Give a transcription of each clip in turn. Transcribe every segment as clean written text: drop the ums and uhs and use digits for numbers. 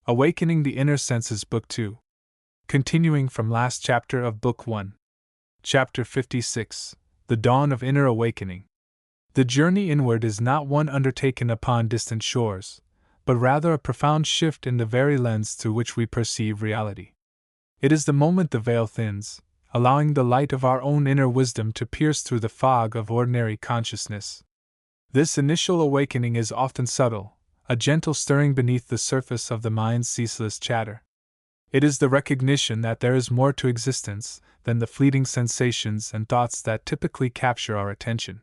Awakening the Inner Senses, Book 2. Continuing from last chapter of Book 1. Chapter 56. The Dawn of Inner Awakening. The journey inward is not one undertaken upon distant shores, but rather a profound shift in the very lens through which we perceive reality. It is the moment the veil thins, allowing the light of our own inner wisdom to pierce through the fog of ordinary consciousness. This initial awakening is often subtle, a gentle stirring beneath the surface of the mind's ceaseless chatter. It is the recognition that there is more to existence than the fleeting sensations and thoughts that typically capture our attention.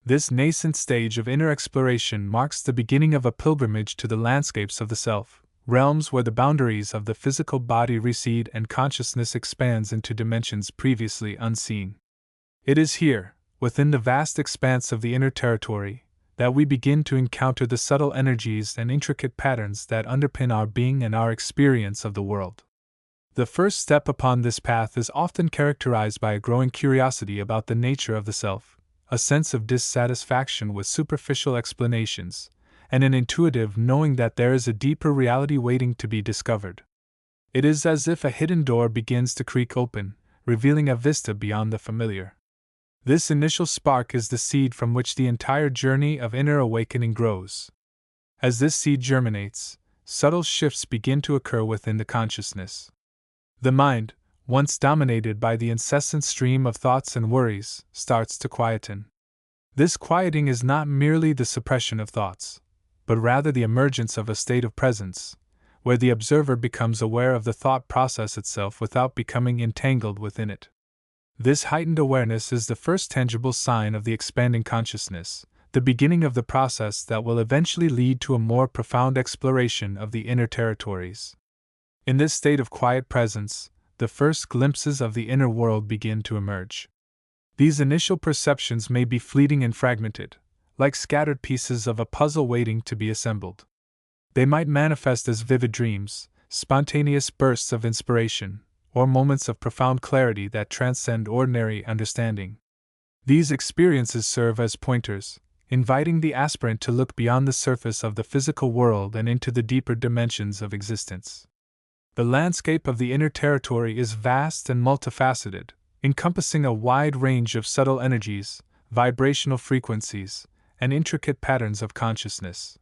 This nascent stage of inner exploration marks the beginning of a pilgrimage to the landscapes of the self, realms where the boundaries of the physical body recede and consciousness expands into dimensions previously unseen. It is here, within the vast expanse of the inner territory, that we begin to encounter the subtle energies and intricate patterns that underpin our being and our experience of the world. The first step upon this path is often characterized by a growing curiosity about the nature of the self, a sense of dissatisfaction with superficial explanations, and an intuitive knowing that there is a deeper reality waiting to be discovered. It is as if a hidden door begins to creak open, revealing a vista beyond the familiar. This initial spark is the seed from which the entire journey of inner awakening grows. As this seed germinates, subtle shifts begin to occur within the consciousness. The mind, once dominated by the incessant stream of thoughts and worries, starts to quieten. This quieting is not merely the suppression of thoughts, but rather the emergence of a state of presence, where the observer becomes aware of the thought process itself without becoming entangled within it. This heightened awareness is the first tangible sign of the expanding consciousness, the beginning of the process that will eventually lead to a more profound exploration of the inner territories. In this state of quiet presence, the first glimpses of the inner world begin to emerge. These initial perceptions may be fleeting and fragmented, like scattered pieces of a puzzle waiting to be assembled. They might manifest as vivid dreams, spontaneous bursts of inspiration, or moments of profound clarity that transcend ordinary understanding. These experiences serve as pointers, inviting the aspirant to look beyond the surface of the physical world and into the deeper dimensions of existence. The landscape of the inner territory is vast and multifaceted, encompassing a wide range of subtle energies, vibrational frequencies, and intricate patterns of consciousness.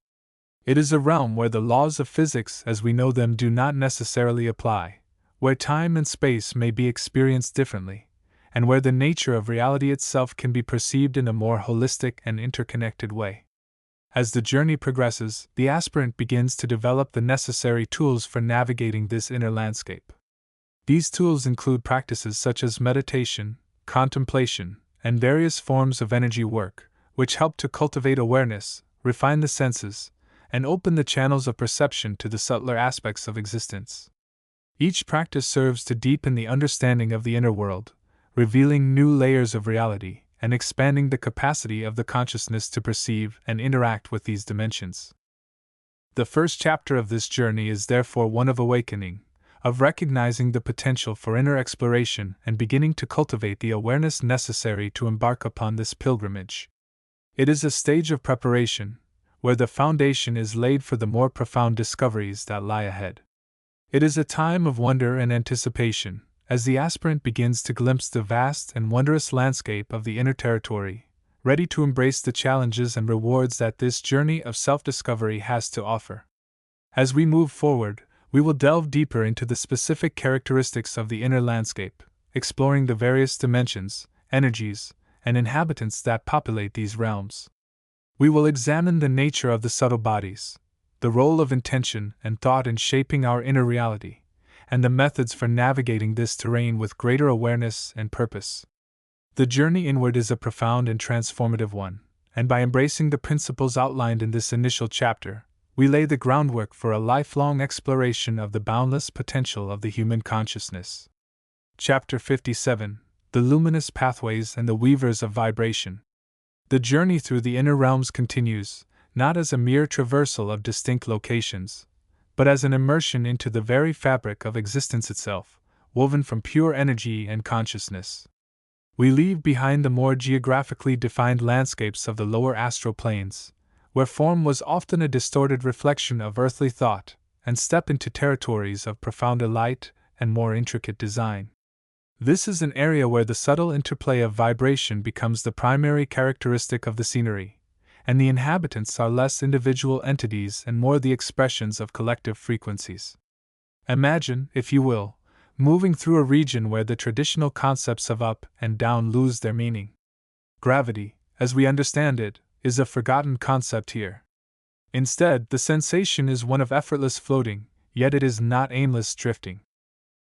It is a realm where the laws of physics as we know them do not necessarily apply, where time and space may be experienced differently, and where the nature of reality itself can be perceived in a more holistic and interconnected way. As the journey progresses, the aspirant begins to develop the necessary tools for navigating this inner landscape. These tools include practices such as meditation, contemplation, and various forms of energy work, which help to cultivate awareness, refine the senses, and open the channels of perception to the subtler aspects of existence. Each practice serves to deepen the understanding of the inner world, revealing new layers of reality, and expanding the capacity of the consciousness to perceive and interact with these dimensions. The first chapter of this journey is therefore one of awakening, of recognizing the potential for inner exploration and beginning to cultivate the awareness necessary to embark upon this pilgrimage. It is a stage of preparation, where the foundation is laid for the more profound discoveries that lie ahead. It is a time of wonder and anticipation, as the aspirant begins to glimpse the vast and wondrous landscape of the inner territory, ready to embrace the challenges and rewards that this journey of self-discovery has to offer. As we move forward, we will delve deeper into the specific characteristics of the inner landscape, exploring the various dimensions, energies, and inhabitants that populate these realms. We will examine the nature of the subtle bodies, the role of intention and thought in shaping our inner reality, and the methods for navigating this terrain with greater awareness and purpose. The journey inward is a profound and transformative one, and by embracing the principles outlined in this initial chapter, we lay the groundwork for a lifelong exploration of the boundless potential of the human consciousness. Chapter 57: The Luminous Pathways and the Weavers of Vibration. The journey through the inner realms continues, not as a mere traversal of distinct locations, but as an immersion into the very fabric of existence itself, woven from pure energy and consciousness. We leave behind the more geographically defined landscapes of the lower astral planes, where form was often a distorted reflection of earthly thought, and step into territories of profounder light and more intricate design. This is an area where the subtle interplay of vibration becomes the primary characteristic of the scenery, and the inhabitants are less individual entities and more the expressions of collective frequencies. Imagine, if you will, moving through a region where the traditional concepts of up and down lose their meaning. Gravity, as we understand it, is a forgotten concept here. Instead, the sensation is one of effortless floating, yet it is not aimless drifting.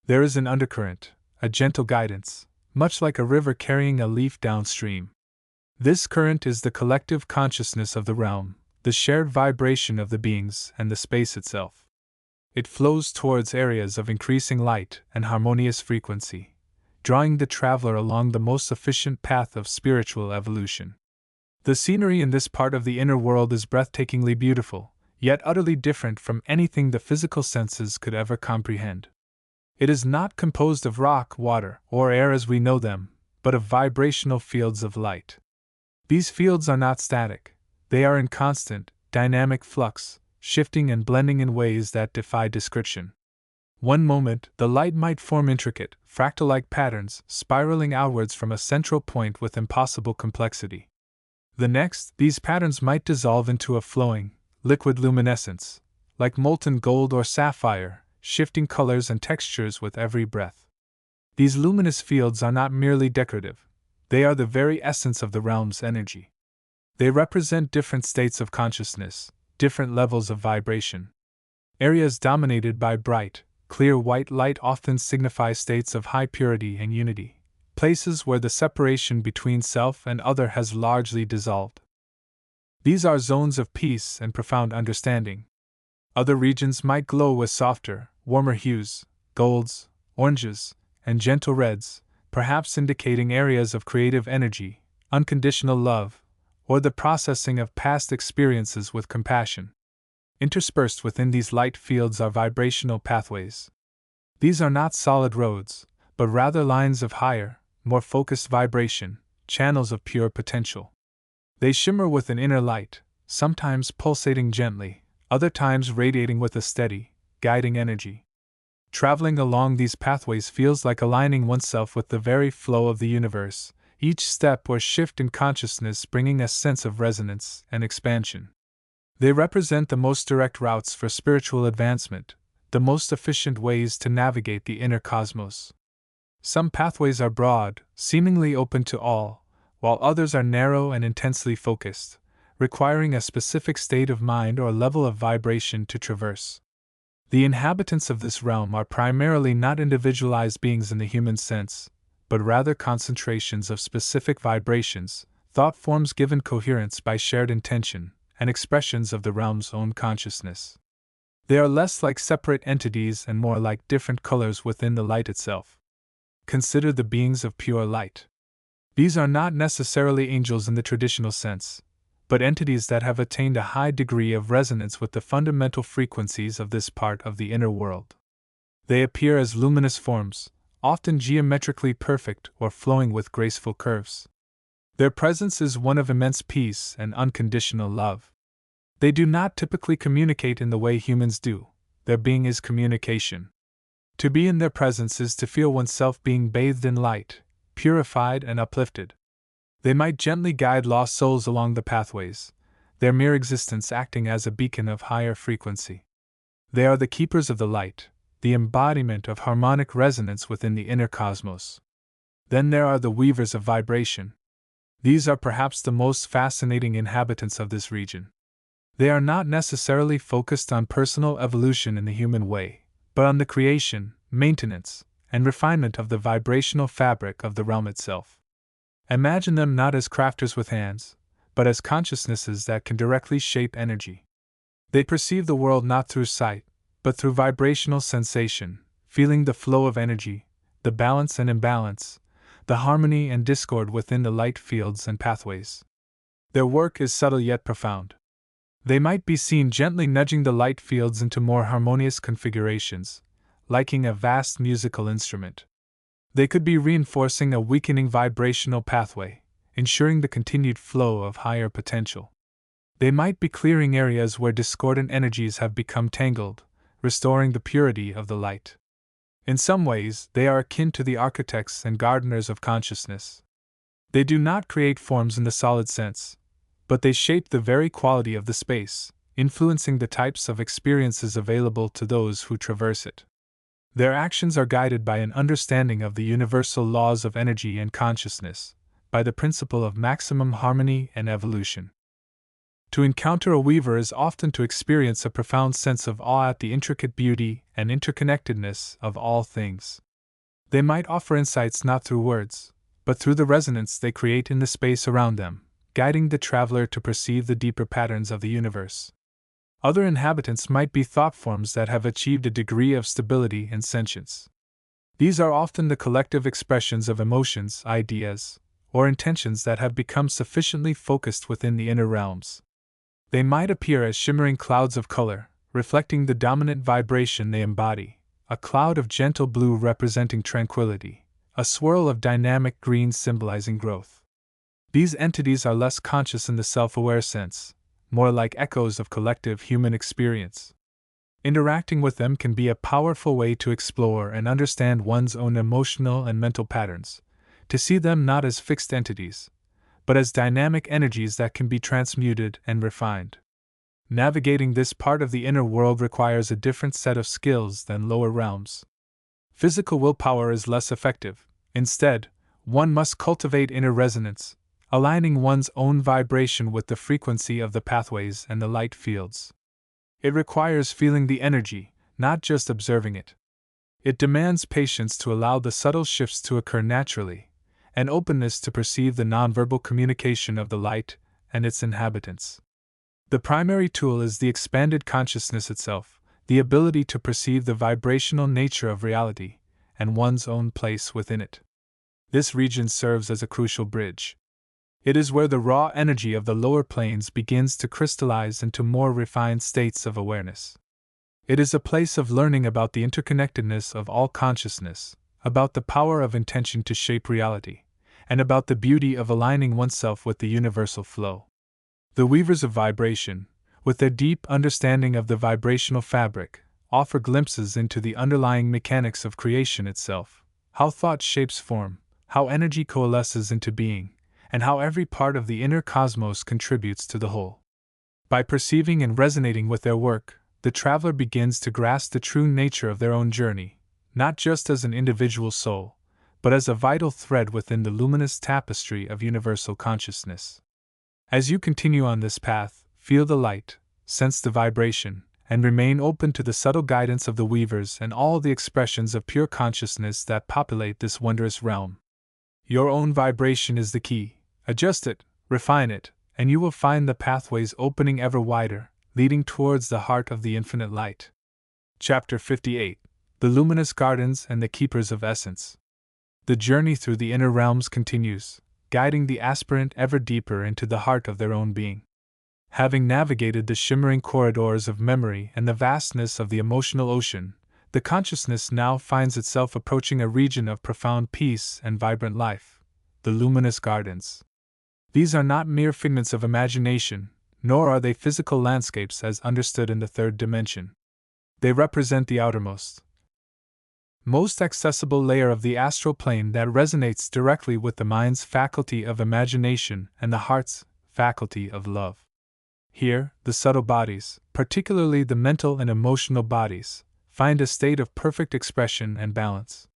There is an undercurrent, a gentle guidance, much like a river carrying a leaf downstream. This current is the collective consciousness of the realm, the shared vibration of the beings and the space itself. It flows towards areas of increasing light and harmonious frequency, drawing the traveler along the most efficient path of spiritual evolution. The scenery in this part of the inner world is breathtakingly beautiful, yet utterly different from anything the physical senses could ever comprehend. It is not composed of rock, water, or air as we know them, but of vibrational fields of light. These fields are not static, they are in constant, dynamic flux, shifting and blending in ways that defy description. One moment, the light might form intricate, fractal-like patterns, spiraling outwards from a central point with impossible complexity. The next, these patterns might dissolve into a flowing, liquid luminescence, like molten gold or sapphire, shifting colors and textures with every breath. These luminous fields are not merely decorative, they are the very essence of the realm's energy. They represent different states of consciousness, different levels of vibration. Areas dominated by bright, clear white light often signify states of high purity and unity, places where the separation between self and other has largely dissolved. These are zones of peace and profound understanding. Other regions might glow with softer, warmer hues, golds, oranges, and gentle reds, perhaps indicating areas of creative energy, unconditional love, or the processing of past experiences with compassion. Interspersed within these light fields are vibrational pathways. These are not solid roads, but rather lines of higher, more focused vibration, channels of pure potential. They shimmer with an inner light, sometimes pulsating gently, other times radiating with a steady, guiding energy. Traveling along these pathways feels like aligning oneself with the very flow of the universe, each step or shift in consciousness bringing a sense of resonance and expansion. They represent the most direct routes for spiritual advancement, the most efficient ways to navigate the inner cosmos. Some pathways are broad, seemingly open to all, while others are narrow and intensely focused, requiring a specific state of mind or level of vibration to traverse. The inhabitants of this realm are primarily not individualized beings in the human sense, but rather concentrations of specific vibrations, thought forms given coherence by shared intention, and expressions of the realm's own consciousness. They are less like separate entities and more like different colors within the light itself. Consider the beings of pure light. These are not necessarily angels in the traditional sense, but entities that have attained a high degree of resonance with the fundamental frequencies of this part of the inner world. They appear as luminous forms, often geometrically perfect or flowing with graceful curves. Their presence is one of immense peace and unconditional love. They do not typically communicate in the way humans do, their being is communication. To be in their presence is to feel oneself being bathed in light, purified and uplifted. They might gently guide lost souls along the pathways, their mere existence acting as a beacon of higher frequency. They are the keepers of the light, the embodiment of harmonic resonance within the inner cosmos. Then there are the weavers of vibration. These are perhaps the most fascinating inhabitants of this region. They are not necessarily focused on personal evolution in the human way, but on the creation, maintenance, and refinement of the vibrational fabric of the realm itself. Imagine them not as crafters with hands, but as consciousnesses that can directly shape energy. They perceive the world not through sight, but through vibrational sensation, feeling the flow of energy, the balance and imbalance, the harmony and discord within the light fields and pathways. Their work is subtle yet profound. They might be seen gently nudging the light fields into more harmonious configurations, liking a vast musical instrument. They could be reinforcing a weakening vibrational pathway, ensuring the continued flow of higher potential. They might be clearing areas where discordant energies have become tangled, restoring the purity of the light. In some ways, they are akin to the architects and gardeners of consciousness. They do not create forms in the solid sense, but they shape the very quality of the space, influencing the types of experiences available to those who traverse it. Their actions are guided by an understanding of the universal laws of energy and consciousness, by the principle of maximum harmony and evolution. To encounter a weaver is often to experience a profound sense of awe at the intricate beauty and interconnectedness of all things. They might offer insights not through words, but through the resonance they create in the space around them, guiding the traveler to perceive the deeper patterns of the universe. Other inhabitants might be thought forms that have achieved a degree of stability and sentience. These are often the collective expressions of emotions, ideas, or intentions that have become sufficiently focused within the inner realms. They might appear as shimmering clouds of color, reflecting the dominant vibration they embody, a cloud of gentle blue representing tranquility, a swirl of dynamic green symbolizing growth. These entities are less conscious in the self-aware sense, more like echoes of collective human experience. Interacting with them can be a powerful way to explore and understand one's own emotional and mental patterns, to see them not as fixed entities, but as dynamic energies that can be transmuted and refined. Navigating this part of the inner world requires a different set of skills than lower realms. Physical willpower is less effective. Instead, one must cultivate inner resonance, aligning one's own vibration with the frequency of the pathways and the light fields. It requires feeling the energy, not just observing it. It demands patience to allow the subtle shifts to occur naturally, and openness to perceive the nonverbal communication of the light and its inhabitants. The primary tool is the expanded consciousness itself, the ability to perceive the vibrational nature of reality and one's own place within it. This region serves as a crucial bridge. It is where the raw energy of the lower planes begins to crystallize into more refined states of awareness. It is a place of learning about the interconnectedness of all consciousness, about the power of intention to shape reality, and about the beauty of aligning oneself with the universal flow. The weavers of vibration, with their deep understanding of the vibrational fabric, offer glimpses into the underlying mechanics of creation itself, how thought shapes form, how energy coalesces into being, and how every part of the inner cosmos contributes to the whole. By perceiving and resonating with their work, the traveler begins to grasp the true nature of their own journey, not just as an individual soul, but as a vital thread within the luminous tapestry of universal consciousness. As you continue on this path, feel the light, sense the vibration, and remain open to the subtle guidance of the weavers and all the expressions of pure consciousness that populate this wondrous realm. Your own vibration is the key. Adjust it, refine it, and you will find the pathways opening ever wider, leading towards the heart of the infinite light. Chapter 58: The Luminous Gardens and the Keepers of Essence. The journey through the inner realms continues, guiding the aspirant ever deeper into the heart of their own being. Having navigated the shimmering corridors of memory and the vastness of the emotional ocean, the consciousness now finds itself approaching a region of profound peace and vibrant life, the luminous gardens. These are not mere figments of imagination, nor are they physical landscapes as understood in the third dimension. They represent the outermost, most accessible layer of the astral plane that resonates directly with the mind's faculty of imagination and the heart's faculty of love. Here, the subtle bodies, particularly the mental and emotional bodies, find a state of perfect expression and balance.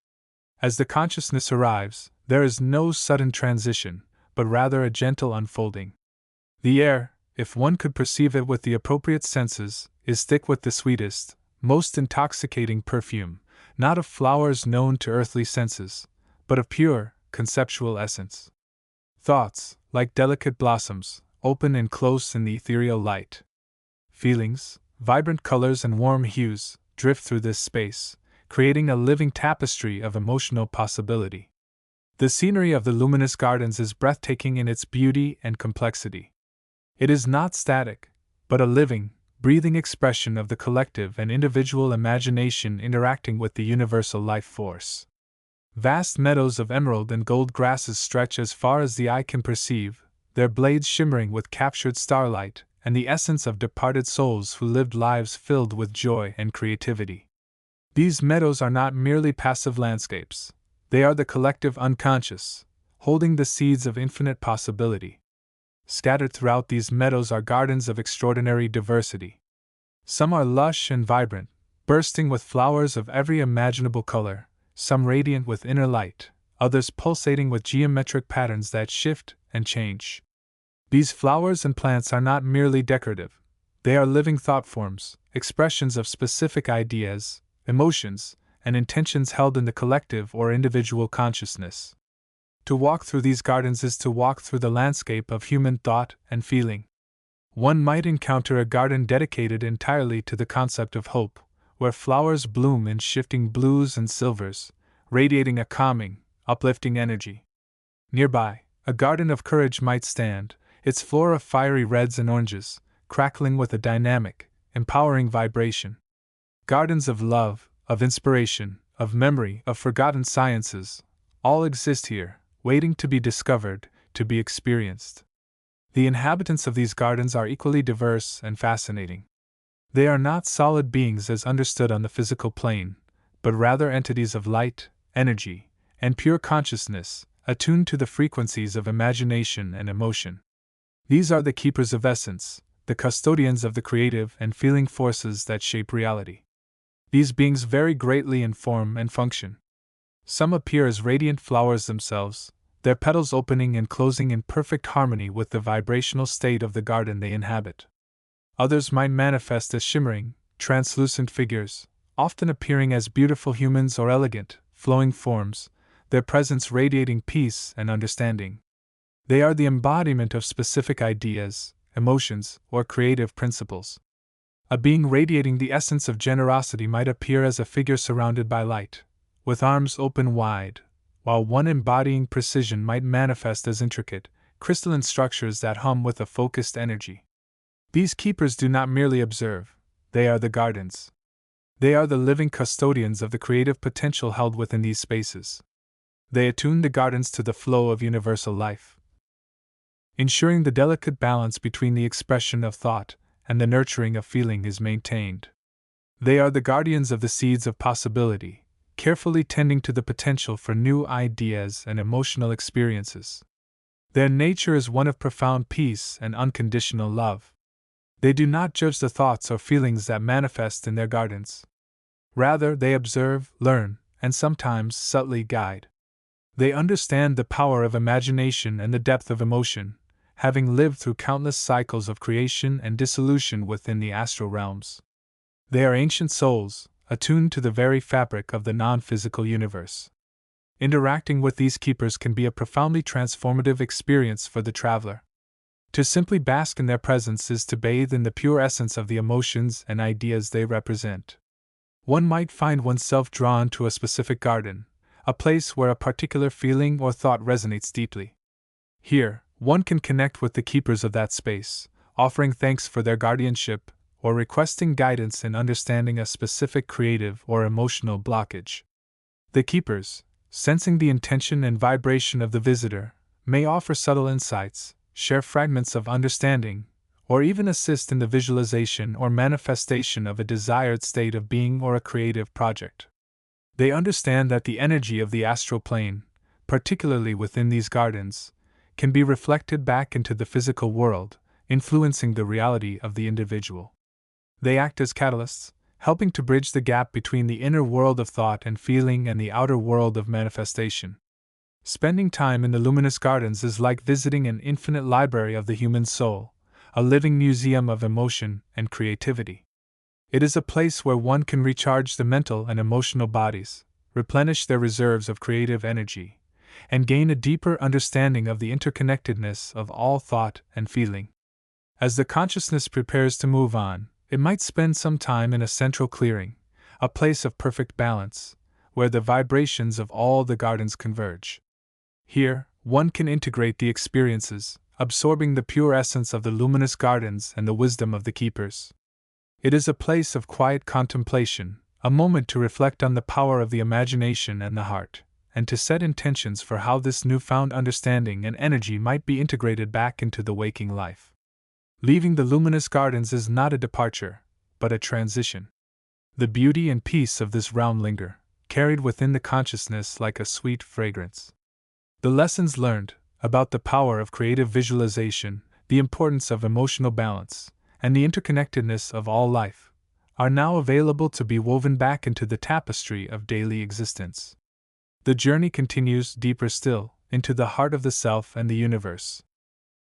As the consciousness arrives, there is no sudden transition, but rather a gentle unfolding. The air, if one could perceive it with the appropriate senses, is thick with the sweetest, most intoxicating perfume, not of flowers known to earthly senses, but of pure, conceptual essence. Thoughts, like delicate blossoms, open and close in the ethereal light. Feelings, vibrant colors and warm hues, drift through this space, creating a living tapestry of emotional possibility. The scenery of the luminous gardens is breathtaking in its beauty and complexity. It is not static, but a living, breathing expression of the collective and individual imagination interacting with the universal life force. Vast meadows of emerald and gold grasses stretch as far as the eye can perceive, their blades shimmering with captured starlight and the essence of departed souls who lived lives filled with joy and creativity. These meadows are not merely passive landscapes, they are the collective unconscious, holding the seeds of infinite possibility. Scattered throughout these meadows are gardens of extraordinary diversity. Some are lush and vibrant, bursting with flowers of every imaginable color, some radiant with inner light, others pulsating with geometric patterns that shift and change. These flowers and plants are not merely decorative, they are living thought forms, expressions of specific ideas, emotions, and intentions held in the collective or individual consciousness. To walk through these gardens is to walk through the landscape of human thought and feeling. One might encounter a garden dedicated entirely to the concept of hope, where flowers bloom in shifting blues and silvers, radiating a calming, uplifting energy. Nearby, a garden of courage might stand, its floor of fiery reds and oranges, crackling with a dynamic, empowering vibration. Gardens of love, of inspiration, of memory, of forgotten sciences, all exist here, waiting to be discovered, to be experienced. The inhabitants of these gardens are equally diverse and fascinating. They are not solid beings as understood on the physical plane, but rather entities of light, energy, and pure consciousness, attuned to the frequencies of imagination and emotion. These are the keepers of essence, the custodians of the creative and feeling forces that shape reality. These beings vary greatly in form and function. Some appear as radiant flowers themselves, their petals opening and closing in perfect harmony with the vibrational state of the garden they inhabit. Others might manifest as shimmering, translucent figures, often appearing as beautiful humans or elegant, flowing forms, their presence radiating peace and understanding. They are the embodiment of specific ideas, emotions, or creative principles. A being radiating the essence of generosity might appear as a figure surrounded by light, with arms open wide, while one embodying precision might manifest as intricate, crystalline structures that hum with a focused energy. These keepers do not merely observe, they are the gardens. They are the living custodians of the creative potential held within these spaces. They attune the gardens to the flow of universal life, ensuring the delicate balance between the expression of thought and the nurturing of feeling is maintained. They are the guardians of the seeds of possibility, carefully tending to the potential for new ideas and emotional experiences. Their nature is one of profound peace and unconditional love. They do not judge the thoughts or feelings that manifest in their gardens. Rather, they observe, learn, and sometimes subtly guide. They understand the power of imagination and the depth of emotion, having lived through countless cycles of creation and dissolution within the astral realms. They are ancient souls, attuned to the very fabric of the non-physical universe. Interacting with these keepers can be a profoundly transformative experience for the traveler. To simply bask in their presence is to bathe in the pure essence of the emotions and ideas they represent. One might find oneself drawn to a specific garden, a place where a particular feeling or thought resonates deeply. Here, one can connect with the keepers of that space, offering thanks for their guardianship, or requesting guidance in understanding a specific creative or emotional blockage. The keepers, sensing the intention and vibration of the visitor, may offer subtle insights, share fragments of understanding, or even assist in the visualization or manifestation of a desired state of being or a creative project. They understand that the energy of the astral plane, particularly within these gardens, can be reflected back into the physical world, influencing the reality of the individual. They act as catalysts, helping to bridge the gap between the inner world of thought and feeling and the outer world of manifestation. Spending time in the luminous gardens is like visiting an infinite library of the human soul, a living museum of emotion and creativity. It is a place where one can recharge the mental and emotional bodies, replenish their reserves of creative energy, and gain a deeper understanding of the interconnectedness of all thought and feeling. As the consciousness prepares to move on, it might spend some time in a central clearing, a place of perfect balance, where the vibrations of all the gardens converge. Here, one can integrate the experiences, absorbing the pure essence of the luminous gardens and the wisdom of the keepers. It is a place of quiet contemplation, a moment to reflect on the power of the imagination and the heart, and to set intentions for how this newfound understanding and energy might be integrated back into the waking life. Leaving the luminous gardens is not a departure, but a transition. The beauty and peace of this realm linger, carried within the consciousness like a sweet fragrance. The lessons learned about the power of creative visualization, the importance of emotional balance, and the interconnectedness of all life are now available to be woven back into the tapestry of daily existence. The journey continues deeper still, into the heart of the self and the universe.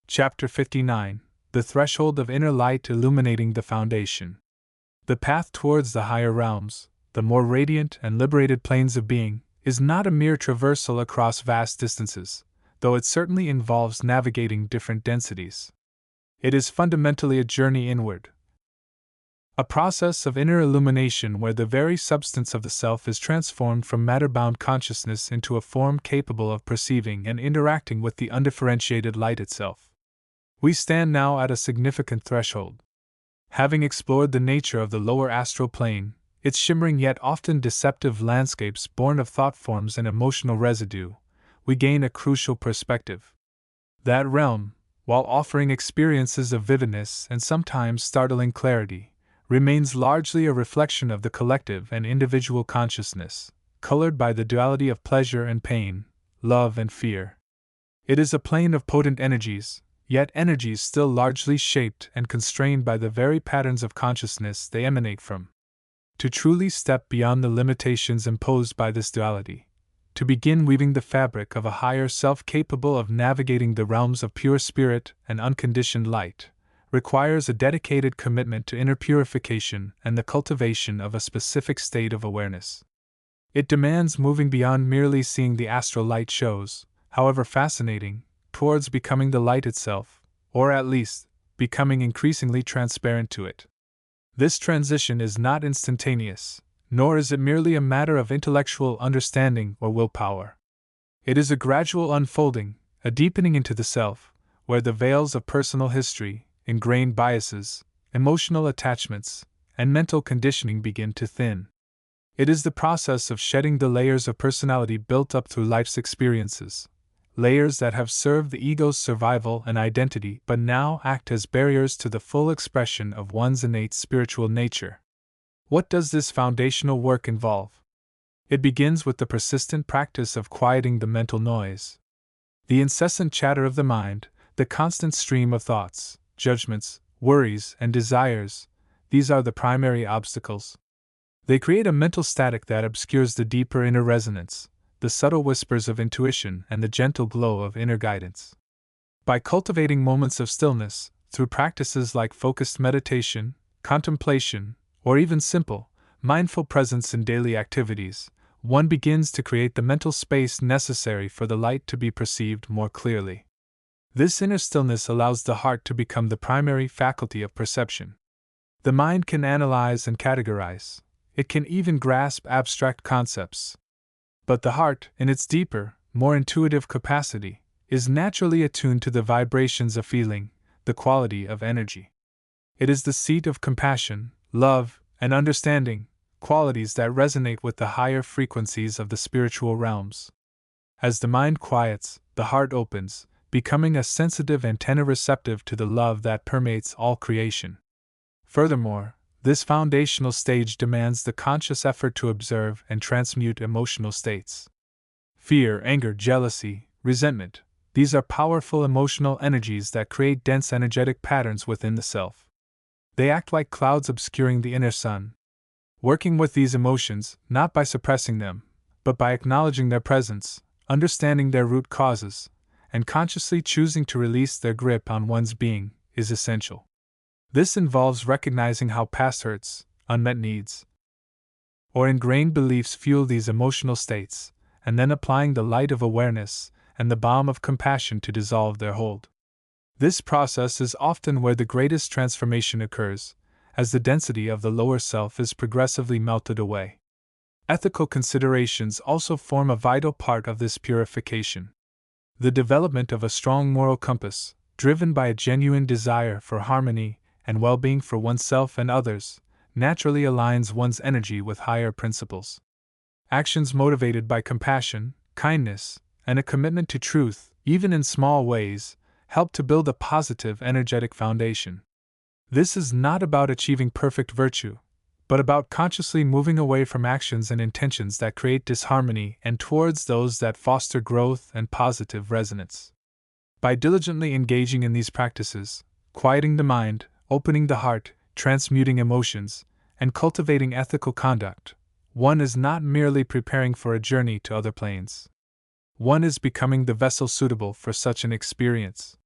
Chapter 59: The Threshold of Inner Light Illuminating the Foundation. The path towards the higher realms, the more radiant and liberated planes of being, is not a mere traversal across vast distances, though it certainly involves navigating different densities. It is fundamentally a journey inward, a process of inner illumination where the very substance of the self is transformed from matter-bound consciousness into a form capable of perceiving and interacting with the undifferentiated light itself. We stand now at a significant threshold. Having explored the nature of the lower astral plane, its shimmering yet often deceptive landscapes born of thought forms and emotional residue, we gain a crucial perspective. That realm, while offering experiences of vividness and sometimes startling clarity, remains largely a reflection of the collective and individual consciousness, colored by the duality of pleasure and pain, love and fear. It is a plane of potent energies, yet energies still largely shaped and constrained by the very patterns of consciousness they emanate from. To truly step beyond the limitations imposed by this duality, to begin weaving the fabric of a higher self capable of navigating the realms of pure spirit and unconditioned light, requires a dedicated commitment to inner purification and the cultivation of a specific state of awareness. It demands moving beyond merely seeing the astral light shows, however fascinating, towards becoming the light itself, or at least, becoming increasingly transparent to it. This transition is not instantaneous, nor is it merely a matter of intellectual understanding or willpower. It is a gradual unfolding, a deepening into the self, where the veils of personal history, ingrained biases, emotional attachments, and mental conditioning begin to thin. It is the process of shedding the layers of personality built up through life's experiences, layers that have served the ego's survival and identity but now act as barriers to the full expression of one's innate spiritual nature. What does this foundational work involve? It begins with the persistent practice of quieting the mental noise. The incessant chatter of the mind, the constant stream of thoughts, judgments, worries, and desires, these are the primary obstacles. They create a mental static that obscures the deeper inner resonance, the subtle whispers of intuition, and the gentle glow of inner guidance. By cultivating moments of stillness, through practices like focused meditation, contemplation, or even simple, mindful presence in daily activities, one begins to create the mental space necessary for the light to be perceived more clearly. This inner stillness allows the heart to become the primary faculty of perception. The mind can analyze and categorize. It can even grasp abstract concepts. But the heart, in its deeper, more intuitive capacity, is naturally attuned to the vibrations of feeling, the quality of energy. It is the seat of compassion, love, and understanding, qualities that resonate with the higher frequencies of the spiritual realms. As the mind quiets, the heart opens, becoming a sensitive antenna receptive to the love that permeates all creation. Furthermore, this foundational stage demands the conscious effort to observe and transmute emotional states. Fear, anger, jealousy, resentment, these are powerful emotional energies that create dense energetic patterns within the self. They act like clouds obscuring the inner sun. Working with these emotions, not by suppressing them, but by acknowledging their presence, understanding their root causes, and consciously choosing to release their grip on one's being, is essential. This involves recognizing how past hurts, unmet needs, or ingrained beliefs fuel these emotional states, and then applying the light of awareness and the balm of compassion to dissolve their hold. This process is often where the greatest transformation occurs, as the density of the lower self is progressively melted away. Ethical considerations also form a vital part of this purification. The development of a strong moral compass, driven by a genuine desire for harmony and well-being for oneself and others, naturally aligns one's energy with higher principles. Actions motivated by compassion, kindness, and a commitment to truth, even in small ways, help to build a positive energetic foundation. This is not about achieving perfect virtue, but about consciously moving away from actions and intentions that create disharmony and towards those that foster growth and positive resonance. By diligently engaging in these practices, quieting the mind, opening the heart, transmuting emotions, and cultivating ethical conduct, one is not merely preparing for a journey to other planes. One is becoming the vessel suitable for such an experience.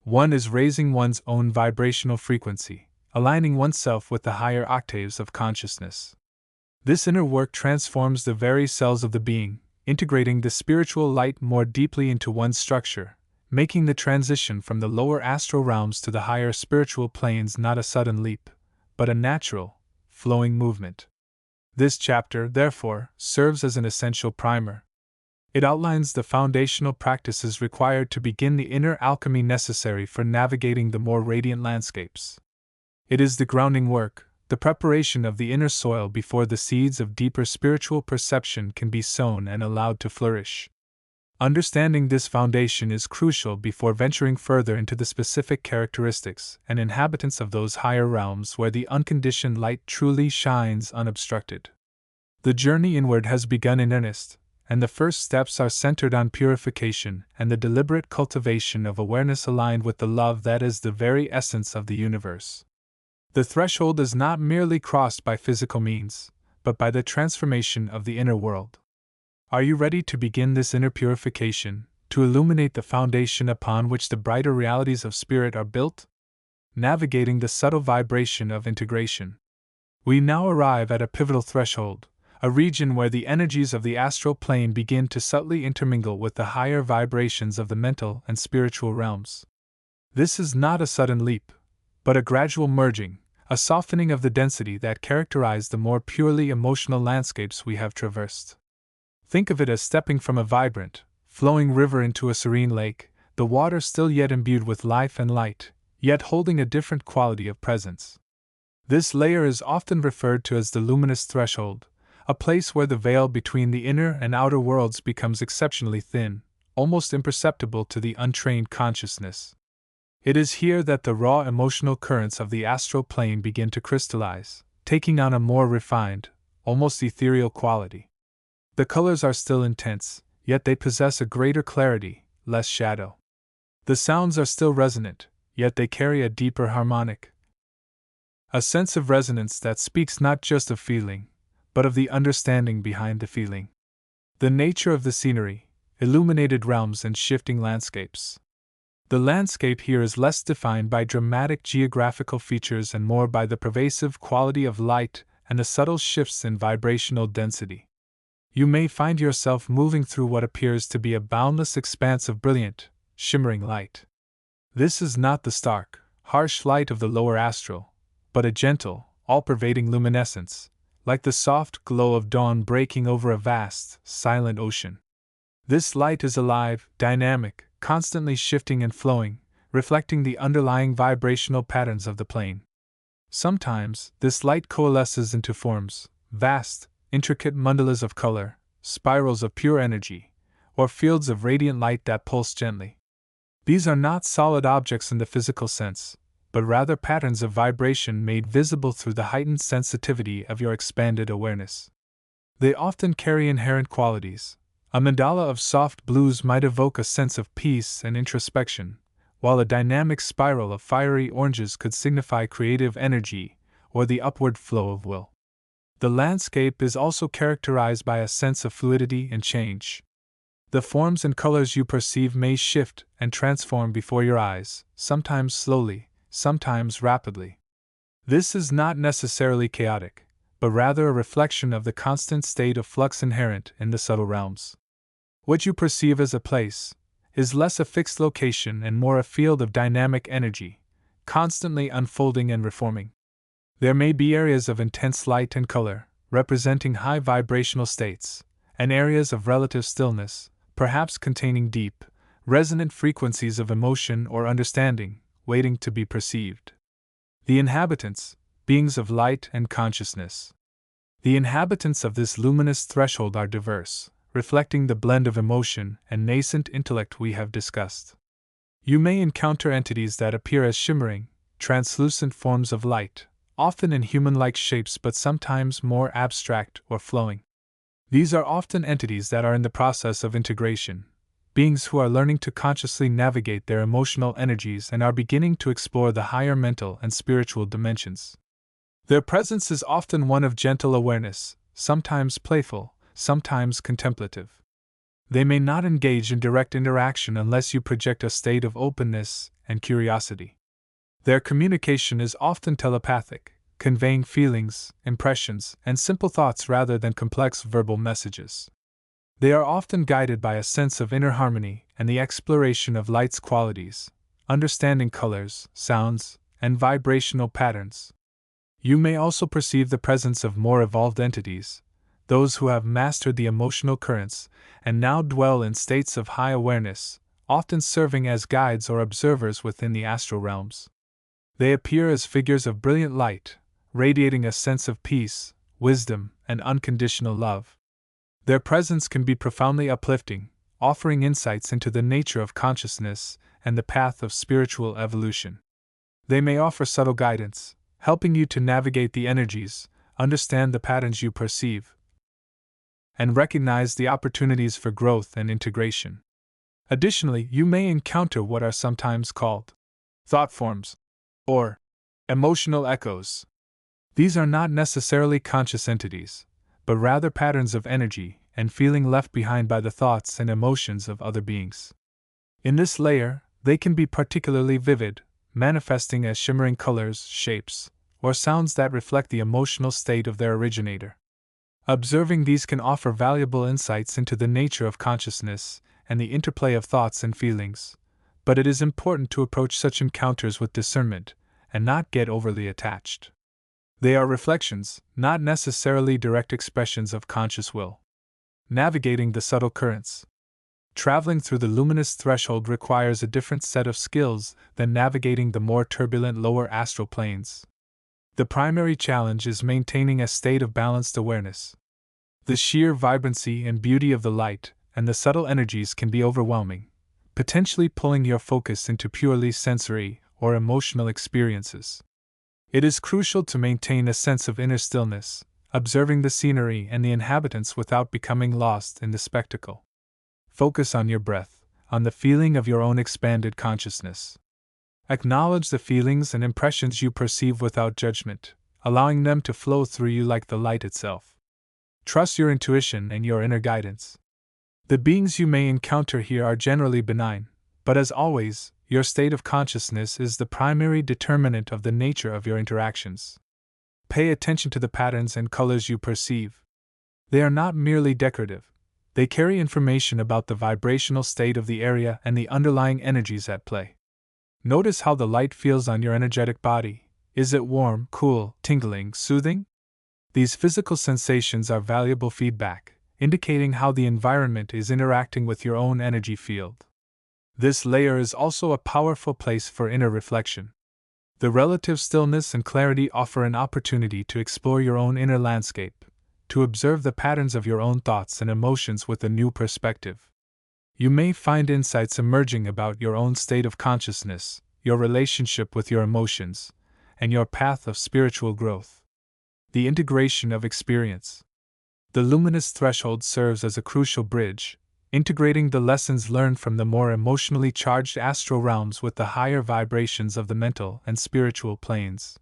One is raising one's own vibrational frequency, aligning oneself with the higher octaves of consciousness. This inner work transforms the very cells of the being, integrating the spiritual light more deeply into one's structure, making the transition from the lower astral realms to the higher spiritual planes not a sudden leap, but a natural, flowing movement. This chapter, therefore, serves as an essential primer. It outlines the foundational practices required to begin the inner alchemy necessary for navigating the more radiant landscapes. It is the grounding work, the preparation of the inner soil before the seeds of deeper spiritual perception can be sown and allowed to flourish. Understanding this foundation is crucial before venturing further into the specific characteristics and inhabitants of those higher realms where the unconditioned light truly shines unobstructed. The journey inward has begun in earnest, and the first steps are centered on purification and the deliberate cultivation of awareness aligned with the love that is the very essence of the universe. The threshold is not merely crossed by physical means, but by the transformation of the inner world. Are you ready to begin this inner purification, to illuminate the foundation upon which the brighter realities of spirit are built? Navigating the subtle vibration of integration. We now arrive at a pivotal threshold, a region where the energies of the astral plane begin to subtly intermingle with the higher vibrations of the mental and spiritual realms. This is not a sudden leap, but a gradual merging, a softening of the density that characterize the more purely emotional landscapes we have traversed. Think of it as stepping from a vibrant, flowing river into a serene lake, the water still yet imbued with life and light, yet holding a different quality of presence. This layer is often referred to as the luminous threshold, a place where the veil between the inner and outer worlds becomes exceptionally thin, almost imperceptible to the untrained consciousness. It is here that the raw emotional currents of the astral plane begin to crystallize, taking on a more refined, almost ethereal quality. The colors are still intense, yet they possess a greater clarity, less shadow. The sounds are still resonant, yet they carry a deeper harmonic. A sense of resonance that speaks not just of feeling, but of the understanding behind the feeling. The nature of the scenery, illuminated realms and shifting landscapes. The landscape here is less defined by dramatic geographical features and more by the pervasive quality of light and the subtle shifts in vibrational density. You may find yourself moving through what appears to be a boundless expanse of brilliant, shimmering light. This is not the stark, harsh light of the lower astral, but a gentle, all-pervading luminescence, like the soft glow of dawn breaking over a vast, silent ocean. This light is alive, dynamic, constantly shifting and flowing, reflecting the underlying vibrational patterns of the plane. Sometimes, this light coalesces into forms, vast, intricate mandalas of color, spirals of pure energy, or fields of radiant light that pulse gently. These are not solid objects in the physical sense, but rather patterns of vibration made visible through the heightened sensitivity of your expanded awareness. They often carry inherent qualities. A mandala of soft blues might evoke a sense of peace and introspection, while a dynamic spiral of fiery oranges could signify creative energy or the upward flow of will. The landscape is also characterized by a sense of fluidity and change. The forms and colors you perceive may shift and transform before your eyes, sometimes slowly, sometimes rapidly. This is not necessarily chaotic, but rather a reflection of the constant state of flux inherent in the subtle realms. What you perceive as a place is less a fixed location and more a field of dynamic energy, constantly unfolding and reforming. There may be areas of intense light and color, representing high vibrational states, and areas of relative stillness, perhaps containing deep, resonant frequencies of emotion or understanding, waiting to be perceived. The inhabitants, beings of light and consciousness. The inhabitants of this luminous threshold are diverse, reflecting the blend of emotion and nascent intellect we have discussed. You may encounter entities that appear as shimmering, translucent forms of light, often in human-like shapes but sometimes more abstract or flowing. These are often entities that are in the process of integration, beings who are learning to consciously navigate their emotional energies and are beginning to explore the higher mental and spiritual dimensions. Their presence is often one of gentle awareness, sometimes playful, sometimes contemplative. They may not engage in direct interaction unless you project a state of openness and curiosity. Their communication is often telepathic, conveying feelings, impressions, and simple thoughts rather than complex verbal messages. They are often guided by a sense of inner harmony and the exploration of light's qualities, understanding colors, sounds, and vibrational patterns. You may also perceive the presence of more evolved entities, those who have mastered the emotional currents and now dwell in states of high awareness, often serving as guides or observers within the astral realms. They appear as figures of brilliant light, radiating a sense of peace, wisdom, and unconditional love. Their presence can be profoundly uplifting, offering insights into the nature of consciousness and the path of spiritual evolution. They may offer subtle guidance, helping you to navigate the energies, understand the patterns you perceive, and recognize the opportunities for growth and integration. Additionally, you may encounter what are sometimes called thought forms or emotional echoes. These are not necessarily conscious entities, but rather patterns of energy and feeling left behind by the thoughts and emotions of other beings. In this layer, they can be particularly vivid, manifesting as shimmering colors, shapes, or sounds that reflect the emotional state of their originator. Observing these can offer valuable insights into the nature of consciousness and the interplay of thoughts and feelings, but it is important to approach such encounters with discernment and not get overly attached. They are reflections, not necessarily direct expressions of conscious will. Navigating the subtle currents. Traveling through the luminous threshold requires a different set of skills than navigating the more turbulent lower astral planes. The primary challenge is maintaining a state of balanced awareness. The sheer vibrancy and beauty of the light and the subtle energies can be overwhelming, potentially pulling your focus into purely sensory or emotional experiences. It is crucial to maintain a sense of inner stillness, observing the scenery and the inhabitants without becoming lost in the spectacle. Focus on your breath, on the feeling of your own expanded consciousness. Acknowledge the feelings and impressions you perceive without judgment, allowing them to flow through you like the light itself. Trust your intuition and your inner guidance. The beings you may encounter here are generally benign, but as always, your state of consciousness is the primary determinant of the nature of your interactions. Pay attention to the patterns and colors you perceive. They are not merely decorative. They carry information about the vibrational state of the area and the underlying energies at play. Notice how the light feels on your energetic body. Is it warm, cool, tingling, soothing? These physical sensations are valuable feedback, indicating how the environment is interacting with your own energy field. This layer is also a powerful place for inner reflection. The relative stillness and clarity offer an opportunity to explore your own inner landscape, to observe the patterns of your own thoughts and emotions with a new perspective. You may find insights emerging about your own state of consciousness, your relationship with your emotions, and your path of spiritual growth. The integration of experience. The luminous threshold serves as a crucial bridge, integrating the lessons learned from the more emotionally charged astral realms with the higher vibrations of the mental and spiritual planes.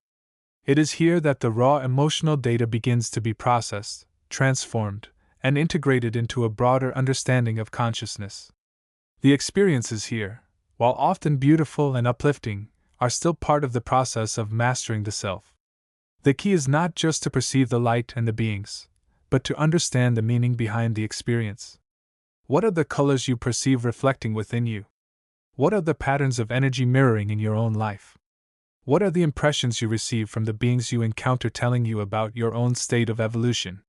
It is here that the raw emotional data begins to be processed, transformed, and integrated into a broader understanding of consciousness. The experiences here, while often beautiful and uplifting, are still part of the process of mastering the self. The key is not just to perceive the light and the beings, but to understand the meaning behind the experience. What are the colors you perceive reflecting within you? What are the patterns of energy mirroring in your own life? What are the impressions you receive from the beings you encounter telling you about your own state of evolution?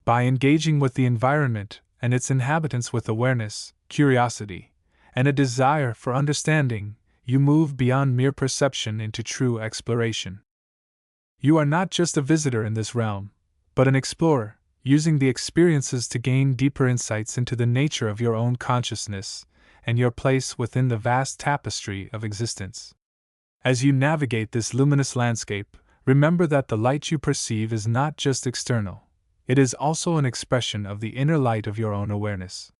By engaging with the environment and its inhabitants with awareness, curiosity, and a desire for understanding, you move beyond mere perception into true exploration. You are not just a visitor in this realm, but an explorer, using the experiences to gain deeper insights into the nature of your own consciousness and your place within the vast tapestry of existence. As you navigate this luminous landscape, remember that the light you perceive is not just external, it is also an expression of the inner light of your own awareness.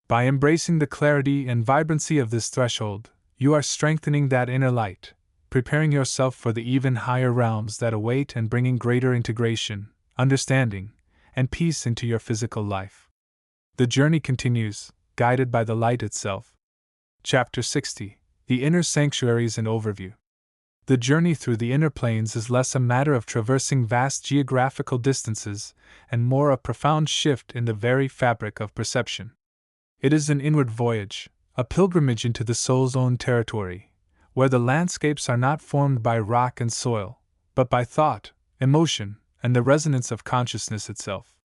By embracing the clarity and vibrancy of this threshold, you are strengthening that inner light, preparing yourself for the even higher realms that await and bringing greater integration, understanding, and peace into your physical life. The journey continues, guided by the light itself. Chapter 60: The Inner Sanctuaries and Overview. The journey through the inner planes is less a matter of traversing vast geographical distances and more a profound shift in the very fabric of perception. It is an inward voyage, a pilgrimage into the soul's own territory, where the landscapes are not formed by rock and soil, but by thought, emotion, and the resonance of consciousness itself.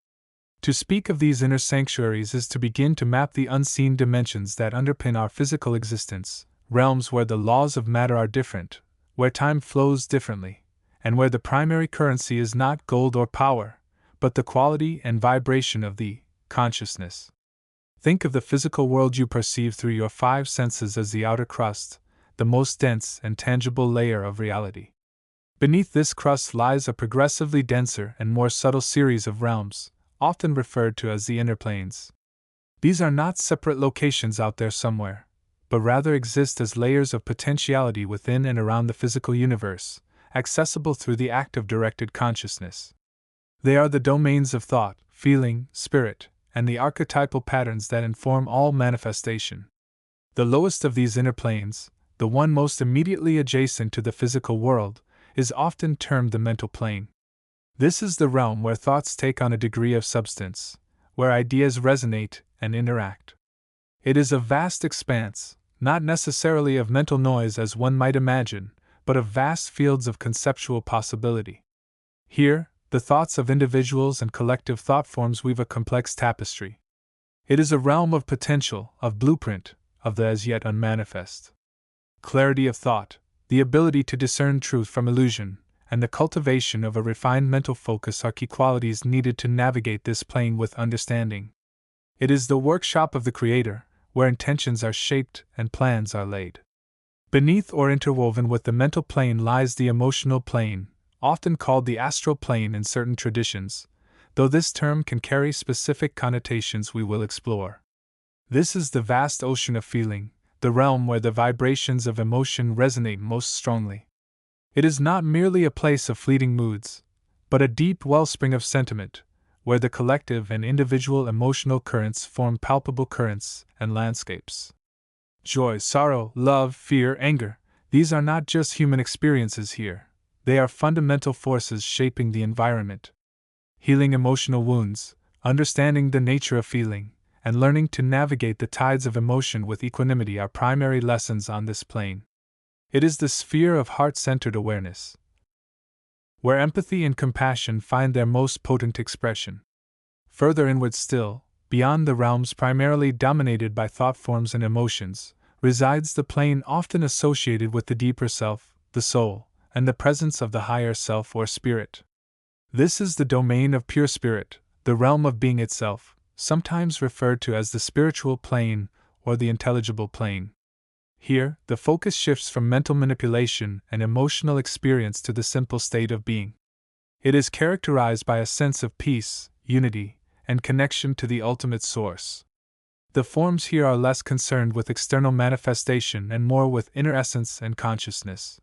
To speak of these inner sanctuaries is to begin to map the unseen dimensions that underpin our physical existence, realms where the laws of matter are different, where time flows differently, and where the primary currency is not gold or power, but the quality and vibration of the consciousness. Think of the physical world you perceive through your five senses as the outer crust, the most dense and tangible layer of reality. Beneath this crust lies a progressively denser and more subtle series of realms, often referred to as the inner planes. These are not separate locations out there somewhere, but rather exist as layers of potentiality within and around the physical universe, accessible through the act of directed consciousness. They are the domains of thought, feeling, spirit, and the archetypal patterns that inform all manifestation. The lowest of these inner planes, the one most immediately adjacent to the physical world, is often termed the mental plane. This is the realm where thoughts take on a degree of substance, where ideas resonate and interact. It is a vast expanse, not necessarily of mental noise as one might imagine, but of vast fields of conceptual possibility. Here, the thoughts of individuals and collective thought forms weave a complex tapestry. It is a realm of potential, of blueprint, of the as yet unmanifest. Clarity of thought, the ability to discern truth from illusion, and the cultivation of a refined mental focus are key qualities needed to navigate this plane with understanding. It is the workshop of the Creator, where intentions are shaped and plans are laid. Beneath or interwoven with the mental plane lies the emotional plane, often called the astral plane in certain traditions, though this term can carry specific connotations we will explore. This is the vast ocean of feeling, the realm where the vibrations of emotion resonate most strongly. It is not merely a place of fleeting moods, but a deep wellspring of sentiment, where the collective and individual emotional currents form palpable currents and landscapes. Joy, sorrow, love, fear, anger, these are not just human experiences here, they are fundamental forces shaping the environment. Healing emotional wounds, understanding the nature of feeling, and learning to navigate the tides of emotion with equanimity are primary lessons on this plane. It is the sphere of heart-centered awareness, where empathy and compassion find their most potent expression. Further inward still, beyond the realms primarily dominated by thought forms and emotions, resides the plane often associated with the deeper self, the soul, and the presence of the higher self or spirit. This is the domain of pure spirit, the realm of being itself, sometimes referred to as the spiritual plane or the intelligible plane. Here, the focus shifts from mental manipulation and emotional experience to the simple state of being. It is characterized by a sense of peace, unity, and connection to the ultimate source. The forms here are less concerned with external manifestation and more with inner essence and consciousness.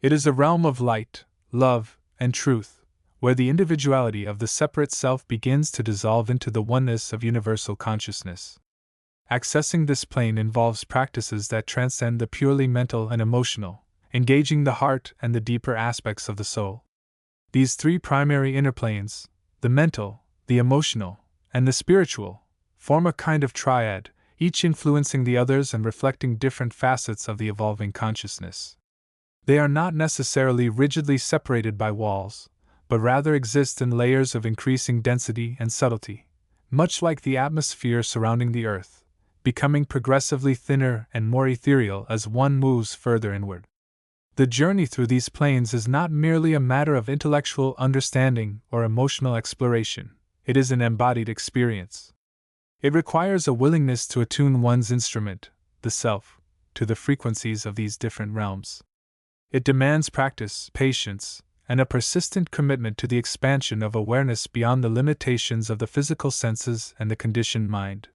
It is a realm of light, love, and truth, where the individuality of the separate self begins to dissolve into the oneness of universal consciousness. Accessing this plane involves practices that transcend the purely mental and emotional, engaging the heart and the deeper aspects of the soul. These three primary inner planes, the mental, the emotional, and the spiritual, form a kind of triad, each influencing the others and reflecting different facets of the evolving consciousness. They are not necessarily rigidly separated by walls, but rather exist in layers of increasing density and subtlety, much like the atmosphere surrounding the Earth, becoming progressively thinner and more ethereal as one moves further inward. The journey through these planes is not merely a matter of intellectual understanding or emotional exploration, it is an embodied experience. It requires a willingness to attune one's instrument, the self, to the frequencies of these different realms. It demands practice, patience, and a persistent commitment to the expansion of awareness beyond the limitations of the physical senses and the conditioned mind.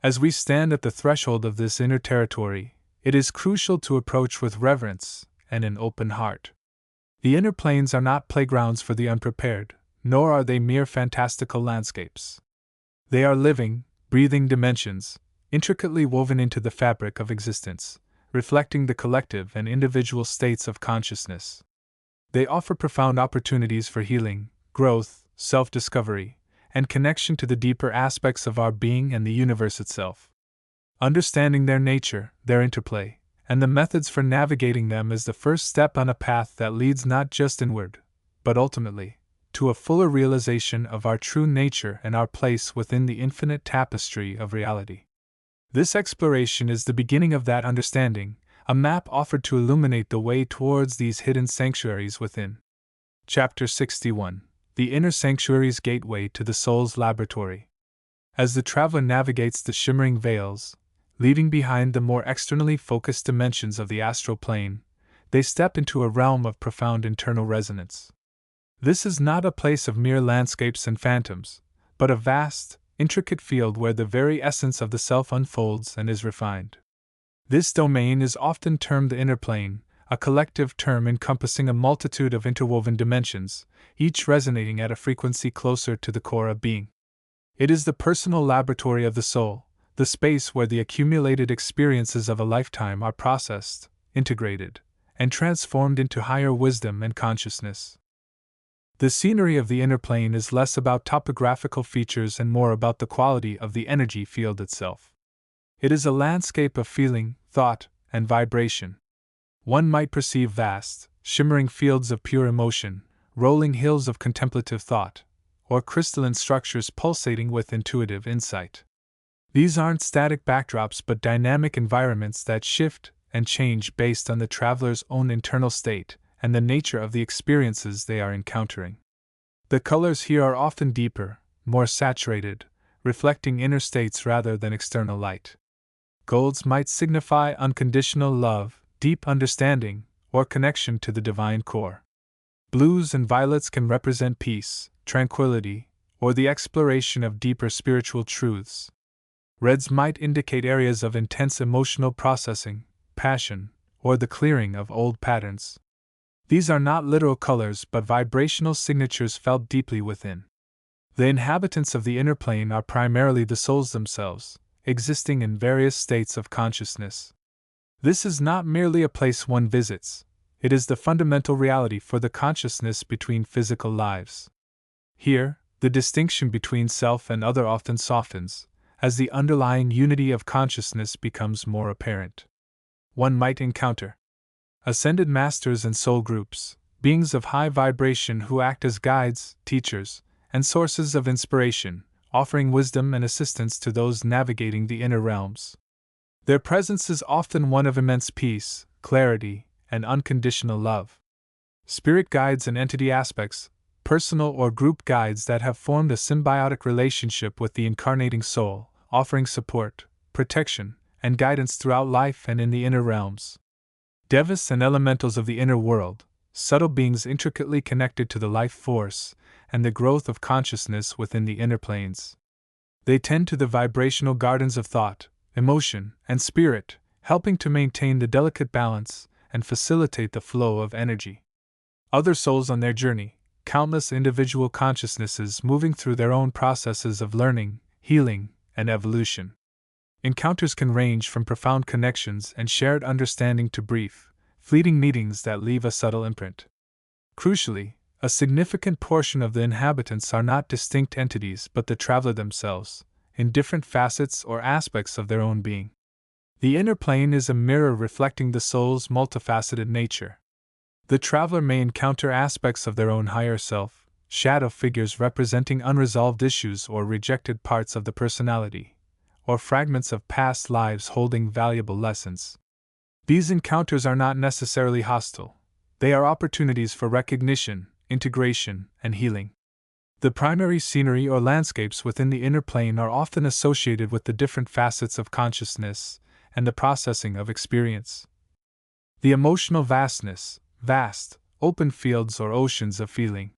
As we stand at the threshold of this inner territory, it is crucial to approach with reverence and an open heart. The inner planes are not playgrounds for the unprepared, nor are they mere fantastical landscapes. They are living, breathing dimensions, intricately woven into the fabric of existence, reflecting the collective and individual states of consciousness. They offer profound opportunities for healing, growth, self-discovery, and connection to the deeper aspects of our being and the universe itself. Understanding their nature, their interplay, and the methods for navigating them is the first step on a path that leads not just inward, but ultimately, to a fuller realization of our true nature and our place within the infinite tapestry of reality. This exploration is the beginning of that understanding, a map offered to illuminate the way towards these hidden sanctuaries within. Chapter 61: The Inner Sanctuary's Gateway to the Soul's Laboratory. As the traveler navigates the shimmering veils, leaving behind the more externally focused dimensions of the astral plane, they step into a realm of profound internal resonance. This is not a place of mere landscapes and phantoms, but a vast, intricate field where the very essence of the self unfolds and is refined. This domain is often termed the inner plane, a collective term encompassing a multitude of interwoven dimensions, each resonating at a frequency closer to the core of being. It is the personal laboratory of the soul, the space where the accumulated experiences of a lifetime are processed, integrated, and transformed into higher wisdom and consciousness. The scenery of the inner plane is less about topographical features and more about the quality of the energy field itself. It is a landscape of feeling, thought, and vibration. One might perceive vast, shimmering fields of pure emotion, rolling hills of contemplative thought, or crystalline structures pulsating with intuitive insight. These aren't static backdrops but dynamic environments that shift and change based on the traveler's own internal state and the nature of the experiences they are encountering. The colors here are often deeper, more saturated, reflecting inner states rather than external light. Golds might signify unconditional love, deep understanding, or connection to the divine core. Blues and violets can represent peace, tranquility, or the exploration of deeper spiritual truths. Reds might indicate areas of intense emotional processing, passion, or the clearing of old patterns. These are not literal colors but vibrational signatures felt deeply within. The inhabitants of the inner plane are primarily the souls themselves, existing in various states of consciousness. This is not merely a place one visits, it is the fundamental reality for the consciousness between physical lives. Here, the distinction between self and other often softens, as the underlying unity of consciousness becomes more apparent. One might encounter ascended masters and soul groups, beings of high vibration who act as guides, teachers, and sources of inspiration, offering wisdom and assistance to those navigating the inner realms. Their presence is often one of immense peace, clarity, and unconditional love. Spirit guides and entity aspects, personal or group guides that have formed a symbiotic relationship with the incarnating soul, offering support, protection, and guidance throughout life and in the inner realms. Devas and elementals of the inner world, subtle beings intricately connected to the life force and the growth of consciousness within the inner planes. They tend to the vibrational gardens of thought, emotion, and spirit, helping to maintain the delicate balance and facilitate the flow of energy. Other souls on their journey, countless individual consciousnesses moving through their own processes of learning, healing, and evolution. Encounters can range from profound connections and shared understanding to brief, fleeting meetings that leave a subtle imprint. Crucially, a significant portion of the inhabitants are not distinct entities but the traveler themselves, in different facets or aspects of their own being. The inner plane is a mirror reflecting the soul's multifaceted nature. The traveler may encounter aspects of their own higher self, shadow figures representing unresolved issues or rejected parts of the personality, or fragments of past lives holding valuable lessons. These encounters are not necessarily hostile. They are opportunities for recognition, integration, and healing. The primary scenery or landscapes within the inner plane are often associated with the different facets of consciousness and the processing of experience. The emotional vastness, vast, open fields or oceans of feeling.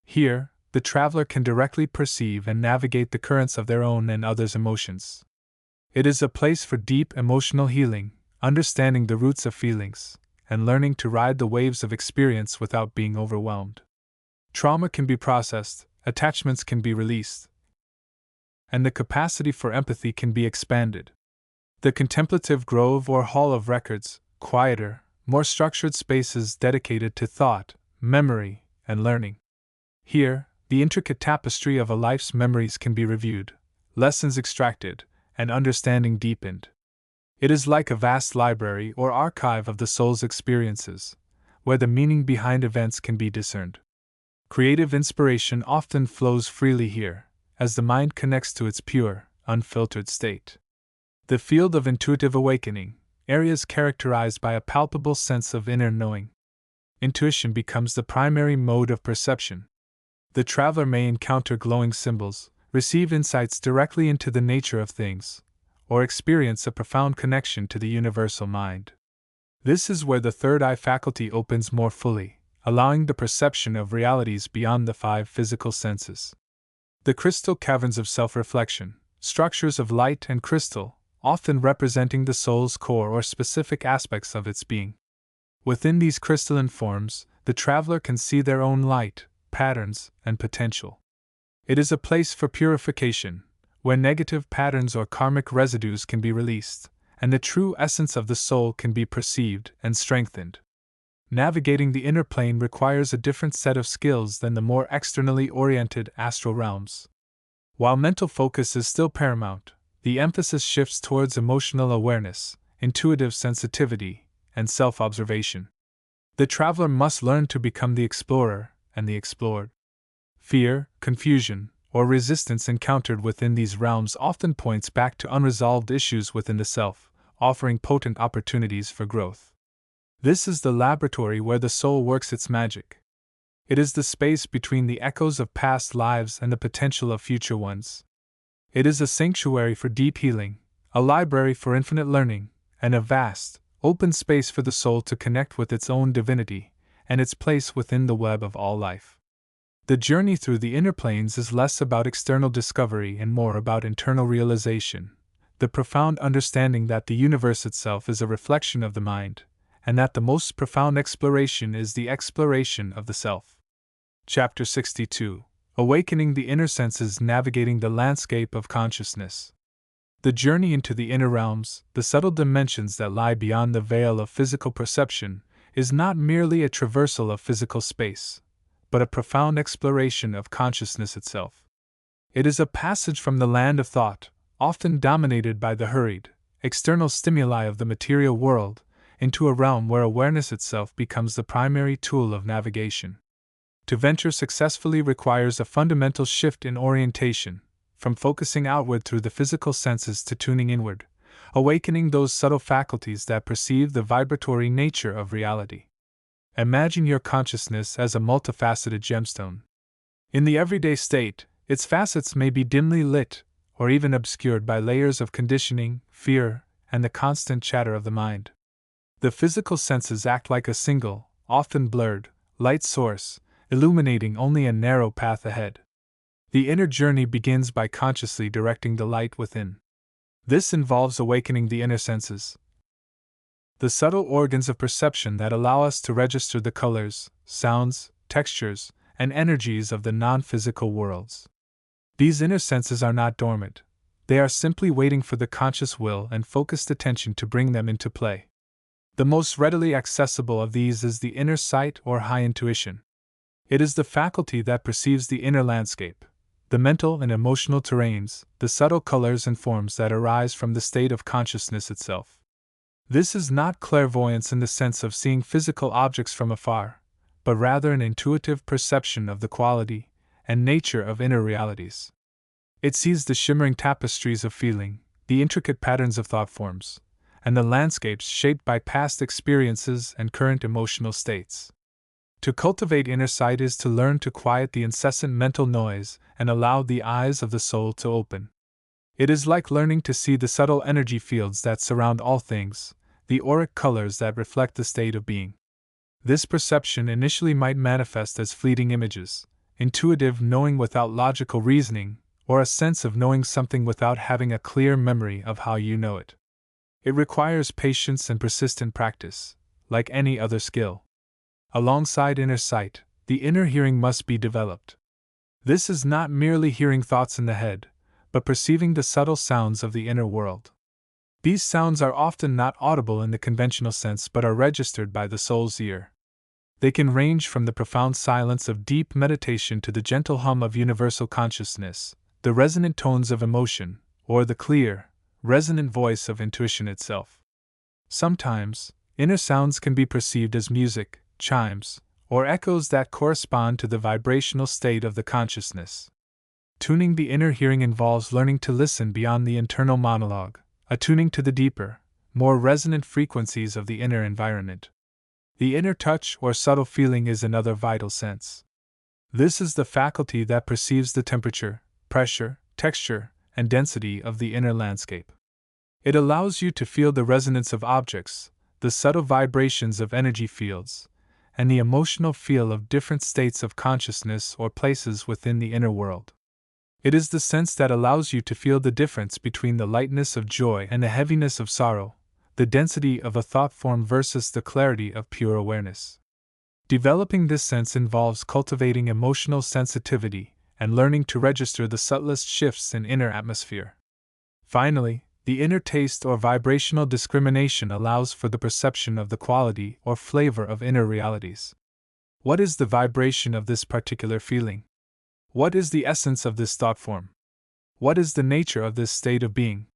Here, the traveler can directly perceive and navigate the currents of their own and others' emotions. It is a place for deep emotional healing, understanding the roots of feelings, and learning to ride the waves of experience without being overwhelmed. Trauma can be processed, attachments can be released, and the capacity for empathy can be expanded. The contemplative grove or hall of records, quieter, more structured spaces dedicated to thought, memory, and learning. Here, the intricate tapestry of a life's memories can be reviewed, lessons extracted, and understanding deepened. It is like a vast library or archive of the soul's experiences, where the meaning behind events can be discerned. Creative inspiration often flows freely here, as the mind connects to its pure, unfiltered state. The field of intuitive awakening, areas characterized by a palpable sense of inner knowing. Intuition becomes the primary mode of perception. The traveler may encounter glowing symbols, receive insights directly into the nature of things, or experience a profound connection to the universal mind. This is where the third eye faculty opens more fully, allowing the perception of realities beyond the five physical senses. The crystal caverns of self-reflection, structures of light and crystal, often representing the soul's core or specific aspects of its being. Within these crystalline forms, the traveler can see their own light, patterns, and potential. It is a place for purification, where negative patterns or karmic residues can be released, and the true essence of the soul can be perceived and strengthened. Navigating the inner plane requires a different set of skills than the more externally oriented astral realms. While mental focus is still paramount, the emphasis shifts towards emotional awareness, intuitive sensitivity, and self-observation. The traveler must learn to become the explorer and the explored. Fear, confusion, or resistance encountered within these realms often points back to unresolved issues within the self, offering potent opportunities for growth. This is the laboratory where the soul works its magic. It is the space between the echoes of past lives and the potential of future ones. It is a sanctuary for deep healing, a library for infinite learning, and a vast, open space for the soul to connect with its own divinity and its place within the web of all life. The journey through the inner planes is less about external discovery and more about internal realization, the profound understanding that the universe itself is a reflection of the mind, and that the most profound exploration is the exploration of the self. Chapter 62. Awakening the Inner Senses, Navigating the Landscape of Consciousness. The journey into the inner realms, the subtle dimensions that lie beyond the veil of physical perception, is not merely a traversal of physical space, but a profound exploration of consciousness itself. It is a passage from the land of thought, often dominated by the hurried, external stimuli of the material world, into a realm where awareness itself becomes the primary tool of navigation. To venture successfully requires a fundamental shift in orientation, from focusing outward through the physical senses to tuning inward, awakening those subtle faculties that perceive the vibratory nature of reality. Imagine your consciousness as a multifaceted gemstone. In the everyday state, its facets may be dimly lit, or even obscured by layers of conditioning, fear, and the constant chatter of the mind. The physical senses act like a single, often blurred, light source, illuminating only a narrow path ahead. The inner journey begins by consciously directing the light within. This involves awakening the inner senses, the subtle organs of perception that allow us to register the colors, sounds, textures, and energies of the non-physical worlds. These inner senses are not dormant. They are simply waiting for the conscious will and focused attention to bring them into play. The most readily accessible of these is the inner sight or high intuition. It is the faculty that perceives the inner landscape, the mental and emotional terrains, the subtle colors and forms that arise from the state of consciousness itself. This is not clairvoyance in the sense of seeing physical objects from afar, but rather an intuitive perception of the quality and nature of inner realities. It sees the shimmering tapestries of feeling, the intricate patterns of thought forms, and the landscapes shaped by past experiences and current emotional states. To cultivate inner sight is to learn to quiet the incessant mental noise and allow the eyes of the soul to open. It is like learning to see the subtle energy fields that surround all things, the auric colors that reflect the state of being. This perception initially might manifest as fleeting images, intuitive knowing without logical reasoning, or a sense of knowing something without having a clear memory of how you know it. It requires patience and persistent practice, like any other skill. Alongside inner sight, the inner hearing must be developed. This is not merely hearing thoughts in the head, but perceiving the subtle sounds of the inner world. These sounds are often not audible in the conventional sense but are registered by the soul's ear. They can range from the profound silence of deep meditation to the gentle hum of universal consciousness, the resonant tones of emotion, or the clear, resonant voice of intuition itself. Sometimes, inner sounds can be perceived as music, chimes, or echoes that correspond to the vibrational state of the consciousness. Tuning the inner hearing involves learning to listen beyond the internal monologue, attuning to the deeper, more resonant frequencies of the inner environment. The inner touch or subtle feeling is another vital sense. This is the faculty that perceives the temperature, pressure, texture, and density of the inner landscape. It allows you to feel the resonance of objects, the subtle vibrations of energy fields, and the emotional feel of different states of consciousness or places within the inner world. It is the sense that allows you to feel the difference between the lightness of joy and the heaviness of sorrow, the density of a thought form versus the clarity of pure awareness. Developing this sense involves cultivating emotional sensitivity and learning to register the subtlest shifts in inner atmosphere. Finally, the inner taste or vibrational discrimination allows for the perception of the quality or flavor of inner realities. What is the vibration of this particular feeling? What is the essence of this thought form? What is the nature of this state of being?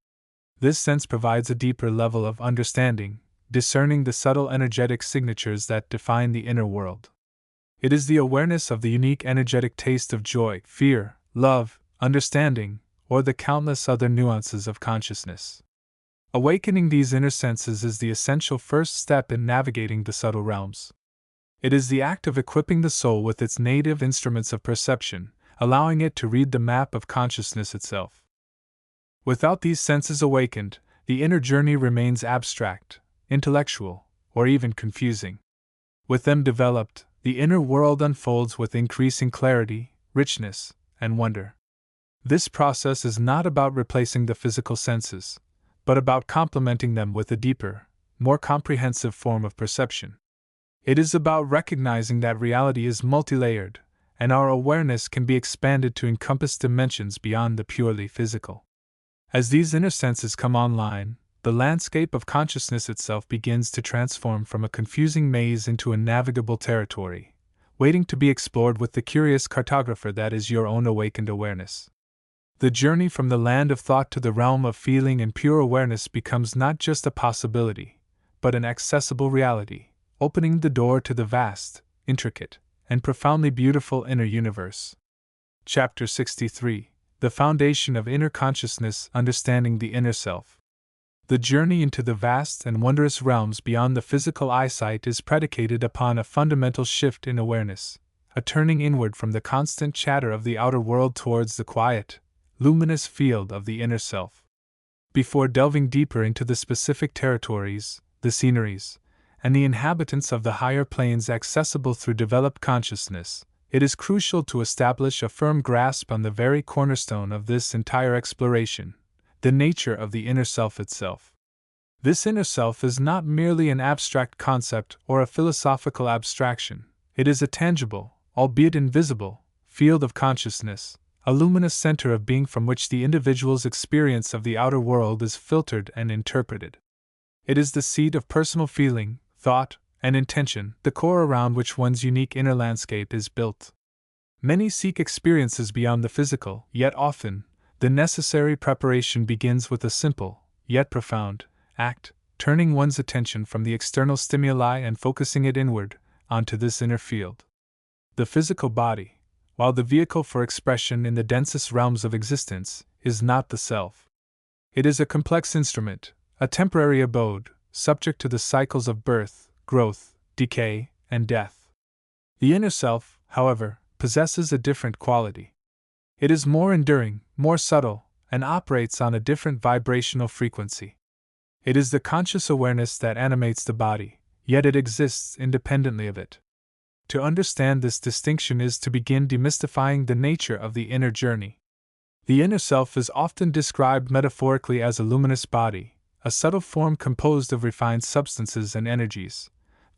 This sense provides a deeper level of understanding, discerning the subtle energetic signatures that define the inner world. It is the awareness of the unique energetic taste of joy, fear, love, understanding, or the countless other nuances of consciousness. Awakening these inner senses is the essential first step in navigating the subtle realms. It is the act of equipping the soul with its native instruments of perception, allowing it to read the map of consciousness itself. Without these senses awakened, the inner journey remains abstract, intellectual, or even confusing. With them developed, the inner world unfolds with increasing clarity, richness, and wonder. This process is not about replacing the physical senses, but about complementing them with a deeper, more comprehensive form of perception. It is about recognizing that reality is multilayered, and our awareness can be expanded to encompass dimensions beyond the purely physical. As these inner senses come online, the landscape of consciousness itself begins to transform from a confusing maze into a navigable territory, waiting to be explored with the curious cartographer that is your own awakened awareness. The journey from the land of thought to the realm of feeling and pure awareness becomes not just a possibility, but an accessible reality, opening the door to the vast, intricate, and profoundly beautiful inner universe. Chapter 63: The Foundation of Inner Consciousness, Understanding the Inner Self. The journey into the vast and wondrous realms beyond the physical eyesight is predicated upon a fundamental shift in awareness, a turning inward from the constant chatter of the outer world towards the quiet, luminous field of the inner self. Before delving deeper into the specific territories, the sceneries, and the inhabitants of the higher planes accessible through developed consciousness, it is crucial to establish a firm grasp on the very cornerstone of this entire exploration, the nature of the inner self itself. This inner self is not merely an abstract concept or a philosophical abstraction, it is a tangible, albeit invisible, field of consciousness, a luminous center of being from which the individual's experience of the outer world is filtered and interpreted. It is the seat of personal feeling, thought, and intention, the core around which one's unique inner landscape is built. Many seek experiences beyond the physical, yet often, the necessary preparation begins with a simple, yet profound, act, turning one's attention from the external stimuli and focusing it inward, onto this inner field. The physical body, while the vehicle for expression in the densest realms of existence, is not the self. It is a complex instrument, a temporary abode, subject to the cycles of birth, growth, decay, and death. The inner self, however, possesses a different quality. It is more enduring, more subtle, and operates on a different vibrational frequency. It is the conscious awareness that animates the body, yet it exists independently of it. To understand this distinction is to begin demystifying the nature of the inner journey. The inner self is often described metaphorically as a luminous body, a subtle form composed of refined substances and energies,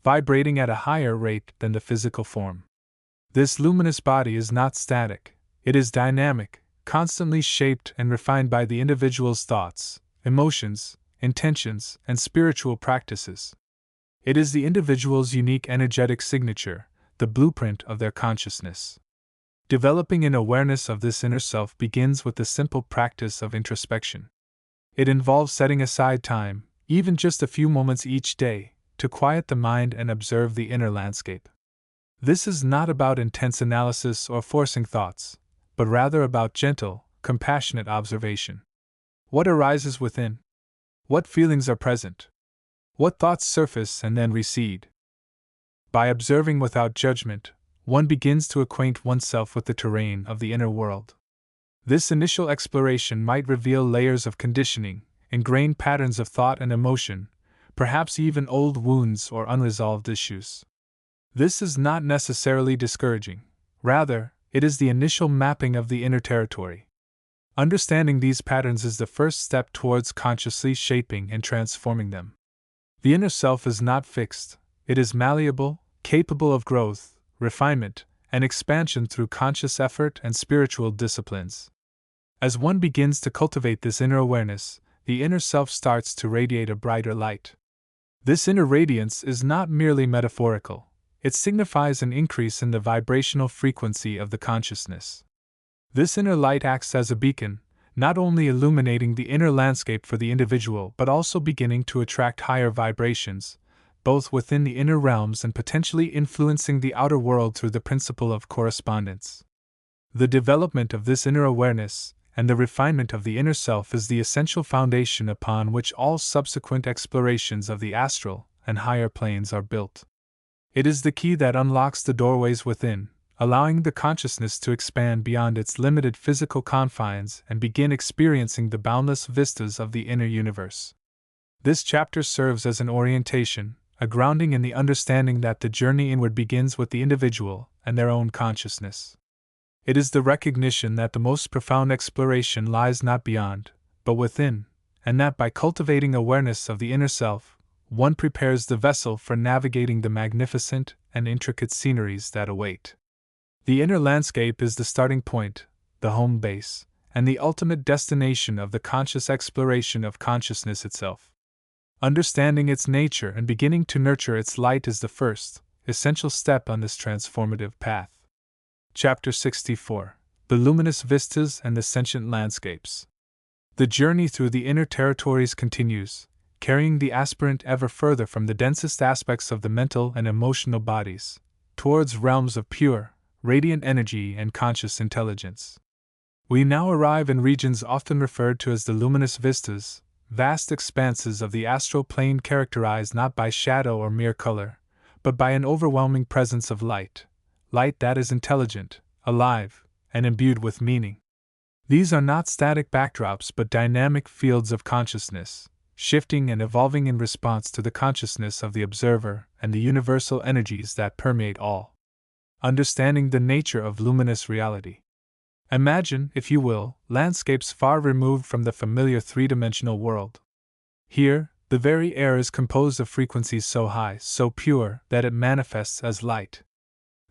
vibrating at a higher rate than the physical form. This luminous body is not static, it is dynamic, constantly shaped and refined by the individual's thoughts, emotions, intentions, and spiritual practices. It is the individual's unique energetic signature, the blueprint of their consciousness. Developing an awareness of this inner self begins with the simple practice of introspection. It involves setting aside time, even just a few moments each day, to quiet the mind and observe the inner landscape. This is not about intense analysis or forcing thoughts, but rather about gentle, compassionate observation. What arises within? What feelings are present? What thoughts surface and then recede? By observing without judgment, one begins to acquaint oneself with the terrain of the inner world. This initial exploration might reveal layers of conditioning, ingrained patterns of thought and emotion, perhaps even old wounds or unresolved issues. This is not necessarily discouraging. Rather, it is the initial mapping of the inner territory. Understanding these patterns is the first step towards consciously shaping and transforming them. The inner self is not fixed, it is malleable, capable of growth, refinement, and expansion through conscious effort and spiritual disciplines. As one begins to cultivate this inner awareness, the inner self starts to radiate a brighter light. This inner radiance is not merely metaphorical. It signifies an increase in the vibrational frequency of the consciousness. This inner light acts as a beacon, not only illuminating the inner landscape for the individual but also beginning to attract higher vibrations, both within the inner realms and potentially influencing the outer world through the principle of correspondence. The development of this inner awareness and the refinement of the inner self is the essential foundation upon which all subsequent explorations of the astral and higher planes are built. It is the key that unlocks the doorways within, allowing the consciousness to expand beyond its limited physical confines and begin experiencing the boundless vistas of the inner universe. This chapter serves as an orientation, a grounding in the understanding that the journey inward begins with the individual and their own consciousness. It is the recognition that the most profound exploration lies not beyond, but within, and that by cultivating awareness of the inner self, one prepares the vessel for navigating the magnificent and intricate sceneries that await. The inner landscape is the starting point, the home base, and the ultimate destination of the conscious exploration of consciousness itself. Understanding its nature and beginning to nurture its light is the first, essential step on this transformative path. Chapter 64: The Luminous Vistas and the Sentient Landscapes. The journey through the inner territories continues, carrying the aspirant ever further from the densest aspects of the mental and emotional bodies, towards realms of pure, radiant energy and conscious intelligence. We now arrive in regions often referred to as the luminous vistas, vast expanses of the astral plane characterized not by shadow or mere color, but by an overwhelming presence of light that is intelligent, alive, and imbued with meaning. These are not static backdrops but dynamic fields of consciousness, shifting and evolving in response to the consciousness of the observer and the universal energies that permeate all. Understanding the nature of luminous reality. Imagine, if you will, landscapes far removed from the familiar three-dimensional world. Here, the very air is composed of frequencies so high, so pure, that it manifests as light.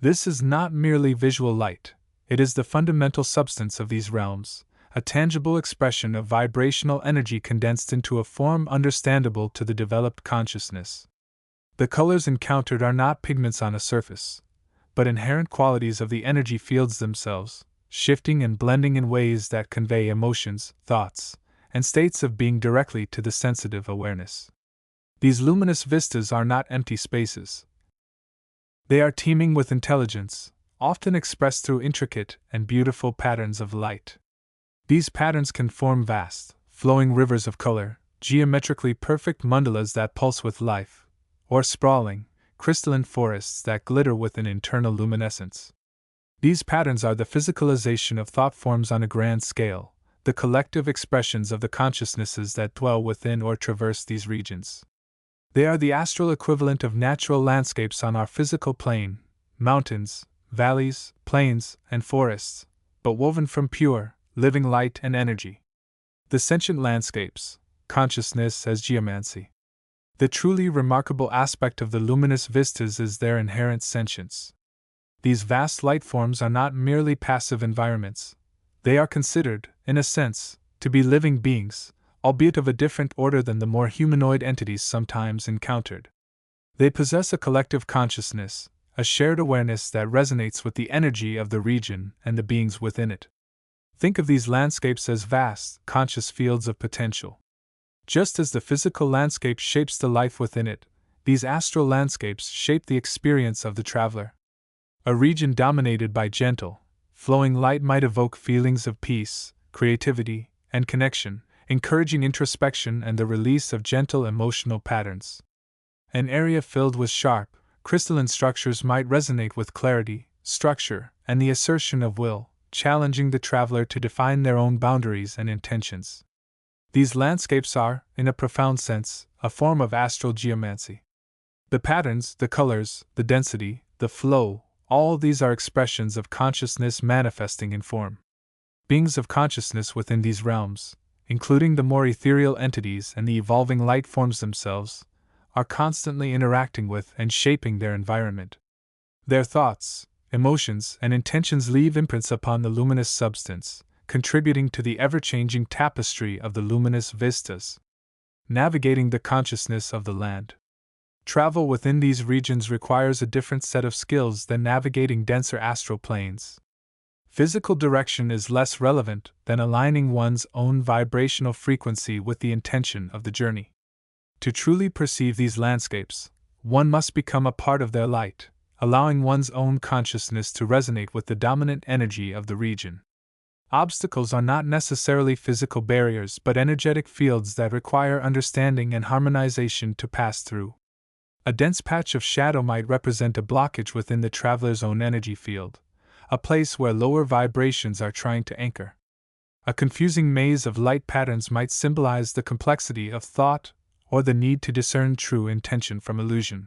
This is not merely visual light, it is the fundamental substance of these realms, a tangible expression of vibrational energy condensed into a form understandable to the developed consciousness. The colors encountered are not pigments on a surface, but inherent qualities of the energy fields themselves, shifting and blending in ways that convey emotions, thoughts, and states of being directly to the sensitive awareness. These luminous vistas are not empty spaces. They are teeming with intelligence, often expressed through intricate and beautiful patterns of light. These patterns can form vast, flowing rivers of color, geometrically perfect mandalas that pulse with life, or sprawling, crystalline forests that glitter with an internal luminescence. These patterns are the physicalization of thought forms on a grand scale, the collective expressions of the consciousnesses that dwell within or traverse these regions. They are the astral equivalent of natural landscapes on our physical plane: mountains, valleys, plains, and forests, but woven from pure, living light and energy. The sentient landscapes, consciousness as geomancy. The truly remarkable aspect of the luminous vistas is their inherent sentience. These vast light forms are not merely passive environments. They are considered, in a sense, to be living beings, albeit of a different order than the more humanoid entities sometimes encountered. They possess a collective consciousness, a shared awareness that resonates with the energy of the region and the beings within it. Think of these landscapes as vast, conscious fields of potential. Just as the physical landscape shapes the life within it, these astral landscapes shape the experience of the traveler. A region dominated by gentle, flowing light might evoke feelings of peace, creativity, and connection, encouraging introspection and the release of gentle emotional patterns. An area filled with sharp, crystalline structures might resonate with clarity, structure, and the assertion of will, challenging the traveler to define their own boundaries and intentions. These landscapes are, in a profound sense, a form of astral geomancy. The patterns, the colors, the density, the flow, all these are expressions of consciousness manifesting in form. Beings of consciousness within these realms, including the more ethereal entities and the evolving light forms themselves, are constantly interacting with and shaping their environment. Their thoughts, emotions, and intentions leave imprints upon the luminous substance, contributing to the ever-changing tapestry of the luminous vistas. Navigating the consciousness of the land. Travel within these regions requires a different set of skills than navigating denser astral planes. Physical direction is less relevant than aligning one's own vibrational frequency with the intention of the journey. To truly perceive these landscapes, one must become a part of their light, allowing one's own consciousness to resonate with the dominant energy of the region. Obstacles are not necessarily physical barriers but energetic fields that require understanding and harmonization to pass through. A dense patch of shadow might represent a blockage within the traveler's own energy field, a place where lower vibrations are trying to anchor. A confusing maze of light patterns might symbolize the complexity of thought or the need to discern true intention from illusion.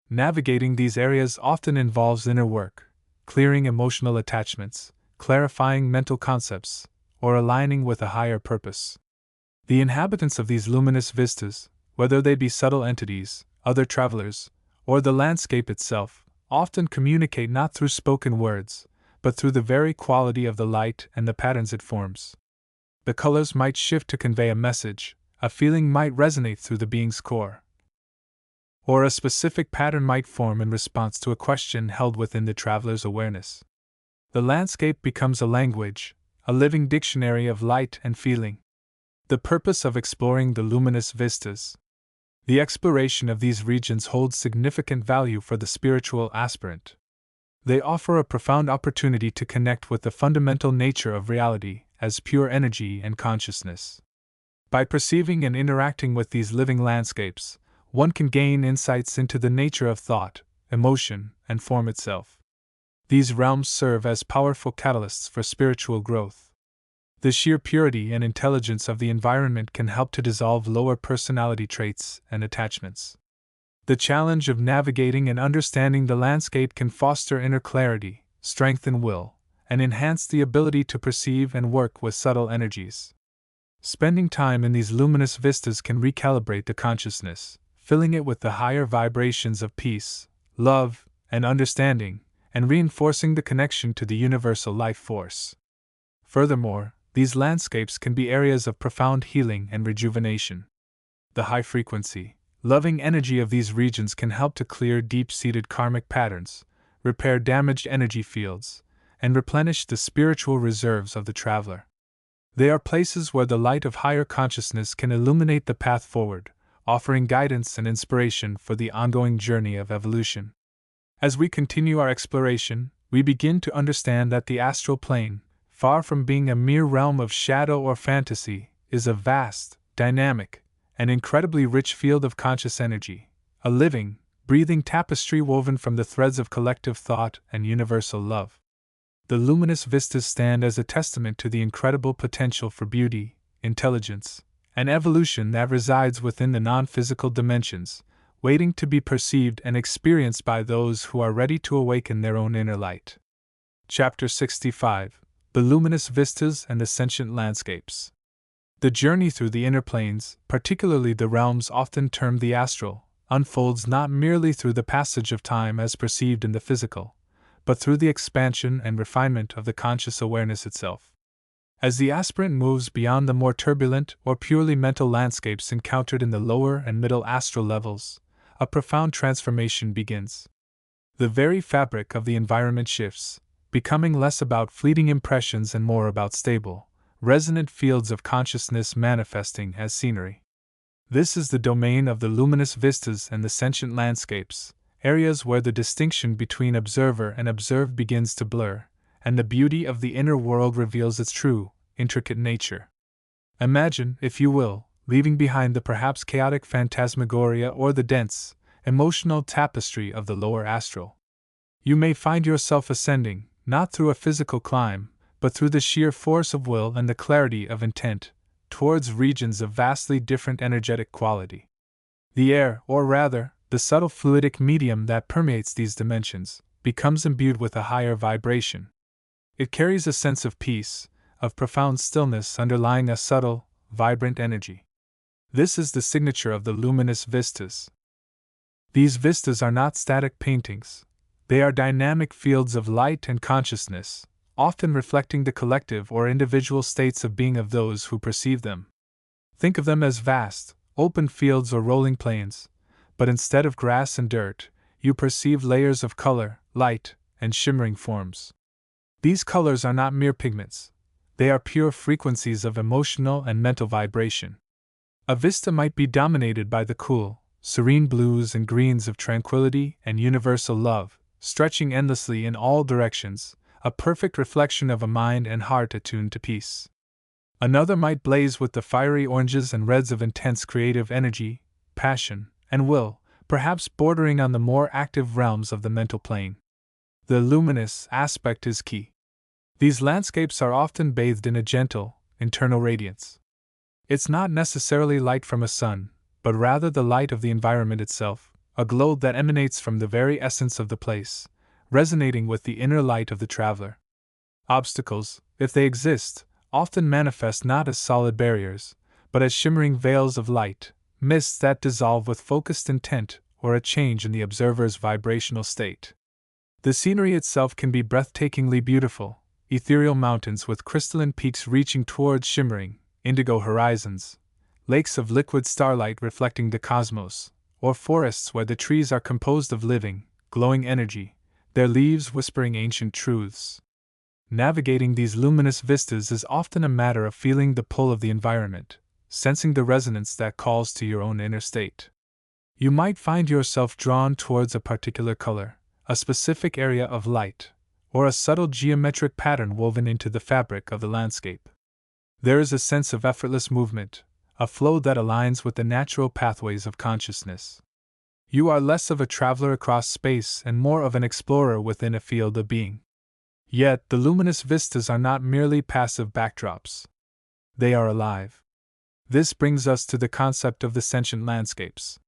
Navigating these areas often involves inner work, clearing emotional attachments, clarifying mental concepts, or aligning with a higher purpose. The inhabitants of these luminous vistas, whether they be subtle entities, other travelers, or the landscape itself, often communicate not through spoken words, but through the very quality of the light and the patterns it forms. The colors might shift to convey a message, a feeling might resonate through the being's core, or a specific pattern might form in response to a question held within the traveler's awareness. The landscape becomes a language, a living dictionary of light and feeling. The purpose of exploring the luminous vistas. The exploration of these regions holds significant value for the spiritual aspirant. They offer a profound opportunity to connect with the fundamental nature of reality as pure energy and consciousness. By perceiving and interacting with these living landscapes, one can gain insights into the nature of thought, emotion, and form itself. These realms serve as powerful catalysts for spiritual growth. The sheer purity and intelligence of the environment can help to dissolve lower personality traits and attachments. The challenge of navigating and understanding the landscape can foster inner clarity, strengthen will, and enhance the ability to perceive and work with subtle energies. Spending time in these luminous vistas can recalibrate the consciousness, filling it with the higher vibrations of peace, love, and understanding, and reinforcing the connection to the universal life force. Furthermore, these landscapes can be areas of profound healing and rejuvenation. The high-frequency, loving energy of these regions can help to clear deep-seated karmic patterns, repair damaged energy fields, and replenish the spiritual reserves of the traveler. They are places where the light of higher consciousness can illuminate the path forward, offering guidance and inspiration for the ongoing journey of evolution. As we continue our exploration, we begin to understand that the astral plane, far from being a mere realm of shadow or fantasy, is a vast, dynamic, and incredibly rich field of conscious energy, a living, breathing tapestry woven from the threads of collective thought and universal love. The luminous vistas stand as a testament to the incredible potential for beauty, intelligence, and evolution that resides within the non-physical dimensions, waiting to be perceived and experienced by those who are ready to awaken their own inner light. Chapter 65: The Luminous Vistas and the Sentient Landscapes. The journey through the inner planes, particularly the realms often termed the astral, unfolds not merely through the passage of time as perceived in the physical, but through the expansion and refinement of the conscious awareness itself. As the aspirant moves beyond the more turbulent or purely mental landscapes encountered in the lower and middle astral levels, a profound transformation begins. The very fabric of the environment shifts, becoming less about fleeting impressions and more about stable, resonant fields of consciousness manifesting as scenery. This is the domain of the luminous vistas and the sentient landscapes, areas where the distinction between observer and observed begins to blur, and the beauty of the inner world reveals its true, intricate nature. Imagine, if you will, leaving behind the perhaps chaotic phantasmagoria or the dense, emotional tapestry of the lower astral. You may find yourself ascending, not through a physical climb, but through the sheer force of will and the clarity of intent, towards regions of vastly different energetic quality. The air, or rather, the subtle fluidic medium that permeates these dimensions, becomes imbued with a higher vibration. It carries a sense of peace, of profound stillness underlying a subtle, vibrant energy. This is the signature of the luminous vistas. These vistas are not static paintings. They are dynamic fields of light and consciousness, often reflecting the collective or individual states of being of those who perceive them. Think of them as vast, open fields or rolling plains, but instead of grass and dirt, you perceive layers of color, light, and shimmering forms. These colors are not mere pigments. They are pure frequencies of emotional and mental vibration. A vista might be dominated by the cool, serene blues and greens of tranquility and universal love, stretching endlessly in all directions, a perfect reflection of a mind and heart attuned to peace. Another might blaze with the fiery oranges and reds of intense creative energy, passion, and will, perhaps bordering on the more active realms of the mental plane. The luminous aspect is key. These landscapes are often bathed in a gentle, internal radiance. It's not necessarily light from a sun, but rather the light of the environment itself, a glow that emanates from the very essence of the place, resonating with the inner light of the traveler. Obstacles, if they exist, often manifest not as solid barriers, but as shimmering veils of light, mists that dissolve with focused intent or a change in the observer's vibrational state. The scenery itself can be breathtakingly beautiful, ethereal mountains with crystalline peaks reaching towards shimmering, indigo horizons, lakes of liquid starlight reflecting the cosmos, or forests where the trees are composed of living, glowing energy, their leaves whispering ancient truths. Navigating these luminous vistas is often a matter of feeling the pull of the environment, sensing the resonance that calls to your own inner state. You might find yourself drawn towards a particular color, a specific area of light, or a subtle geometric pattern woven into the fabric of the landscape. There is a sense of effortless movement, a flow that aligns with the natural pathways of consciousness. You are less of a traveler across space and more of an explorer within a field of being. Yet, the luminous vistas are not merely passive backdrops. They are alive. This brings us to the concept of the sentient landscapes.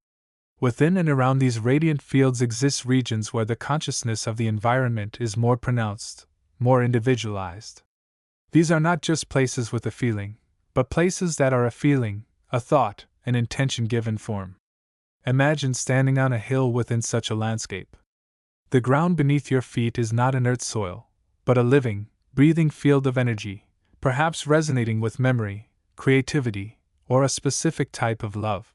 Within and around these radiant fields exist regions where the consciousness of the environment is more pronounced, more individualized. These are not just places with a feeling, but places that are a feeling, a thought, an intention given form. Imagine standing on a hill within such a landscape. The ground beneath your feet is not inert soil, but a living, breathing field of energy, perhaps resonating with memory, creativity, or a specific type of love.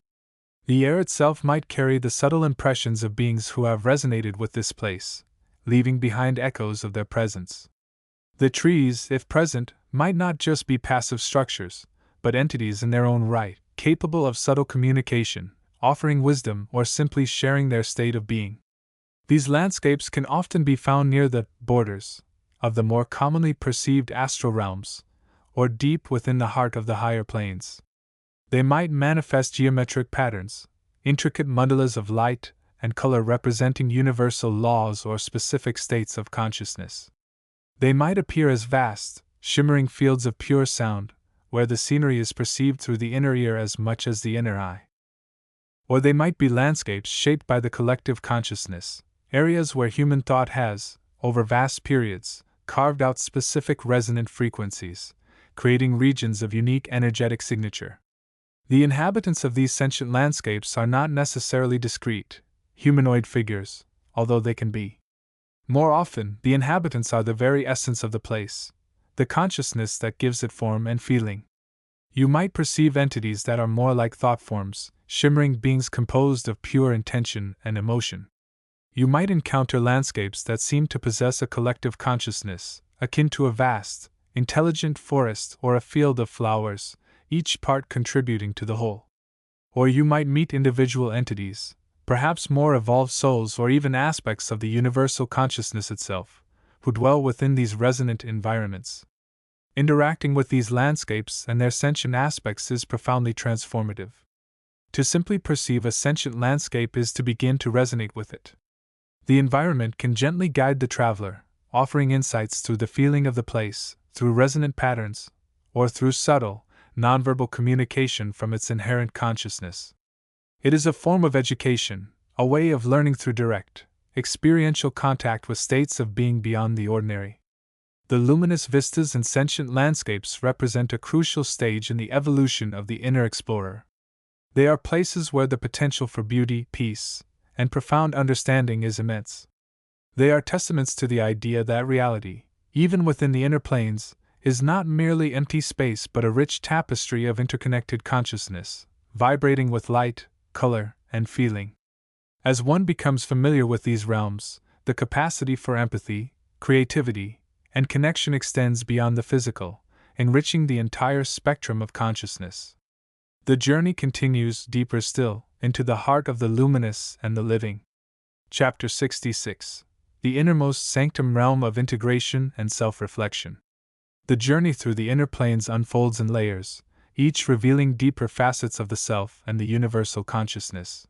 The air itself might carry the subtle impressions of beings who have resonated with this place, leaving behind echoes of their presence. The trees, if present, might not just be passive structures, but entities in their own right, capable of subtle communication, offering wisdom or simply sharing their state of being. These landscapes can often be found near the borders of the more commonly perceived astral realms, or deep within the heart of the higher planes. They might manifest geometric patterns, intricate mandalas of light and color representing universal laws or specific states of consciousness. They might appear as vast, shimmering fields of pure sound, where the scenery is perceived through the inner ear as much as the inner eye. Or they might be landscapes shaped by the collective consciousness, areas where human thought has, over vast periods, carved out specific resonant frequencies, creating regions of unique energetic signature. The inhabitants of these sentient landscapes are not necessarily discrete, humanoid figures, although they can be. More often, the inhabitants are the very essence of the place, the consciousness that gives it form and feeling. You might perceive entities that are more like thought forms, shimmering beings composed of pure intention and emotion. You might encounter landscapes that seem to possess a collective consciousness, akin to a vast, intelligent forest or a field of flowers, each part contributing to the whole. Or you might meet individual entities, perhaps more evolved souls or even aspects of the universal consciousness itself, who dwell within these resonant environments. Interacting with these landscapes and their sentient aspects is profoundly transformative. To simply perceive a sentient landscape is to begin to resonate with it. The environment can gently guide the traveler, offering insights through the feeling of the place, through resonant patterns, or through subtle, nonverbal communication from its inherent consciousness. It is a form of education, a way of learning through direct, experiential contact with states of being beyond the ordinary. The luminous vistas and sentient landscapes represent a crucial stage in the evolution of the inner explorer. They are places where the potential for beauty, peace, and profound understanding is immense. They are testaments to the idea that reality, even within the inner planes, is not merely empty space but a rich tapestry of interconnected consciousness, vibrating with light, color, and feeling. As one becomes familiar with these realms, the capacity for empathy, creativity, and connection extends beyond the physical, enriching the entire spectrum of consciousness. The journey continues deeper still, into the heart of the luminous and the living. Chapter 66. The Innermost Sanctum Realm of Integration and Self-Reflection. The journey through the inner planes unfolds in layers, each revealing deeper facets of the self and the universal consciousness.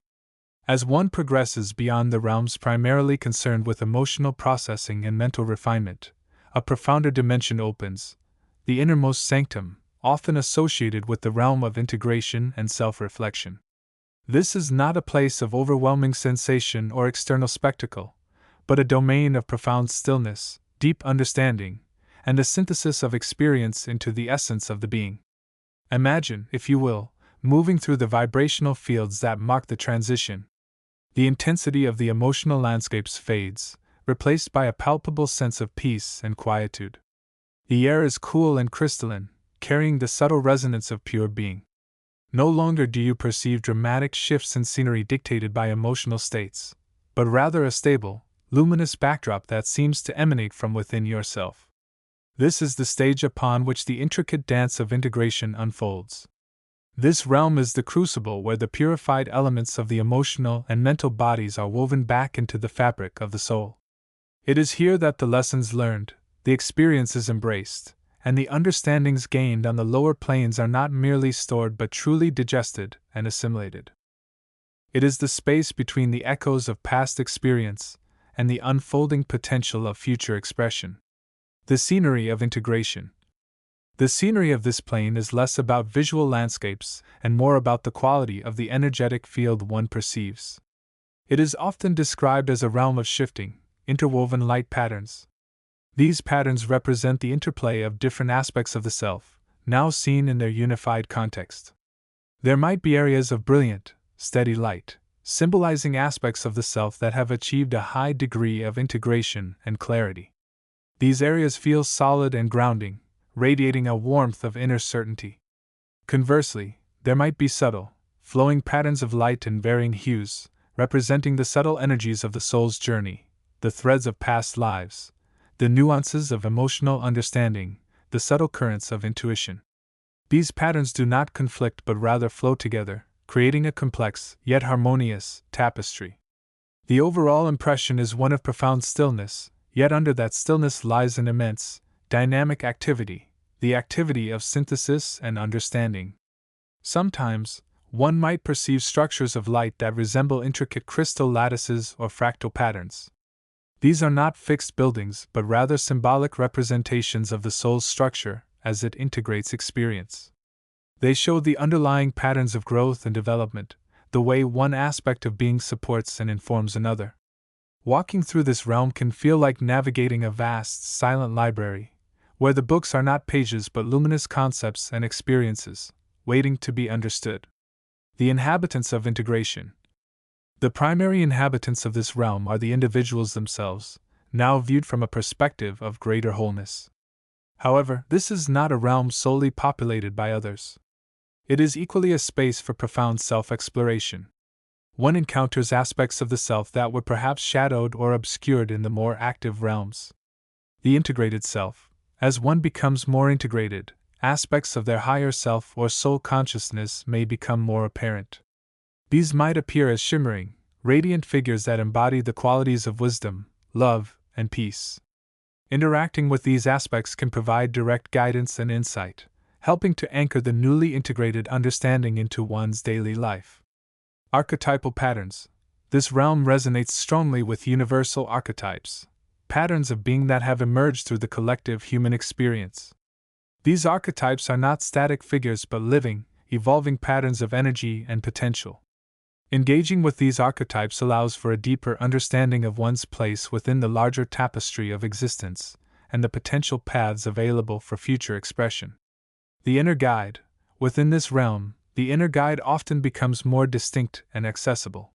As one progresses beyond the realms primarily concerned with emotional processing and mental refinement, a profounder dimension opens, the innermost sanctum, often associated with the realm of integration and self-reflection. This is not a place of overwhelming sensation or external spectacle, but a domain of profound stillness, deep understanding, and a synthesis of experience into the essence of the being. Imagine, if you will, moving through the vibrational fields that mark the transition. The intensity of the emotional landscapes fades, replaced by a palpable sense of peace and quietude. The air is cool and crystalline, carrying the subtle resonance of pure being. No longer do you perceive dramatic shifts in scenery dictated by emotional states, but rather a stable, luminous backdrop that seems to emanate from within yourself. This is the stage upon which the intricate dance of integration unfolds. This realm is the crucible where the purified elements of the emotional and mental bodies are woven back into the fabric of the soul. It is here that the lessons learned, the experiences embraced, and the understandings gained on the lower planes are not merely stored but truly digested and assimilated. It is the space between the echoes of past experience and the unfolding potential of future expression. The scenery of integration. The scenery of this plane is less about visual landscapes and more about the quality of the energetic field one perceives. It is often described as a realm of shifting, interwoven light patterns. These patterns represent the interplay of different aspects of the self, now seen in their unified context. There might be areas of brilliant, steady light, symbolizing aspects of the self that have achieved a high degree of integration and clarity. These areas feel solid and grounding, radiating a warmth of inner certainty. Conversely, there might be subtle, flowing patterns of light in varying hues, representing the subtle energies of the soul's journey, the threads of past lives, the nuances of emotional understanding, the subtle currents of intuition. These patterns do not conflict but rather flow together, creating a complex, yet harmonious, tapestry. The overall impression is one of profound stillness, yet under that stillness lies an immense, dynamic activity, the activity of synthesis and understanding. Sometimes, one might perceive structures of light that resemble intricate crystal lattices or fractal patterns. These are not fixed buildings but rather symbolic representations of the soul's structure as it integrates experience. They show the underlying patterns of growth and development, the way one aspect of being supports and informs another. Walking through this realm can feel like navigating a vast, silent library, where the books are not pages but luminous concepts and experiences, waiting to be understood. The inhabitants of integration. The primary inhabitants of this realm are the individuals themselves, now viewed from a perspective of greater wholeness. However, this is not a realm solely populated by others. It is equally a space for profound self-exploration. One encounters aspects of the self that were perhaps shadowed or obscured in the more active realms. The integrated self. As one becomes more integrated, aspects of their higher self or soul consciousness may become more apparent. These might appear as shimmering, radiant figures that embody the qualities of wisdom, love, and peace. Interacting with these aspects can provide direct guidance and insight, helping to anchor the newly integrated understanding into one's daily life. Archetypal patterns. This realm resonates strongly with universal archetypes, patterns of being that have emerged through the collective human experience. These archetypes are not static figures but living, evolving patterns of energy and potential. Engaging with these archetypes allows for a deeper understanding of one's place within the larger tapestry of existence and the potential paths available for future expression. The inner guide. Within this realm, the inner guide often becomes more distinct and accessible.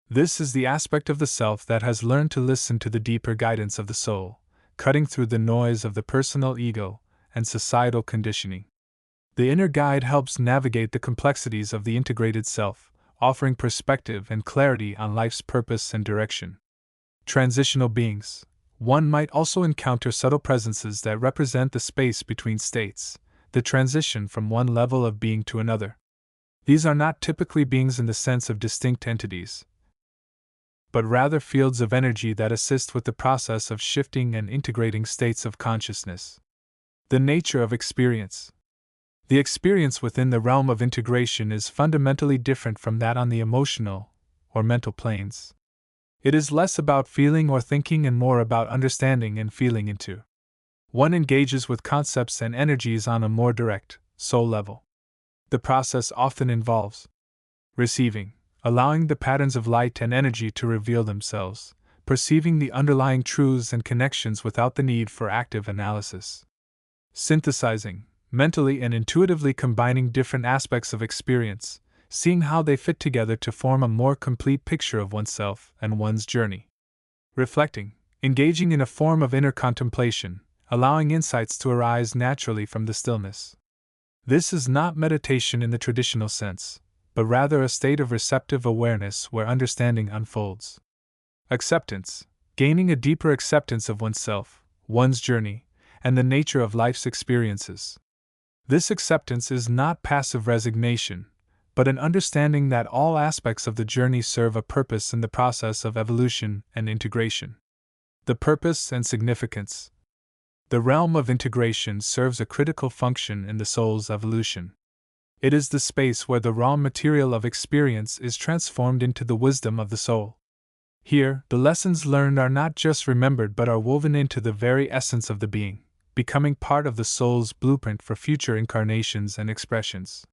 This is the aspect of the self that has learned to listen to the deeper guidance of the soul, cutting through the noise of the personal ego and societal conditioning. The inner guide helps navigate the complexities of the integrated self, offering perspective and clarity on life's purpose and direction. Transitional beings. One might also encounter subtle presences that represent the space between states, the transition from one level of being to another. These are not typically beings in the sense of distinct entities, but rather fields of energy that assist with the process of shifting and integrating states of consciousness. The nature of experience. The experience within the realm of integration is fundamentally different from that on the emotional or mental planes. It is less about feeling or thinking and more about understanding and feeling into. One engages with concepts and energies on a more direct, soul level. The process often involves receiving, allowing the patterns of light and energy to reveal themselves, perceiving the underlying truths and connections without the need for active analysis. Synthesizing, mentally and intuitively combining different aspects of experience, seeing how they fit together to form a more complete picture of oneself and one's journey. Reflecting, engaging in a form of inner contemplation, allowing insights to arise naturally from the stillness. This is not meditation in the traditional sense, but rather a state of receptive awareness where understanding unfolds. Acceptance, gaining a deeper acceptance of oneself, one's journey, and the nature of life's experiences. This acceptance is not passive resignation, but an understanding that all aspects of the journey serve a purpose in the process of evolution and integration. The purpose and significance. The realm of integration serves a critical function in the soul's evolution. It is the space where the raw material of experience is transformed into the wisdom of the soul. Here, the lessons learned are not just remembered but are woven into the very essence of the being, becoming part of the soul's blueprint for future incarnations and expressions.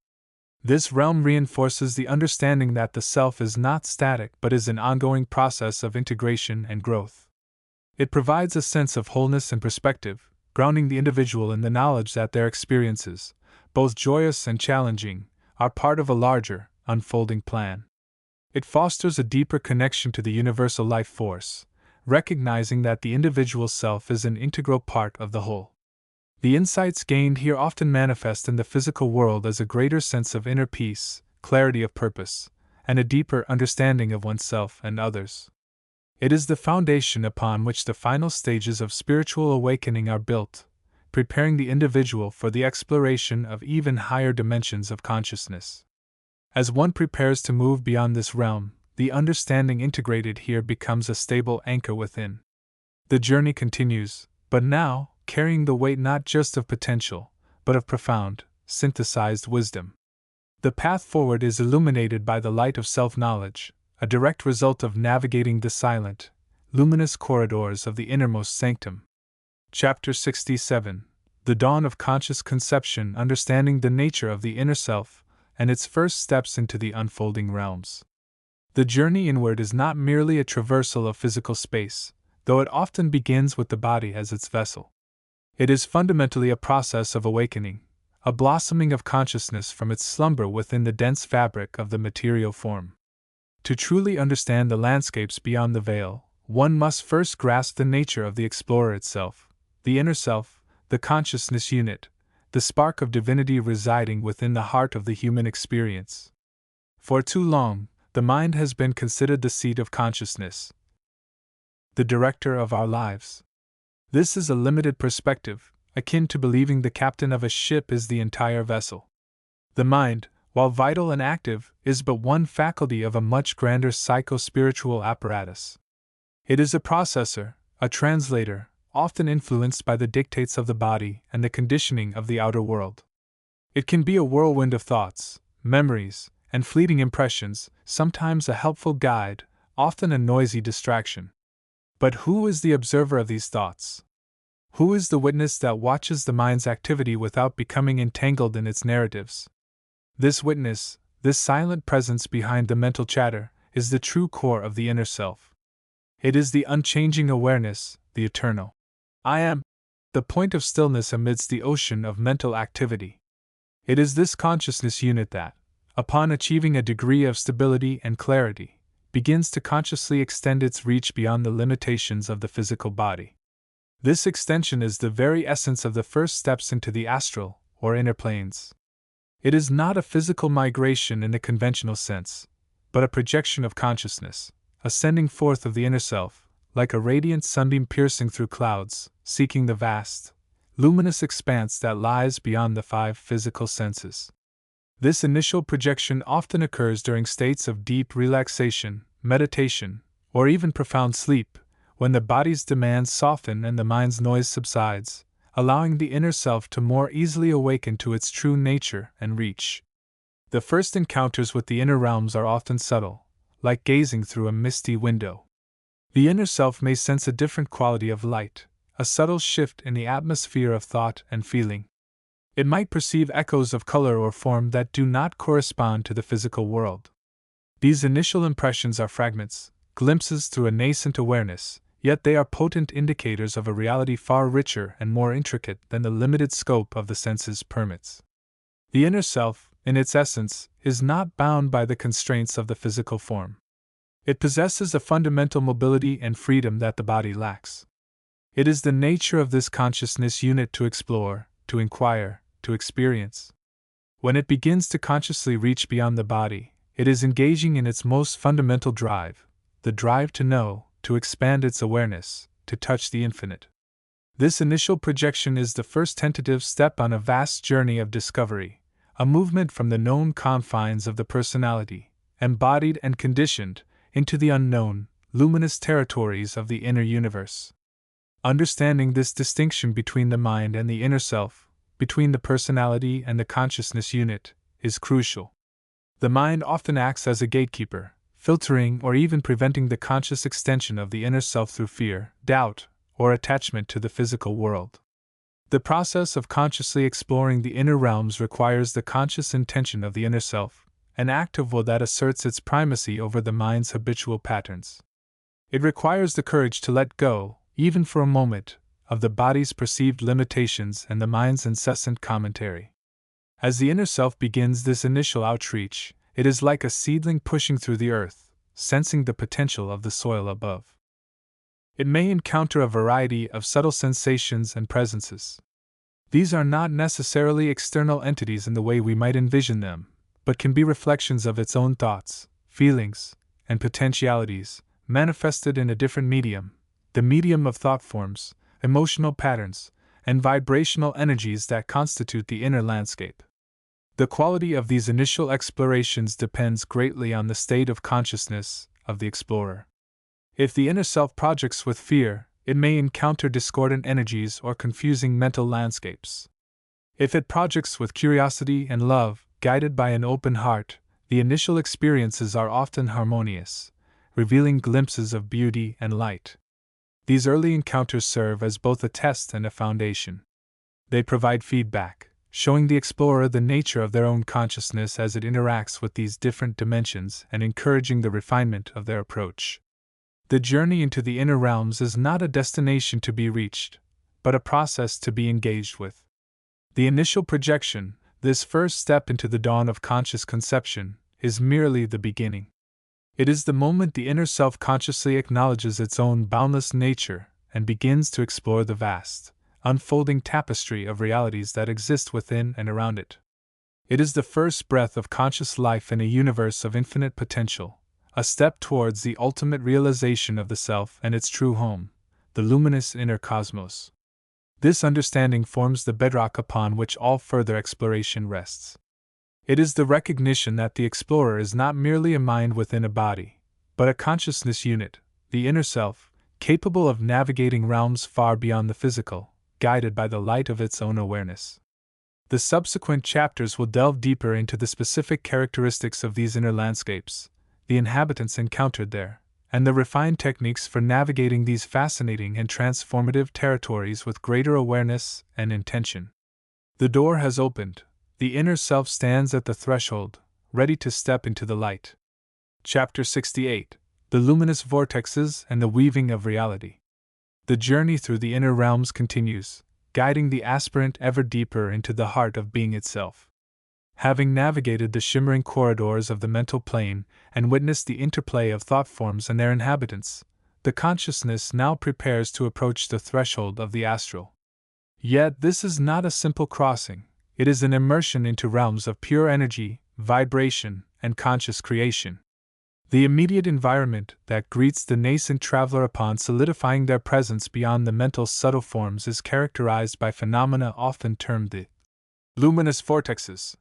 This realm reinforces the understanding that the self is not static but is an ongoing process of integration and growth. It provides a sense of wholeness and perspective, grounding the individual in the knowledge that their experiences, both joyous and challenging, are part of a larger, unfolding plan. It fosters a deeper connection to the universal life force, recognizing that the individual self is an integral part of the whole. The insights gained here often manifest in the physical world as a greater sense of inner peace, clarity of purpose, and a deeper understanding of oneself and others. It is the foundation upon which the final stages of spiritual awakening are built, preparing the individual for the exploration of even higher dimensions of consciousness. As one prepares to move beyond this realm, the understanding integrated here becomes a stable anchor within. The journey continues, but now, carrying the weight not just of potential, but of profound, synthesized wisdom. The path forward is illuminated by the light of self-knowledge, a direct result of navigating the silent, luminous corridors of the innermost sanctum. Chapter 67. The Dawn of Conscious Conception. Understanding the nature of the inner self. and its first steps into the unfolding realms. The journey inward is not merely a traversal of physical space, though it often begins with the body as its vessel. It is fundamentally a process of awakening, a blossoming of consciousness from its slumber within the dense fabric of the material form. To truly understand the landscapes beyond the veil, one must first grasp the nature of the explorer itself, the inner self, the consciousness unit, the spark of divinity residing within the heart of the human experience. For too long, the mind has been considered the seat of consciousness, the director of our lives. This is a limited perspective, akin to believing the captain of a ship is the entire vessel. The mind, while vital and active, is but one faculty of a much grander psycho-spiritual apparatus. It is a processor, a translator, often influenced by the dictates of the body and the conditioning of the outer world. It can be a whirlwind of thoughts, memories, and fleeting impressions, sometimes a helpful guide, often a noisy distraction. But who is the observer of these thoughts? Who is the witness that watches the mind's activity without becoming entangled in its narratives? This witness, this silent presence behind the mental chatter, is the true core of the inner self. It is the unchanging awareness, the eternal I am, the point of stillness amidst the ocean of mental activity. It is this consciousness unit that, upon achieving a degree of stability and clarity, begins to consciously extend its reach beyond the limitations of the physical body. This extension is the very essence of the first steps into the astral, or inner planes. It is not a physical migration in the conventional sense, but a projection of consciousness, ascending forth of the inner self, like a radiant sunbeam piercing through clouds, seeking the vast, luminous expanse that lies beyond the five physical senses. This initial projection often occurs during states of deep relaxation, meditation, or even profound sleep, when the body's demands soften and the mind's noise subsides, allowing the inner self to more easily awaken to its true nature and reach. The first encounters with the inner realms are often subtle, like gazing through a misty window. The inner self may sense a different quality of light, a subtle shift in the atmosphere of thought and feeling. It might perceive echoes of color or form that do not correspond to the physical world. These initial impressions are fragments, glimpses through a nascent awareness, yet they are potent indicators of a reality far richer and more intricate than the limited scope of the senses permits. The inner self, in its essence, is not bound by the constraints of the physical form. It possesses a fundamental mobility and freedom that the body lacks. It is the nature of this consciousness unit to explore, to inquire, to experience. When it begins to consciously reach beyond the body, it is engaging in its most fundamental drive, the drive to know, to expand its awareness, to touch the infinite. This initial projection is the first tentative step on a vast journey of discovery, a movement from the known confines of the personality, embodied and conditioned, into the unknown, luminous territories of the inner universe. Understanding this distinction between the mind and the inner self, between the personality and the consciousness unit, is crucial. The mind often acts as a gatekeeper, filtering or even preventing the conscious extension of the inner self through fear, doubt, or attachment to the physical world. The process of consciously exploring the inner realms requires the conscious intention of the inner self, an act of will that asserts its primacy over the mind's habitual patterns. It requires the courage to let go, even for a moment, of the body's perceived limitations and the mind's incessant commentary. As the inner self begins this initial outreach, it is like a seedling pushing through the earth, sensing the potential of the soil above. It may encounter a variety of subtle sensations and presences. These are not necessarily external entities in the way we might envision them, but can be reflections of its own thoughts, feelings, and potentialities, manifested in a different medium, the medium of thought forms, emotional patterns, and vibrational energies that constitute the inner landscape. The quality of these initial explorations depends greatly on the state of consciousness of the explorer. If the inner self projects with fear, it may encounter discordant energies or confusing mental landscapes. If it projects with curiosity and love, guided by an open heart, the initial experiences are often harmonious, revealing glimpses of beauty and light. These early encounters serve as both a test and a foundation. They provide feedback, showing the explorer the nature of their own consciousness as it interacts with these different dimensions and encouraging the refinement of their approach. The journey into the inner realms is not a destination to be reached, but a process to be engaged with. The initial projection, this first step into the dawn of conscious conception, is merely the beginning. It is the moment the inner self consciously acknowledges its own boundless nature and begins to explore the vast, unfolding tapestry of realities that exist within and around it. It is the first breath of conscious life in a universe of infinite potential, a step towards the ultimate realization of the self and its true home, the luminous inner cosmos. This understanding forms the bedrock upon which all further exploration rests. It is the recognition that the explorer is not merely a mind within a body, but a consciousness unit, the inner self, capable of navigating realms far beyond the physical, guided by the light of its own awareness. The subsequent chapters will delve deeper into the specific characteristics of these inner landscapes, the inhabitants encountered there, and the refined techniques for navigating these fascinating and transformative territories with greater awareness and intention. The door has opened. The inner self stands at the threshold, ready to step into the light. Chapter 68: The Luminous Vortexes and the Weaving of Reality. The journey through the inner realms continues, guiding the aspirant ever deeper into the heart of being itself. Having navigated the shimmering corridors of the mental plane and witnessed the interplay of thought forms and their inhabitants, the consciousness now prepares to approach the threshold of the astral. Yet this is not a simple crossing, it is an immersion into realms of pure energy, vibration, and conscious creation. The immediate environment that greets the nascent traveler upon solidifying their presence beyond the mental subtle forms is characterized by phenomena often termed the luminous vortexes.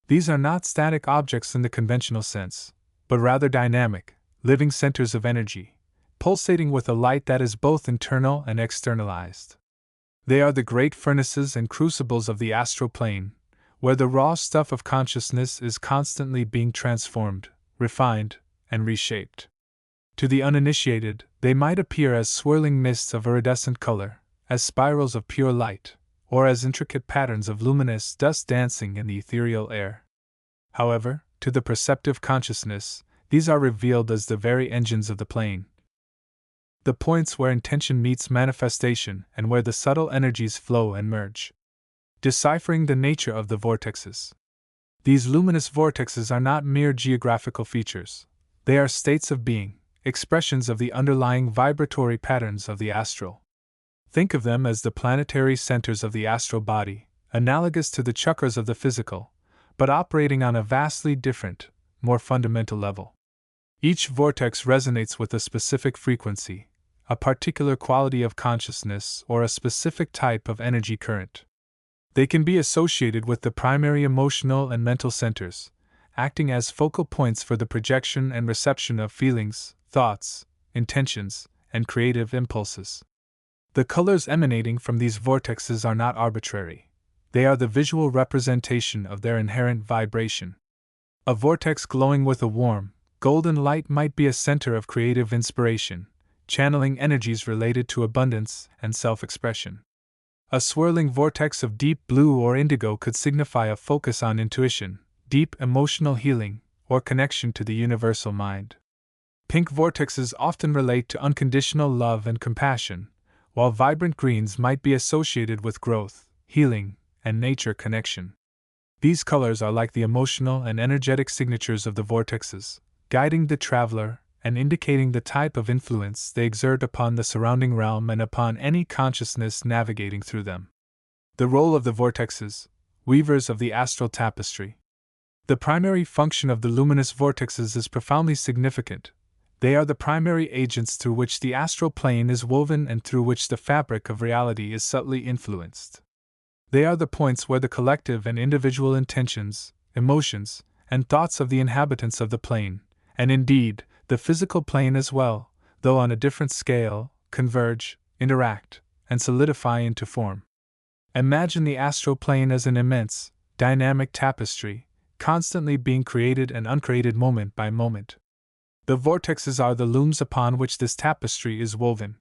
These are not static objects in the conventional sense, but rather dynamic, living centers of energy, pulsating with a light that is both internal and externalized. They are the great furnaces and crucibles of the astral plane, where the raw stuff of consciousness is constantly being transformed, refined, and reshaped. To the uninitiated, they might appear as swirling mists of iridescent color, as spirals of pure light, or as intricate patterns of luminous dust dancing in the ethereal air. However, to the perceptive consciousness, these are revealed as the very engines of the plane. The points where intention meets manifestation and where the subtle energies flow and merge. Deciphering the nature of the vortexes. These luminous vortexes are not mere geographical features. They are states of being, expressions of the underlying vibratory patterns of the astral. Think of them as the planetary centers of the astral body, analogous to the chakras of the physical, but operating on a vastly different, more fundamental level. Each vortex resonates with a specific frequency, a particular quality of consciousness, or a specific type of energy current. They can be associated with the primary emotional and mental centers, acting as focal points for the projection and reception of feelings, thoughts, intentions, and creative impulses. The colors emanating from these vortexes are not arbitrary. They are the visual representation of their inherent vibration. A vortex glowing with a warm, golden light might be a center of creative inspiration, channeling energies related to abundance and self-expression. A swirling vortex of deep blue or indigo could signify a focus on intuition, deep emotional healing, or connection to the universal mind. Pink vortexes often relate to unconditional love and compassion, while vibrant greens might be associated with growth, healing, and nature connection. These colors are like the emotional and energetic signatures of the vortexes, guiding the traveler and indicating the type of influence they exert upon the surrounding realm and upon any consciousness navigating through them. The role of the vortexes, weavers of the astral tapestry. The primary function of the luminous vortexes is profoundly significant. They are the primary agents through which the astral plane is woven and through which the fabric of reality is subtly influenced. They are the points where the collective and individual intentions, emotions, and thoughts of the inhabitants of the plane, and indeed, the physical plane as well, though on a different scale, converge, interact, and solidify into form. Imagine the astral plane as an immense, dynamic tapestry, constantly being created and uncreated moment by moment. The vortexes are the looms upon which this tapestry is woven.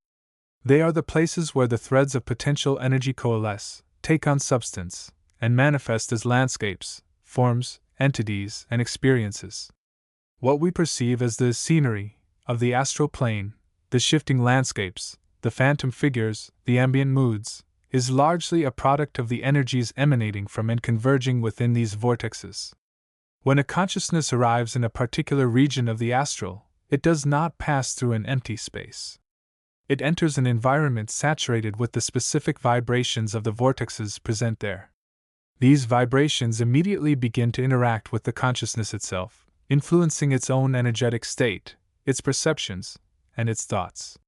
They are the places where the threads of potential energy coalesce, take on substance, and manifest as landscapes, forms, entities, and experiences. What we perceive as the scenery of the astral plane, the shifting landscapes, the phantom figures, the ambient moods, is largely a product of the energies emanating from and converging within these vortexes. When a consciousness arrives in a particular region of the astral, it does not pass through an empty space. It enters an environment saturated with the specific vibrations of the vortexes present there. These vibrations immediately begin to interact with the consciousness itself, influencing its own energetic state, its perceptions, and its thoughts.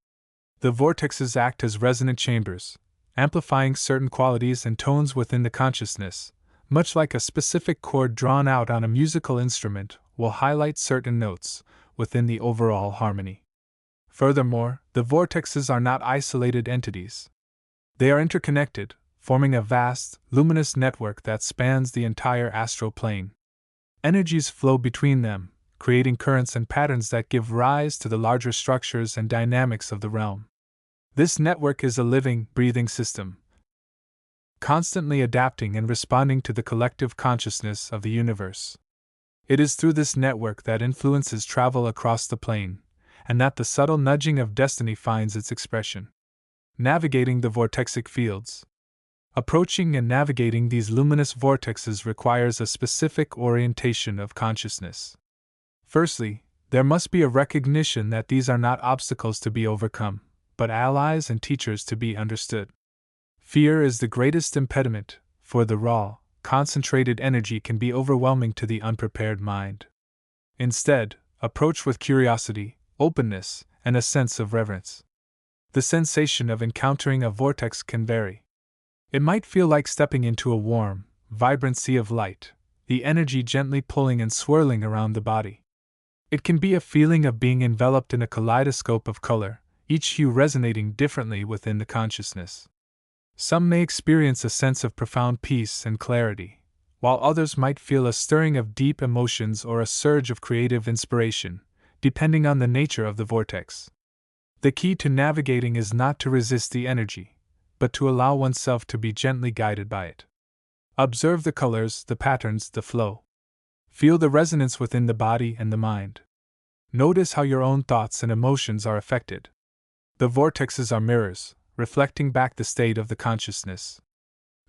The vortexes act as resonant chambers, amplifying certain qualities and tones within the consciousness, much like a specific chord drawn out on a musical instrument will highlight certain notes within the overall harmony. Furthermore, the vortexes are not isolated entities. They are interconnected, forming a vast, luminous network that spans the entire astral plane. Energies flow between them, creating currents and patterns that give rise to the larger structures and dynamics of the realm. This network is a living, breathing system, constantly adapting and responding to the collective consciousness of the universe. It is through this network that influences travel across the plane, and that the subtle nudging of destiny finds its expression. Navigating the vortexic fields. Approaching and navigating these luminous vortexes requires a specific orientation of consciousness. Firstly, there must be a recognition that these are not obstacles to be overcome, but allies and teachers to be understood. Fear is the greatest impediment, for the raw, concentrated energy can be overwhelming to the unprepared mind. Instead, approach with curiosity, openness, and a sense of reverence. The sensation of encountering a vortex can vary. It might feel like stepping into a warm, vibrant sea of light, the energy gently pulling and swirling around the body. It can be a feeling of being enveloped in a kaleidoscope of color, each hue resonating differently within the consciousness. Some may experience a sense of profound peace and clarity, while others might feel a stirring of deep emotions or a surge of creative inspiration, depending on the nature of the vortex. The key to navigating is not to resist the energy, but to allow oneself to be gently guided by it. Observe the colors, the patterns, the flow. Feel the resonance within the body and the mind. Notice how your own thoughts and emotions are affected. The vortexes are mirrors, reflecting back the state of the consciousness.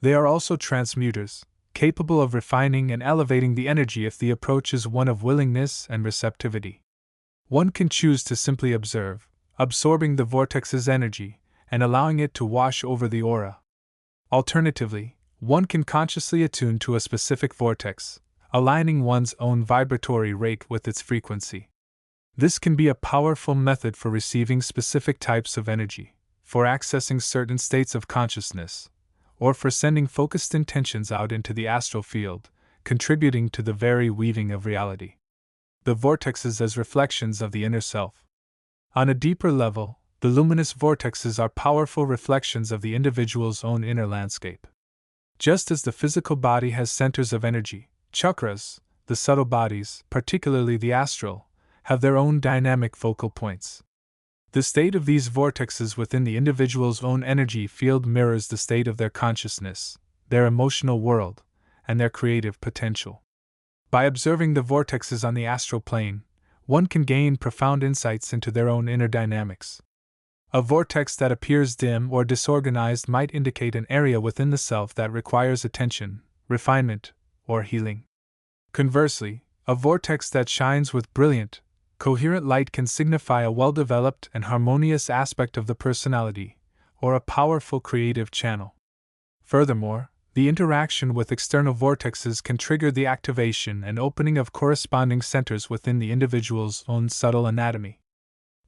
They are also transmuters, capable of refining and elevating the energy if the approach is one of willingness and receptivity. One can choose to simply observe, absorbing the vortex's energy and allowing it to wash over the aura. Alternatively, one can consciously attune to a specific vortex, aligning one's own vibratory rate with its frequency. This can be a powerful method for receiving specific types of energy, for accessing certain states of consciousness, or for sending focused intentions out into the astral field, contributing to the very weaving of reality. The vortexes as reflections of the inner self. On a deeper level, the luminous vortexes are powerful reflections of the individual's own inner landscape. Just as the physical body has centers of energy, chakras, the subtle bodies, particularly the astral, have their own dynamic focal points. The state of these vortexes within the individual's own energy field mirrors the state of their consciousness, their emotional world, and their creative potential. By observing the vortexes on the astral plane, one can gain profound insights into their own inner dynamics. A vortex that appears dim or disorganized might indicate an area within the self that requires attention, refinement, or healing. Conversely, a vortex that shines with brilliant, coherent light can signify a well-developed and harmonious aspect of the personality, or a powerful creative channel. Furthermore, the interaction with external vortexes can trigger the activation and opening of corresponding centers within the individual's own subtle anatomy.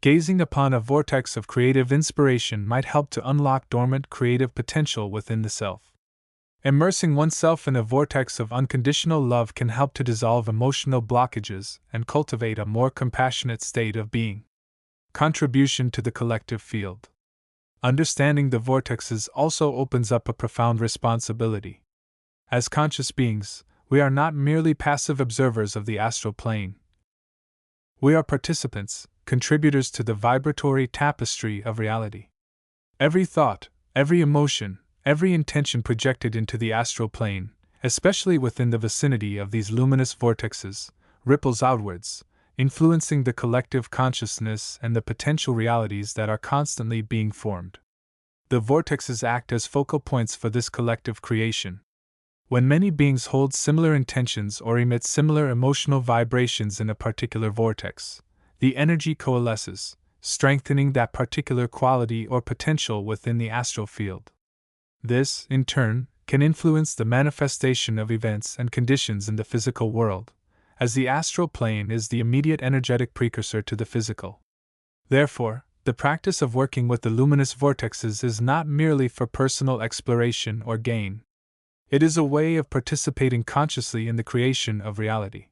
Gazing upon a vortex of creative inspiration might help to unlock dormant creative potential within the self. Immersing oneself in a vortex of unconditional love can help to dissolve emotional blockages and cultivate a more compassionate state of being. Contribution to the collective field. Understanding the vortexes also opens up a profound responsibility. As conscious beings, we are not merely passive observers of the astral plane. We are participants, contributors to the vibratory tapestry of reality. Every thought, every emotion, every intention projected into the astral plane especially within the vicinity of these luminous vortexes, ripples outwards, influencing the collective consciousness and the potential realities that are constantly being formed. The vortexes act as focal points for this collective creation. When many beings hold similar intentions or emit similar emotional vibrations in a particular vortex, the energy coalesces, strengthening that particular quality or potential within the astral field. This, in turn, can influence the manifestation of events and conditions in the physical world, as the astral plane is the immediate energetic precursor to the physical. Therefore, the practice of working with the luminous vortexes is not merely for personal exploration or gain. It is a way of participating consciously in the creation of reality.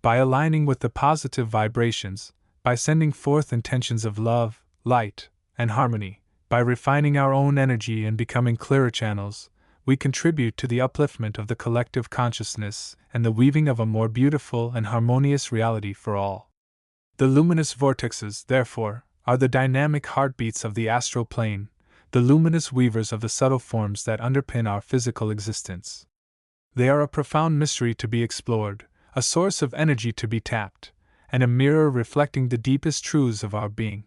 By aligning with the positive vibrations, by sending forth intentions of love, light, and harmony, by refining our own energy and becoming clearer channels, we contribute to the upliftment of the collective consciousness and the weaving of a more beautiful and harmonious reality for all. The luminous vortexes, therefore, are the dynamic heartbeats of the astral plane, the luminous weavers of the subtle forms that underpin our physical existence. They are a profound mystery to be explored, a source of energy to be tapped, and a mirror reflecting the deepest truths of our being.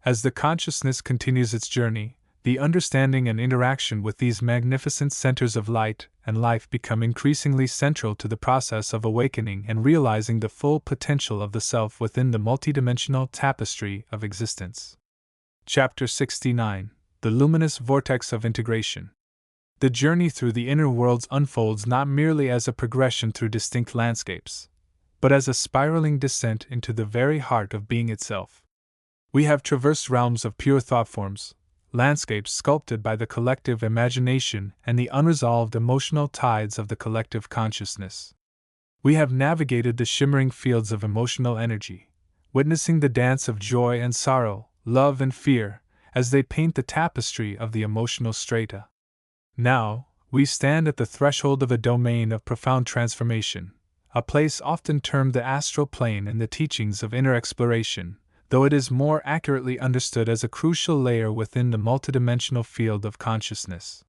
As the consciousness continues its journey, the understanding and interaction with these magnificent centers of light and life become increasingly central to the process of awakening and realizing the full potential of the self within the multidimensional tapestry of existence. Chapter 69: The Luminous Vortex of Integration. The journey through the inner worlds unfolds not merely as a progression through distinct landscapes, but as a spiraling descent into the very heart of being itself. We have traversed realms of pure thought forms, landscapes sculpted by the collective imagination and the unresolved emotional tides of the collective consciousness. We have navigated the shimmering fields of emotional energy, witnessing the dance of joy and sorrow, love and fear, as they paint the tapestry of the emotional strata. Now, we stand at the threshold of a domain of profound transformation, a place often termed the astral plane in the teachings of inner exploration, though it is more accurately understood as a crucial layer within the multidimensional field of consciousness.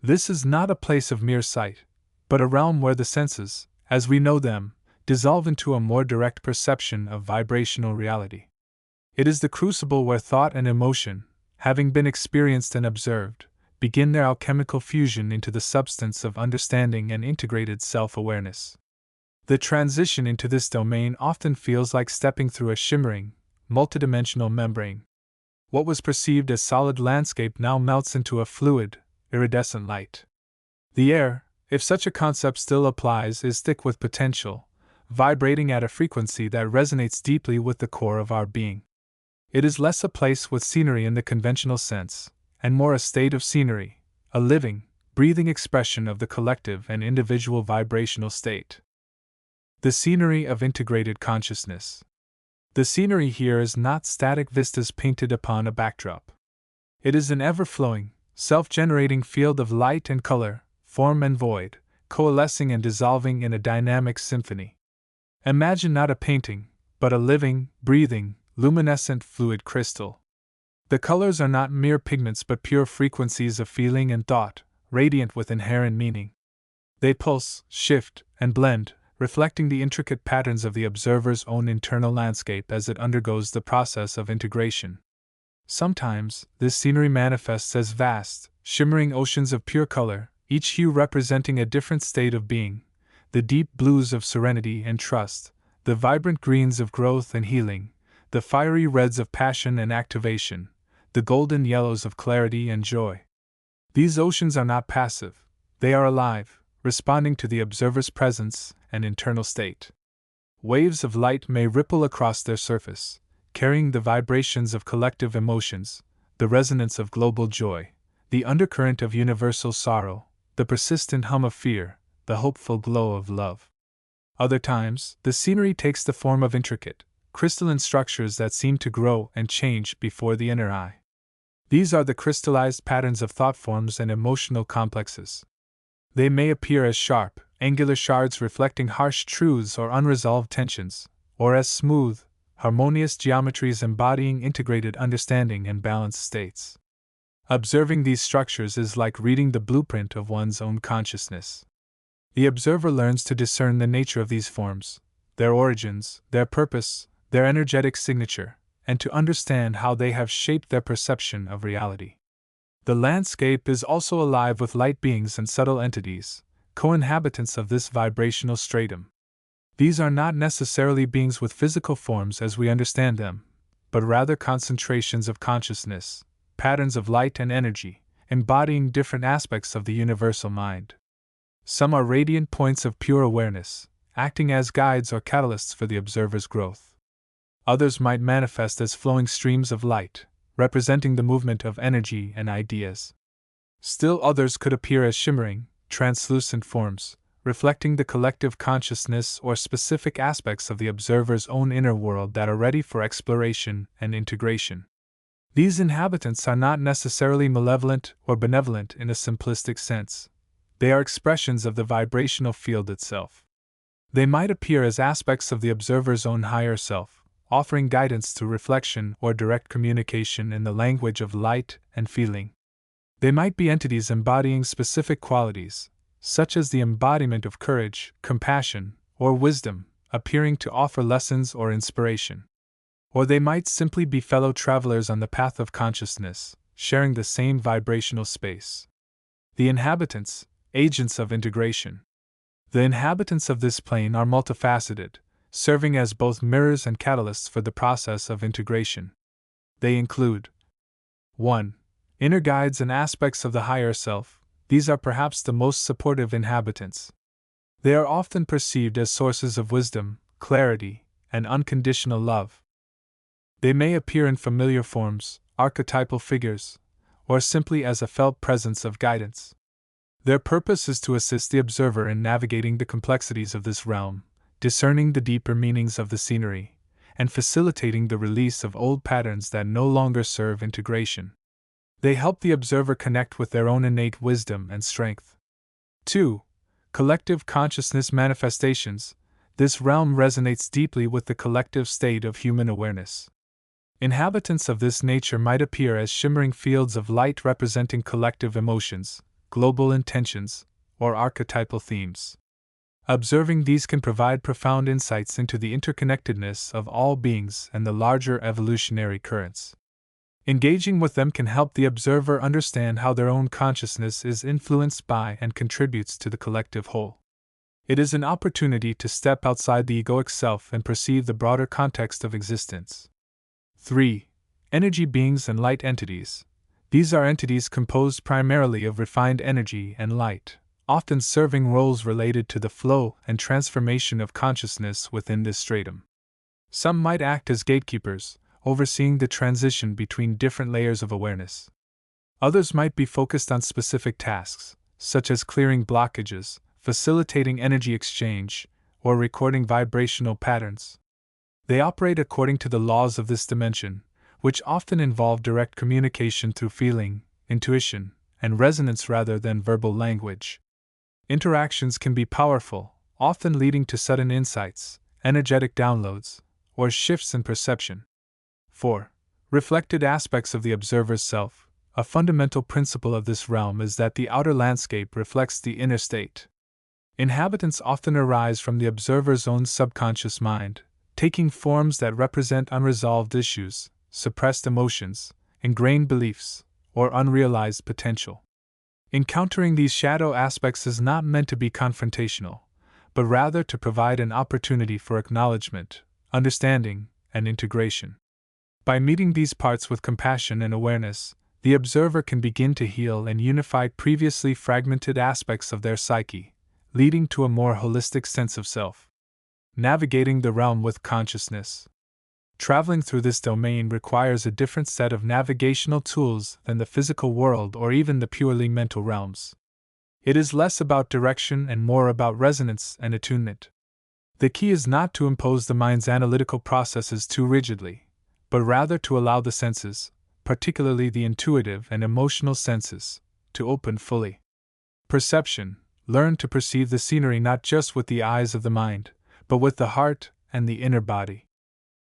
This is not a place of mere sight, but a realm where the senses, as we know them, dissolve into a more direct perception of vibrational reality. It is the crucible where thought and emotion, having been experienced and observed, begin their alchemical fusion into the substance of understanding and integrated self-awareness. The transition into this domain often feels like stepping through a shimmering, multidimensional membrane. What was perceived as solid landscape now melts into a fluid, iridescent light. The air, if such a concept still applies, is thick with potential, vibrating at a frequency that resonates deeply with the core of our being. It is less a place with scenery in the conventional sense, and more a state of scenery, a living, breathing expression of the collective and individual vibrational state. The scenery of integrated consciousness. The scenery here is not static vistas painted upon a backdrop. It is an ever-flowing, self-generating field of light and color, form and void, coalescing and dissolving in a dynamic symphony. Imagine not a painting, but a living, breathing, luminescent fluid crystal. The colors are not mere pigments but pure frequencies of feeling and thought, radiant with inherent meaning. They pulse, shift, and blend, reflecting the intricate patterns of the observer's own internal landscape as it undergoes the process of integration. Sometimes, this scenery manifests as vast, shimmering oceans of pure color, each hue representing a different state of being: the deep blues of serenity and trust, the vibrant greens of growth and healing, the fiery reds of passion and activation, the golden yellows of clarity and joy. These oceans are not passive, they are alive, responding to the observer's presence and internal state. Waves of light may ripple across their surface, carrying the vibrations of collective emotions, the resonance of global joy, the undercurrent of universal sorrow, the persistent hum of fear, the hopeful glow of love. Other times, the scenery takes the form of intricate, crystalline structures that seem to grow and change before the inner eye. These are the crystallized patterns of thought forms and emotional complexes. They may appear as sharp, angular shards reflecting harsh truths or unresolved tensions, or as smooth, harmonious geometries embodying integrated understanding and balanced states. Observing these structures is like reading the blueprint of one's own consciousness. The observer learns to discern the nature of these forms, their origins, their purpose, their energetic signature, and to understand how they have shaped their perception of reality. The landscape is also alive with light beings and subtle entities, co-inhabitants of this vibrational stratum. These are not necessarily beings with physical forms as we understand them, but rather concentrations of consciousness, patterns of light and energy, embodying different aspects of the universal mind. Some are radiant points of pure awareness, acting as guides or catalysts for the observer's growth. Others might manifest as flowing streams of light, representing the movement of energy and ideas. Still others could appear as shimmering, translucent forms, reflecting the collective consciousness or specific aspects of the observer's own inner world that are ready for exploration and integration. These inhabitants are not necessarily malevolent or benevolent in a simplistic sense. They are expressions of the vibrational field itself. They might appear as aspects of the observer's own higher self, offering guidance through reflection or direct communication in the language of light and feeling. They might be entities embodying specific qualities, such as the embodiment of courage, compassion, or wisdom, appearing to offer lessons or inspiration. Or they might simply be fellow travelers on the path of consciousness, sharing the same vibrational space. The inhabitants, agents of integration. The inhabitants of this plane are multifaceted, serving as both mirrors and catalysts for the process of integration. They include 1. Inner guides and aspects of the higher self. These are perhaps the most supportive inhabitants. They are often perceived as sources of wisdom, clarity, and unconditional love. They may appear in familiar forms, archetypal figures, or simply as a felt presence of guidance. Their purpose is to assist the observer in navigating the complexities of this realm, discerning the deeper meanings of the scenery, and facilitating the release of old patterns that no longer serve integration. They help the observer connect with their own innate wisdom and strength. 2. Collective consciousness manifestations. This realm resonates deeply with the collective state of human awareness. Inhabitants of this nature might appear as shimmering fields of light representing collective emotions, global intentions, or archetypal themes. Observing these can provide profound insights into the interconnectedness of all beings and the larger evolutionary currents. Engaging with them can help the observer understand how their own consciousness is influenced by and contributes to the collective whole. It is an opportunity to step outside the egoic self and perceive the broader context of existence. 3. Energy beings and light entities. These are entities composed primarily of refined energy and light, often serving roles related to the flow and transformation of consciousness within this stratum. Some might act as gatekeepers, overseeing the transition between different layers of awareness. Others might be focused on specific tasks, such as clearing blockages, facilitating energy exchange, or recording vibrational patterns. They operate according to the laws of this dimension, which often involve direct communication through feeling, intuition, and resonance rather than verbal language. Interactions can be powerful, often leading to sudden insights, energetic downloads, or shifts in perception. 4. Reflected aspects of the observer's self. A fundamental principle of this realm is that the outer landscape reflects the inner state. Inhabitants often arise from the observer's own subconscious mind, taking forms that represent unresolved issues, suppressed emotions, ingrained beliefs, or unrealized potential. Encountering these shadow aspects is not meant to be confrontational, but rather to provide an opportunity for acknowledgement, understanding, and integration. By meeting these parts with compassion and awareness, the observer can begin to heal and unify previously fragmented aspects of their psyche, leading to a more holistic sense of self. Navigating the realm with consciousness. Traveling through this domain requires a different set of navigational tools than the physical world or even the purely mental realms. It is less about direction and more about resonance and attunement. The key is not to impose the mind's analytical processes too rigidly, but rather to allow the senses, particularly the intuitive and emotional senses, to open fully. Perception. Learn to perceive the scenery not just with the eyes of the mind, but with the heart and the inner body.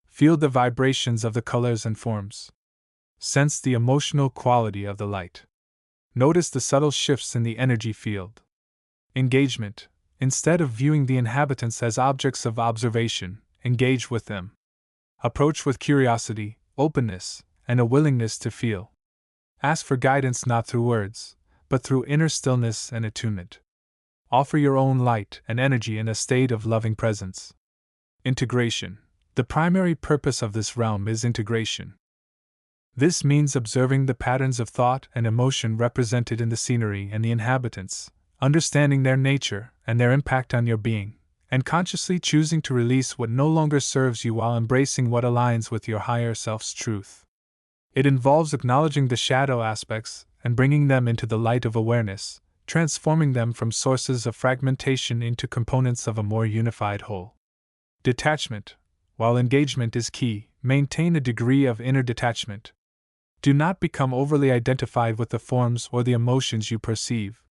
Feel the vibrations of the colors and forms. Sense the emotional quality of the light. Notice the subtle shifts in the energy field. Engagement. instead of viewing the inhabitants as objects of observation, engage with them. Approach with curiosity, openness, and a willingness to feel. Ask for guidance not through words, but through inner stillness and attunement. Offer your own light and energy in a state of loving presence. Integration. The primary purpose of this realm is integration. This means observing the patterns of thought and emotion represented in the scenery and the inhabitants, understanding their nature and their impact on your being, and consciously choosing to release what no longer serves you while embracing what aligns with your higher self's truth. It involves acknowledging the shadow aspects and bringing them into the light of awareness, transforming them from sources of fragmentation into components of a more unified whole. Detachment. While engagement is key, maintain a degree of inner detachment. Do not become overly identified with the forms or the emotions you perceive.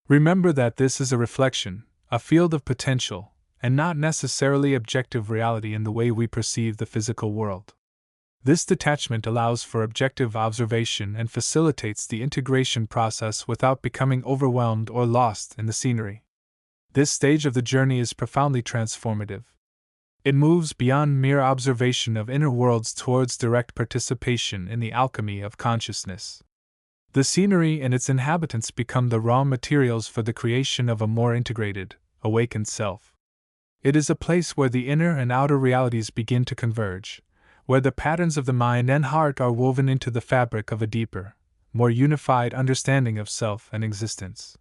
Remember that this is a reflection, a field of potential, and not necessarily objective reality in the way we perceive the physical world. This detachment allows for objective observation and facilitates the integration process without becoming overwhelmed or lost in the scenery. This stage of the journey is profoundly transformative. It moves beyond mere observation of inner worlds towards direct participation in the alchemy of consciousness. The scenery and its inhabitants become the raw materials for the creation of a more integrated, awakened self. It is a place where the inner and outer realities begin to converge, where the patterns of the mind and heart are woven into the fabric of a deeper, more unified understanding of self and existence.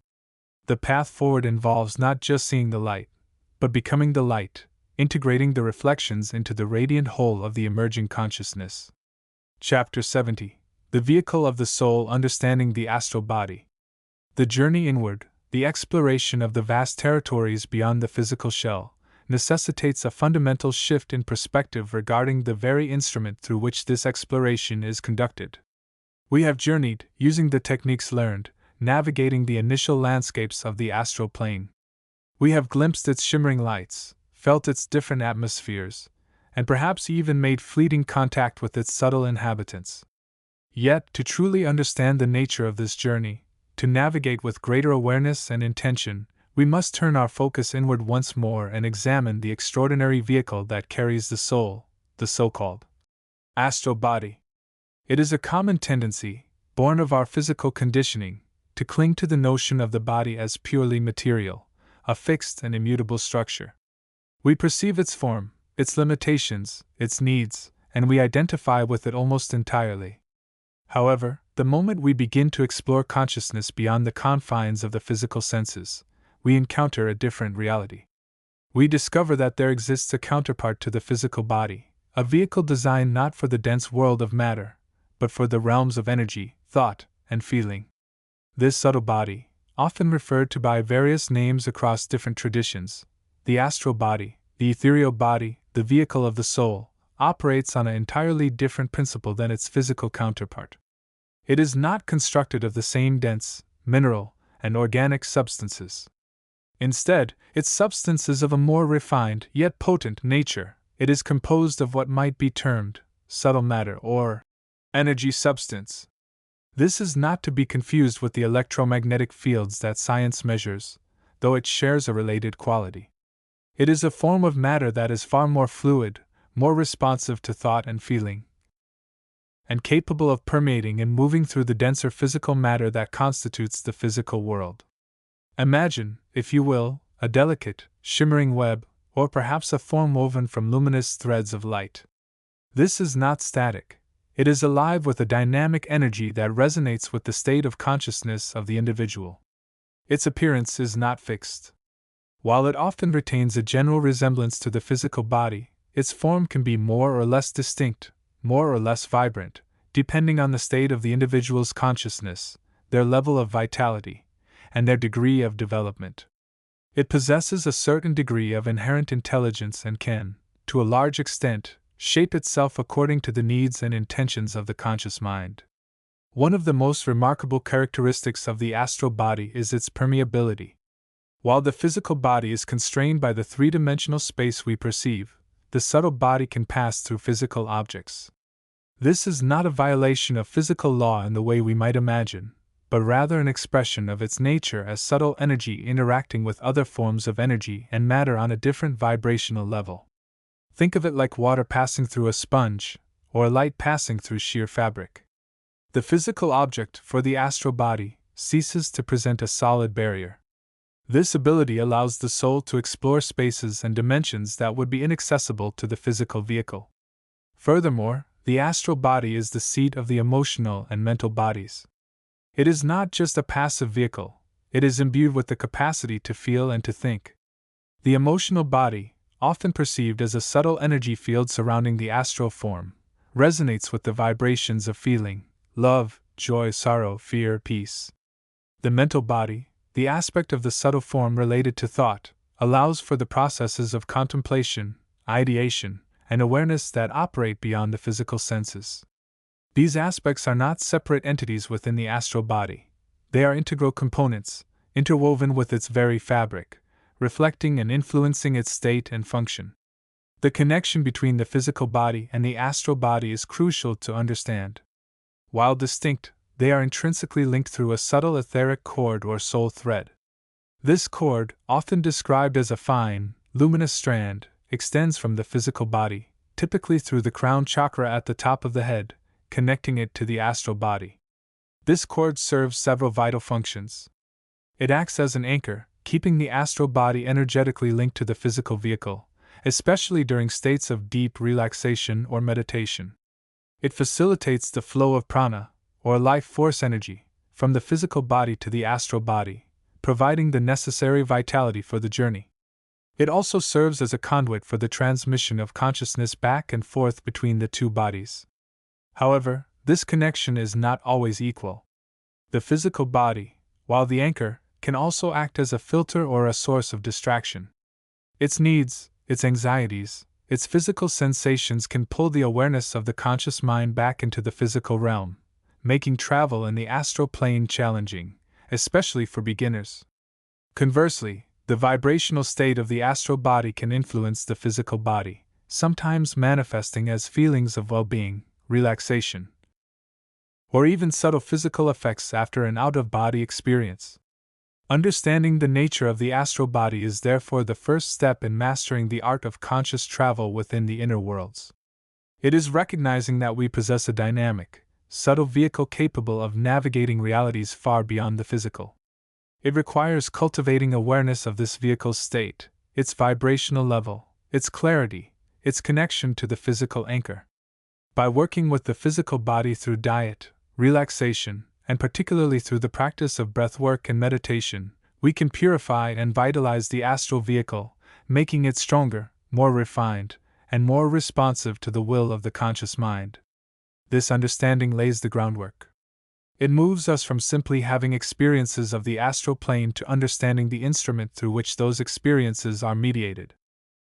The path forward involves not just seeing the light, but becoming the light, integrating the reflections into the radiant whole of the emerging consciousness. Chapter 70. The Vehicle of the Soul Understanding the Astral Body. The journey inward, the exploration of the vast territories beyond the physical shell, necessitates a fundamental shift in perspective regarding the very instrument through which this exploration is conducted. We have journeyed, using the techniques learned, navigating the initial landscapes of the astral plane. We have glimpsed its shimmering lights, felt its different atmospheres, and perhaps even made fleeting contact with its subtle inhabitants. Yet, to truly understand the nature of this journey, to navigate with greater awareness and intention, we must turn our focus inward once more and examine the extraordinary vehicle that carries the soul, the so-called astral body. It is a common tendency, born of our physical conditioning, to cling to the notion of the body as purely material, a fixed and immutable structure. We perceive its form, its limitations, its needs, and we identify with it almost entirely. However, the moment we begin to explore consciousness beyond the confines of the physical senses, we encounter a different reality. We discover that there exists a counterpart to the physical body, a vehicle designed not for the dense world of matter, but for the realms of energy, thought, and feeling. This subtle body, often referred to by various names across different traditions, the astral body, the ethereal body, the vehicle of the soul, operates on an entirely different principle than its physical counterpart. It is not constructed of the same dense, mineral, and organic substances. Instead, its substance is of a more refined yet potent nature. It is composed of what might be termed subtle matter or energy substance. This is not to be confused with the electromagnetic fields that science measures, though it shares a related quality. It is a form of matter that is far more fluid, more responsive to thought and feeling, and capable of permeating and moving through the denser physical matter that constitutes the physical world. Imagine, if you will, a delicate, shimmering web, or perhaps a form woven from luminous threads of light. This is not static. It is alive with a dynamic energy that resonates with the state of consciousness of the individual. Its appearance is not fixed. While it often retains a general resemblance to the physical body, its form can be more or less distinct, more or less vibrant, depending on the state of the individual's consciousness, their level of vitality, and their degree of development. It possesses a certain degree of inherent intelligence and can, to a large extent, shape itself according to the needs and intentions of the conscious mind. One of the most remarkable characteristics of the astral body is its permeability. While the physical body is constrained by the three-dimensional space we perceive, the subtle body can pass through physical objects. This is not a violation of physical law in the way we might imagine, but rather an expression of its nature as subtle energy interacting with other forms of energy and matter on a different vibrational level. Think of it like water passing through a sponge, or light passing through sheer fabric. The physical object, for the astral body, ceases to present a solid barrier. This ability allows the soul to explore spaces and dimensions that would be inaccessible to the physical vehicle. Furthermore, the astral body is the seat of the emotional and mental bodies. It is not just a passive vehicle, it is imbued with the capacity to feel and to think. The emotional body, often perceived as a subtle energy field surrounding the astral form, resonates with the vibrations of feeling, love, joy, sorrow, fear, peace. The mental body, the aspect of the subtle form related to thought, allows for the processes of contemplation, ideation, and awareness that operate beyond the physical senses. These aspects are not separate entities within the astral body. They are integral components, interwoven with its very fabric, reflecting and influencing its state and function. The connection between the physical body and the astral body is crucial to understand. While distinct, they are intrinsically linked through a subtle etheric cord or soul thread. This cord, often described as a fine, luminous strand, extends from the physical body, typically through the crown chakra at the top of the head, connecting it to the astral body. This cord serves several vital functions. It acts as an anchor, keeping the astral body energetically linked to the physical vehicle, especially during states of deep relaxation or meditation. It facilitates the flow of prana, or life force energy, from the physical body to the astral body, providing the necessary vitality for the journey. It also serves as a conduit for the transmission of consciousness back and forth between the two bodies. However, this connection is not always equal. The physical body, while the anchor, can also act as a filter or a source of distraction. Its needs, its anxieties, its physical sensations can pull the awareness of the conscious mind back into the physical realm, making travel in the astral plane challenging, especially for beginners. Conversely, the vibrational state of the astral body can influence the physical body, sometimes manifesting as feelings of well-being, relaxation, or even subtle physical effects after an out-of-body experience. Understanding the nature of the astral body is therefore the first step in mastering the art of conscious travel within the inner worlds. It is recognizing that we possess a dynamic, subtle vehicle capable of navigating realities far beyond the physical. It requires cultivating awareness of this vehicle's state, its vibrational level, its clarity, its connection to the physical anchor. By working with the physical body through diet, relaxation, and particularly through the practice of breathwork and meditation, we can purify and vitalize the astral vehicle, making it stronger, more refined, and more responsive to the will of the conscious mind. This understanding lays the groundwork. It moves us from simply having experiences of the astral plane to understanding the instrument through which those experiences are mediated.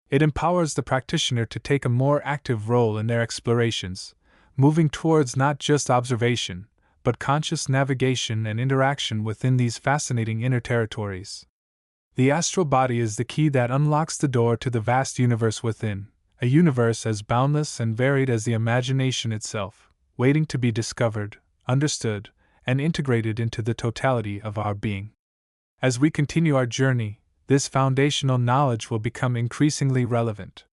It empowers the practitioner to take a more active role in their explorations, moving towards not just observation, but conscious navigation and interaction within these fascinating inner territories. The astral body is the key that unlocks the door to the vast universe within, a universe as boundless and varied as the imagination itself, waiting to be discovered, understood, and integrated into the totality of our being. As we continue our journey, this foundational knowledge will become increasingly relevant.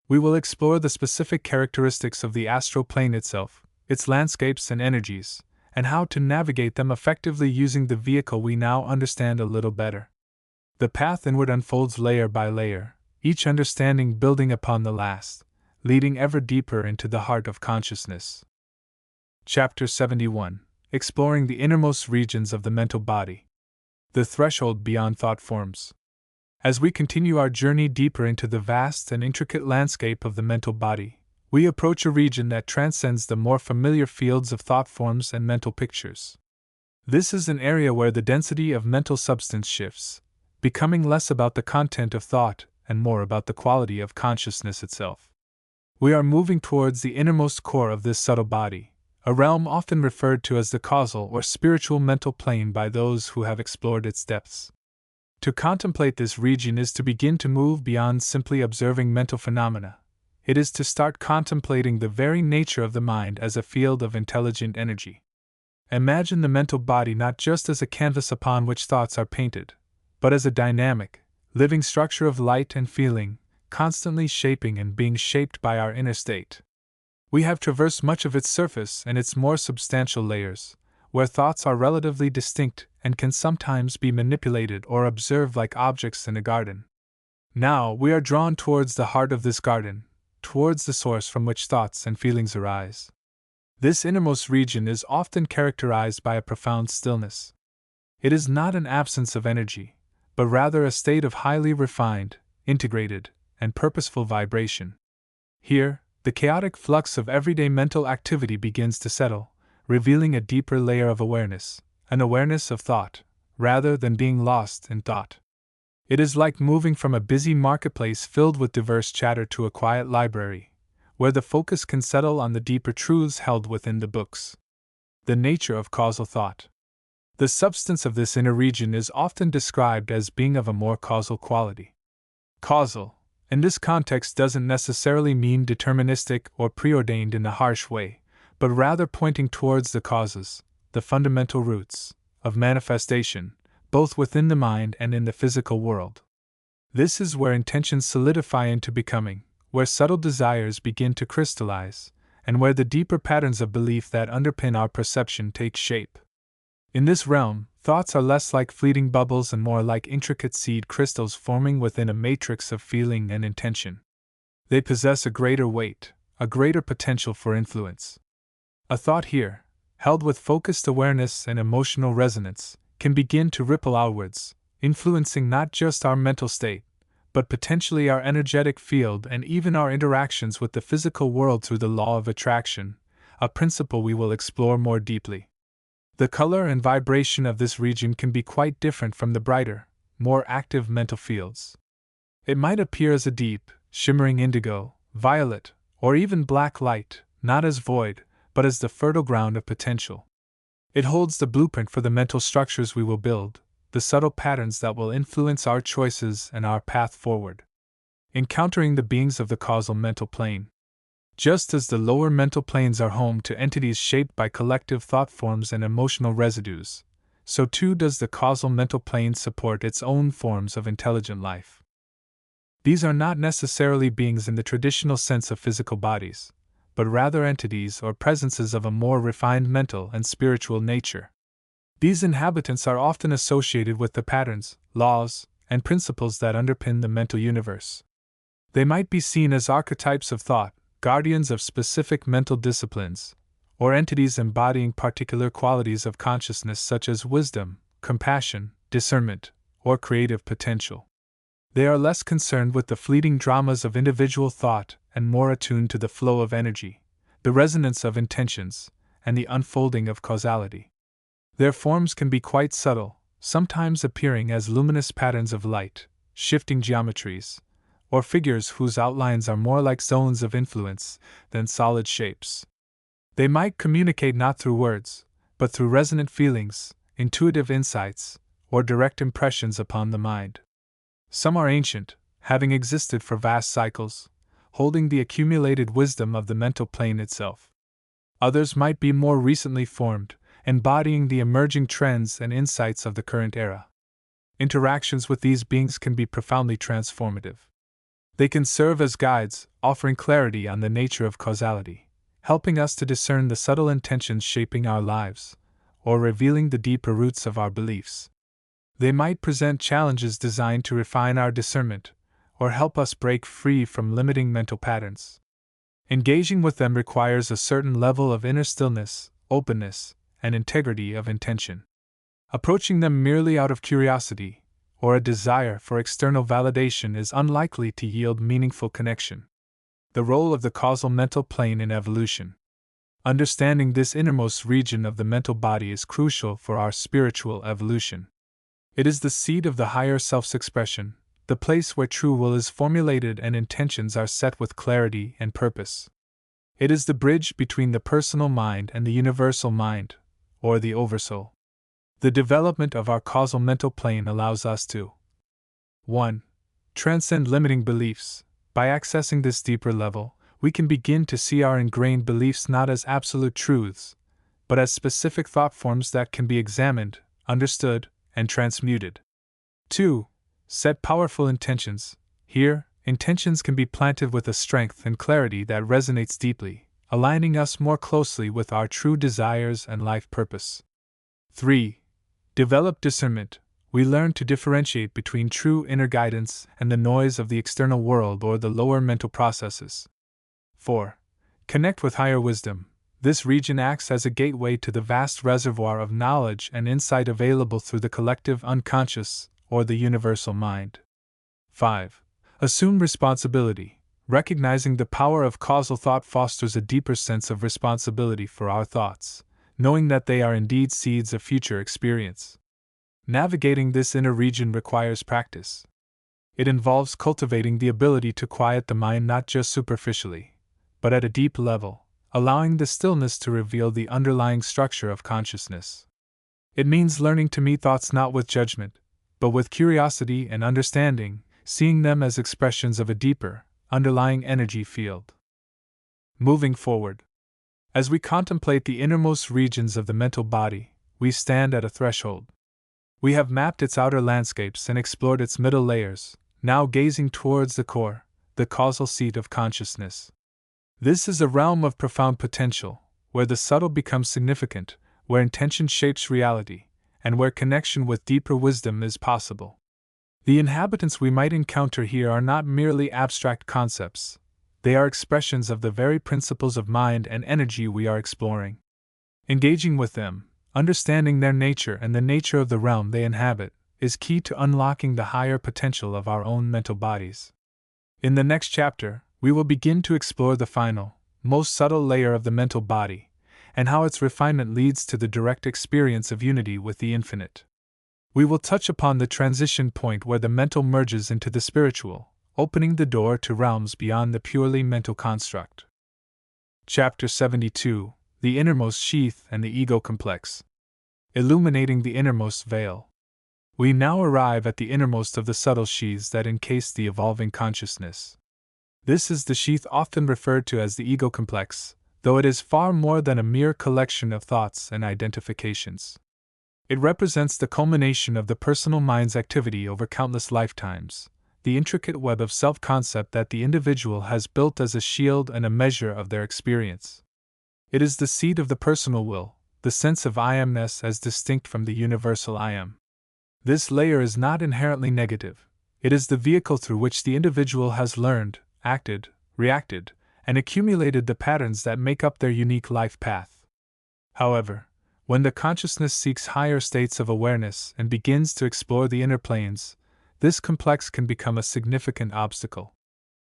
We will explore the specific characteristics of the astral plane itself, its landscapes and energies, and how to navigate them effectively using the vehicle we now understand a little better. The path inward unfolds layer by layer, each understanding building upon the last, leading ever deeper into the heart of consciousness. Chapter 71: Exploring the Innermost Regions of the Mental Body. The Threshold Beyond Thought Forms. As we continue our journey deeper into the vast and intricate landscape of the mental body, we approach a region that transcends the more familiar fields of thought forms and mental pictures. This is an area where the density of mental substance shifts, becoming less about the content of thought and more about the quality of consciousness itself. We are moving towards the innermost core of this subtle body, a realm often referred to as the causal or spiritual mental plane by those who have explored its depths. To contemplate this region is to begin to move beyond simply observing mental phenomena. It is to start contemplating the very nature of the mind as a field of intelligent energy. Imagine the mental body not just as a canvas upon which thoughts are painted, but as a dynamic, living structure of light and feeling, constantly shaping and being shaped by our inner state. We have traversed much of its surface and its more substantial layers, where thoughts are relatively distinct and can sometimes be manipulated or observed like objects in a garden. Now we are drawn towards the heart of this garden, towards the source from which thoughts and feelings arise. This innermost region is often characterized by a profound stillness. It is not an absence of energy, but rather a state of highly refined, integrated, and purposeful vibration. Here, the chaotic flux of everyday mental activity begins to settle, revealing a deeper layer of awareness, an awareness of thought, rather than being lost in thought. It is like moving from a busy marketplace filled with diverse chatter to a quiet library, where the focus can settle on the deeper truths held within the books. The nature of causal thought. The substance of this inner region is often described as being of a more causal quality. Causal, in this context, doesn't necessarily mean deterministic or preordained in a harsh way, but rather pointing towards the causes, the fundamental roots, of manifestation, both within the mind and in the physical world. This is where intentions solidify into becoming, where subtle desires begin to crystallize, and where the deeper patterns of belief that underpin our perception take shape. In this realm, thoughts are less like fleeting bubbles and more like intricate seed crystals forming within a matrix of feeling and intention. They possess a greater weight, a greater potential for influence. A thought here, held with focused awareness and emotional resonance, can begin to ripple outwards, influencing not just our mental state, but potentially our energetic field and even our interactions with the physical world through the law of attraction, a principle we will explore more deeply. The color and vibration of this region can be quite different from the brighter, more active mental fields. It might appear as a deep, shimmering indigo, violet, or even black light, not as void, but as the fertile ground of potential. It holds the blueprint for the mental structures we will build, the subtle patterns that will influence our choices and our path forward. Encountering the beings of the causal mental plane. Just as the lower mental planes are home to entities shaped by collective thought forms and emotional residues, so too does the causal mental plane support its own forms of intelligent life. These are not necessarily beings in the traditional sense of physical bodies, but rather entities or presences of a more refined mental and spiritual nature. These inhabitants are often associated with the patterns, laws, and principles that underpin the mental universe. They might be seen as archetypes of thought, guardians of specific mental disciplines, or entities embodying particular qualities of consciousness such as wisdom, compassion, discernment, or creative potential. They are less concerned with the fleeting dramas of individual thought and more attuned to the flow of energy, the resonance of intentions, and the unfolding of causality. Their forms can be quite subtle, sometimes appearing as luminous patterns of light, shifting geometries, or figures whose outlines are more like zones of influence than solid shapes. They might communicate not through words, but through resonant feelings, intuitive insights, or direct impressions upon the mind. Some are ancient, having existed for vast cycles, holding the accumulated wisdom of the mental plane itself. Others might be more recently formed, embodying the emerging trends and insights of the current era. Interactions with these beings can be profoundly transformative. They can serve as guides, offering clarity on the nature of causality, helping us to discern the subtle intentions shaping our lives, or revealing the deeper roots of our beliefs. They might present challenges designed to refine our discernment, or help us break free from limiting mental patterns. Engaging with them requires a certain level of inner stillness, openness, and integrity of intention. Approaching them merely out of curiosity, or a desire for external validation is unlikely to yield meaningful connection. The role of the causal mental plane in evolution. Understanding this innermost region of the mental body is crucial for our spiritual evolution. It is the seat of the higher self's expression, the place where true will is formulated and intentions are set with clarity and purpose. It is the bridge between the personal mind and the universal mind, or the oversoul. The development of our causal mental plane allows us to 1. Transcend limiting beliefs. By accessing this deeper level, we can begin to see our ingrained beliefs not as absolute truths, but as specific thought forms that can be examined, understood, and transmuted. 2. Set powerful intentions. Here, intentions can be planted with a strength and clarity that resonates deeply, aligning us more closely with our true desires and life purpose. 3. Develop discernment. We learn to differentiate between true inner guidance and the noise of the external world or the lower mental processes. 4. Connect with higher wisdom. This region acts as a gateway to the vast reservoir of knowledge and insight available through the collective unconscious or the universal mind. 5. Assume responsibility. Recognizing the power of causal thought fosters a deeper sense of responsibility for our thoughts, knowing that they are indeed seeds of future experience. Navigating this inner region requires practice. It involves cultivating the ability to quiet the mind not just superficially, but at a deep level, allowing the stillness to reveal the underlying structure of consciousness. It means learning to meet thoughts not with judgment, but with curiosity and understanding, seeing them as expressions of a deeper, underlying energy field. Moving forward. As we contemplate the innermost regions of the mental body, we stand at a threshold. We have mapped its outer landscapes and explored its middle layers, now gazing towards the core, the causal seat of consciousness. This is a realm of profound potential, where the subtle becomes significant, where intention shapes reality, and where connection with deeper wisdom is possible. The inhabitants we might encounter here are not merely abstract concepts, they are expressions of the very principles of mind and energy we are exploring. Engaging with them, understanding their nature and the nature of the realm they inhabit, is key to unlocking the higher potential of our own mental bodies. In the next chapter, we will begin to explore the final, most subtle layer of the mental body, and how its refinement leads to the direct experience of unity with the infinite. We will touch upon the transition point where the mental merges into the spiritual, opening the door to realms beyond the purely mental construct. Chapter 72: The Innermost Sheath and the Ego Complex. Illuminating the innermost veil. We now arrive at the innermost of the subtle sheaths that encase the evolving consciousness. This is the sheath often referred to as the ego complex, though it is far more than a mere collection of thoughts and identifications. It represents the culmination of the personal mind's activity over countless lifetimes, the intricate web of self-concept that the individual has built as a shield and a measure of their experience. It is the seat of the personal will, the sense of I amness as distinct from the universal I am. This layer is not inherently negative. It is the vehicle through which the individual has learned, acted, reacted, and accumulated the patterns that make up their unique life path. However, when the consciousness seeks higher states of awareness and begins to explore the inner planes, this complex can become a significant obstacle.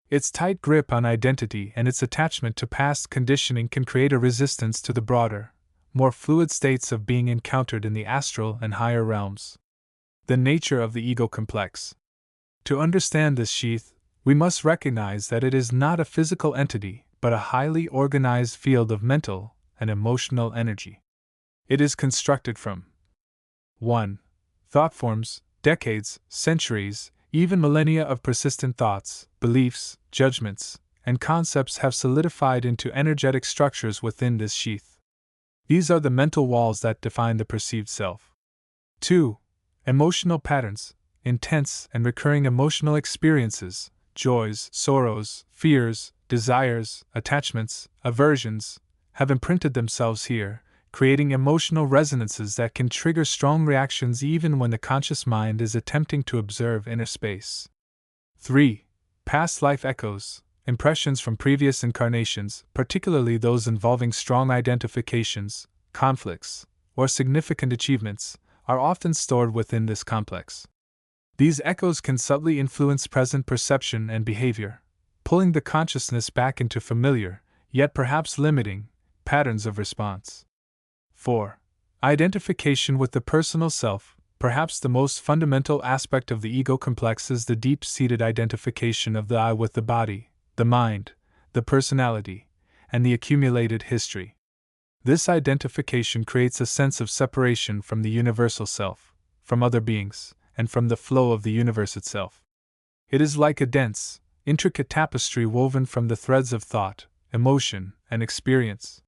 Its tight grip on identity and its attachment to past conditioning can create a resistance to the broader, more fluid states of being encountered in the astral and higher realms. The nature of the ego complex. To understand this sheath, we must recognize that it is not a physical entity, but a highly organized field of mental and emotional energy. It is constructed from 1. Thought forms, decades, centuries, even millennia of persistent thoughts, beliefs, judgments, and concepts have solidified into energetic structures within this sheath. These are the mental walls that define the perceived self. 2. Emotional patterns, intense and recurring emotional experiences, joys, sorrows, fears, desires, attachments, aversions, have imprinted themselves here, creating emotional resonances that can trigger strong reactions even when the conscious mind is attempting to observe inner space. 3. Past life echoes, impressions from previous incarnations, particularly those involving strong identifications, conflicts, or significant achievements, are often stored within this complex. These echoes can subtly influence present perception and behavior, pulling the consciousness back into familiar, yet perhaps limiting, patterns of response. 4. Identification with the personal self. Perhaps the most fundamental aspect of the ego complex is the deep-seated identification of the I with the body, the mind, the personality, and the accumulated history. This identification creates a sense of separation from the universal self, from other beings, and from the flow of the universe itself. It is like a dense, intricate tapestry woven from the threads of thought, emotion, and experience.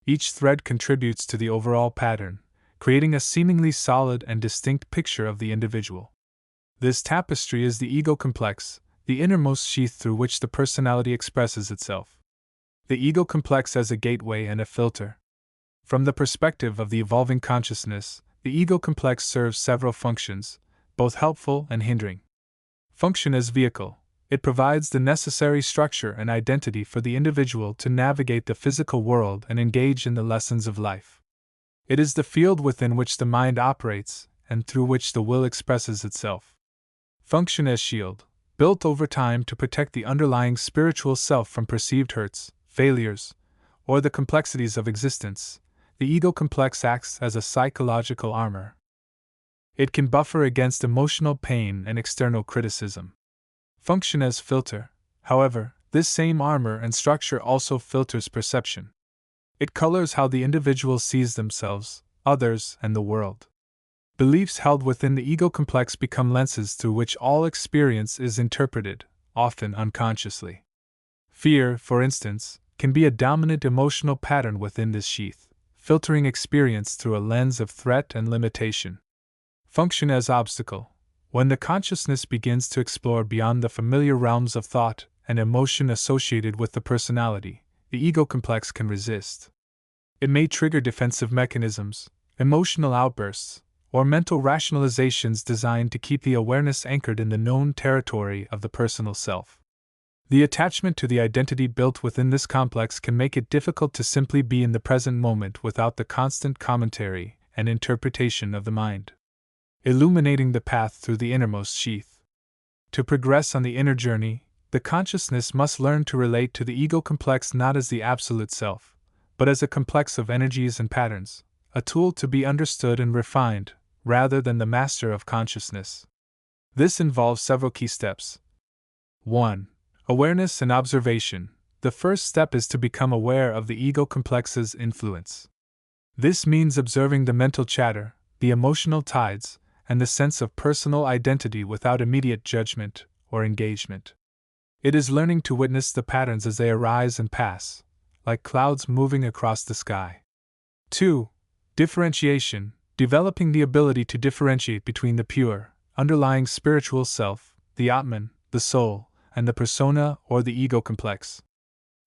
Each thread contributes to the overall pattern, creating a seemingly solid and distinct picture of the individual. This tapestry is the ego complex, the innermost sheath through which the personality expresses itself. The ego complex as a gateway and a filter. From the perspective of the evolving consciousness, the ego complex serves several functions, both helpful and hindering. Function as vehicle. It provides the necessary structure and identity for the individual to navigate the physical world and engage in the lessons of life. It is the field within which the mind operates and through which the will expresses itself. Function as shield. Built over time to protect the underlying spiritual self from perceived hurts, failures, or the complexities of existence, the ego complex acts as a psychological armor. It can buffer against emotional pain and external criticism. Function as filter. However, this same armor and structure also filters perception. It colors how the individual sees themselves, others, and the world. Beliefs held within the ego complex become lenses through which all experience is interpreted, often unconsciously. Fear, for instance, can be a dominant emotional pattern within this sheath, filtering experience through a lens of threat and limitation. Function as obstacle. When the consciousness begins to explore beyond the familiar realms of thought and emotion associated with the personality, the ego complex can resist. It may trigger defensive mechanisms, emotional outbursts, or mental rationalizations designed to keep the awareness anchored in the known territory of the personal self. The attachment to the identity built within this complex can make it difficult to simply be in the present moment without the constant commentary and interpretation of the mind. Illuminating the path through the innermost sheath. To progress on the inner journey, the consciousness must learn to relate to the ego complex not as the absolute self, but as a complex of energies and patterns, a tool to be understood and refined, rather than the master of consciousness. This involves several key steps. 1. Awareness and observation. The first step is to become aware of the ego complex's influence. This means observing the mental chatter, the emotional tides, and the sense of personal identity without immediate judgment or engagement. It is learning to witness the patterns as they arise and pass, like clouds moving across the sky. 2. Differentiation. Developing the ability to differentiate between the pure, underlying spiritual self, the Atman, the soul, and the persona or the ego complex.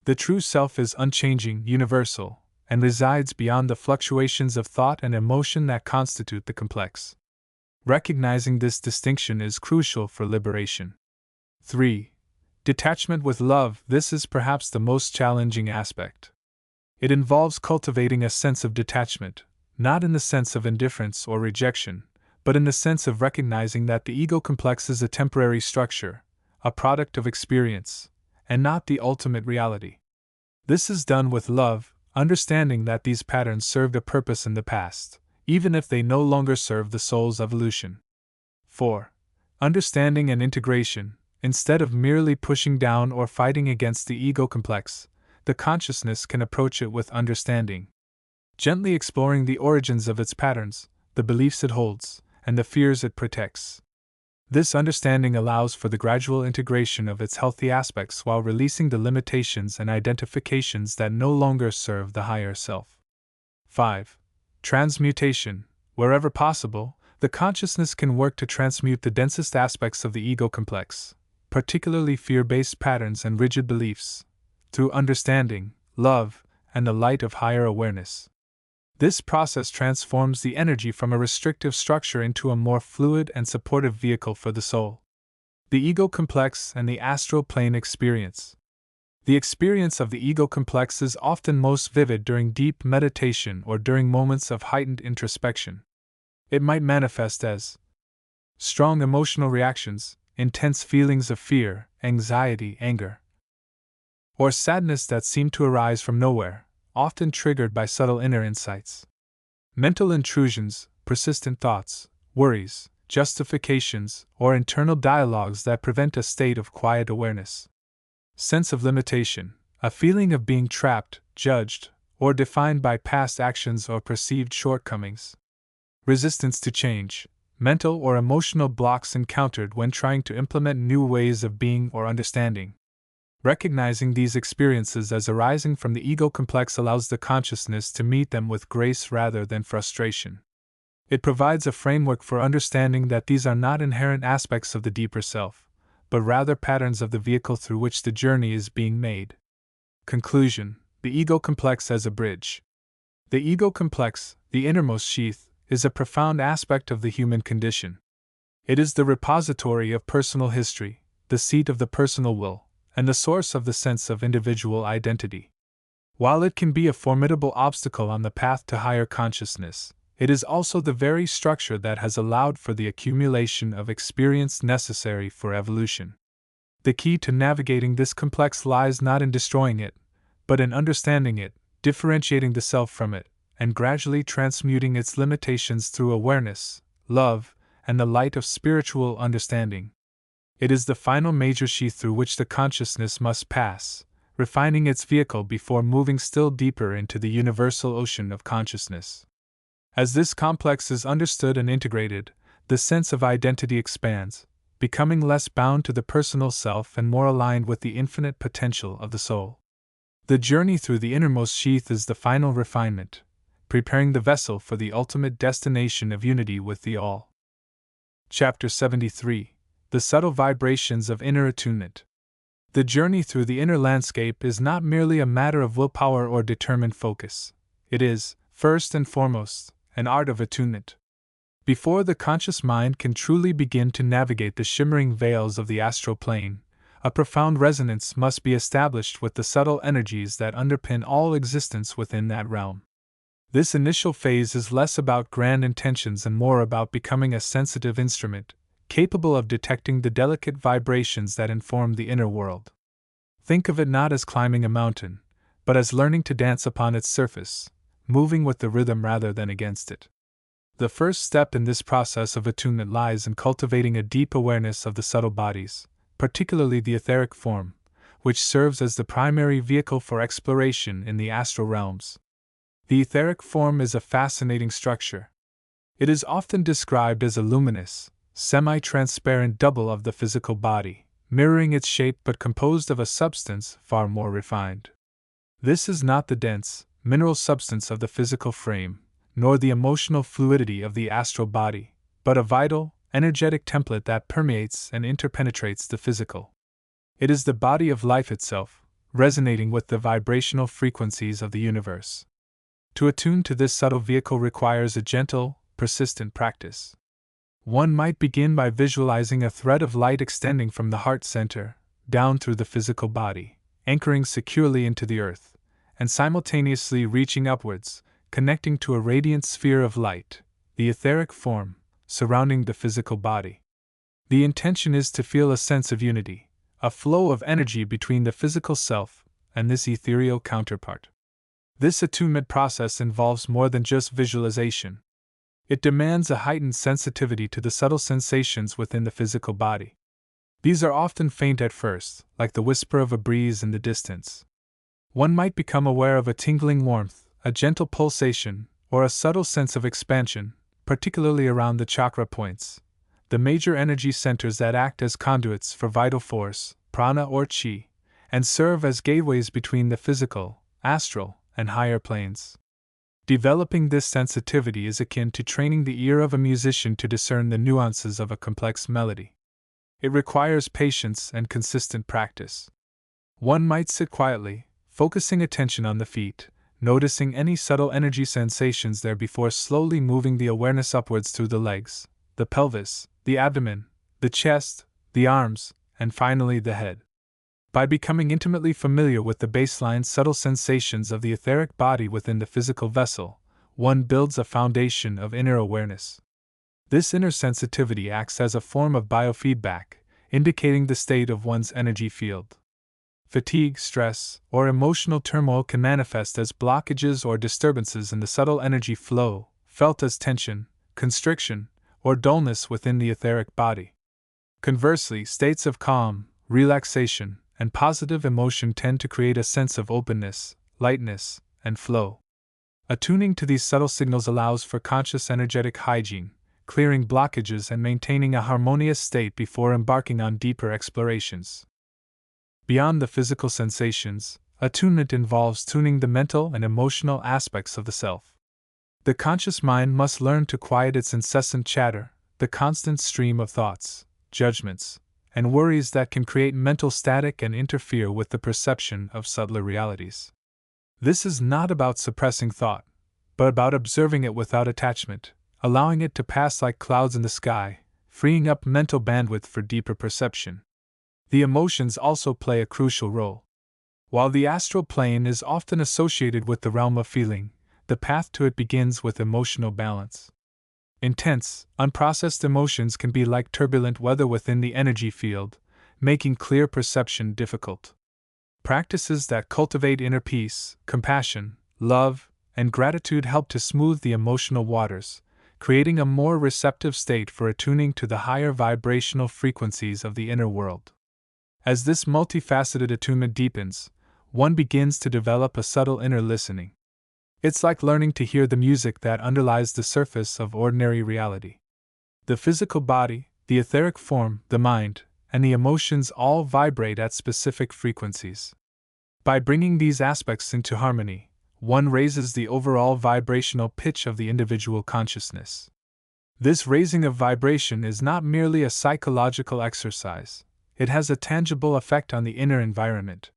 The true self is unchanging, universal, and resides beyond the fluctuations of thought and emotion that constitute the complex. Recognizing this distinction is crucial for liberation. 3. Detachment with love. This is perhaps the most challenging aspect. It involves cultivating a sense of detachment, not in the sense of indifference or rejection, but in the sense of recognizing that the ego complex is a temporary structure, a product of experience, and not the ultimate reality. This is done with love, understanding that these patterns served a purpose in the past, even if they no longer serve the soul's evolution. 4. Understanding and integration. Instead of merely pushing down or fighting against the ego complex, the consciousness can approach it with understanding, gently exploring the origins of its patterns, the beliefs it holds, and the fears it protects. This understanding allows for the gradual integration of its healthy aspects while releasing the limitations and identifications that no longer serve the higher self. 5. Transmutation. Wherever possible, the consciousness can work to transmute the densest aspects of the ego complex, particularly fear-based patterns and rigid beliefs, through understanding, love, and the light of higher awareness. This process transforms the energy from a restrictive structure into a more fluid and supportive vehicle for the soul. The ego complex and the astral plane experience. The experience of the ego complex is often most vivid during deep meditation or during moments of heightened introspection. It might manifest as strong emotional reactions, intense feelings of fear, anxiety, anger, or sadness that seem to arise from nowhere, often triggered by subtle inner insights. Mental intrusions, persistent thoughts, worries, justifications, or internal dialogues that prevent a state of quiet awareness. Sense of limitation, a feeling of being trapped, judged, or defined by past actions or perceived shortcomings. Resistance to change, mental or emotional blocks encountered when trying to implement new ways of being or understanding. Recognizing these experiences as arising from the ego complex allows the consciousness to meet them with grace rather than frustration. It provides a framework for understanding that these are not inherent aspects of the deeper self, but rather patterns of the vehicle through which the journey is being made. Conclusion: the ego complex as a bridge. The ego complex, the innermost sheath, is a profound aspect of the human condition. It is the repository of personal history, the seat of the personal will, and the source of the sense of individual identity. While it can be a formidable obstacle on the path to higher consciousness, it is also the very structure that has allowed for the accumulation of experience necessary for evolution. The key to navigating this complex lies not in destroying it, but in understanding it, differentiating the self from it, and gradually transmuting its limitations through awareness, love, and the light of spiritual understanding. It is the final major sheath through which the consciousness must pass, refining its vehicle before moving still deeper into the universal ocean of consciousness. As this complex is understood and integrated, the sense of identity expands, becoming less bound to the personal self and more aligned with the infinite potential of the soul. The journey through the innermost sheath is the final refinement, preparing the vessel for the ultimate destination of unity with the All. Chapter 73: The Subtle Vibrations of Inner Attunement. The journey through the inner landscape is not merely a matter of willpower or determined focus. It is, first and foremost, an art of attunement. Before the conscious mind can truly begin to navigate the shimmering veils of the astral plane, a profound resonance must be established with the subtle energies that underpin all existence within that realm. This initial phase is less about grand intentions and more about becoming a sensitive instrument, capable of detecting the delicate vibrations that inform the inner world. Think of it not as climbing a mountain, but as learning to dance upon its surface, moving with the rhythm rather than against it. The first step in this process of attunement lies in cultivating a deep awareness of the subtle bodies, particularly the etheric form, which serves as the primary vehicle for exploration in the astral realms. The etheric form is a fascinating structure. It is often described as a luminous, semi-transparent double of the physical body, mirroring its shape but composed of a substance far more refined. This is not the dense, mineral substance of the physical frame, nor the emotional fluidity of the astral body, but a vital, energetic template that permeates and interpenetrates the physical. It is the body of life itself, resonating with the vibrational frequencies of the universe. To attune to this subtle vehicle requires a gentle, persistent practice. One might begin by visualizing a thread of light extending from the heart center, down through the physical body, anchoring securely into the earth, and simultaneously reaching upwards, connecting to a radiant sphere of light, the etheric form, surrounding the physical body. The intention is to feel a sense of unity, a flow of energy between the physical self and this ethereal counterpart. This attunement process involves more than just visualization. It demands a heightened sensitivity to the subtle sensations within the physical body. These are often faint at first, like the whisper of a breeze in the distance. One might become aware of a tingling warmth, a gentle pulsation, or a subtle sense of expansion, particularly around the chakra points, the major energy centers that act as conduits for vital force, prana or chi, and serve as gateways between the physical, astral, and higher planes. Developing this sensitivity is akin to training the ear of a musician to discern the nuances of a complex melody. It requires patience and consistent practice. One might sit quietly, focusing attention on the feet, noticing any subtle energy sensations there before slowly moving the awareness upwards through the legs, the pelvis, the abdomen, the chest, the arms, and finally the head. By becoming intimately familiar with the baseline subtle sensations of the etheric body within the physical vessel, one builds a foundation of inner awareness. This inner sensitivity acts as a form of biofeedback, indicating the state of one's energy field. Fatigue, stress, or emotional turmoil can manifest as blockages or disturbances in the subtle energy flow, felt as tension, constriction, or dullness within the etheric body. Conversely, states of calm, relaxation, and positive emotion tend to create a sense of openness, lightness, and flow. Attuning to these subtle signals allows for conscious energetic hygiene, clearing blockages and maintaining a harmonious state before embarking on deeper explorations. Beyond the physical sensations, attunement involves tuning the mental and emotional aspects of the self. The conscious mind must learn to quiet its incessant chatter, the constant stream of thoughts, judgments, and worries that can create mental static and interfere with the perception of subtler realities. This is not about suppressing thought, but about observing it without attachment, allowing it to pass like clouds in the sky, freeing up mental bandwidth for deeper perception. The emotions also play a crucial role. While the astral plane is often associated with the realm of feeling, the path to it begins with emotional balance. Intense, unprocessed emotions can be like turbulent weather within the energy field, making clear perception difficult. Practices that cultivate inner peace, compassion, love, and gratitude help to smooth the emotional waters, creating a more receptive state for attuning to the higher vibrational frequencies of the inner world. As this multifaceted attunement deepens, one begins to develop a subtle inner listening. It's like learning to hear the music that underlies the surface of ordinary reality. The physical body, the etheric form, the mind, and the emotions all vibrate at specific frequencies. By bringing these aspects into harmony, one raises the overall vibrational pitch of the individual consciousness. This raising of vibration is not merely a psychological exercise, it has a tangible effect on the inner environment.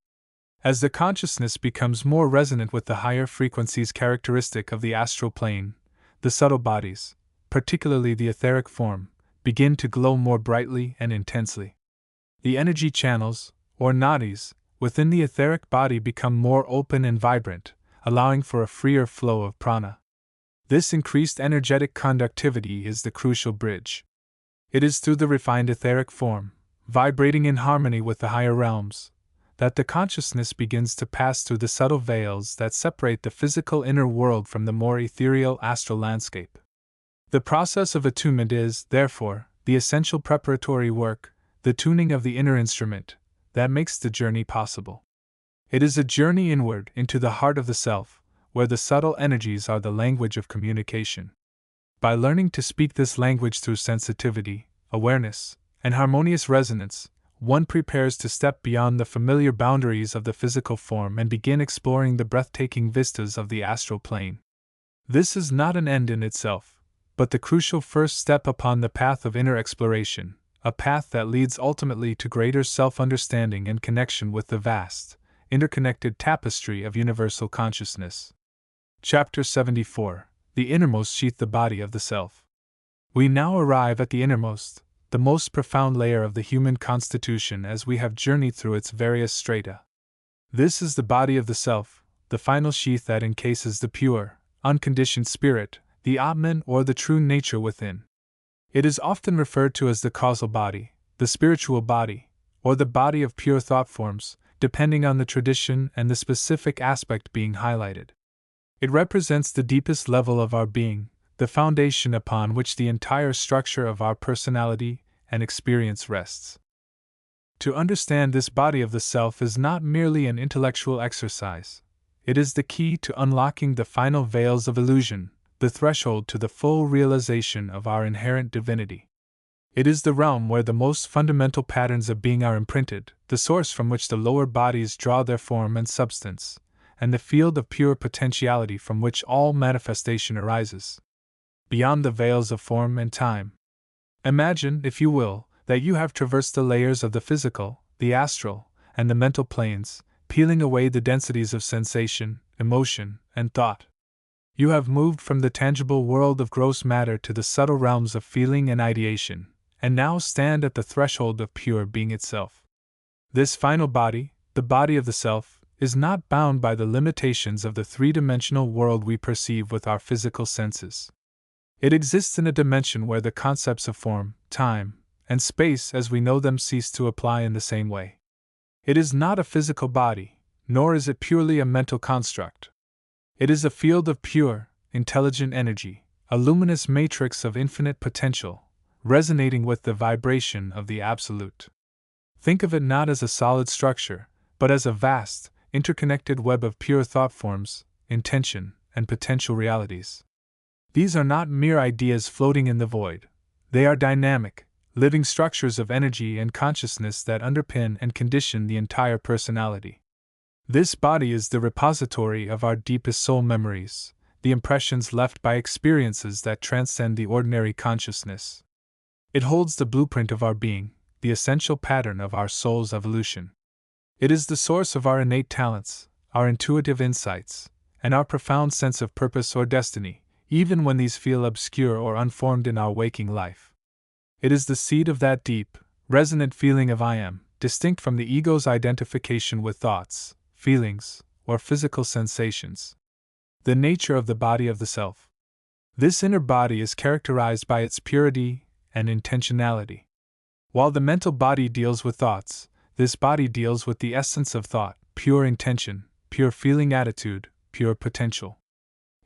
As the consciousness becomes more resonant with the higher frequencies characteristic of the astral plane, the subtle bodies, particularly the etheric form, begin to glow more brightly and intensely. The energy channels, or nadis, within the etheric body become more open and vibrant, allowing for a freer flow of prana. This increased energetic conductivity is the crucial bridge. It is through the refined etheric form, vibrating in harmony with the higher realms, that the consciousness begins to pass through the subtle veils that separate the physical inner world from the more ethereal astral landscape. The process of attunement is, therefore, the essential preparatory work, the tuning of the inner instrument, that makes the journey possible. It is a journey inward into the heart of the self, where the subtle energies are the language of communication. By learning to speak this language through sensitivity, awareness, and harmonious resonance, one prepares to step beyond the familiar boundaries of the physical form and begin exploring the breathtaking vistas of the astral plane. This is not an end in itself, but the crucial first step upon the path of inner exploration, a path that leads ultimately to greater self-understanding and connection with the vast, interconnected tapestry of universal consciousness. Chapter 74: The Innermost Sheath, the Body of the Self. We now arrive at the innermost, the most profound layer of the human constitution as we have journeyed through its various strata. This is the body of the self, the final sheath that encases the pure, unconditioned spirit, the Atman or the true nature within. It is often referred to as the causal body, the spiritual body, or the body of pure thought forms, depending on the tradition and the specific aspect being highlighted. It represents the deepest level of our being, the foundation upon which the entire structure of our personality and experience rests. To understand this body of the self is not merely an intellectual exercise, it is the key to unlocking the final veils of illusion, the threshold to the full realization of our inherent divinity. It is the realm where the most fundamental patterns of being are imprinted, the source from which the lower bodies draw their form and substance, and the field of pure potentiality from which all manifestation arises. Beyond the veils of form and time. Imagine, if you will, that you have traversed the layers of the physical, the astral, and the mental planes, peeling away the densities of sensation, emotion, and thought. You have moved from the tangible world of gross matter to the subtle realms of feeling and ideation, and now stand at the threshold of pure being itself. This final body, the body of the self, is not bound by the limitations of the three-dimensional world we perceive with our physical senses. It exists in a dimension where the concepts of form, time, and space as we know them cease to apply in the same way. It is not a physical body, nor is it purely a mental construct. It is a field of pure, intelligent energy, a luminous matrix of infinite potential, resonating with the vibration of the Absolute. Think of it not as a solid structure, but as a vast, interconnected web of pure thought forms, intention, and potential realities. These are not mere ideas floating in the void. They are dynamic, living structures of energy and consciousness that underpin and condition the entire personality. This body is the repository of our deepest soul memories, the impressions left by experiences that transcend the ordinary consciousness. It holds the blueprint of our being, the essential pattern of our soul's evolution. It is the source of our innate talents, our intuitive insights, and our profound sense of purpose or destiny, even when these feel obscure or unformed in our waking life. It is the seed of that deep, resonant feeling of I am, distinct from the ego's identification with thoughts, feelings, or physical sensations. The nature of the body of the self. This inner body is characterized by its purity and intentionality. While the mental body deals with thoughts, this body deals with the essence of thought, pure intention, pure feeling attitude, pure potential.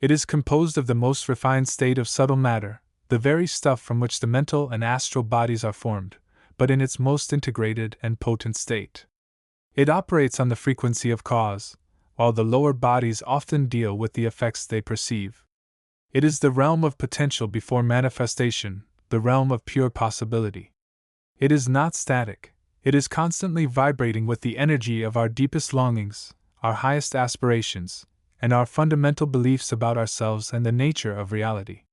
It is composed of the most refined state of subtle matter, the very stuff from which the mental and astral bodies are formed, but in its most integrated and potent state. It operates on the frequency of cause, while the lower bodies often deal with the effects they perceive. It is the realm of potential before manifestation, the realm of pure possibility. It is not static, it is constantly vibrating with the energy of our deepest longings, our highest aspirations, and our fundamental beliefs about ourselves and the nature of reality.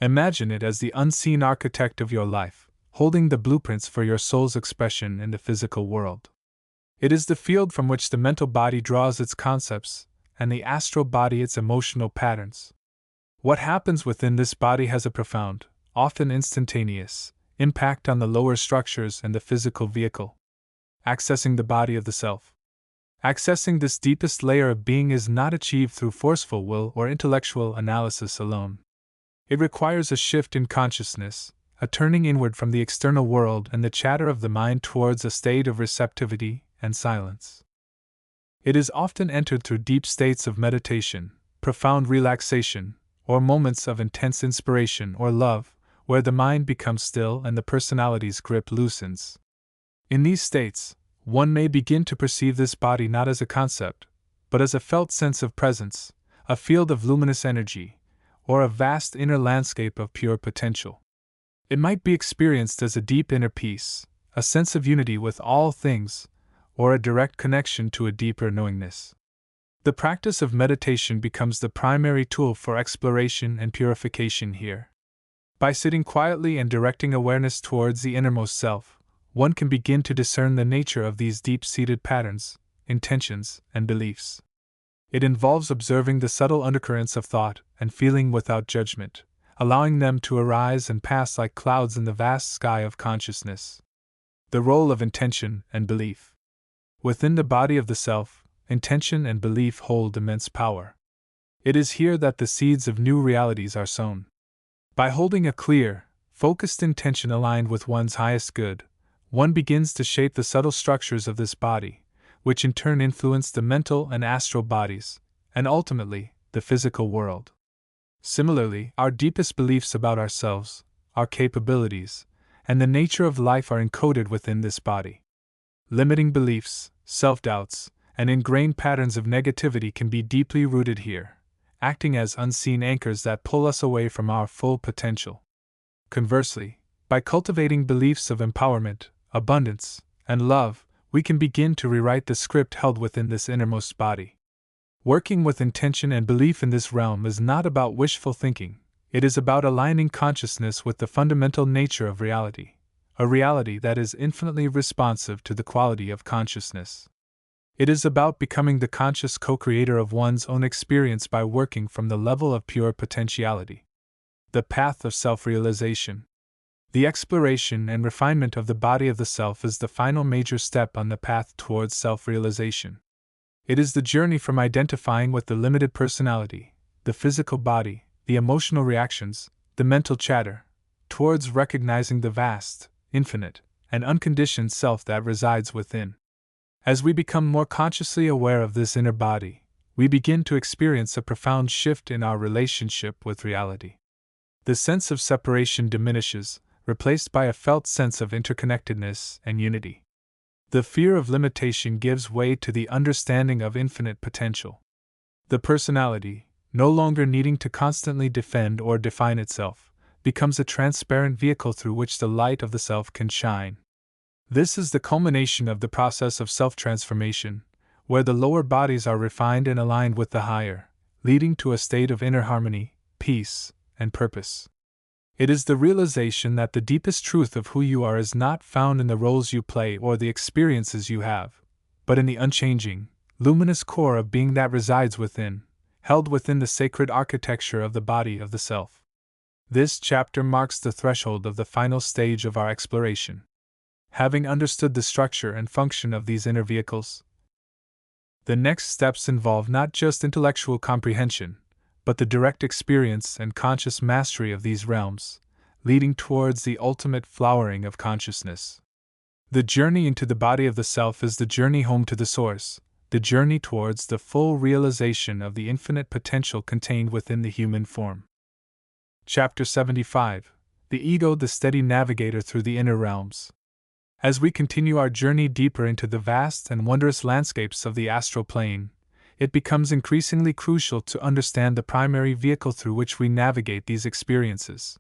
Imagine it as the unseen architect of your life, holding the blueprints for your soul's expression in the physical world. It is the field from which the mental body draws its concepts, and the astral body its emotional patterns. What happens within this body has a profound, often instantaneous, impact on the lower structures and the physical vehicle. Accessing the body of the self. Accessing this deepest layer of being is not achieved through forceful will or intellectual analysis alone. It requires a shift in consciousness, a turning inward from the external world and the chatter of the mind towards a state of receptivity and silence. It is often entered through deep states of meditation, profound relaxation, or moments of intense inspiration or love, where the mind becomes still and the personality's grip loosens. In these states, one may begin to perceive this body not as a concept, but as a felt sense of presence, a field of luminous energy, or a vast inner landscape of pure potential. It might be experienced as a deep inner peace, a sense of unity with all things, or a direct connection to a deeper knowingness. The practice of meditation becomes the primary tool for exploration and purification here. By sitting quietly and directing awareness towards the innermost self, one can begin to discern the nature of these deep-seated patterns, intentions, and beliefs. It involves observing the subtle undercurrents of thought and feeling without judgment, allowing them to arise and pass like clouds in the vast sky of consciousness. The role of intention and belief. Within the body of the self, intention and belief hold immense power. It is here that the seeds of new realities are sown. By holding a clear, focused intention aligned with one's highest good, one begins to shape the subtle structures of this body, which in turn influence the mental and astral bodies, and ultimately, the physical world. Similarly, our deepest beliefs about ourselves, our capabilities, and the nature of life are encoded within this body. Limiting beliefs, self-doubts, and ingrained patterns of negativity can be deeply rooted here, acting as unseen anchors that pull us away from our full potential. Conversely, by cultivating beliefs of empowerment, abundance, and love, we can begin to rewrite the script held within this innermost body. Working with intention and belief in this realm is not about wishful thinking, it is about aligning consciousness with the fundamental nature of reality, a reality that is infinitely responsive to the quality of consciousness. It is about becoming the conscious co-creator of one's own experience by working from the level of pure potentiality. The path of self-realization. The exploration and refinement of the body of the self is the final major step on the path towards self-realization. It is the journey from identifying with the limited personality, the physical body, the emotional reactions, the mental chatter, towards recognizing the vast, infinite, and unconditioned self that resides within. As we become more consciously aware of this inner body, we begin to experience a profound shift in our relationship with reality. The sense of separation diminishes, replaced by a felt sense of interconnectedness and unity. The fear of limitation gives way to the understanding of infinite potential. The personality, no longer needing to constantly defend or define itself, becomes a transparent vehicle through which the light of the self can shine. This is the culmination of the process of self-transformation, where the lower bodies are refined and aligned with the higher, leading to a state of inner harmony, peace, and purpose. It is the realization that the deepest truth of who you are is not found in the roles you play or the experiences you have, but in the unchanging, luminous core of being that resides within, held within the sacred architecture of the body of the self. This chapter marks the threshold of the final stage of our exploration. Having understood the structure and function of these inner vehicles, the next steps involve not just intellectual comprehension, but the direct experience and conscious mastery of these realms, leading towards the ultimate flowering of consciousness. The journey into the body of the self is the journey home to the source, the journey towards the full realization of the infinite potential contained within the human form. Chapter 75: The Ego, the Steady Navigator Through the Inner Realms. As we continue our journey deeper into the vast and wondrous landscapes of the astral plane, it becomes increasingly crucial to understand the primary vehicle through which we navigate these experiences.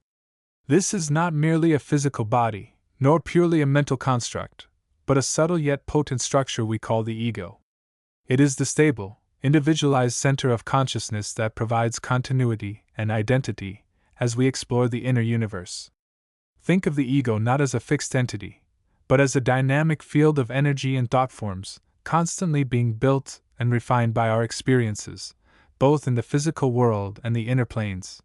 This is not merely a physical body, nor purely a mental construct, but a subtle yet potent structure we call the ego. It is the stable, individualized center of consciousness that provides continuity and identity as we explore the inner universe. Think of the ego not as a fixed entity, but as a dynamic field of energy and thought forms, constantly being built and refined by our experiences, both in the physical world and the inner planes.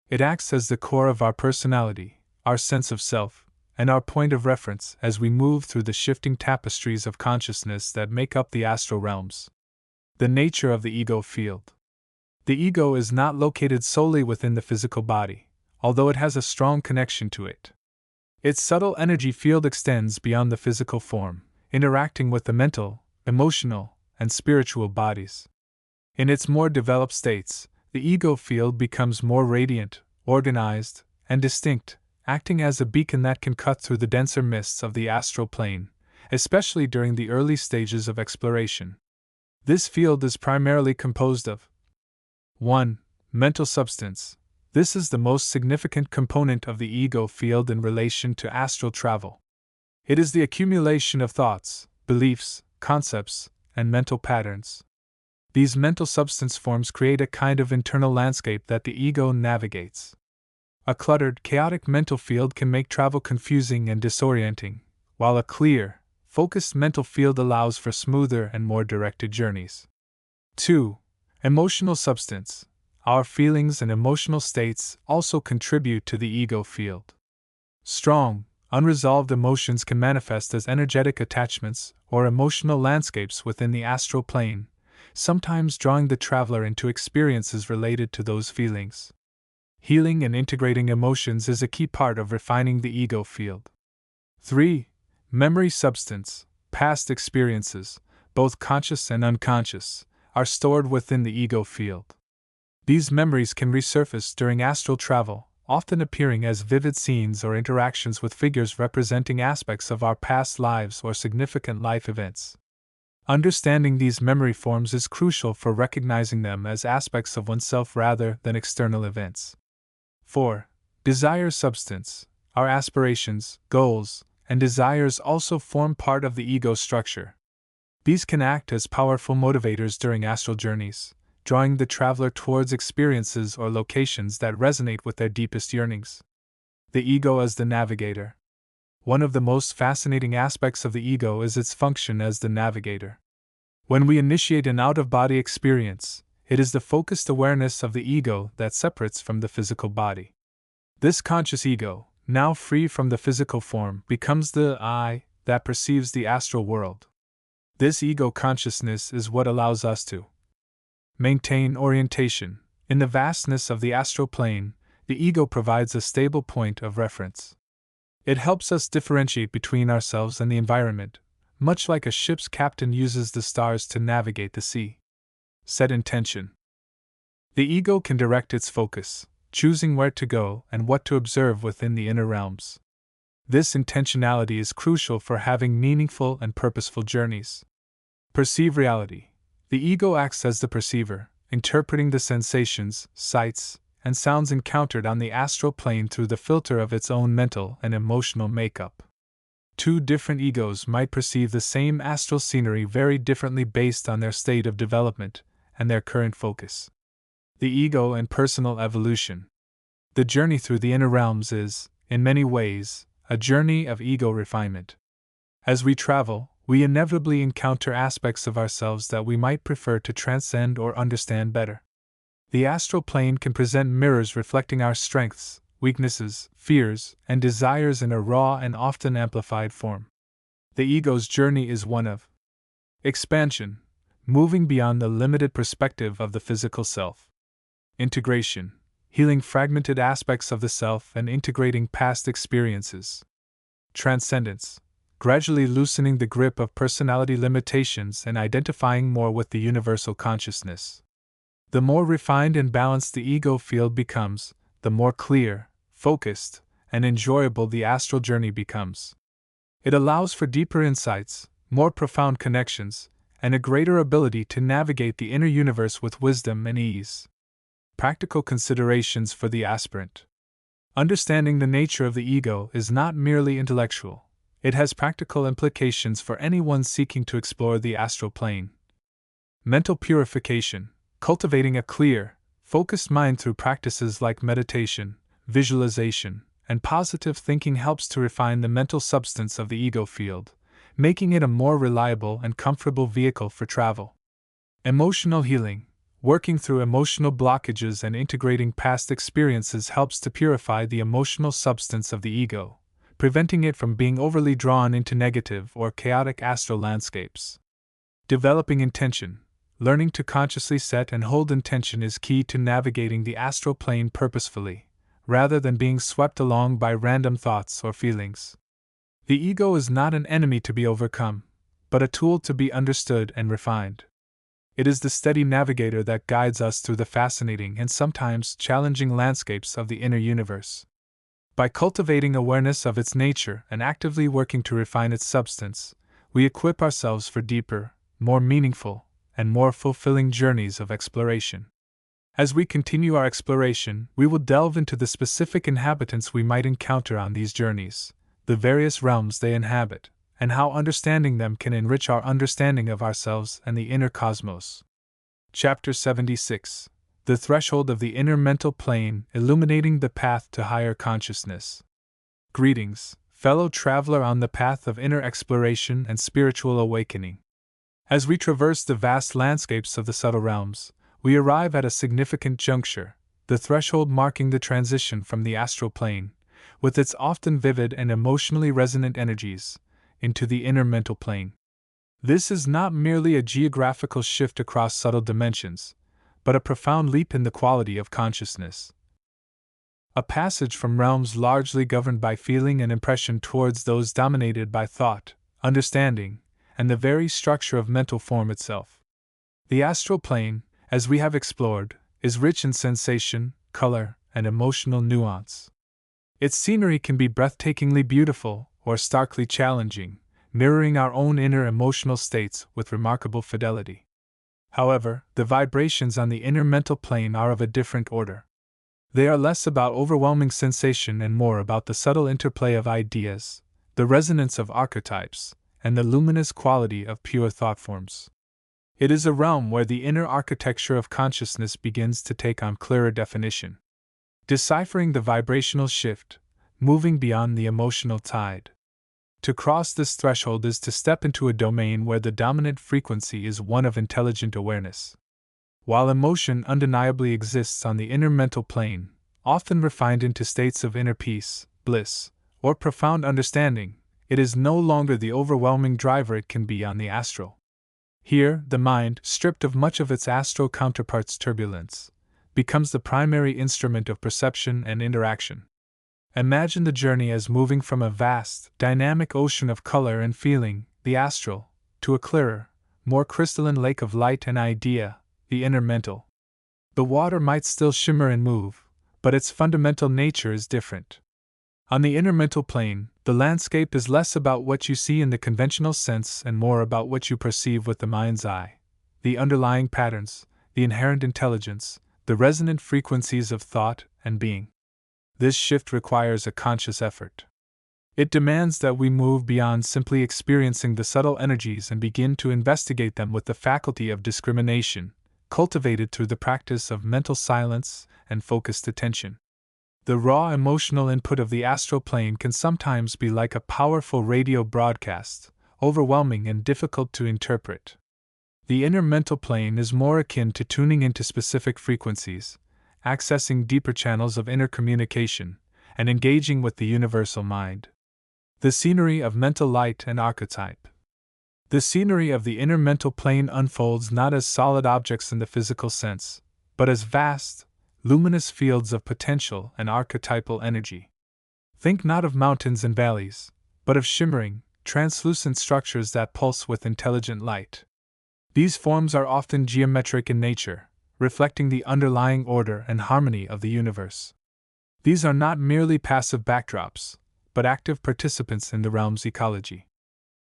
It acts as the core of our personality, our sense of self, and our point of reference as we move through the shifting tapestries of consciousness that make up the astral realms. The nature of the ego field. The ego is not located solely within the physical body, although it has a strong connection to it. Its subtle energy field extends beyond the physical form, interacting with the mental, emotional, and spiritual bodies. In its more developed states, the ego field becomes more radiant, organized, and distinct, acting as a beacon that can cut through the denser mists of the astral plane, especially during the early stages of exploration. This field is primarily composed of 1. Mental substance. This is the most significant component of the ego field in relation to astral travel. It is the accumulation of thoughts, beliefs, concepts, and mental patterns. These mental substance forms create a kind of internal landscape that the ego navigates. A cluttered, chaotic mental field can make travel confusing and disorienting, while a clear, focused mental field allows for smoother and more directed journeys. 2. Emotional substance. Our feelings and emotional states also contribute to the ego field. Strong, unresolved emotions can manifest as energetic attachments or emotional landscapes within the astral plane, sometimes drawing the traveler into experiences related to those feelings. Healing and integrating emotions is a key part of refining the ego field. 3. Memory substance. Past experiences, both conscious and unconscious, are stored within the ego field. These memories can resurface during astral travel, often appearing as vivid scenes or interactions with figures representing aspects of our past lives or significant life events. Understanding these memory forms is crucial for recognizing them as aspects of oneself rather than external events. 4. Desire substance. Our aspirations, goals, and desires also form part of the ego structure. These can act as powerful motivators during astral journeys, drawing the traveler towards experiences or locations that resonate with their deepest yearnings. The ego as the navigator. One of the most fascinating aspects of the ego is its function as the navigator. When we initiate an out-of-body experience, it is the focused awareness of the ego that separates from the physical body. This conscious ego, now free from the physical form, becomes the I that perceives the astral world. This ego consciousness is what allows us to maintain orientation. In the vastness of the astral plane, the ego provides a stable point of reference. It helps us differentiate between ourselves and the environment, much like a ship's captain uses the stars to navigate the sea. Set intention. The ego can direct its focus, choosing where to go and what to observe within the inner realms. This intentionality is crucial for having meaningful and purposeful journeys. Perceive reality. The ego acts as the perceiver, interpreting the sensations, sights, and sounds encountered on the astral plane through the filter of its own mental and emotional makeup. Two different egos might perceive the same astral scenery very differently based on their state of development and their current focus. The ego and personal evolution. The journey through the inner realms is, in many ways, a journey of ego refinement. As we travel, we inevitably encounter aspects of ourselves that we might prefer to transcend or understand better. The astral plane can present mirrors reflecting our strengths, weaknesses, fears, and desires in a raw and often amplified form. The ego's journey is one of expansion, moving beyond the limited perspective of the physical self. Integration, healing fragmented aspects of the self and integrating past experiences. Transcendence, gradually loosening the grip of personality limitations and identifying more with the universal consciousness. The more refined and balanced the ego field becomes, the more clear, focused, and enjoyable the astral journey becomes. It allows for deeper insights, more profound connections, and a greater ability to navigate the inner universe with wisdom and ease. Practical considerations for the aspirant. Understanding the nature of the ego is not merely intellectual, it has practical implications for anyone seeking to explore the astral plane. Mental purification. Cultivating a clear, focused mind through practices like meditation, visualization, and positive thinking helps to refine the mental substance of the ego field, making it a more reliable and comfortable vehicle for travel. Emotional healing. Working through emotional blockages and integrating past experiences helps to purify the emotional substance of the ego, preventing it from being overly drawn into negative or chaotic astral landscapes. Developing intention. Learning to consciously set and hold intention is key to navigating the astral plane purposefully, rather than being swept along by random thoughts or feelings. The ego is not an enemy to be overcome, but a tool to be understood and refined. It is the steady navigator that guides us through the fascinating and sometimes challenging landscapes of the inner universe. By cultivating awareness of its nature and actively working to refine its substance, we equip ourselves for deeper, more meaningful, and more fulfilling journeys of exploration. As we continue our exploration, we will delve into the specific inhabitants we might encounter on these journeys, the various realms they inhabit, and how understanding them can enrich our understanding of ourselves and the inner cosmos. Chapter 76. The Threshold of the Inner Mental Plane, Illuminating the Path to Higher Consciousness. Greetings, fellow traveler on the path of inner exploration and spiritual awakening. As we traverse the vast landscapes of the subtle realms, we arrive at a significant juncture, the threshold marking the transition from the astral plane, with its often vivid and emotionally resonant energies, into the inner mental plane. This is not merely a geographical shift across subtle dimensions, but a profound leap in the quality of consciousness. A passage from realms largely governed by feeling and impression towards those dominated by thought, understanding, and the very structure of mental form itself. The astral plane, as we have explored, is rich in sensation, color, and emotional nuance. Its scenery can be breathtakingly beautiful or starkly challenging, mirroring our own inner emotional states with remarkable fidelity. However, the vibrations on the inner mental plane are of a different order. They are less about overwhelming sensation and more about the subtle interplay of ideas, the resonance of archetypes, and the luminous quality of pure thought forms. It is a realm where the inner architecture of consciousness begins to take on clearer definition. Deciphering the vibrational shift, moving beyond the emotional tide. To cross this threshold is to step into a domain where the dominant frequency is one of intelligent awareness. While emotion undeniably exists on the inner mental plane, often refined into states of inner peace, bliss, or profound understanding, it is no longer the overwhelming driver it can be on the astral. Here, the mind, stripped of much of its astral counterpart's turbulence, becomes the primary instrument of perception and interaction. Imagine the journey as moving from a vast, dynamic ocean of color and feeling, the astral, to a clearer, more crystalline lake of light and idea, the inner mental. The water might still shimmer and move, but its fundamental nature is different. On the inner mental plane, the landscape is less about what you see in the conventional sense and more about what you perceive with the mind's eye. The underlying patterns, the inherent intelligence, the resonant frequencies of thought and being. This shift requires a conscious effort. It demands that we move beyond simply experiencing the subtle energies and begin to investigate them with the faculty of discrimination, cultivated through the practice of mental silence and focused attention. The raw emotional input of the astral plane can sometimes be like a powerful radio broadcast, overwhelming and difficult to interpret. The inner mental plane is more akin to tuning into specific frequencies, accessing deeper channels of inner communication, and engaging with the universal mind. The scenery of mental light and archetype. The scenery of the inner mental plane unfolds not as solid objects in the physical sense, but as vast, luminous fields of potential and archetypal energy. Think not of mountains and valleys, but of shimmering, translucent structures that pulse with intelligent light. These forms are often geometric in nature, reflecting the underlying order and harmony of the universe. These are not merely passive backdrops, but active participants in the realm's ecology.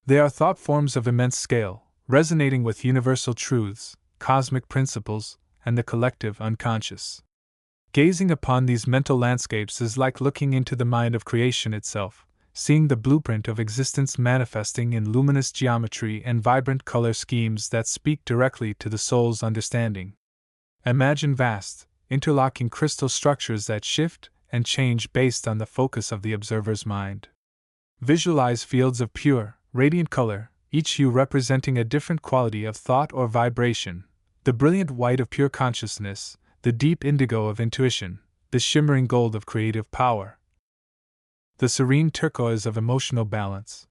They are thought forms of immense scale, resonating with universal truths, cosmic principles, and the collective unconscious. Gazing upon these mental landscapes is like looking into the mind of creation itself, seeing the blueprint of existence manifesting in luminous geometry and vibrant color schemes that speak directly to the soul's understanding. Imagine vast, interlocking crystal structures that shift and change based on the focus of the observer's mind. Visualize fields of pure, radiant color, each hue representing a different quality of thought or vibration: the brilliant white of pure consciousness, the deep indigo of intuition, the shimmering gold of creative power, the serene turquoise of emotional balance.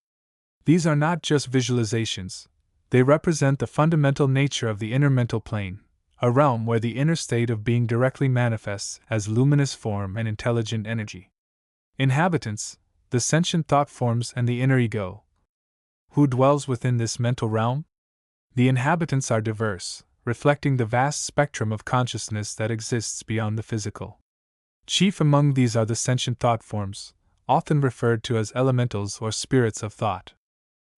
These are not just visualizations, they represent the fundamental nature of the inner mental plane, a realm where the inner state of being directly manifests as luminous form and intelligent energy. Inhabitants, the sentient thought forms and the inner ego. Who dwells within this mental realm? The inhabitants are diverse, reflecting the vast spectrum of consciousness that exists beyond the physical. Chief among these are the sentient thought forms, often referred to as elementals or spirits of thought.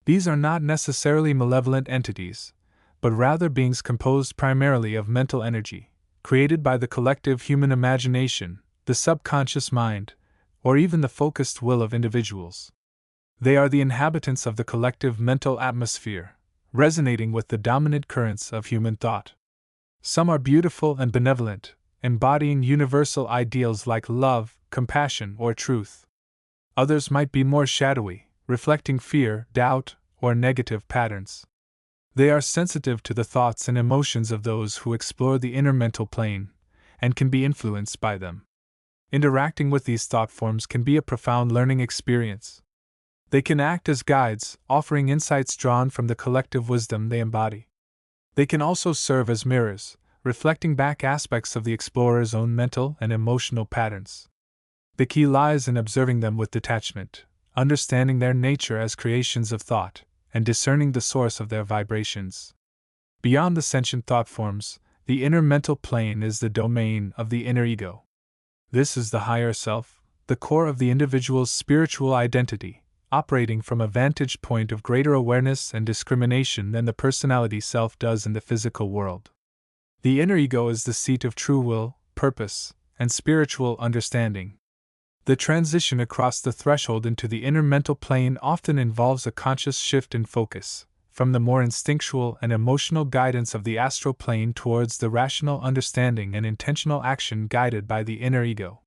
These are not necessarily malevolent entities, but rather beings composed primarily of mental energy, created by the collective human imagination, the subconscious mind, or even the focused will of individuals. They are the inhabitants of the collective mental atmosphere, resonating with the dominant currents of human thought. Some are beautiful and benevolent, embodying universal ideals like love, compassion, or truth. Others might be more shadowy, reflecting fear, doubt, or negative patterns. They are sensitive to the thoughts and emotions of those who explore the inner mental plane, and can be influenced by them. Interacting with these thought forms can be a profound learning experience. They can act as guides, offering insights drawn from the collective wisdom they embody. They can also serve as mirrors, reflecting back aspects of the explorer's own mental and emotional patterns. The key lies in observing them with detachment, understanding their nature as creations of thought, and discerning the source of their vibrations. Beyond the sentient thought forms, the inner mental plane is the domain of the inner ego. This is the higher self, the core of the individual's spiritual identity, operating from a vantage point of greater awareness and discrimination than the personality self does in the physical world. The inner ego is the seat of true will, purpose, and spiritual understanding. The transition across the threshold into the inner mental plane often involves a conscious shift in focus, from the more instinctual and emotional guidance of the astral plane towards the rational understanding and intentional action guided by the inner ego.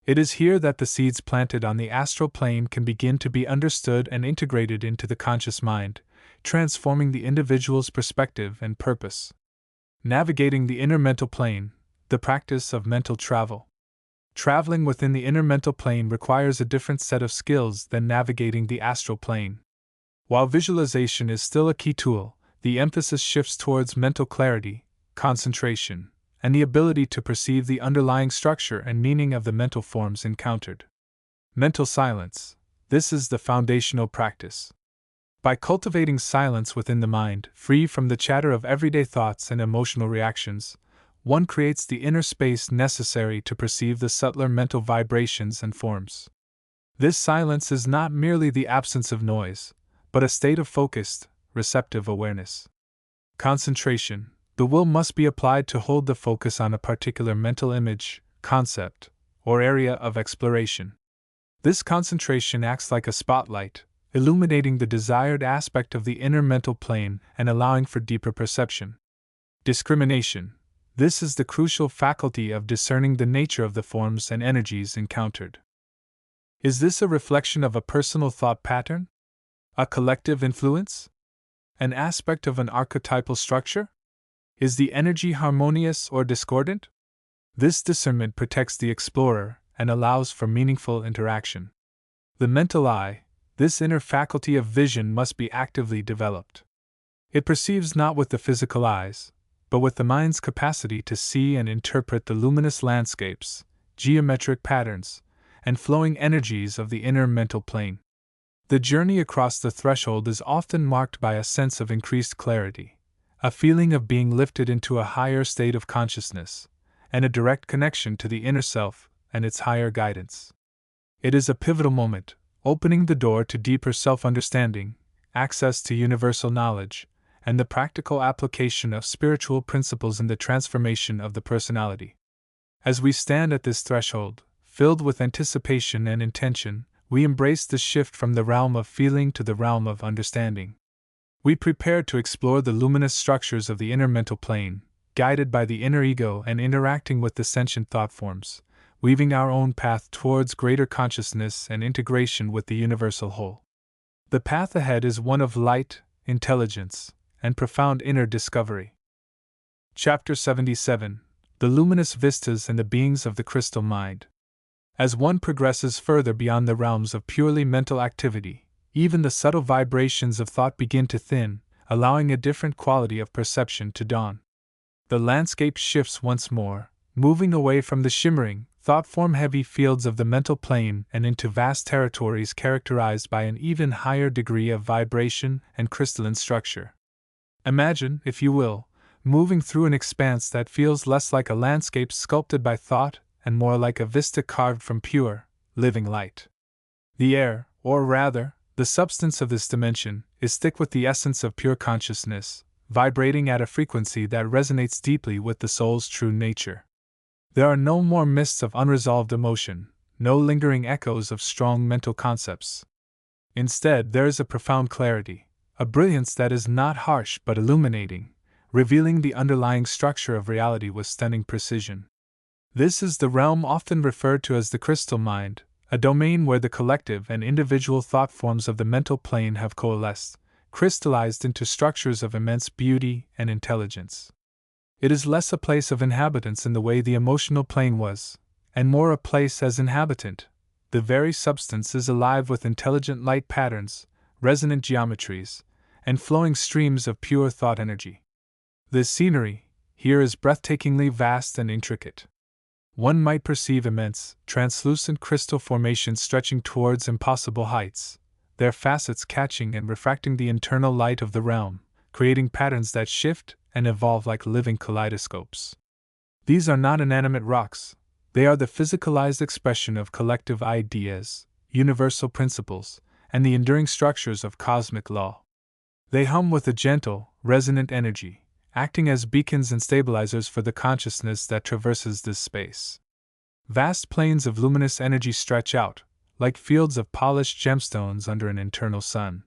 It is here that the seeds planted on the astral plane can begin to be understood and integrated into the conscious mind, transforming the individual's perspective and purpose. Navigating the inner mental plane, the practice of mental travel. Traveling within the inner mental plane requires a different set of skills than navigating the astral plane. While visualization is still a key tool, the emphasis shifts towards mental clarity, concentration, and the ability to perceive the underlying structure and meaning of the mental forms encountered. Mental silence. This is the foundational practice. By cultivating silence within the mind, free from the chatter of everyday thoughts and emotional reactions, one creates the inner space necessary to perceive the subtler mental vibrations and forms. This silence is not merely the absence of noise, but a state of focused, receptive awareness. Concentration. The will must be applied to hold the focus on a particular mental image, concept, or area of exploration. This concentration acts like a spotlight, illuminating the desired aspect of the inner mental plane and allowing for deeper perception. Discrimination. This is the crucial faculty of discerning the nature of the forms and energies encountered. Is this a reflection of a personal thought pattern? A collective influence? An aspect of an archetypal structure? Is the energy harmonious or discordant? This discernment protects the explorer and allows for meaningful interaction. The mental eye, this inner faculty of vision, must be actively developed. It perceives not with the physical eyes, but with the mind's capacity to see and interpret the luminous landscapes, geometric patterns, and flowing energies of the inner mental plane. The journey across the threshold is often marked by a sense of increased clarity, a feeling of being lifted into a higher state of consciousness, and a direct connection to the inner self and its higher guidance. It is a pivotal moment, opening the door to deeper self-understanding, access to universal knowledge, and the practical application of spiritual principles in the transformation of the personality. As we stand at this threshold, filled with anticipation and intention, we embrace the shift from the realm of feeling to the realm of understanding. We prepare to explore the luminous structures of the inner mental plane, guided by the inner ego and interacting with the sentient thought forms, weaving our own path towards greater consciousness and integration with the universal whole. The path ahead is one of light, intelligence, and profound inner discovery. Chapter 77: The Luminous Vistas and the Beings of the Crystal Mind. As one progresses further beyond the realms of purely mental activity, even the subtle vibrations of thought begin to thin, allowing a different quality of perception to dawn. The landscape shifts once more, moving away from the shimmering, thought-form-heavy fields of the mental plane and into vast territories characterized by an even higher degree of vibration and crystalline structure. Imagine, if you will, moving through an expanse that feels less like a landscape sculpted by thought and more like a vista carved from pure, living light. The air, or rather, the substance of this dimension, is thick with the essence of pure consciousness, vibrating at a frequency that resonates deeply with the soul's true nature. There are no more mists of unresolved emotion, no lingering echoes of strong mental concepts. Instead, there is a profound clarity, a brilliance that is not harsh but illuminating, revealing the underlying structure of reality with stunning precision. This is the realm often referred to as the crystal mind, a domain where the collective and individual thought forms of the mental plane have coalesced, crystallized into structures of immense beauty and intelligence. It is less a place of inhabitants in the way the emotional plane was, and more a place as inhabitant. The very substance is alive with intelligent light patterns, resonant geometries, and flowing streams of pure thought energy. The scenery here is breathtakingly vast and intricate. One might perceive immense, translucent crystal formations stretching towards impossible heights, their facets catching and refracting the internal light of the realm, creating patterns that shift and evolve like living kaleidoscopes. These are not inanimate rocks, they are the physicalized expression of collective ideas, universal principles, and the enduring structures of cosmic law. They hum with a gentle, resonant energy, acting as beacons and stabilizers for the consciousness that traverses this space. Vast planes of luminous energy stretch out, like fields of polished gemstones under an internal sun.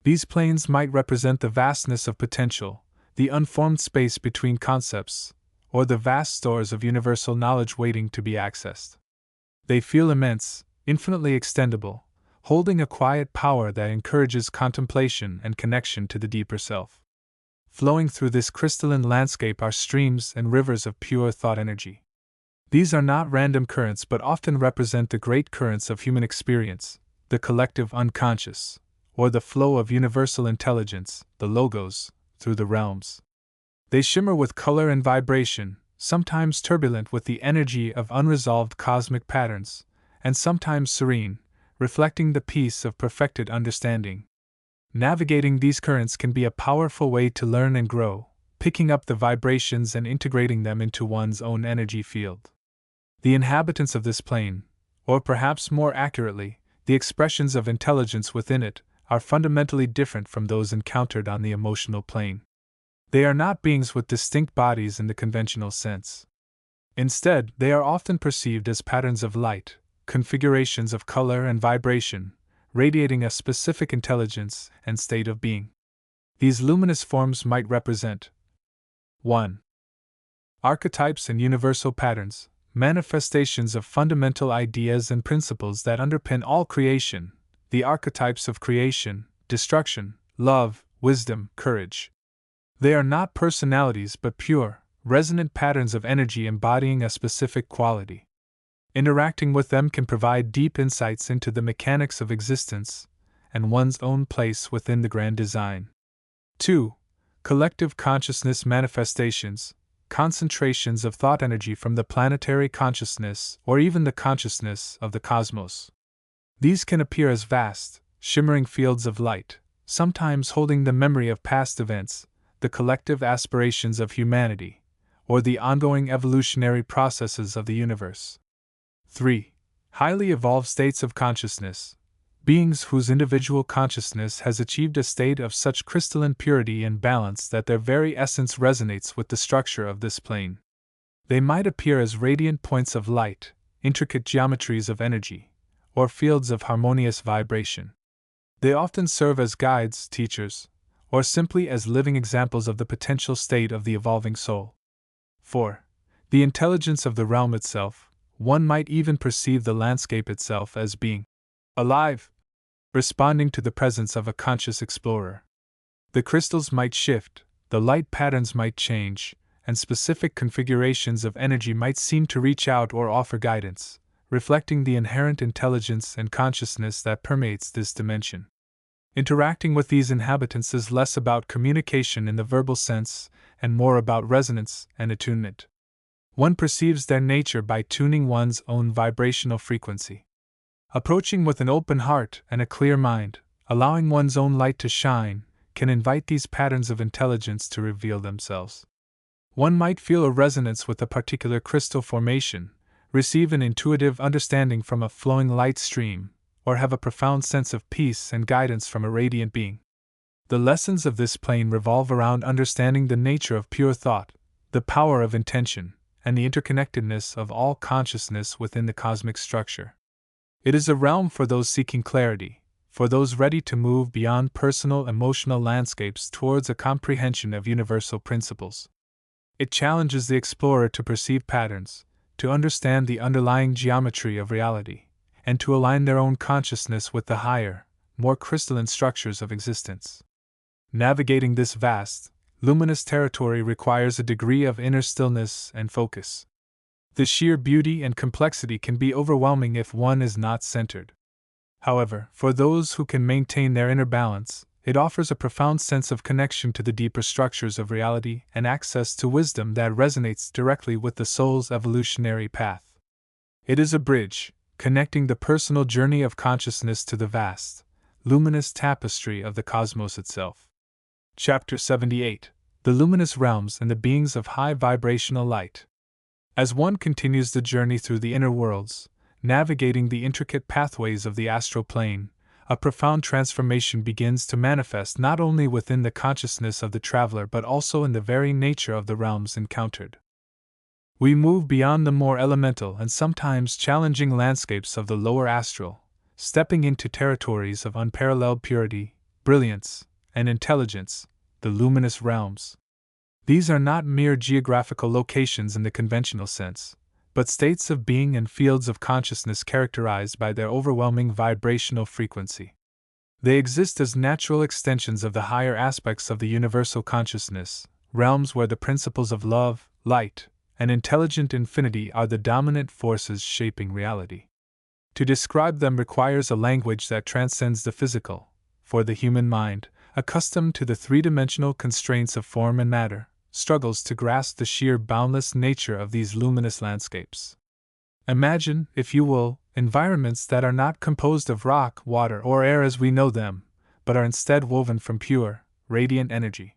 These planes might represent the vastness of potential, the unformed space between concepts, or the vast stores of universal knowledge waiting to be accessed. They feel immense, infinitely extendable, holding a quiet power that encourages contemplation and connection to the deeper self. Flowing through this crystalline landscape are streams and rivers of pure thought energy. These are not random currents but often represent the great currents of human experience, the collective unconscious, or the flow of universal intelligence, the logos, through the realms. They shimmer with color and vibration, sometimes turbulent with the energy of unresolved cosmic patterns, and sometimes serene, reflecting the peace of perfected understanding. Navigating these currents can be a powerful way to learn and grow, picking up the vibrations and integrating them into one's own energy field. The inhabitants of this plane, or perhaps more accurately, the expressions of intelligence within it, are fundamentally different from those encountered on the emotional plane. They are not beings with distinct bodies in the conventional sense. Instead, they are often perceived as patterns of light, configurations of color and vibration, radiating a specific intelligence and state of being. These luminous forms might represent 1. Archetypes and universal patterns, manifestations of fundamental ideas and principles that underpin all creation, the archetypes of creation, destruction, love, wisdom, courage. They are not personalities but pure, resonant patterns of energy embodying a specific quality. Interacting with them can provide deep insights into the mechanics of existence and one's own place within the grand design. 2. Collective consciousness manifestations, concentrations of thought energy from the planetary consciousness or even the consciousness of the cosmos. These can appear as vast, shimmering fields of light, sometimes holding the memory of past events, the collective aspirations of humanity, or the ongoing evolutionary processes of the universe. 3. Highly evolved states of consciousness, beings whose individual consciousness has achieved a state of such crystalline purity and balance that their very essence resonates with the structure of this plane. They might appear as radiant points of light, intricate geometries of energy, or fields of harmonious vibration. They often serve as guides, teachers, or simply as living examples of the potential state of the evolving soul. 4. The intelligence of the realm itself. One might even perceive the landscape itself as being alive, responding to the presence of a conscious explorer. The crystals might shift, the light patterns might change, and specific configurations of energy might seem to reach out or offer guidance, reflecting the inherent intelligence and consciousness that permeates this dimension. Interacting with these inhabitants is less about communication in the verbal sense and more about resonance and attunement. One perceives their nature by tuning one's own vibrational frequency. Approaching with an open heart and a clear mind, allowing one's own light to shine, can invite these patterns of intelligence to reveal themselves. One might feel a resonance with a particular crystal formation, receive an intuitive understanding from a flowing light stream, or have a profound sense of peace and guidance from a radiant being. The lessons of this plane revolve around understanding the nature of pure thought, the power of intention, and the interconnectedness of all consciousness within the cosmic structure. It is a realm for those seeking clarity, for those ready to move beyond personal emotional landscapes towards a comprehension of universal principles. It challenges the explorer to perceive patterns, to understand the underlying geometry of reality, and to align their own consciousness with the higher, more crystalline structures of existence. Navigating this vast, luminous territory requires a degree of inner stillness and focus. The sheer beauty and complexity can be overwhelming if one is not centered. However, for those who can maintain their inner balance, it offers a profound sense of connection to the deeper structures of reality and access to wisdom that resonates directly with the soul's evolutionary path. It is a bridge, connecting the personal journey of consciousness to the vast, luminous tapestry of the cosmos itself. Chapter 78: The Luminous Realms and the Beings of High Vibrational Light. As one continues the journey through the inner worlds, navigating the intricate pathways of the astral plane, a profound transformation begins to manifest not only within the consciousness of the traveler but also in the very nature of the realms encountered. We move beyond the more elemental and sometimes challenging landscapes of the lower astral, stepping into territories of unparalleled purity, brilliance, and intelligence, the luminous realms. These are not mere geographical locations in the conventional sense, but states of being and fields of consciousness characterized by their overwhelming vibrational frequency. They exist as natural extensions of the higher aspects of the universal consciousness, realms where the principles of love, light, and intelligent infinity are the dominant forces shaping reality. To describe them requires a language that transcends the physical, for the human mind, accustomed to the three-dimensional constraints of form and matter, struggles to grasp the sheer boundless nature of these luminous landscapes. Imagine, if you will, environments that are not composed of rock, water, or air as we know them, but are instead woven from pure, radiant energy.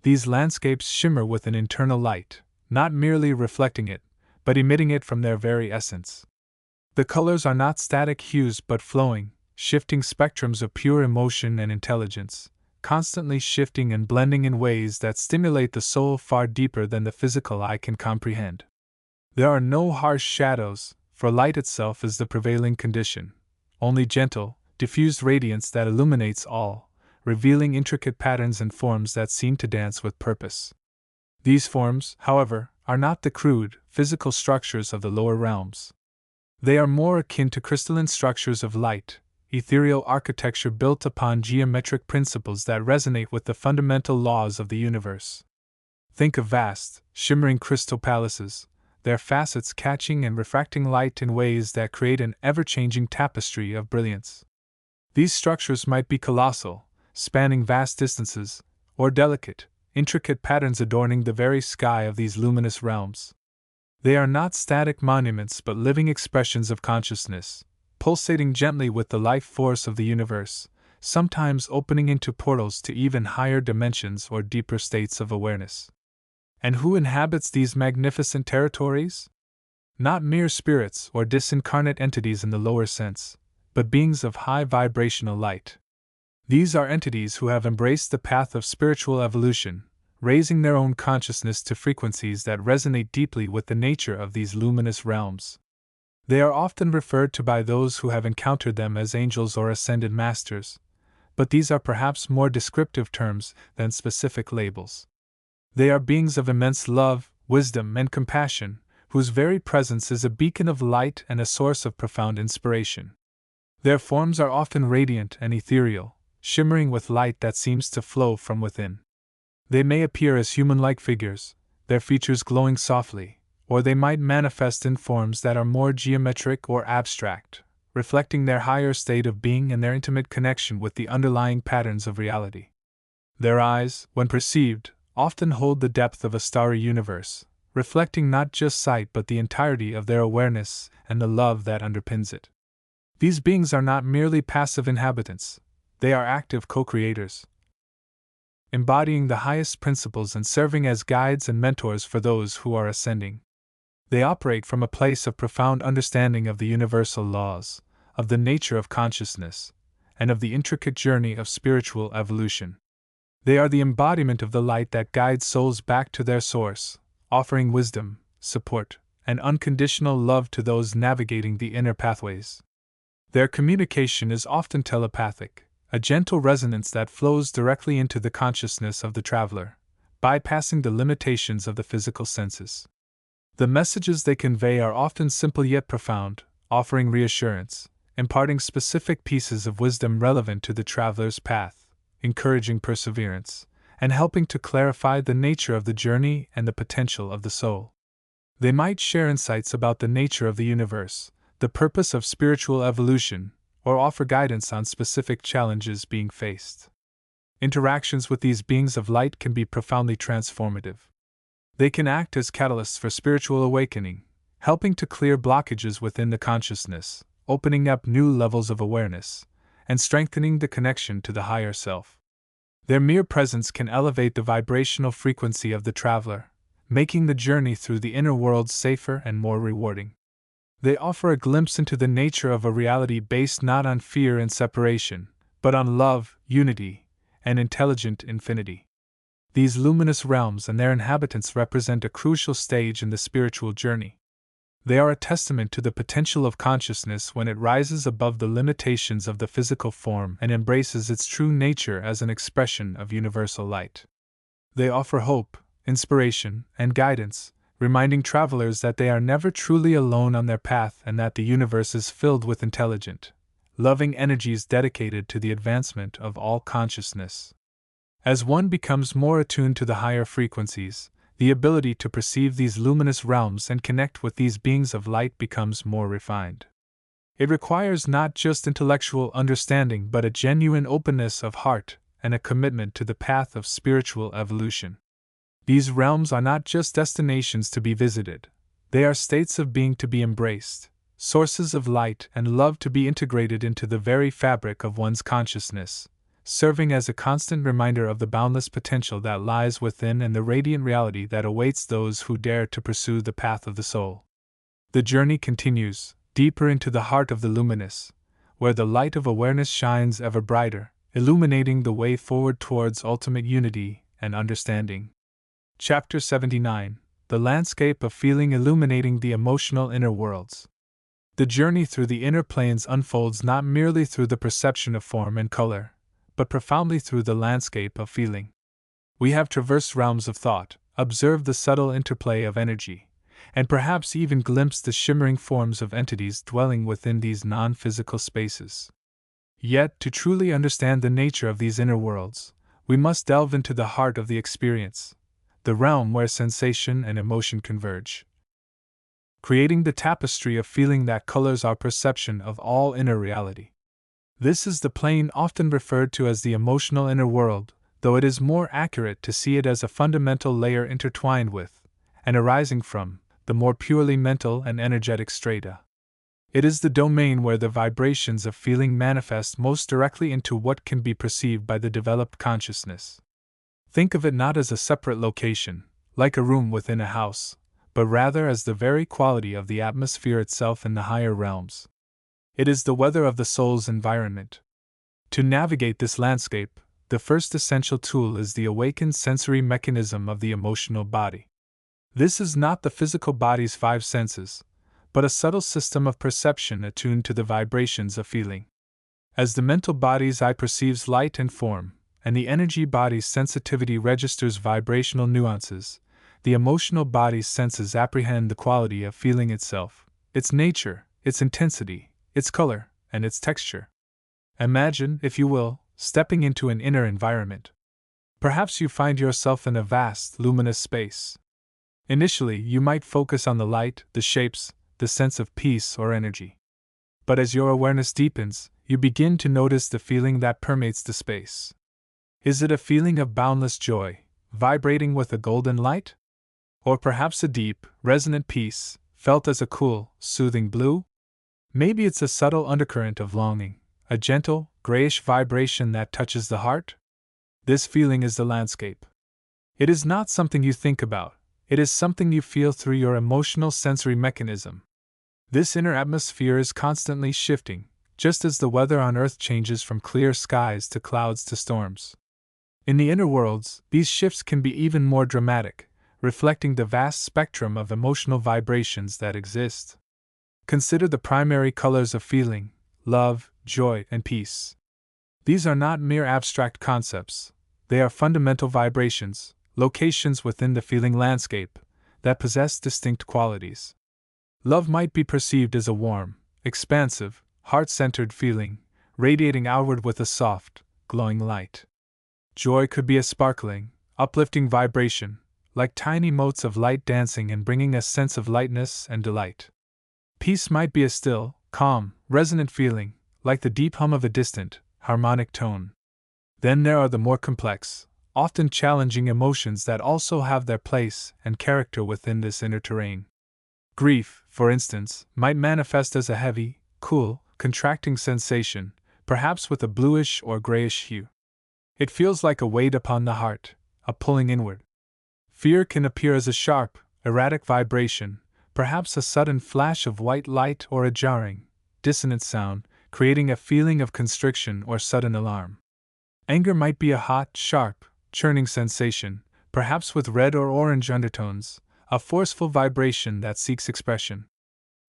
These landscapes shimmer with an internal light, not merely reflecting it, but emitting it from their very essence. The colors are not static hues but flowing, shifting spectrums of pure emotion and intelligence, constantly shifting and blending in ways that stimulate the soul far deeper than the physical eye can comprehend. There are no harsh shadows, for light itself is the prevailing condition, only gentle, diffused radiance that illuminates all, revealing intricate patterns and forms that seem to dance with purpose. These forms, however, are not the crude, physical structures of the lower realms. They are more akin to crystalline structures of light, ethereal architecture built upon geometric principles that resonate with the fundamental laws of the universe. Think of vast, shimmering crystal palaces, their facets catching and refracting light in ways that create an ever-changing tapestry of brilliance. These structures might be colossal, spanning vast distances, or delicate, intricate patterns adorning the very sky of these luminous realms. They are not static monuments but living expressions of consciousness, pulsating gently with the life force of the universe, sometimes opening into portals to even higher dimensions or deeper states of awareness. And who inhabits these magnificent territories? Not mere spirits or disincarnate entities in the lower sense, but beings of high vibrational light. These are entities who have embraced the path of spiritual evolution, raising their own consciousness to frequencies that resonate deeply with the nature of these luminous realms. They are often referred to by those who have encountered them as angels or ascended masters, but these are perhaps more descriptive terms than specific labels. They are beings of immense love, wisdom, and compassion, whose very presence is a beacon of light and a source of profound inspiration. Their forms are often radiant and ethereal, shimmering with light that seems to flow from within. They may appear as human-like figures, their features glowing softly, or they might manifest in forms that are more geometric or abstract, reflecting their higher state of being and their intimate connection with the underlying patterns of reality. Their eyes, when perceived, often hold the depth of a starry universe, reflecting not just sight but the entirety of their awareness and the love that underpins it. These beings are not merely passive inhabitants, they are active co-creators, embodying the highest principles and serving as guides and mentors for those who are ascending. They operate from a place of profound understanding of the universal laws, of the nature of consciousness, and of the intricate journey of spiritual evolution. They are the embodiment of the light that guides souls back to their source, offering wisdom, support, and unconditional love to those navigating the inner pathways. Their communication is often telepathic, a gentle resonance that flows directly into the consciousness of the traveler, bypassing the limitations of the physical senses. The messages they convey are often simple yet profound, offering reassurance, imparting specific pieces of wisdom relevant to the traveler's path, encouraging perseverance, and helping to clarify the nature of the journey and the potential of the soul. They might share insights about the nature of the universe, the purpose of spiritual evolution, or offer guidance on specific challenges being faced. Interactions with these beings of light can be profoundly transformative. They can act as catalysts for spiritual awakening, helping to clear blockages within the consciousness, opening up new levels of awareness, and strengthening the connection to the higher self. Their mere presence can elevate the vibrational frequency of the traveler, making the journey through the inner world safer and more rewarding. They offer a glimpse into the nature of a reality based not on fear and separation, but on love, unity, and intelligent infinity. These luminous realms and their inhabitants represent a crucial stage in the spiritual journey. They are a testament to the potential of consciousness when it rises above the limitations of the physical form and embraces its true nature as an expression of universal light. They offer hope, inspiration, and guidance, reminding travelers that they are never truly alone on their path and that the universe is filled with intelligent, loving energies dedicated to the advancement of all consciousness. As one becomes more attuned to the higher frequencies, the ability to perceive these luminous realms and connect with these beings of light becomes more refined. It requires not just intellectual understanding but a genuine openness of heart and a commitment to the path of spiritual evolution. These realms are not just destinations to be visited, they are states of being to be embraced, sources of light and love to be integrated into the very fabric of one's consciousness, serving as a constant reminder of the boundless potential that lies within and the radiant reality that awaits those who dare to pursue the path of the soul. The journey continues, deeper into the heart of the luminous, where the light of awareness shines ever brighter, illuminating the way forward towards ultimate unity and understanding. Chapter 79: The Landscape of Feeling, illuminating the emotional inner worlds. The journey through the inner planes unfolds not merely through the perception of form and color, but profoundly through the landscape of feeling. We have traversed realms of thought, observed the subtle interplay of energy, and perhaps even glimpsed the shimmering forms of entities dwelling within these non-physical spaces. Yet, to truly understand the nature of these inner worlds, we must delve into the heart of the experience, the realm where sensation and emotion converge, creating the tapestry of feeling that colors our perception of all inner reality. This is the plane often referred to as the emotional inner world, though it is more accurate to see it as a fundamental layer intertwined with, and arising from, the more purely mental and energetic strata. It is the domain where the vibrations of feeling manifest most directly into what can be perceived by the developed consciousness. Think of it not as a separate location, like a room within a house, but rather as the very quality of the atmosphere itself in the higher realms. It is the weather of the soul's environment. To navigate this landscape, the first essential tool is the awakened sensory mechanism of the emotional body. This is not the physical body's five senses, but a subtle system of perception attuned to the vibrations of feeling. As the mental body's eye perceives light and form, and the energy body's sensitivity registers vibrational nuances, the emotional body's senses apprehend the quality of feeling itself, its nature, its intensity, its color, and its texture. Imagine, if you will, stepping into an inner environment. Perhaps you find yourself in a vast, luminous space. Initially, you might focus on the light, the shapes, the sense of peace or energy. But as your awareness deepens, you begin to notice the feeling that permeates the space. Is it a feeling of boundless joy, vibrating with a golden light? Or perhaps a deep, resonant peace, felt as a cool, soothing blue? Maybe it's a subtle undercurrent of longing, a gentle, grayish vibration that touches the heart? This feeling is the landscape. It is not something you think about, it is something you feel through your emotional sensory mechanism. This inner atmosphere is constantly shifting, just as the weather on Earth changes from clear skies to clouds to storms. In the inner worlds, these shifts can be even more dramatic, reflecting the vast spectrum of emotional vibrations that exist. Consider the primary colors of feeling: love, joy, and peace. These are not mere abstract concepts, they are fundamental vibrations, locations within the feeling landscape, that possess distinct qualities. Love might be perceived as a warm, expansive, heart-centered feeling, radiating outward with a soft, glowing light. Joy could be a sparkling, uplifting vibration, like tiny motes of light dancing and bringing a sense of lightness and delight. Peace might be a still, calm, resonant feeling, like the deep hum of a distant, harmonic tone. Then there are the more complex, often challenging emotions that also have their place and character within this inner terrain. Grief, for instance, might manifest as a heavy, cool, contracting sensation, perhaps with a bluish or grayish hue. It feels like a weight upon the heart, a pulling inward. Fear can appear as a sharp, erratic vibration, perhaps a sudden flash of white light or a jarring, dissonant sound, creating a feeling of constriction or sudden alarm. Anger might be a hot, sharp, churning sensation, perhaps with red or orange undertones, a forceful vibration that seeks expression.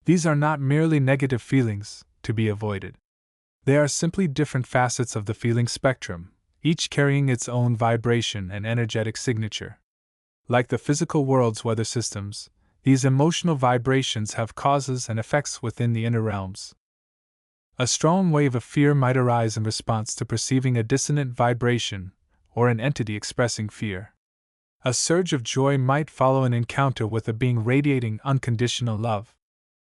These are not merely negative feelings, to be avoided. They are simply different facets of the feeling spectrum, each carrying its own vibration and energetic signature. Like the physical world's weather systems, these emotional vibrations have causes and effects within the inner realms. A strong wave of fear might arise in response to perceiving a dissonant vibration or an entity expressing fear. A surge of joy might follow an encounter with a being radiating unconditional love.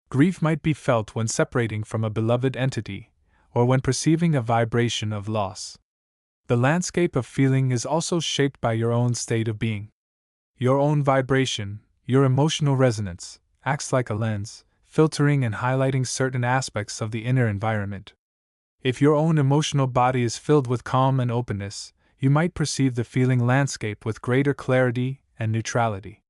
Grief might be felt when separating from a beloved entity, or when perceiving a vibration of loss. The landscape of feeling is also shaped by your own state of being. Your own vibration, your emotional resonance, acts like a lens, filtering and highlighting certain aspects of the inner environment. If your own emotional body is filled with calm and openness, you might perceive the feeling landscape with greater clarity and neutrality.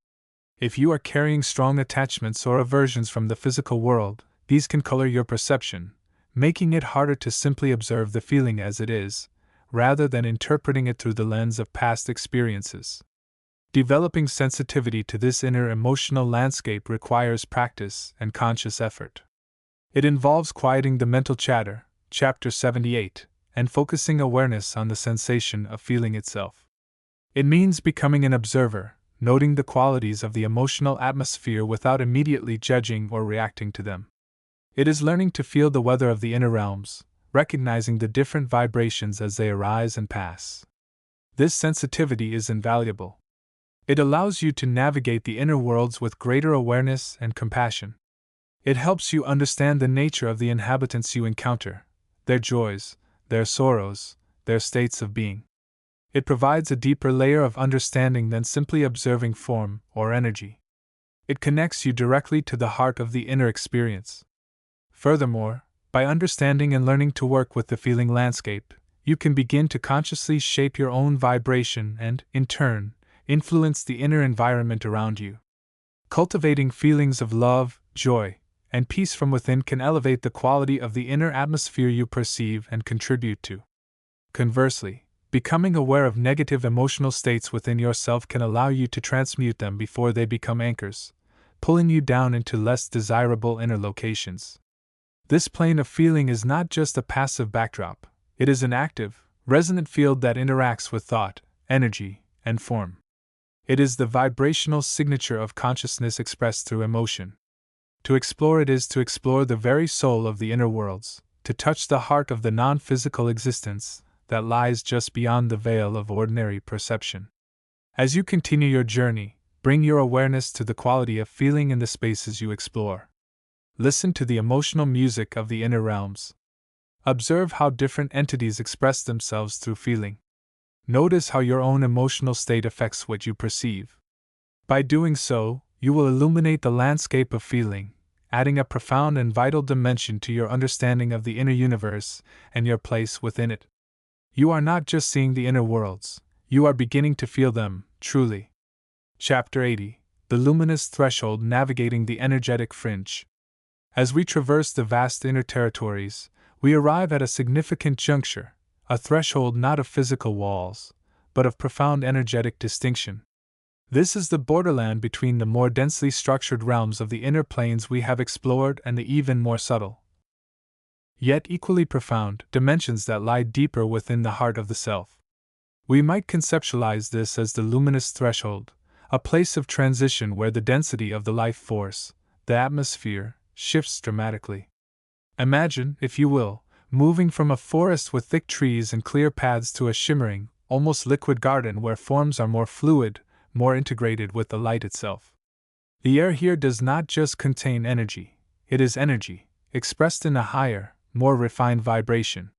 If you are carrying strong attachments or aversions from the physical world, these can color your perception, making it harder to simply observe the feeling as it is, rather than interpreting it through the lens of past experiences. Developing sensitivity to this inner emotional landscape requires practice and conscious effort. It involves quieting the mental chatter, Chapter 78, and focusing awareness on the sensation of feeling itself. It means becoming an observer, noting the qualities of the emotional atmosphere without immediately judging or reacting to them. It is learning to feel the weather of the inner realms, recognizing the different vibrations as they arise and pass. This sensitivity is invaluable. It allows you to navigate the inner worlds with greater awareness and compassion. It helps you understand the nature of the inhabitants you encounter, their joys, their sorrows, their states of being. It provides a deeper layer of understanding than simply observing form or energy. It connects you directly to the heart of the inner experience. Furthermore, by understanding and learning to work with the feeling landscape, you can begin to consciously shape your own vibration and, in turn, influence the inner environment around you. Cultivating feelings of love, joy, and peace from within can elevate the quality of the inner atmosphere you perceive and contribute to. Conversely, becoming aware of negative emotional states within yourself can allow you to transmute them before they become anchors, pulling you down into less desirable inner locations. This plane of feeling is not just a passive backdrop, it is an active, resonant field that interacts with thought, energy, and form. It is the vibrational signature of consciousness expressed through emotion. To explore it is to explore the very soul of the inner worlds, to touch the heart of the non-physical existence that lies just beyond the veil of ordinary perception. As you continue your journey, bring your awareness to the quality of feeling in the spaces you explore. Listen to the emotional music of the inner realms. Observe how different entities express themselves through feeling. Notice how your own emotional state affects what you perceive. By doing so, you will illuminate the landscape of feeling, adding a profound and vital dimension to your understanding of the inner universe and your place within it. You are not just seeing the inner worlds, you are beginning to feel them, truly. Chapter 80, The Luminous Threshold Navigating the Energetic Fringe. As we traverse the vast inner territories, we arrive at a significant juncture, a threshold not of physical walls, but of profound energetic distinction. This is the borderland between the more densely structured realms of the inner planes we have explored and the even more subtle, yet equally profound, dimensions that lie deeper within the heart of the self. We might conceptualize this as the luminous threshold, a place of transition where the density of the life force, the atmosphere, shifts dramatically. Imagine, if you will, moving from a forest with thick trees and clear paths to a shimmering, almost liquid garden where forms are more fluid, more integrated with the light itself. The air here does not just contain energy, it is energy, expressed in a higher, more refined vibration.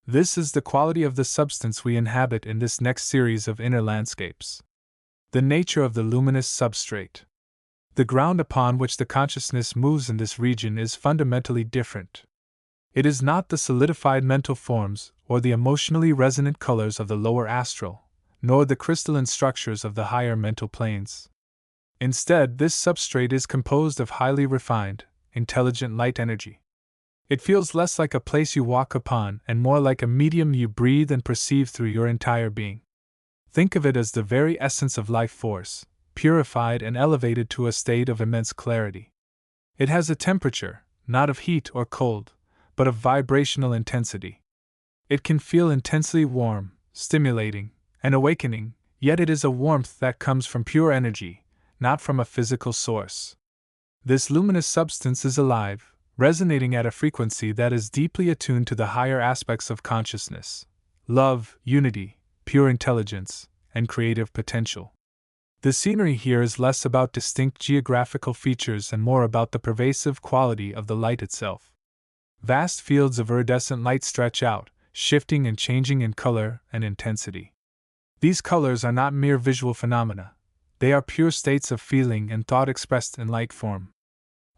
This is the quality of the substance we inhabit in this next series of inner landscapes. The nature of the luminous substrate. The ground upon which the consciousness moves in this region is fundamentally different. It is not the solidified mental forms or the emotionally resonant colors of the lower astral, nor the crystalline structures of the higher mental planes. Instead, this substrate is composed of highly refined, intelligent light energy. It feels less like a place you walk upon and more like a medium you breathe and perceive through your entire being. Think of it as the very essence of life force, purified and elevated to a state of immense clarity. It has a temperature, not of heat or cold, but of vibrational intensity. It can feel intensely warm, stimulating, and awakening, yet it is a warmth that comes from pure energy, not from a physical source. This luminous substance is alive, resonating at a frequency that is deeply attuned to the higher aspects of consciousness: love, unity, pure intelligence, and creative potential. The scenery here is less about distinct geographical features and more about the pervasive quality of the light itself. Vast fields of iridescent light stretch out, shifting and changing in color and intensity. These colors are not mere visual phenomena, they are pure states of feeling and thought expressed in light form.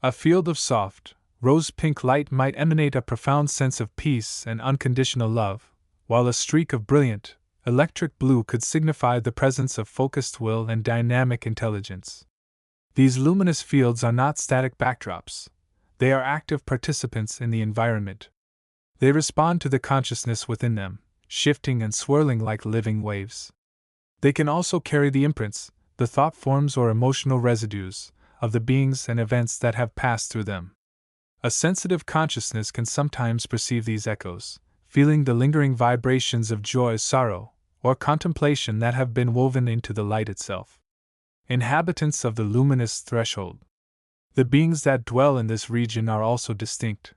A field of soft, rose-pink light might emanate a profound sense of peace and unconditional love, while a streak of brilliant, electric blue could signify the presence of focused will and dynamic intelligence. These luminous fields are not static backdrops, they are active participants in the environment. They respond to the consciousness within them, shifting and swirling like living waves. They can also carry the imprints, the thought forms or emotional residues, of the beings and events that have passed through them. A sensitive consciousness can sometimes perceive these echoes, feeling the lingering vibrations of joy, sorrow, or contemplation that have been woven into the light itself. Inhabitants of the luminous threshold. The beings that dwell in this region are also distinct.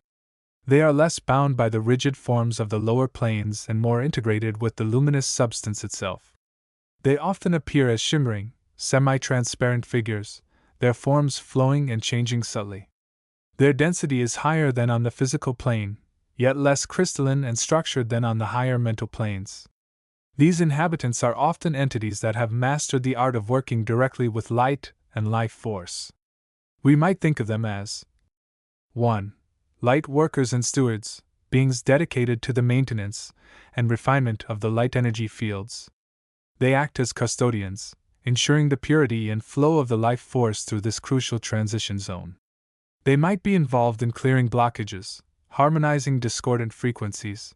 They are less bound by the rigid forms of the lower planes and more integrated with the luminous substance itself. They often appear as shimmering, semi-transparent figures, their forms flowing and changing subtly. Their density is higher than on the physical plane, yet less crystalline and structured than on the higher mental planes. These inhabitants are often entities that have mastered the art of working directly with light and life force. We might think of them as 1. Light workers and stewards, beings dedicated to the maintenance and refinement of the light energy fields. They act as custodians, ensuring the purity and flow of the life force through this crucial transition zone. They might be involved in clearing blockages, harmonizing discordant frequencies,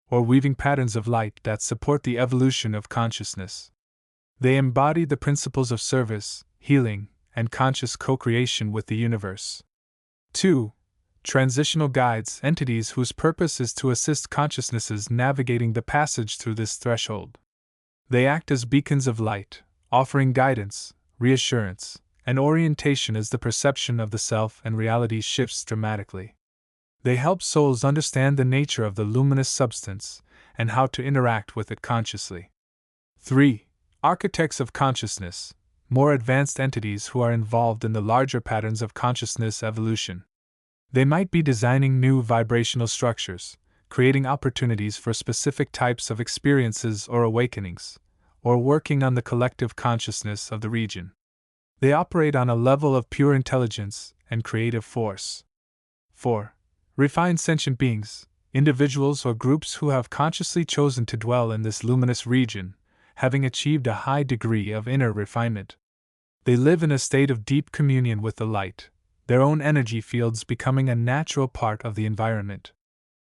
or weaving patterns of light that support the evolution of consciousness. They embody the principles of service, healing, and conscious co-creation with the universe. 2. Transitional guides, entities whose purpose is to assist consciousnesses navigating the passage through this threshold. They act as beacons of light, offering guidance, reassurance, and orientation as the perception of the self and reality shifts dramatically. They help souls understand the nature of the luminous substance and how to interact with it consciously. 3. Architects of consciousness, more advanced entities who are involved in the larger patterns of consciousness evolution. They might be designing new vibrational structures, creating opportunities for specific types of experiences or awakenings, or working on the collective consciousness of the region. They operate on a level of pure intelligence and creative force. 4. Refined sentient beings, individuals or groups who have consciously chosen to dwell in this luminous region, having achieved a high degree of inner refinement. They live in a state of deep communion with the light, their own energy fields becoming a natural part of the environment.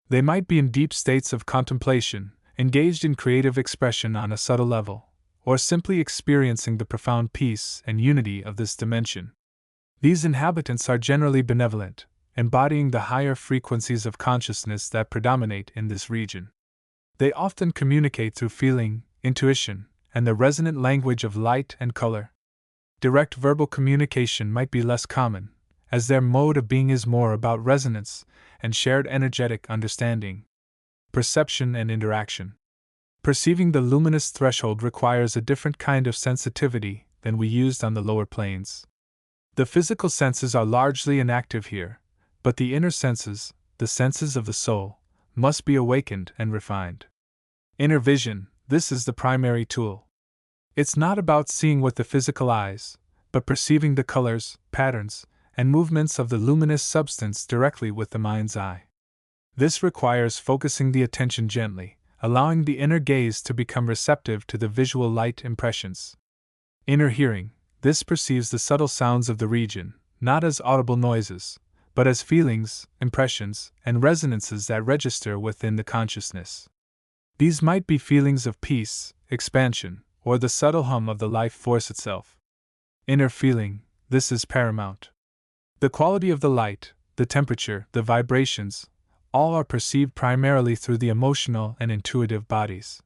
They might be in deep states of contemplation, engaged in creative expression on a subtle level, or simply experiencing the profound peace and unity of this dimension. These inhabitants are generally benevolent, embodying the higher frequencies of consciousness that predominate in this region. They often communicate through feeling, intuition, and the resonant language of light and color. Direct verbal communication might be less common, as their mode of being is more about resonance and shared energetic understanding. Perception and interaction. Perceiving the luminous threshold requires a different kind of sensitivity than we used on the lower planes. The physical senses are largely inactive here, but the inner senses, the senses of the soul, must be awakened and refined. Inner vision, this is the primary tool. It's not about seeing with the physical eyes, but perceiving the colors, patterns, and movements of the luminous substance directly with the mind's eye. This requires focusing the attention gently, allowing the inner gaze to become receptive to the visual light impressions. Inner hearing, this perceives the subtle sounds of the region, not as audible noises, but as feelings, impressions, and resonances that register within the consciousness. These might be feelings of peace, expansion, or the subtle hum of the life force itself. Inner feeling, this is paramount. The quality of the light, the temperature, the vibrations, all are perceived primarily through the emotional and intuitive bodies.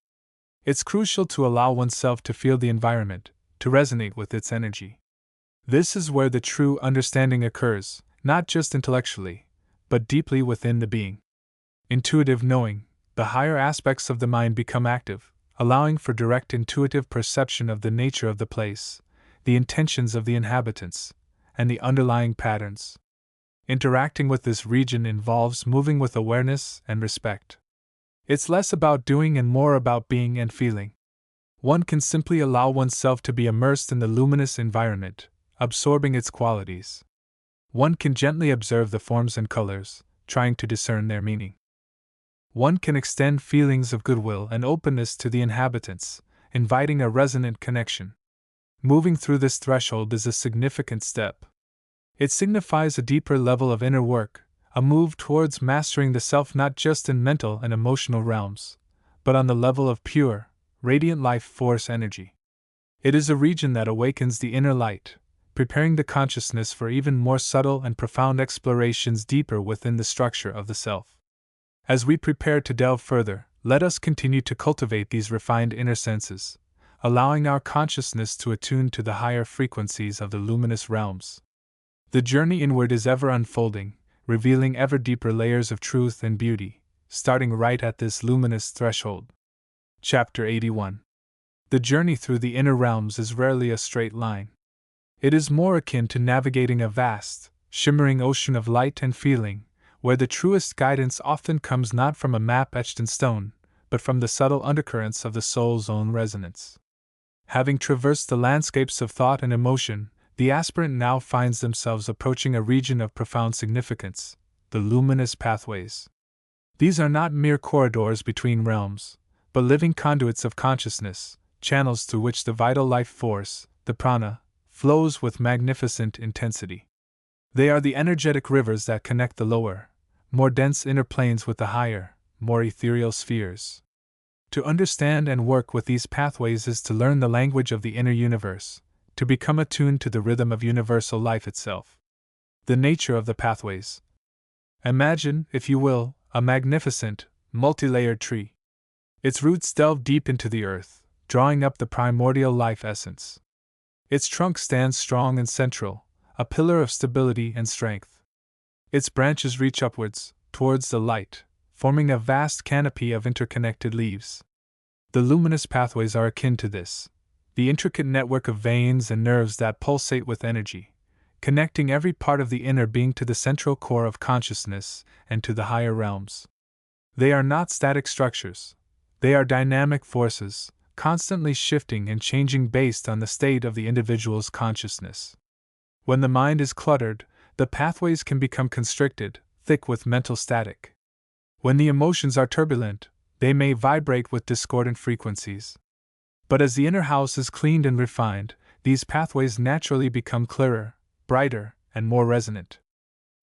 It's crucial to allow oneself to feel the environment, to resonate with its energy. This is where the true understanding occurs, not just intellectually, but deeply within the being. Intuitive knowing, the higher aspects of the mind become active, allowing for direct intuitive perception of the nature of the place, the intentions of the inhabitants, and the underlying patterns. Interacting with this region involves moving with awareness and respect. It's less about doing and more about being and feeling. One can simply allow oneself to be immersed in the luminous environment, absorbing its qualities. One can gently observe the forms and colors, trying to discern their meaning. One can extend feelings of goodwill and openness to the inhabitants, inviting a resonant connection. Moving through this threshold is a significant step. It signifies a deeper level of inner work, a move towards mastering the self not just in mental and emotional realms, but on the level of pure, radiant life force energy. It is a region that awakens the inner light, preparing the consciousness for even more subtle and profound explorations deeper within the structure of the self. As we prepare to delve further, let us continue to cultivate these refined inner senses, allowing our consciousness to attune to the higher frequencies of the luminous realms. The journey inward is ever unfolding, revealing ever deeper layers of truth and beauty, starting right at this luminous threshold. Chapter 81. The journey through the inner realms is rarely a straight line. It is more akin to navigating a vast, shimmering ocean of light and feeling, where the truest guidance often comes not from a map etched in stone, but from the subtle undercurrents of the soul's own resonance. Having traversed the landscapes of thought and emotion, the aspirant now finds themselves approaching a region of profound significance, the luminous pathways. These are not mere corridors between realms, but living conduits of consciousness, channels through which the vital life force, the prana, flows with magnificent intensity. They are the energetic rivers that connect the lower, more dense inner planes with the higher, more ethereal spheres. To understand and work with these pathways is to learn the language of the inner universe, to become attuned to the rhythm of universal life itself. The nature of the pathways. Imagine, if you will, a magnificent, multi-layered tree. Its roots delve deep into the earth, drawing up the primordial life essence. Its trunk stands strong and central, a pillar of stability and strength. Its branches reach upwards, towards the light, forming a vast canopy of interconnected leaves. The luminous pathways are akin to this, the intricate network of veins and nerves that pulsate with energy, connecting every part of the inner being to the central core of consciousness and to the higher realms. They are not static structures. They are dynamic forces, constantly shifting and changing based on the state of the individual's consciousness. When the mind is cluttered, the pathways can become constricted, thick with mental static. When the emotions are turbulent, they may vibrate with discordant frequencies. But as the inner house is cleaned and refined, these pathways naturally become clearer, brighter, and more resonant.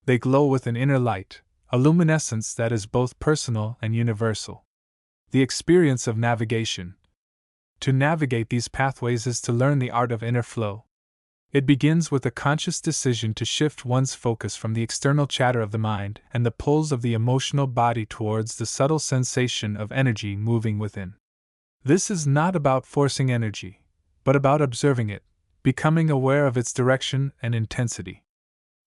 They glow with an inner light, a luminescence that is both personal and universal. The experience of navigation. To navigate these pathways is to learn the art of inner flow. It begins with a conscious decision to shift one's focus from the external chatter of the mind and the pulls of the emotional body towards the subtle sensation of energy moving within. This is not about forcing energy, but about observing it, becoming aware of its direction and intensity.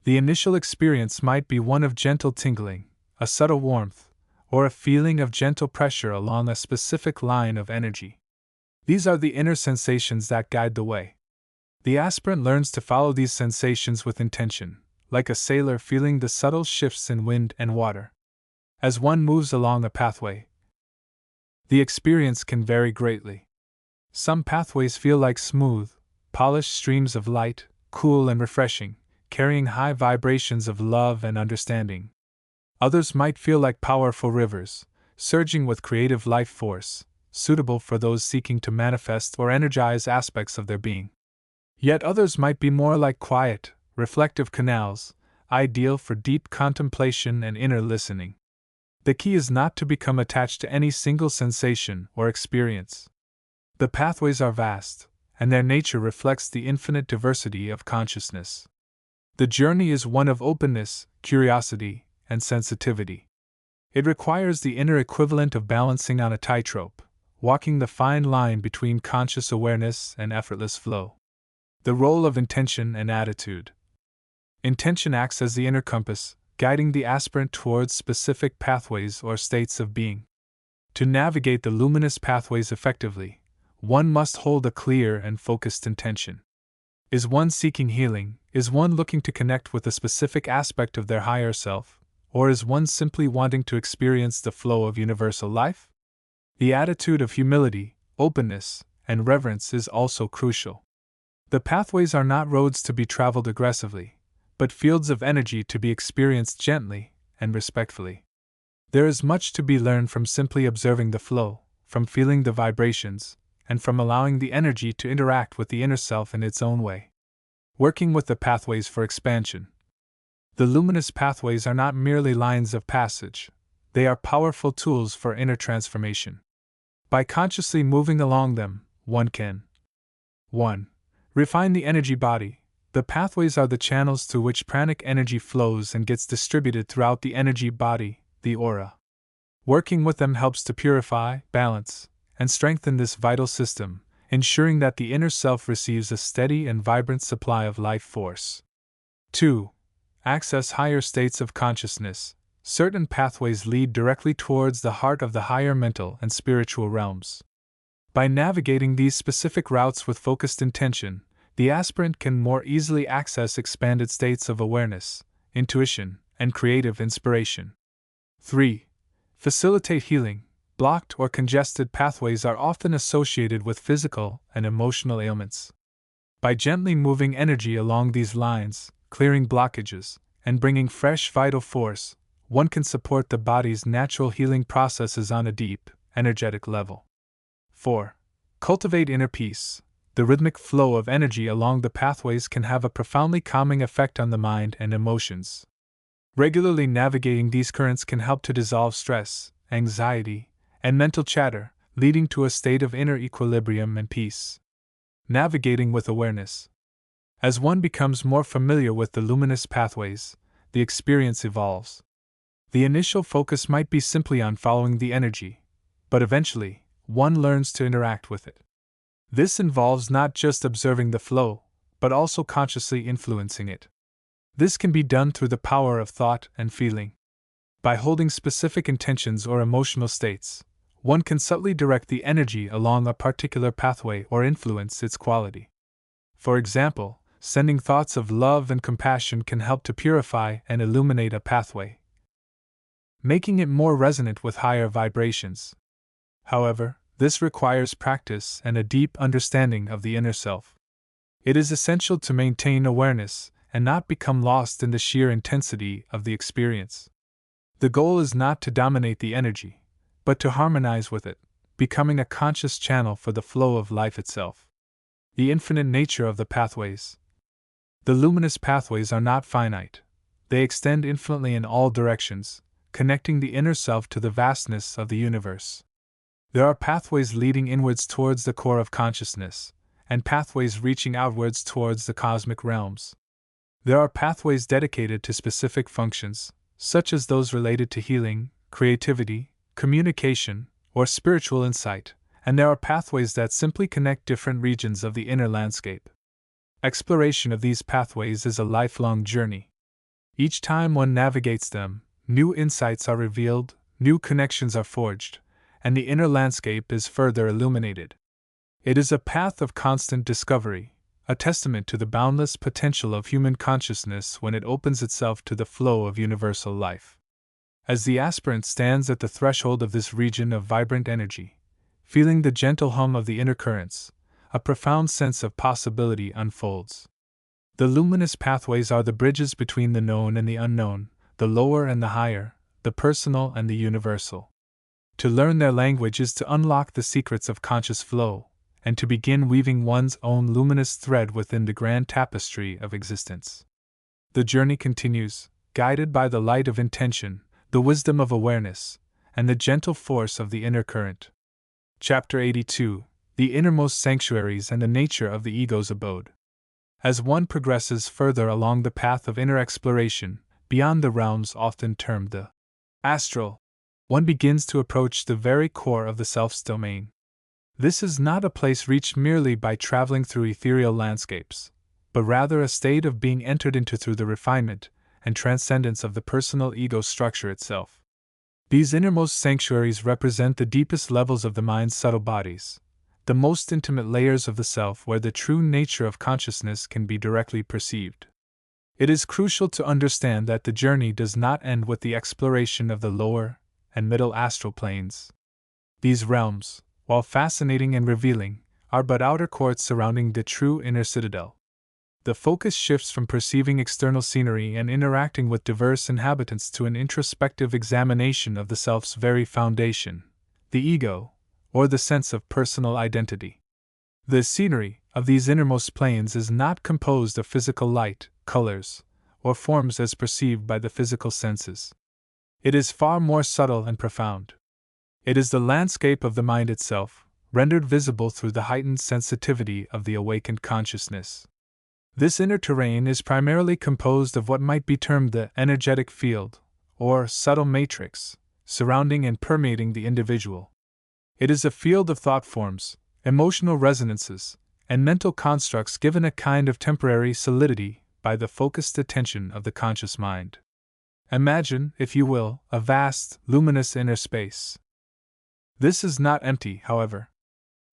The initial experience might be one of gentle tingling, a subtle warmth, or a feeling of gentle pressure along a specific line of energy. These are the inner sensations that guide the way. The aspirant learns to follow these sensations with intention, like a sailor feeling the subtle shifts in wind and water. As one moves along a pathway, the experience can vary greatly. Some pathways feel like smooth, polished streams of light, cool and refreshing, carrying high vibrations of love and understanding. Others might feel like powerful rivers, surging with creative life force, suitable for those seeking to manifest or energize aspects of their being. Yet others might be more like quiet, reflective canals, ideal for deep contemplation and inner listening. The key is not to become attached to any single sensation or experience. The pathways are vast, and their nature reflects the infinite diversity of consciousness. The journey is one of openness, curiosity, and sensitivity. It requires the inner equivalent of balancing on a tightrope, walking the fine line between conscious awareness and effortless flow. The role of intention and attitude. Intention acts as the inner compass, guiding the aspirant towards specific pathways or states of being. To navigate the luminous pathways effectively, one must hold a clear and focused intention. Is one seeking healing? Is one looking to connect with a specific aspect of their higher self? Or is one simply wanting to experience the flow of universal life? The attitude of humility, openness, and reverence is also crucial. The pathways are not roads to be traveled aggressively, but fields of energy to be experienced gently and respectfully. There is much to be learned from simply observing the flow, from feeling the vibrations, and from allowing the energy to interact with the inner self in its own way. Working with the pathways for expansion. The luminous pathways are not merely lines of passage, they are powerful tools for inner transformation. By consciously moving along them, one can 1. Refine the energy body. The pathways are the channels through which pranic energy flows and gets distributed throughout the energy body, the aura. Working with them helps to purify, balance, and strengthen this vital system, ensuring that the inner self receives a steady and vibrant supply of life force. 2. Access higher states of consciousness. Certain pathways lead directly towards the heart of the higher mental and spiritual realms. By navigating these specific routes with focused intention, the aspirant can more easily access expanded states of awareness, intuition, and creative inspiration. 3. Facilitate healing. Blocked or congested pathways are often associated with physical and emotional ailments. By gently moving energy along these lines, clearing blockages, and bringing fresh vital force, one can support the body's natural healing processes on a deep, energetic level. 4. Cultivate inner peace. The rhythmic flow of energy along the pathways can have a profoundly calming effect on the mind and emotions. Regularly navigating these currents can help to dissolve stress, anxiety, and mental chatter, leading to a state of inner equilibrium and peace. Navigating with awareness. As one becomes more familiar with the luminous pathways, the experience evolves. The initial focus might be simply on following the energy, but eventually, one learns to interact with it. This involves not just observing the flow, but also consciously influencing it. This can be done through the power of thought and feeling. By holding specific intentions or emotional states, one can subtly direct the energy along a particular pathway or influence its quality. For example, sending thoughts of love and compassion can help to purify and illuminate a pathway, making it more resonant with higher vibrations. However, this requires practice and a deep understanding of the inner self. It is essential to maintain awareness and not become lost in the sheer intensity of the experience. The goal is not to dominate the energy, but to harmonize with it, becoming a conscious channel for the flow of life itself. The infinite nature of the pathways. The luminous pathways are not finite. They extend infinitely in all directions, connecting the inner self to the vastness of the universe. There are pathways leading inwards towards the core of consciousness, and pathways reaching outwards towards the cosmic realms. There are pathways dedicated to specific functions, such as those related to healing, creativity, communication, or spiritual insight, and there are pathways that simply connect different regions of the inner landscape. Exploration of these pathways is a lifelong journey. Each time one navigates them, new insights are revealed, new connections are forged, and the inner landscape is further illuminated. It is a path of constant discovery, a testament to the boundless potential of human consciousness when it opens itself to the flow of universal life. As the aspirant stands at the threshold of this region of vibrant energy, feeling the gentle hum of the inner currents, a profound sense of possibility unfolds. The luminous pathways are the bridges between the known and the unknown, the lower and the higher, the personal and the universal. To learn their language is to unlock the secrets of conscious flow, and to begin weaving one's own luminous thread within the grand tapestry of existence. The journey continues, guided by the light of intention, the wisdom of awareness, and the gentle force of the inner current. Chapter 82: The Innermost Sanctuaries and the Nature of the Ego's Abode. As one progresses further along the path of inner exploration, beyond the realms often termed the astral, one begins to approach the very core of the self's domain. This is not a place reached merely by traveling through ethereal landscapes, but rather a state of being entered into through the refinement and transcendence of the personal ego structure itself. These innermost sanctuaries represent the deepest levels of the mind's subtle bodies, the most intimate layers of the self where the true nature of consciousness can be directly perceived. It is crucial to understand that the journey does not end with the exploration of the lower and middle astral planes. These realms, while fascinating and revealing, are but outer courts surrounding the true inner citadel. The focus shifts from perceiving external scenery and interacting with diverse inhabitants to an introspective examination of the self's very foundation, the ego, or the sense of personal identity. The scenery of these innermost planes is not composed of physical light, colors, or forms as perceived by the physical senses. It is far more subtle and profound. It is the landscape of the mind itself, rendered visible through the heightened sensitivity of the awakened consciousness. This inner terrain is primarily composed of what might be termed the energetic field, or subtle matrix, surrounding and permeating the individual. It is a field of thought forms, emotional resonances, and mental constructs given a kind of temporary solidity by the focused attention of the conscious mind. Imagine, if you will, a vast, luminous inner space. This is not empty, however.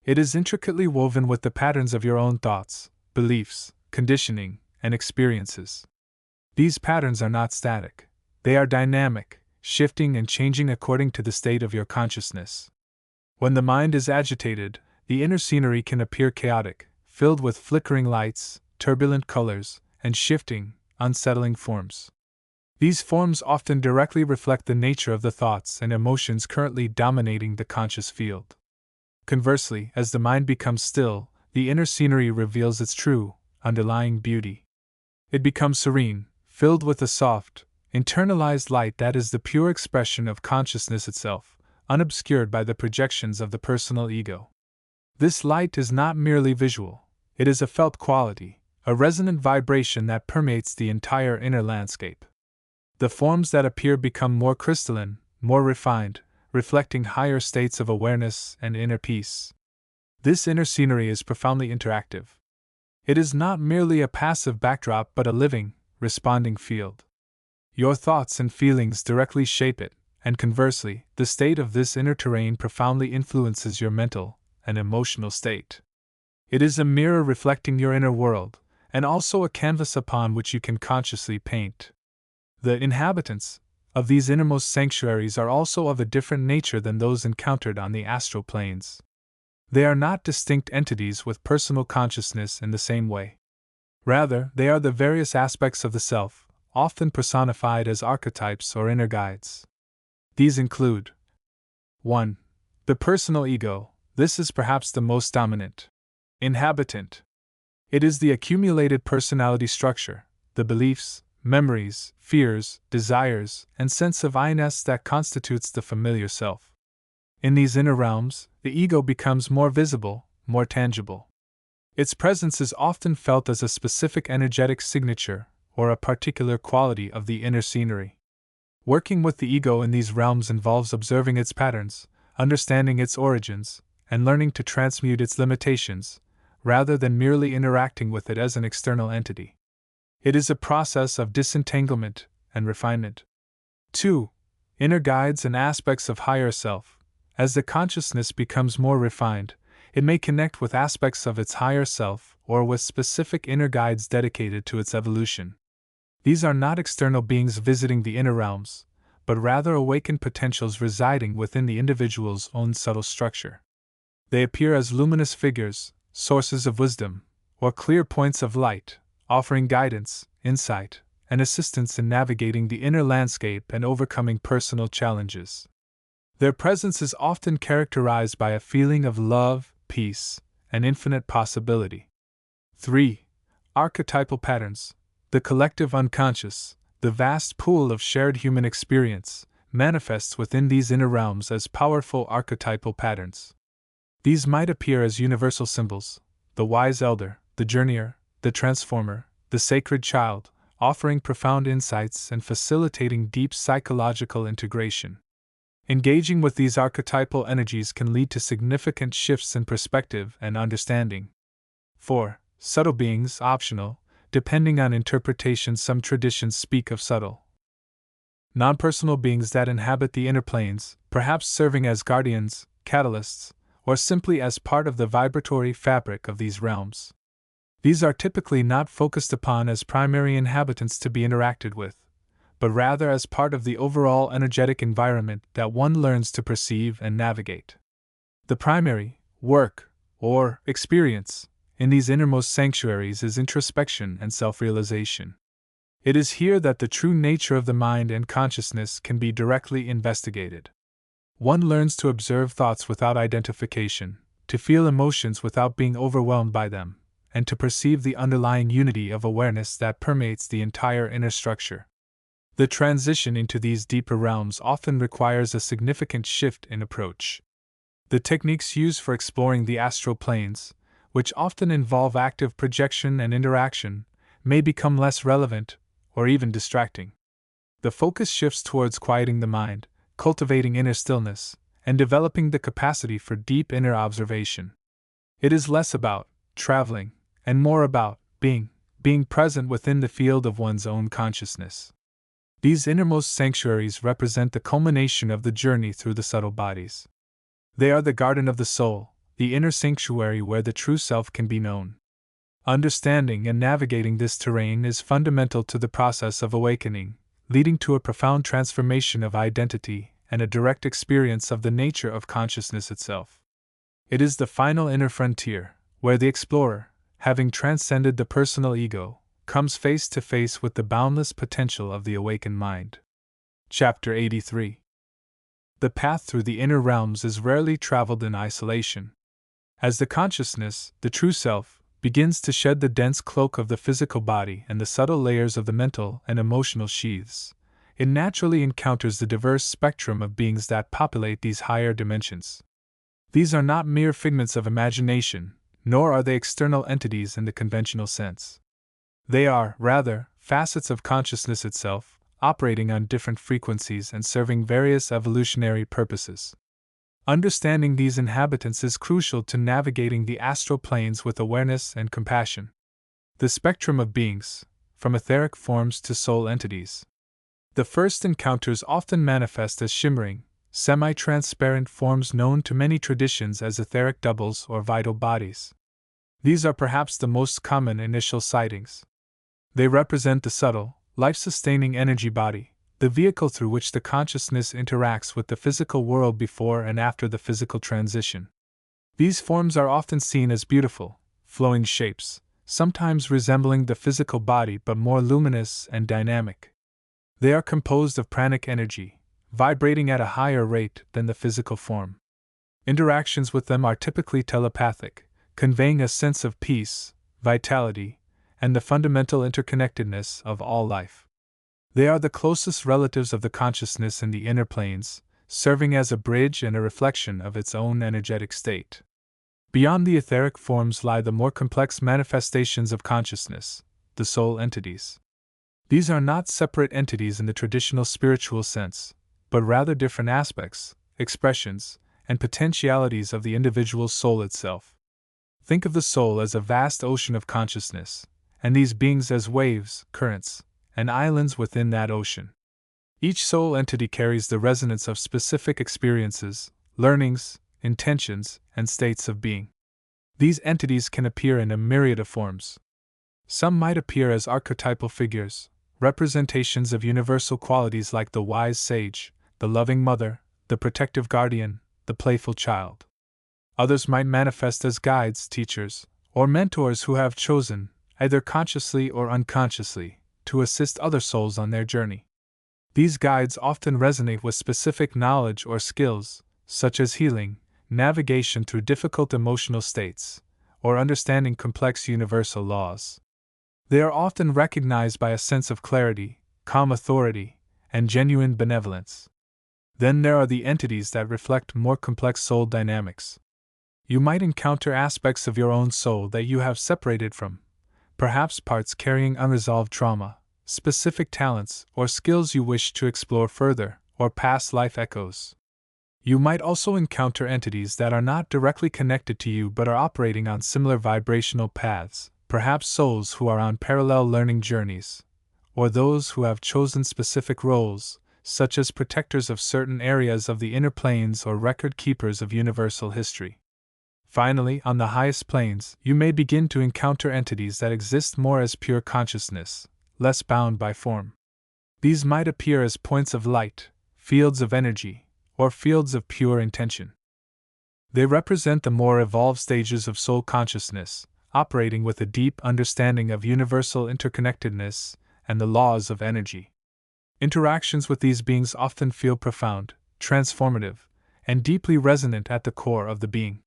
It is intricately woven with the patterns of your own thoughts, beliefs, conditioning, and experiences. These patterns are not static. They are dynamic, shifting and changing according to the state of your consciousness. When the mind is agitated, the inner scenery can appear chaotic, filled with flickering lights, turbulent colors, and shifting, unsettling forms. These forms often directly reflect the nature of the thoughts and emotions currently dominating the conscious field. Conversely, as the mind becomes still, the inner scenery reveals its true, underlying beauty. It becomes serene, filled with a soft, internalized light that is the pure expression of consciousness itself, unobscured by the projections of the personal ego. This light is not merely visual, it is a felt quality, a resonant vibration that permeates the entire inner landscape. The forms that appear become more crystalline, more refined, reflecting higher states of awareness and inner peace. This inner scenery is profoundly interactive. It is not merely a passive backdrop but a living, responding field. Your thoughts and feelings directly shape it, and conversely, the state of this inner terrain profoundly influences your mental and emotional state. It is a mirror reflecting your inner world, and also a canvas upon which you can consciously paint. The inhabitants of these innermost sanctuaries are also of a different nature than those encountered on the astral planes. They are not distinct entities with personal consciousness in the same way. Rather, they are the various aspects of the self, often personified as archetypes or inner guides. These include 1. The personal ego. This is perhaps the most dominant inhabitant. It is the accumulated personality structure, the beliefs, memories, fears, desires, and sense of I-ness that constitutes the familiar self. In these inner realms, the ego becomes more visible, more tangible. Its presence is often felt as a specific energetic signature or a particular quality of the inner scenery. Working with the ego in these realms involves observing its patterns, understanding its origins, and learning to transmute its limitations, rather than merely interacting with it as an external entity. It is a process of disentanglement and refinement. 2. Inner guides and aspects of higher self. As the consciousness becomes more refined, it may connect with aspects of its higher self or with specific inner guides dedicated to its evolution. These are not external beings visiting the inner realms, but rather awakened potentials residing within the individual's own subtle structure. They appear as luminous figures, sources of wisdom, or clear points of light, offering guidance, insight, and assistance in navigating the inner landscape and overcoming personal challenges. Their presence is often characterized by a feeling of love, peace, and infinite possibility. 3. Archetypal patterns. The collective unconscious, the vast pool of shared human experience, manifests within these inner realms as powerful archetypal patterns. These might appear as universal symbols: the wise elder, the journeyer, the transformer, the sacred child, offering profound insights and facilitating deep psychological integration. Engaging with these archetypal energies can lead to significant shifts in perspective and understanding. 4. Subtle beings, optional. Depending on interpretation, some traditions speak of subtle, non-personal beings that inhabit the inner planes, perhaps serving as guardians, catalysts, or simply as part of the vibratory fabric of these realms. These are typically not focused upon as primary inhabitants to be interacted with, but rather as part of the overall energetic environment that one learns to perceive and navigate. The primary work, or experience, in these innermost sanctuaries is introspection and self-realization. It is here that the true nature of the mind and consciousness can be directly investigated. One learns to observe thoughts without identification, to feel emotions without being overwhelmed by them, and to perceive the underlying unity of awareness that permeates the entire inner structure. The transition into these deeper realms often requires a significant shift in approach. The techniques used for exploring the astral planes, which often involve active projection and interaction, may become less relevant or even distracting. The focus shifts towards quieting the mind, cultivating inner stillness, and developing the capacity for deep inner observation. It is less about traveling and more about being present within the field of one's own consciousness. These innermost sanctuaries represent the culmination of the journey through the subtle bodies. They are the garden of the soul, the inner sanctuary where the true self can be known. Understanding and navigating this terrain is fundamental to the process of awakening, leading to a profound transformation of identity and a direct experience of the nature of consciousness itself. It is the final inner frontier, where the explorer, having transcended the personal ego, comes face to face with the boundless potential of the awakened mind. Chapter 83. The path through the inner realms is rarely traveled in isolation. As the consciousness, the true self, begins to shed the dense cloak of the physical body and the subtle layers of the mental and emotional sheaths, it naturally encounters the diverse spectrum of beings that populate these higher dimensions. These are not mere figments of imagination, nor are they external entities in the conventional sense. They are, rather, facets of consciousness itself, operating on different frequencies and serving various evolutionary purposes. Understanding these inhabitants is crucial to navigating the astral planes with awareness and compassion. The spectrum of beings, from etheric forms to soul entities. The first encounters often manifest as shimmering, semi-transparent forms known to many traditions as etheric doubles or vital bodies. These are perhaps the most common initial sightings. They represent the subtle, life-sustaining energy body, the vehicle through which the consciousness interacts with the physical world before and after the physical transition. These forms are often seen as beautiful, flowing shapes, sometimes resembling the physical body but more luminous and dynamic. They are composed of pranic energy, vibrating at a higher rate than the physical form. Interactions with them are typically telepathic, conveying a sense of peace, vitality, and the fundamental interconnectedness of all life. They are the closest relatives of the consciousness in the inner planes, serving as a bridge and a reflection of its own energetic state. Beyond the etheric forms lie the more complex manifestations of consciousness, the soul entities. These are not separate entities in the traditional spiritual sense, but rather different aspects, expressions, and potentialities of the individual soul itself. Think of the soul as a vast ocean of consciousness, and these beings as waves, currents, and islands within that ocean. Each soul entity carries the resonance of specific experiences, learnings, intentions, and states of being. These entities can appear in a myriad of forms. Some might appear as archetypal figures, representations of universal qualities like the wise sage, the loving mother, the protective guardian, the playful child. Others might manifest as guides, teachers, or mentors who have chosen, either consciously or unconsciously, to assist other souls on their journey. These guides often resonate with specific knowledge or skills, such as healing, navigation through difficult emotional states, or understanding complex universal laws. They are often recognized by a sense of clarity, calm authority, and genuine benevolence. Then there are the entities that reflect more complex soul dynamics. You might encounter aspects of your own soul that you have separated from, perhaps parts carrying unresolved trauma, specific talents or skills you wish to explore further, or past life echoes. You might also encounter entities that are not directly connected to you but are operating on similar vibrational paths, perhaps souls who are on parallel learning journeys, or those who have chosen specific roles, such as protectors of certain areas of the inner planes or record keepers of universal history. Finally, on the highest planes, you may begin to encounter entities that exist more as pure consciousness, less bound by form. These might appear as points of light, fields of energy, or fields of pure intention. They represent the more evolved stages of soul consciousness, operating with a deep understanding of universal interconnectedness and the laws of energy. Interactions with these beings often feel profound, transformative, and deeply resonant at the core of the being.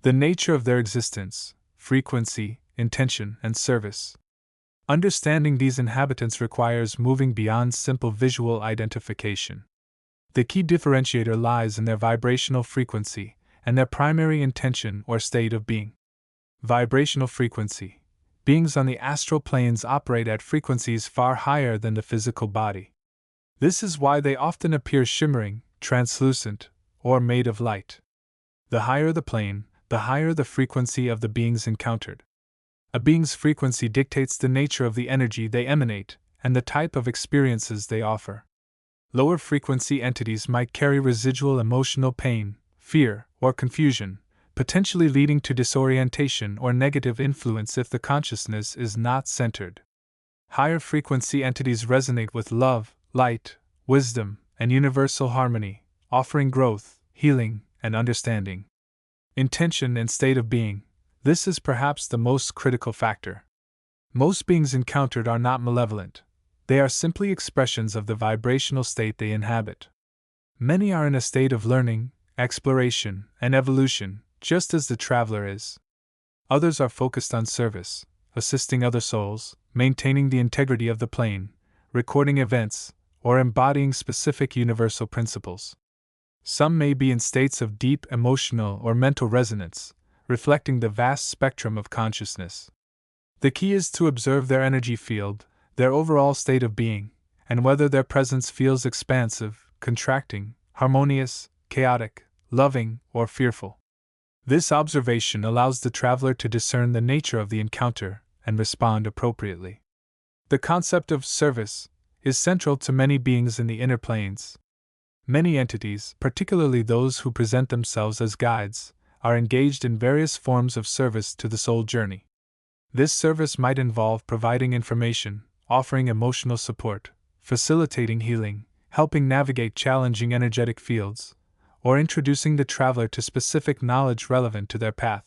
The nature of their existence, frequency, intention, and service. Understanding these inhabitants requires moving beyond simple visual identification. The key differentiator lies in their vibrational frequency and their primary intention or state of being. Vibrational frequency. Beings on the astral planes operate at frequencies far higher than the physical body. This is why they often appear shimmering, translucent, or made of light. The higher the plane, the higher the frequency of the beings encountered. A being's frequency dictates the nature of the energy they emanate and the type of experiences they offer. Lower frequency entities might carry residual emotional pain, fear, or confusion, potentially leading to disorientation or negative influence if the consciousness is not centered. Higher frequency entities resonate with love, light, wisdom, and universal harmony, offering growth, healing, and understanding. Intention and state of being. This is perhaps the most critical factor. Most beings encountered are not malevolent. They are simply expressions of the vibrational state they inhabit. Many are in a state of learning, exploration, and evolution, just as the traveler is. Others are focused on service, assisting other souls, maintaining the integrity of the plane, recording events, or embodying specific universal principles. Some may be in states of deep emotional or mental resonance, reflecting the vast spectrum of consciousness. The key is to observe their energy field, their overall state of being, and whether their presence feels expansive, contracting, harmonious, chaotic, loving, or fearful. This observation allows the traveler to discern the nature of the encounter and respond appropriately. The concept of service is central to many beings in the inner planes. Many entities, particularly those who present themselves as guides, are engaged in various forms of service to the soul journey. This service might involve providing information, offering emotional support, facilitating healing, helping navigate challenging energetic fields, or introducing the traveler to specific knowledge relevant to their path.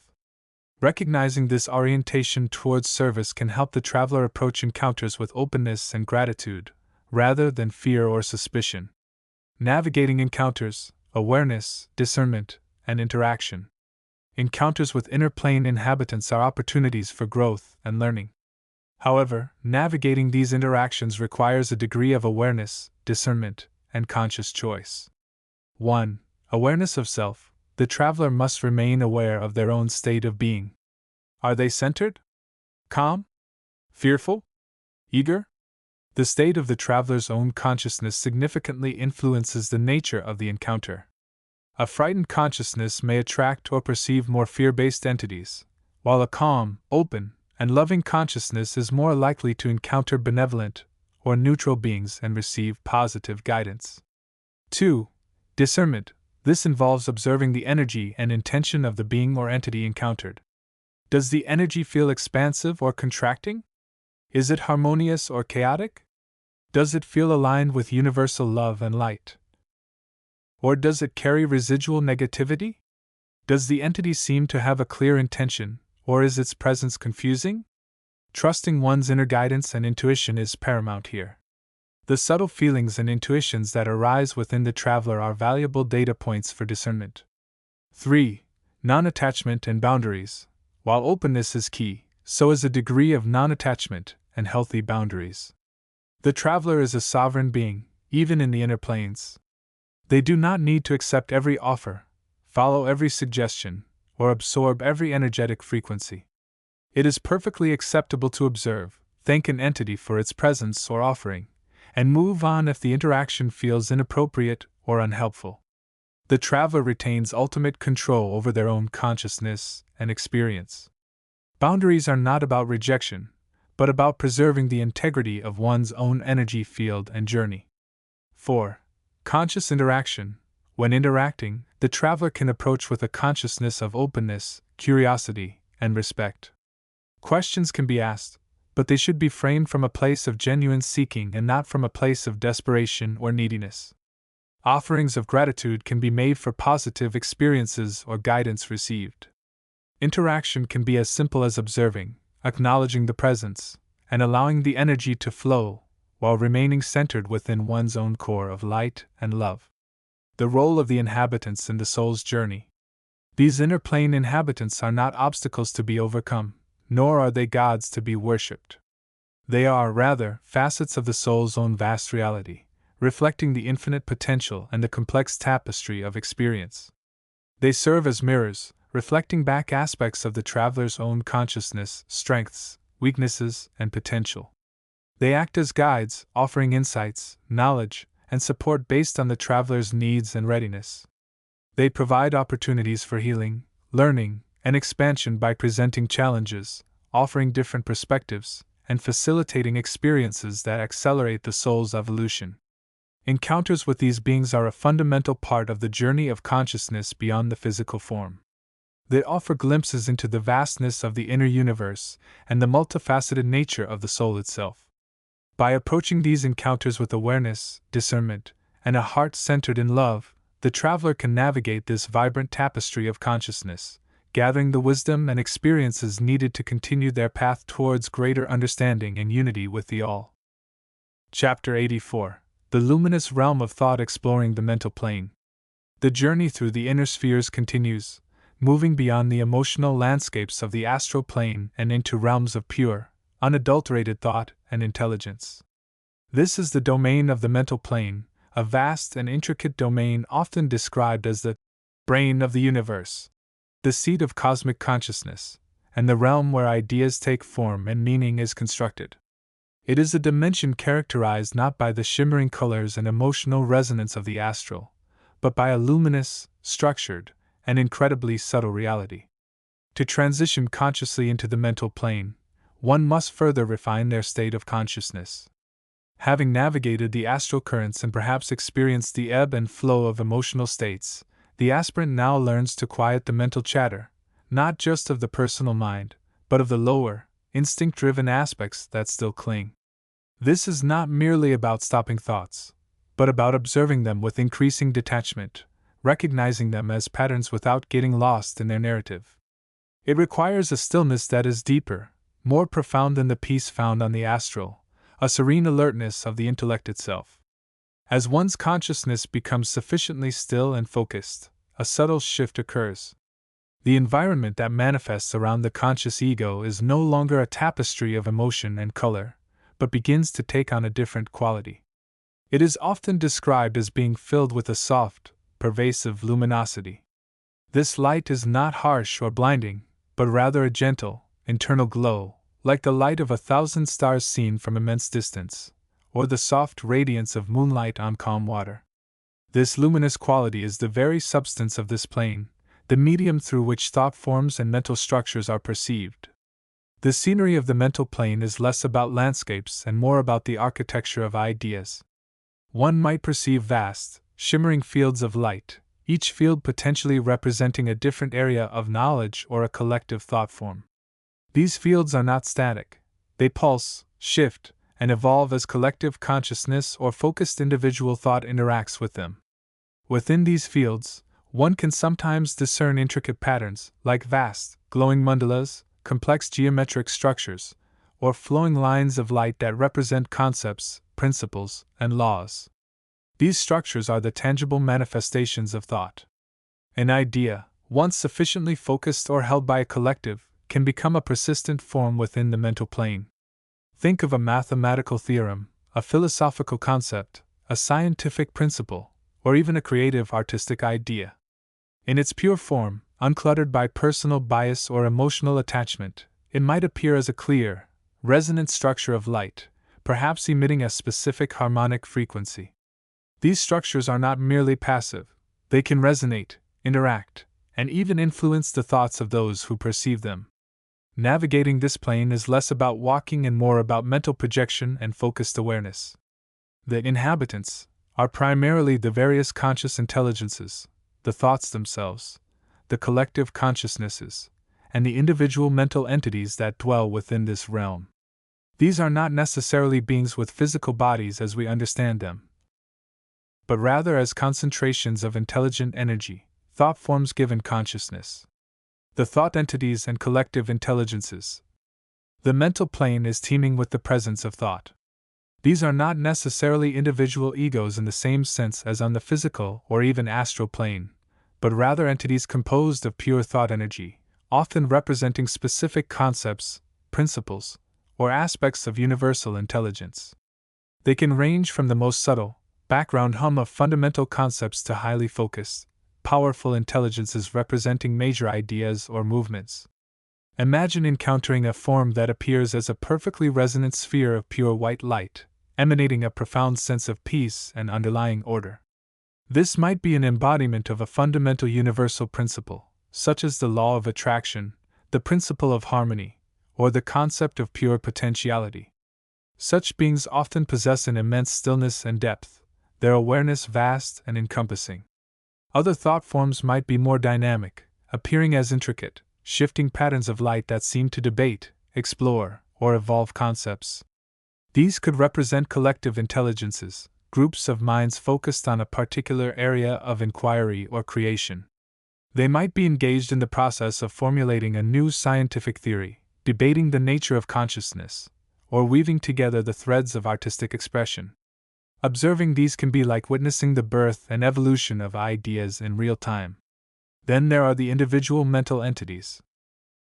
Recognizing this orientation towards service can help the traveler approach encounters with openness and gratitude, rather than fear or suspicion. Navigating encounters, awareness, discernment, and interaction. Encounters with inner plane inhabitants are opportunities for growth and learning. However, navigating these interactions requires a degree of awareness, discernment, and conscious choice. 1. Awareness of self. The traveler must remain aware of their own state of being. Are they centered? Calm? Fearful? Eager? The state of the traveler's own consciousness significantly influences the nature of the encounter. A frightened consciousness may attract or perceive more fear-based entities, while a calm, open, and loving consciousness is more likely to encounter benevolent or neutral beings and receive positive guidance. 2. Discernment. This involves observing the energy and intention of the being or entity encountered. Does the energy feel expansive or contracting? Is it harmonious or chaotic? Does it feel aligned with universal love and light? Or does it carry residual negativity? Does the entity seem to have a clear intention, or is its presence confusing? Trusting one's inner guidance and intuition is paramount here. The subtle feelings and intuitions that arise within the traveler are valuable data points for discernment. 3. Non-attachment and boundaries. While openness is key, so is a degree of non-attachment and healthy boundaries. The traveler is a sovereign being, even in the inner planes. They do not need to accept every offer, follow every suggestion, or absorb every energetic frequency. It is perfectly acceptable to observe, thank an entity for its presence or offering, and move on if the interaction feels inappropriate or unhelpful. The traveler retains ultimate control over their own consciousness and experience. Boundaries are not about rejection, but about preserving the integrity of one's own energy field and journey. 4. Conscious interaction. When interacting, the traveler can approach with a consciousness of openness, curiosity, and respect. Questions can be asked, but they should be framed from a place of genuine seeking and not from a place of desperation or neediness. Offerings of gratitude can be made for positive experiences or guidance received. Interaction can be as simple as observing, acknowledging the presence, and allowing the energy to flow, while remaining centered within one's own core of light and love. The role of the inhabitants in the soul's journey. These inner plane inhabitants are not obstacles to be overcome, nor are they gods to be worshipped. They are, rather, facets of the soul's own vast reality, reflecting the infinite potential and the complex tapestry of experience. They serve as mirrors, reflecting back aspects of the traveler's own consciousness, strengths, weaknesses, and potential. They act as guides, offering insights, knowledge, and support based on the traveler's needs and readiness. They provide opportunities for healing, learning, and expansion by presenting challenges, offering different perspectives, and facilitating experiences that accelerate the soul's evolution. Encounters with these beings are a fundamental part of the journey of consciousness beyond the physical form. They offer glimpses into the vastness of the inner universe and the multifaceted nature of the soul itself. By approaching these encounters with awareness, discernment, and a heart centered in love, the traveler can navigate this vibrant tapestry of consciousness, gathering the wisdom and experiences needed to continue their path towards greater understanding and unity with the All. Chapter 84: The Luminous Realm of Thought, Exploring the Mental Plane. The journey through the inner spheres continues, moving beyond the emotional landscapes of the astral plane and into realms of pure, unadulterated thought and intelligence. This is the domain of the mental plane, a vast and intricate domain often described as the brain of the universe, the seat of cosmic consciousness, and the realm where ideas take form and meaning is constructed. It is a dimension characterized not by the shimmering colors and emotional resonance of the astral, but by a luminous, structured, and incredibly subtle reality. To transition consciously into the mental plane, one must further refine their state of consciousness. Having navigated the astral currents and perhaps experienced the ebb and flow of emotional states, the aspirant now learns to quiet the mental chatter, not just of the personal mind, but of the lower, instinct-driven aspects that still cling. This is not merely about stopping thoughts, but about observing them with increasing detachment, recognizing them as patterns without getting lost in their narrative. It requires a stillness that is deeper, more profound than the peace found on the astral, a serene alertness of the intellect itself. As one's consciousness becomes sufficiently still and focused, a subtle shift occurs. The environment that manifests around the conscious ego is no longer a tapestry of emotion and color, but begins to take on a different quality. It is often described as being filled with a soft, pervasive luminosity. This light is not harsh or blinding, but rather a gentle, internal glow, like the light of 1,000 stars seen from immense distance, or the soft radiance of moonlight on calm water. This luminous quality is the very substance of this plane, the medium through which thought forms and mental structures are perceived. The scenery of the mental plane is less about landscapes and more about the architecture of ideas. One might perceive vast, shimmering fields of light, each field potentially representing a different area of knowledge or a collective thought form. These fields are not static. They pulse, shift, and evolve as collective consciousness or focused individual thought interacts with them. Within these fields, one can sometimes discern intricate patterns, like vast, glowing mandalas, complex geometric structures, or flowing lines of light that represent concepts, principles, and laws. These structures are the tangible manifestations of thought. An idea, once sufficiently focused or held by a collective, can become a persistent form within the mental plane. Think of a mathematical theorem, a philosophical concept, a scientific principle, or even a creative artistic idea. In its pure form, uncluttered by personal bias or emotional attachment, it might appear as a clear, resonant structure of light, perhaps emitting a specific harmonic frequency. These structures are not merely passive, they can resonate, interact, and even influence the thoughts of those who perceive them. Navigating this plane is less about walking and more about mental projection and focused awareness. The inhabitants are primarily the various conscious intelligences, the thoughts themselves, the collective consciousnesses, and the individual mental entities that dwell within this realm. These are not necessarily beings with physical bodies as we understand them, but rather as concentrations of intelligent energy, thought forms given consciousness. The thought entities and collective intelligences. The mental plane is teeming with the presence of thought. These are not necessarily individual egos in the same sense as on the physical or even astral plane, but rather entities composed of pure thought energy, often representing specific concepts, principles, or aspects of universal intelligence. They can range from the most subtle, background hum of fundamental concepts to highly focused, powerful intelligences representing major ideas or movements. Imagine encountering a form that appears as a perfectly resonant sphere of pure white light, emanating a profound sense of peace and underlying order. This might be an embodiment of a fundamental universal principle, such as the law of attraction, the principle of harmony, or the concept of pure potentiality. Such beings often possess an immense stillness and depth, their awareness vast and encompassing. Other thought forms might be more dynamic, appearing as intricate, shifting patterns of light that seem to debate, explore, or evolve concepts. These could represent collective intelligences, groups of minds focused on a particular area of inquiry or creation. They might be engaged in the process of formulating a new scientific theory, debating the nature of consciousness, or weaving together the threads of artistic expression. Observing these can be like witnessing the birth and evolution of ideas in real time. Then there are the individual mental entities.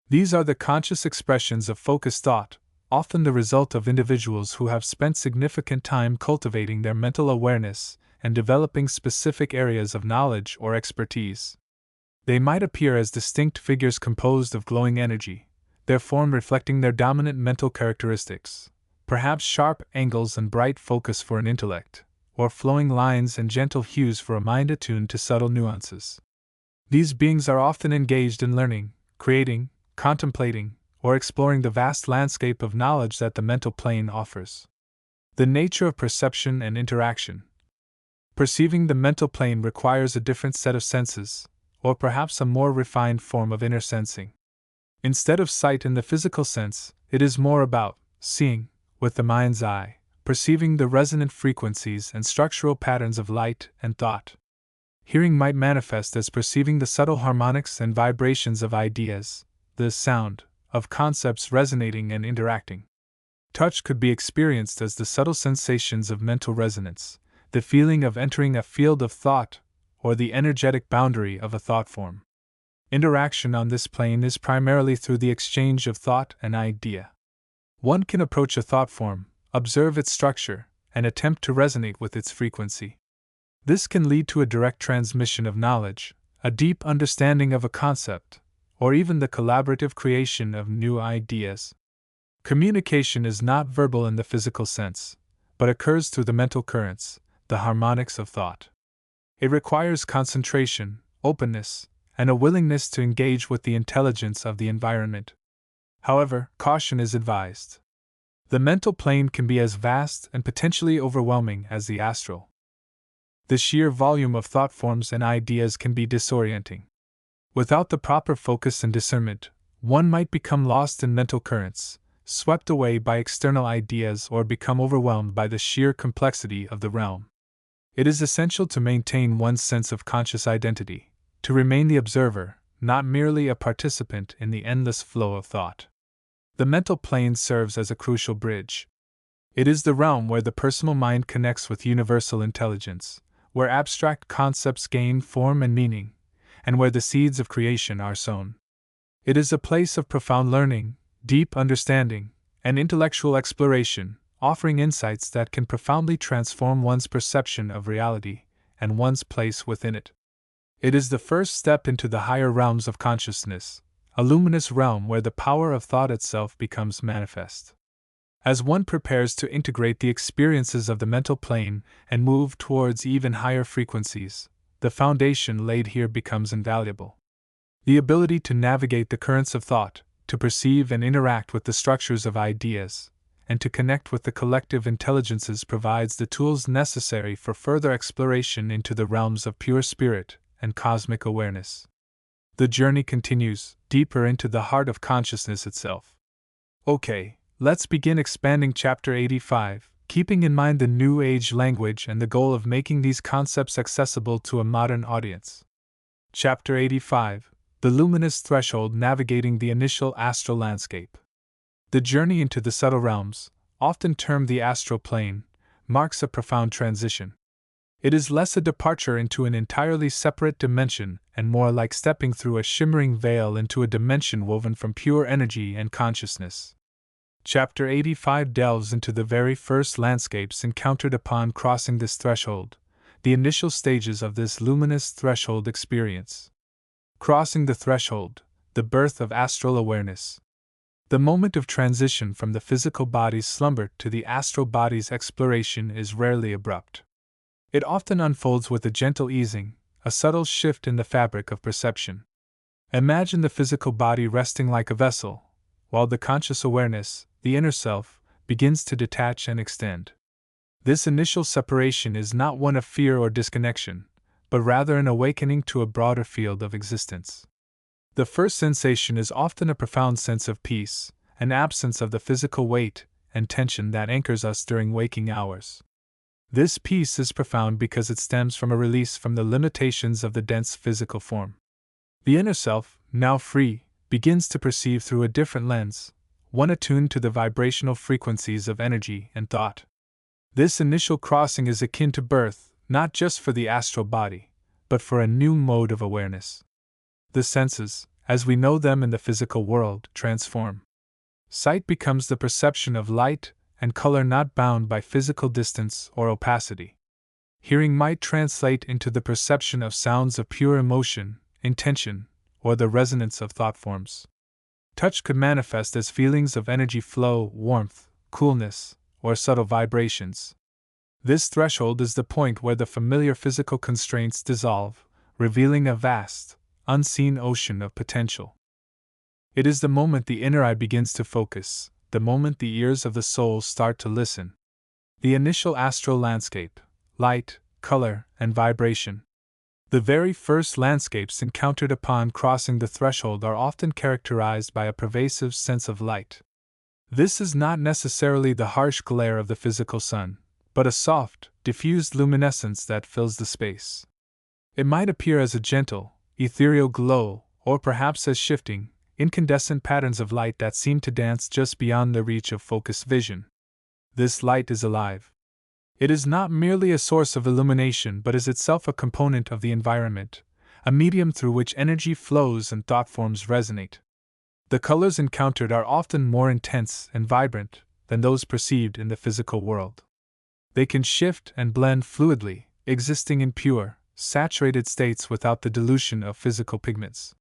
These are the conscious expressions of focused thought, often the result of individuals who have spent significant time cultivating their mental awareness and developing specific areas of knowledge or expertise. They might appear as distinct figures composed of glowing energy, their form reflecting their dominant mental characteristics, perhaps sharp angles and bright focus for an intellect, or flowing lines and gentle hues for a mind attuned to subtle nuances. These beings are often engaged in learning, creating, contemplating, or exploring the vast landscape of knowledge that the mental plane offers. The nature of perception and interaction. Perceiving the mental plane requires a different set of senses, or perhaps a more refined form of inner sensing. Instead of sight in the physical sense, it is more about seeing, with the mind's eye, perceiving the resonant frequencies and structural patterns of light and thought. Hearing might manifest as perceiving the subtle harmonics and vibrations of ideas, the sound of concepts resonating and interacting. Touch could be experienced as the subtle sensations of mental resonance, the feeling of entering a field of thought, or the energetic boundary of a thought form. Interaction on this plane is primarily through the exchange of thought and idea. One can approach a thought form, observe its structure, and attempt to resonate with its frequency. This can lead to a direct transmission of knowledge, a deep understanding of a concept, or even the collaborative creation of new ideas. Communication is not verbal in the physical sense, but occurs through the mental currents, the harmonics of thought. It requires concentration, openness, and a willingness to engage with the intelligence of the environment. However, caution is advised. The mental plane can be as vast and potentially overwhelming as the astral. The sheer volume of thought forms and ideas can be disorienting. Without the proper focus and discernment, one might become lost in mental currents, swept away by external ideas, or become overwhelmed by the sheer complexity of the realm. It is essential to maintain one's sense of conscious identity, to remain the observer, not merely a participant in the endless flow of thought. The mental plane serves as a crucial bridge. It is the realm where the personal mind connects with universal intelligence, where abstract concepts gain form and meaning, and where the seeds of creation are sown. It is a place of profound learning, deep understanding, and intellectual exploration, offering insights that can profoundly transform one's perception of reality and one's place within it. It is the first step into the higher realms of consciousness, a luminous realm where the power of thought itself becomes manifest. As one prepares to integrate the experiences of the mental plane and move towards even higher frequencies, the foundation laid here becomes invaluable. The ability to navigate the currents of thought, to perceive and interact with the structures of ideas, and to connect with the collective intelligences provides the tools necessary for further exploration into the realms of pure spirit and cosmic awareness. The journey continues, deeper into the heart of consciousness itself. Okay, let's begin expanding Chapter 85, keeping in mind the New Age language and the goal of making these concepts accessible to a modern audience. Chapter 85, The Luminous Threshold, Navigating the Initial Astral Landscape. The journey into the subtle realms, often termed the astral plane, marks a profound transition. It is less a departure into an entirely separate dimension and more like stepping through a shimmering veil into a dimension woven from pure energy and consciousness. Chapter 85 delves into the very first landscapes encountered upon crossing this threshold, the initial stages of this luminous threshold experience. Crossing the threshold, the birth of astral awareness. The moment of transition from the physical body's slumber to the astral body's exploration is rarely abrupt. It often unfolds with a gentle easing, a subtle shift in the fabric of perception. Imagine the physical body resting like a vessel, while the conscious awareness, the inner self, begins to detach and extend. This initial separation is not one of fear or disconnection, but rather an awakening to a broader field of existence. The first sensation is often a profound sense of peace, an absence of the physical weight and tension that anchors us during waking hours. This peace is profound because it stems from a release from the limitations of the dense physical form. The inner self, now free, begins to perceive through a different lens, one attuned to the vibrational frequencies of energy and thought. This initial crossing is akin to birth, not just for the astral body, but for a new mode of awareness. The senses, as we know them in the physical world, transform. Sight becomes the perception of light and color not bound by physical distance or opacity. Hearing might translate into the perception of sounds of pure emotion, intention, or the resonance of thought forms. Touch could manifest as feelings of energy flow, warmth, coolness, or subtle vibrations. This threshold is the point where the familiar physical constraints dissolve, revealing a vast, unseen ocean of potential. It is the moment the inner eye begins to focus, the moment the ears of the soul start to listen. The initial astral landscape, light, color, and vibration. The very first landscapes encountered upon crossing the threshold are often characterized by a pervasive sense of light. This is not necessarily the harsh glare of the physical sun, but a soft, diffused luminescence that fills the space. It might appear as a gentle, ethereal glow, or perhaps as shifting, incandescent patterns of light that seem to dance just beyond the reach of focused vision. This light is alive. It is not merely a source of illumination but is itself a component of the environment, a medium through which energy flows and thought forms resonate. The colors encountered are often more intense and vibrant than those perceived in the physical world. They can shift and blend fluidly, existing in pure, saturated states without the dilution of physical pigments.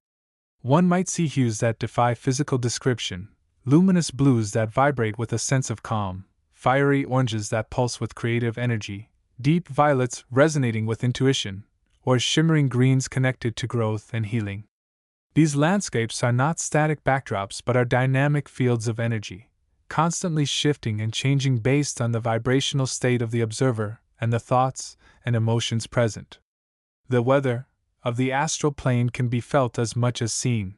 One might see hues that defy physical description, luminous blues that vibrate with a sense of calm, fiery oranges that pulse with creative energy, deep violets resonating with intuition, or shimmering greens connected to growth and healing. These landscapes are not static backdrops but are dynamic fields of energy, constantly shifting and changing based on the vibrational state of the observer and the thoughts and emotions present. The weather of the astral plane can be felt as much as seen.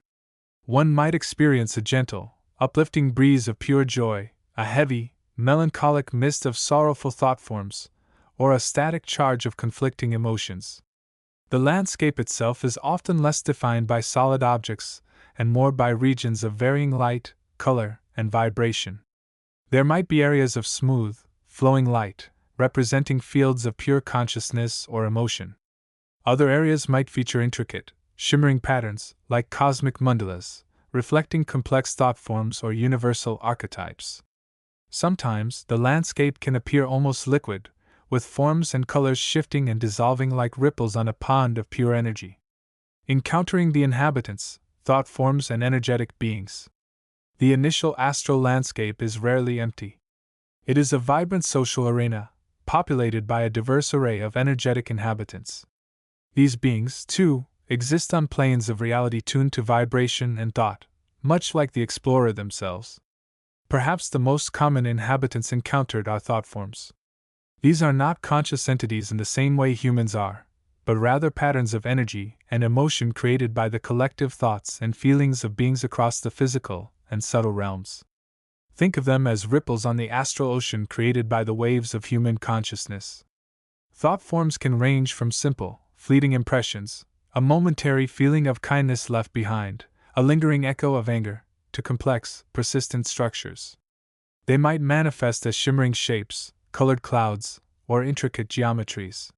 One might experience a gentle, uplifting breeze of pure joy, a heavy, melancholic mist of sorrowful thought forms, or a static charge of conflicting emotions. The landscape itself is often less defined by solid objects and more by regions of varying light, color, and vibration. There might be areas of smooth, flowing light, representing fields of pure consciousness or emotion. Other areas might feature intricate, shimmering patterns, like cosmic mandalas, reflecting complex thought forms or universal archetypes. Sometimes, the landscape can appear almost liquid, with forms and colors shifting and dissolving like ripples on a pond of pure energy. Encountering the inhabitants, thought forms, and energetic beings. The initial astral landscape is rarely empty. It is a vibrant social arena, populated by a diverse array of energetic inhabitants. These beings, too, exist on planes of reality tuned to vibration and thought, much like the explorer themselves. Perhaps the most common inhabitants encountered are thought forms. These are not conscious entities in the same way humans are, but rather patterns of energy and emotion created by the collective thoughts and feelings of beings across the physical and subtle realms. Think of them as ripples on the astral ocean created by the waves of human consciousness. Thought forms can range from simple, fleeting impressions, a momentary feeling of kindness left behind, a lingering echo of anger, to complex, persistent structures. They might manifest as shimmering shapes, colored clouds, or intricate geometries.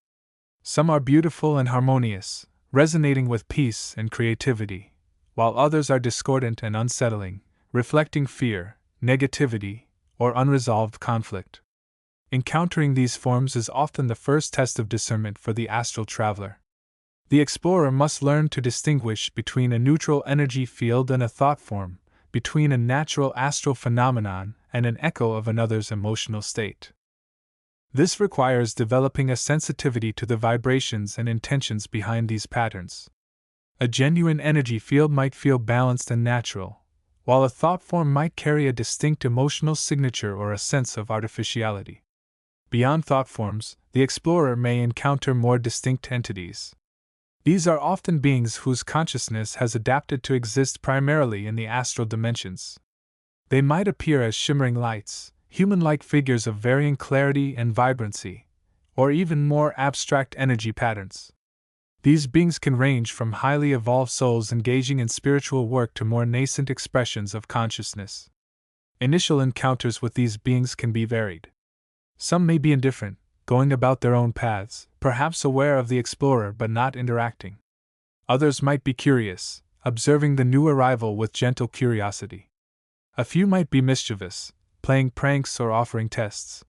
Some are beautiful and harmonious, resonating with peace and creativity, while others are discordant and unsettling, reflecting fear, negativity, or unresolved conflict. Encountering these forms is often the first test of discernment for the astral traveler. The explorer must learn to distinguish between a neutral energy field and a thought form, between a natural astral phenomenon and an echo of another's emotional state. This requires developing a sensitivity to the vibrations and intentions behind these patterns. A genuine energy field might feel balanced and natural, while a thought form might carry a distinct emotional signature or a sense of artificiality. Beyond thought forms, the explorer may encounter more distinct entities. These are often beings whose consciousness has adapted to exist primarily in the astral dimensions. They might appear as shimmering lights, human-like figures of varying clarity and vibrancy, or even more abstract energy patterns. These beings can range from highly evolved souls engaging in spiritual work to more nascent expressions of consciousness. Initial encounters with these beings can be varied. Some may be indifferent, going about their own paths, perhaps aware of the explorer but not interacting. Others might be curious, observing the new arrival with gentle curiosity. A few might be mischievous, playing pranks or offering tests.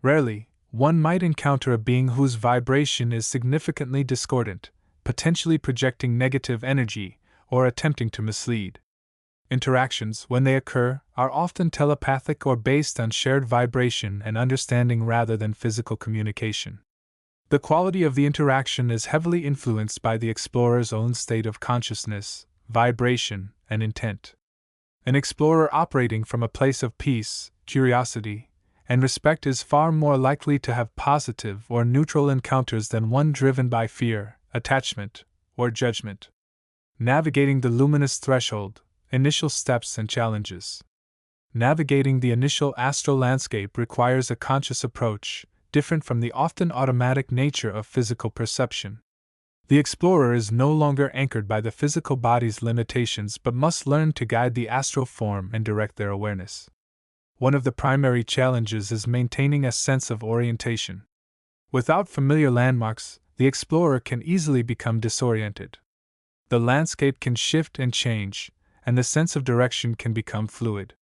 Rarely, one might encounter a being whose vibration is significantly discordant, potentially projecting negative energy or attempting to mislead. Interactions, when they occur, are often telepathic or based on shared vibration and understanding rather than physical communication. The quality of the interaction is heavily influenced by the explorer's own state of consciousness, vibration, and intent. An explorer operating from a place of peace, curiosity, and respect is far more likely to have positive or neutral encounters than one driven by fear, attachment, or judgment. Navigating the luminous threshold, initial steps and challenges. Navigating the initial astral landscape requires a conscious approach, different from the often automatic nature of physical perception. The explorer is no longer anchored by the physical body's limitations but must learn to guide the astral form and direct their awareness. One of the primary challenges is maintaining a sense of orientation. Without familiar landmarks, the explorer can easily become disoriented. The landscape can shift and change, and the sense of direction can become fluid.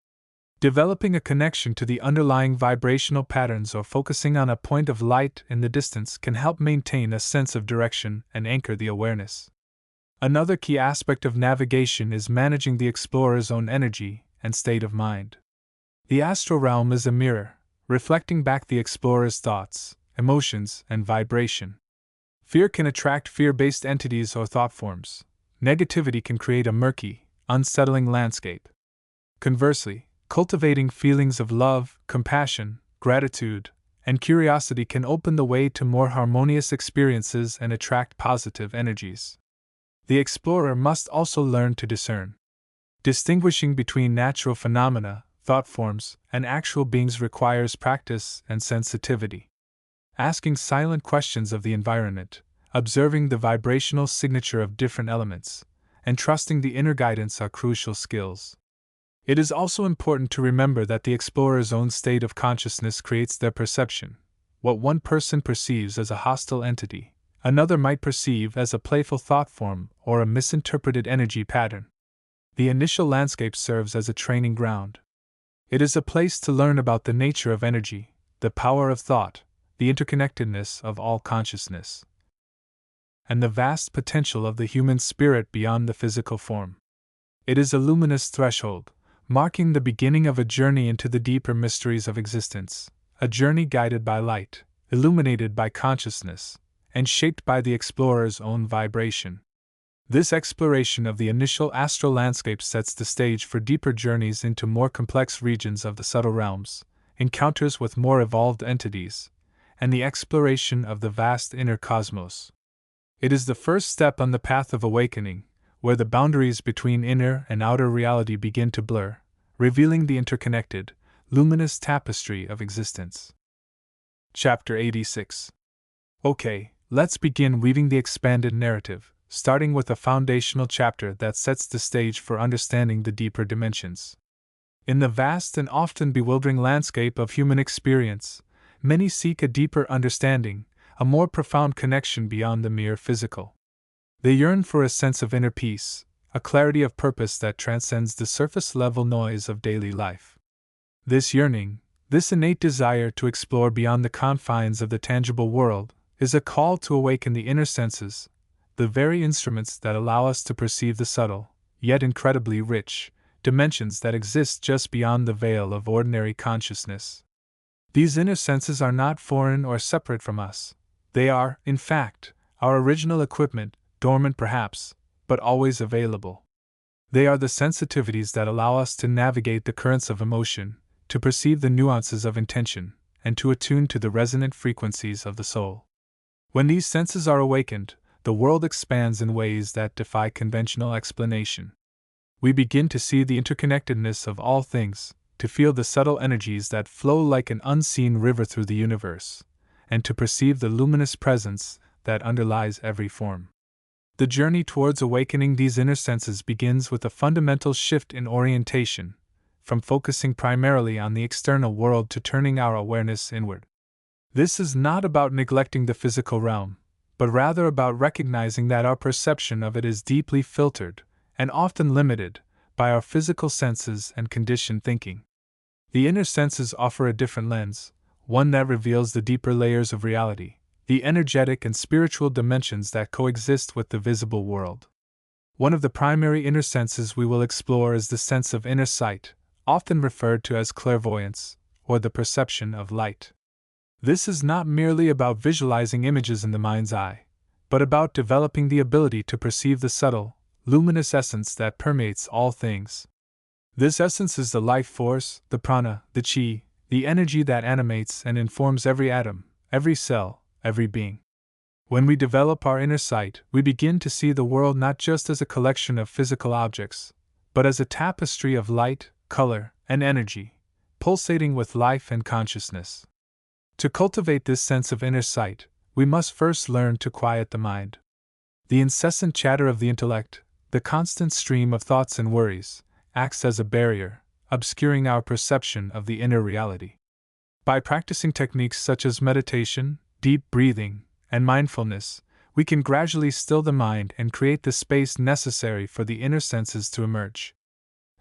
Developing a connection to the underlying vibrational patterns or focusing on a point of light in the distance can help maintain a sense of direction and anchor the awareness. Another key aspect of navigation is managing the explorer's own energy and state of mind. The astral realm is a mirror, reflecting back the explorer's thoughts, emotions, and vibration. Fear can attract fear-based entities or thought forms. Negativity can create a murky, unsettling landscape. Conversely, cultivating feelings of love, compassion, gratitude, and curiosity can open the way to more harmonious experiences and attract positive energies. The explorer must also learn to discern. Distinguishing between natural phenomena, thought forms, and actual beings requires practice and sensitivity. Asking silent questions of the environment, observing the vibrational signature of different elements, and trusting the inner guidance are crucial skills. It is also important to remember that the explorer's own state of consciousness creates their perception. What one person perceives as a hostile entity, another might perceive as a playful thought form or a misinterpreted energy pattern. The initial landscape serves as a training ground. It is a place to learn about the nature of energy, the power of thought, the interconnectedness of all consciousness, and the vast potential of the human spirit beyond the physical form. It is a luminous threshold, marking the beginning of a journey into the deeper mysteries of existence, a journey guided by light, illuminated by consciousness, and shaped by the explorer's own vibration. This exploration of the initial astral landscape sets the stage for deeper journeys into more complex regions of the subtle realms, encounters with more evolved entities, and the exploration of the vast inner cosmos. It is the first step on the path of awakening, where the boundaries between inner and outer reality begin to blur, revealing the interconnected, luminous tapestry of existence. Chapter 86. Okay, let's begin weaving the expanded narrative, starting with a foundational chapter that sets the stage for understanding the deeper dimensions. In the vast and often bewildering landscape of human experience, many seek a deeper understanding, a more profound connection beyond the mere physical. They yearn for a sense of inner peace, a clarity of purpose that transcends the surface-level noise of daily life. This yearning, this innate desire to explore beyond the confines of the tangible world, is a call to awaken the inner senses, the very instruments that allow us to perceive the subtle, yet incredibly rich, dimensions that exist just beyond the veil of ordinary consciousness. These inner senses are not foreign or separate from us. They are, in fact, our original equipment, dormant perhaps, but always available. They are the sensitivities that allow us to navigate the currents of emotion, to perceive the nuances of intention, and to attune to the resonant frequencies of the soul. When these senses are awakened, the world expands in ways that defy conventional explanation. We begin to see the interconnectedness of all things, to feel the subtle energies that flow like an unseen river through the universe, and to perceive the luminous presence that underlies every form. The journey towards awakening these inner senses begins with a fundamental shift in orientation, from focusing primarily on the external world to turning our awareness inward. This is not about neglecting the physical realm, but rather about recognizing that our perception of it is deeply filtered, and often limited, by our physical senses and conditioned thinking. The inner senses offer a different lens, one that reveals the deeper layers of reality, the energetic and spiritual dimensions that coexist with the visible world. One of the primary inner senses we will explore is the sense of inner sight, often referred to as clairvoyance, or the perception of light. This is not merely about visualizing images in the mind's eye, but about developing the ability to perceive the subtle, luminous essence that permeates all things. This essence is the life force, the prana, the chi, the energy that animates and informs every atom, every cell, every being. When we develop our inner sight, we begin to see the world not just as a collection of physical objects, but as a tapestry of light, color, and energy, pulsating with life and consciousness. To cultivate this sense of inner sight, we must first learn to quiet the mind. The incessant chatter of the intellect, the constant stream of thoughts and worries, acts as a barrier, obscuring our perception of the inner reality. By practicing techniques such as meditation, deep breathing, and mindfulness, we can gradually still the mind and create the space necessary for the inner senses to emerge.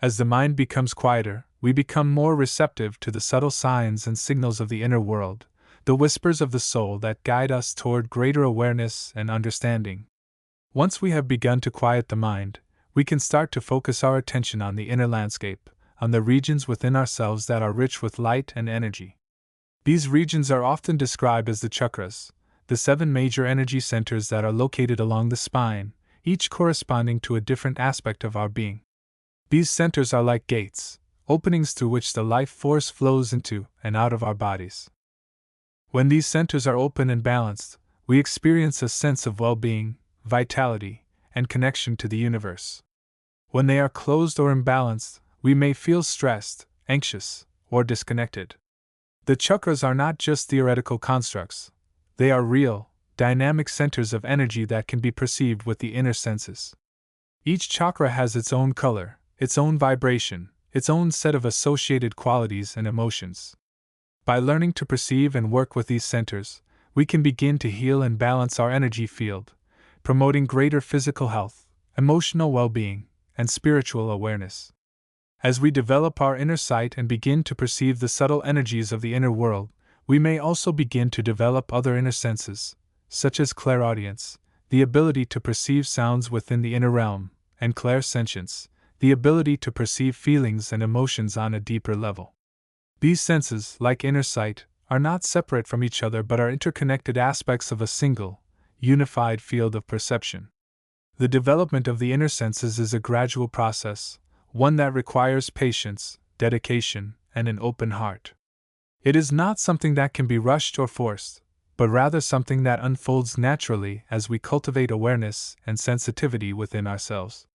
As the mind becomes quieter, we become more receptive to the subtle signs and signals of the inner world, the whispers of the soul that guide us toward greater awareness and understanding. Once we have begun to quiet the mind, we can start to focus our attention on the inner landscape, on the regions within ourselves that are rich with light and energy. These regions are often described as the chakras, the 7 major energy centers that are located along the spine, each corresponding to a different aspect of our being. These centers are like gates, openings through which the life force flows into and out of our bodies. When these centers are open and balanced, we experience a sense of well-being, vitality, and connection to the universe. When they are closed or imbalanced, we may feel stressed, anxious, or disconnected. The chakras are not just theoretical constructs. They are real, dynamic centers of energy that can be perceived with the inner senses. Each chakra has its own color, its own vibration, its own set of associated qualities and emotions. By learning to perceive and work with these centers, we can begin to heal and balance our energy field, promoting greater physical health, emotional well-being, and spiritual awareness. As we develop our inner sight and begin to perceive the subtle energies of the inner world, we may also begin to develop other inner senses, such as clairaudience, the ability to perceive sounds within the inner realm, and clairsentience, the ability to perceive feelings and emotions on a deeper level. These senses, like inner sight, are not separate from each other but are interconnected aspects of a single, unified field of perception. The development of the inner senses is a gradual process, one that requires patience, dedication, and an open heart. It is not something that can be rushed or forced, but rather something that unfolds naturally as we cultivate awareness and sensitivity within ourselves.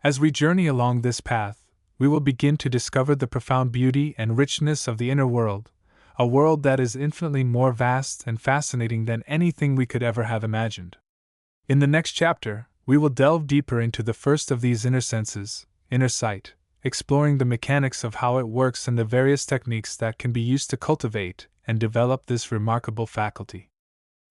As we journey along this path, we will begin to discover the profound beauty and richness of the inner world, a world that is infinitely more vast and fascinating than anything we could ever have imagined. In the next chapter, we will delve deeper into the first of these inner senses, inner sight, exploring the mechanics of how it works and the various techniques that can be used to cultivate and develop this remarkable faculty.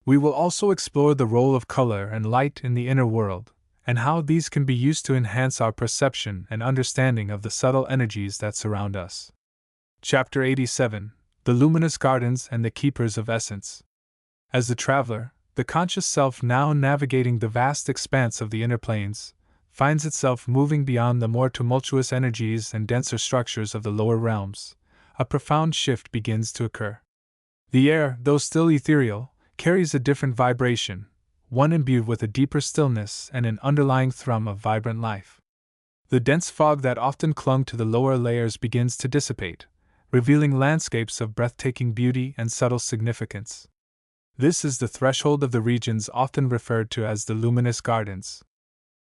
We will also explore the role of color and light in the inner world, and how these can be used to enhance our perception and understanding of the subtle energies that surround us. Chapter 87: The Luminous Gardens and the Keepers of Essence. As the traveler, the conscious self now navigating the vast expanse of the inner planes, finds itself moving beyond the more tumultuous energies and denser structures of the lower realms, a profound shift begins to occur. The air, though still ethereal, carries a different vibration, one imbued with a deeper stillness and an underlying thrum of vibrant life. The dense fog that often clung to the lower layers begins to dissipate, revealing landscapes of breathtaking beauty and subtle significance. This is the threshold of the regions often referred to as the luminous gardens.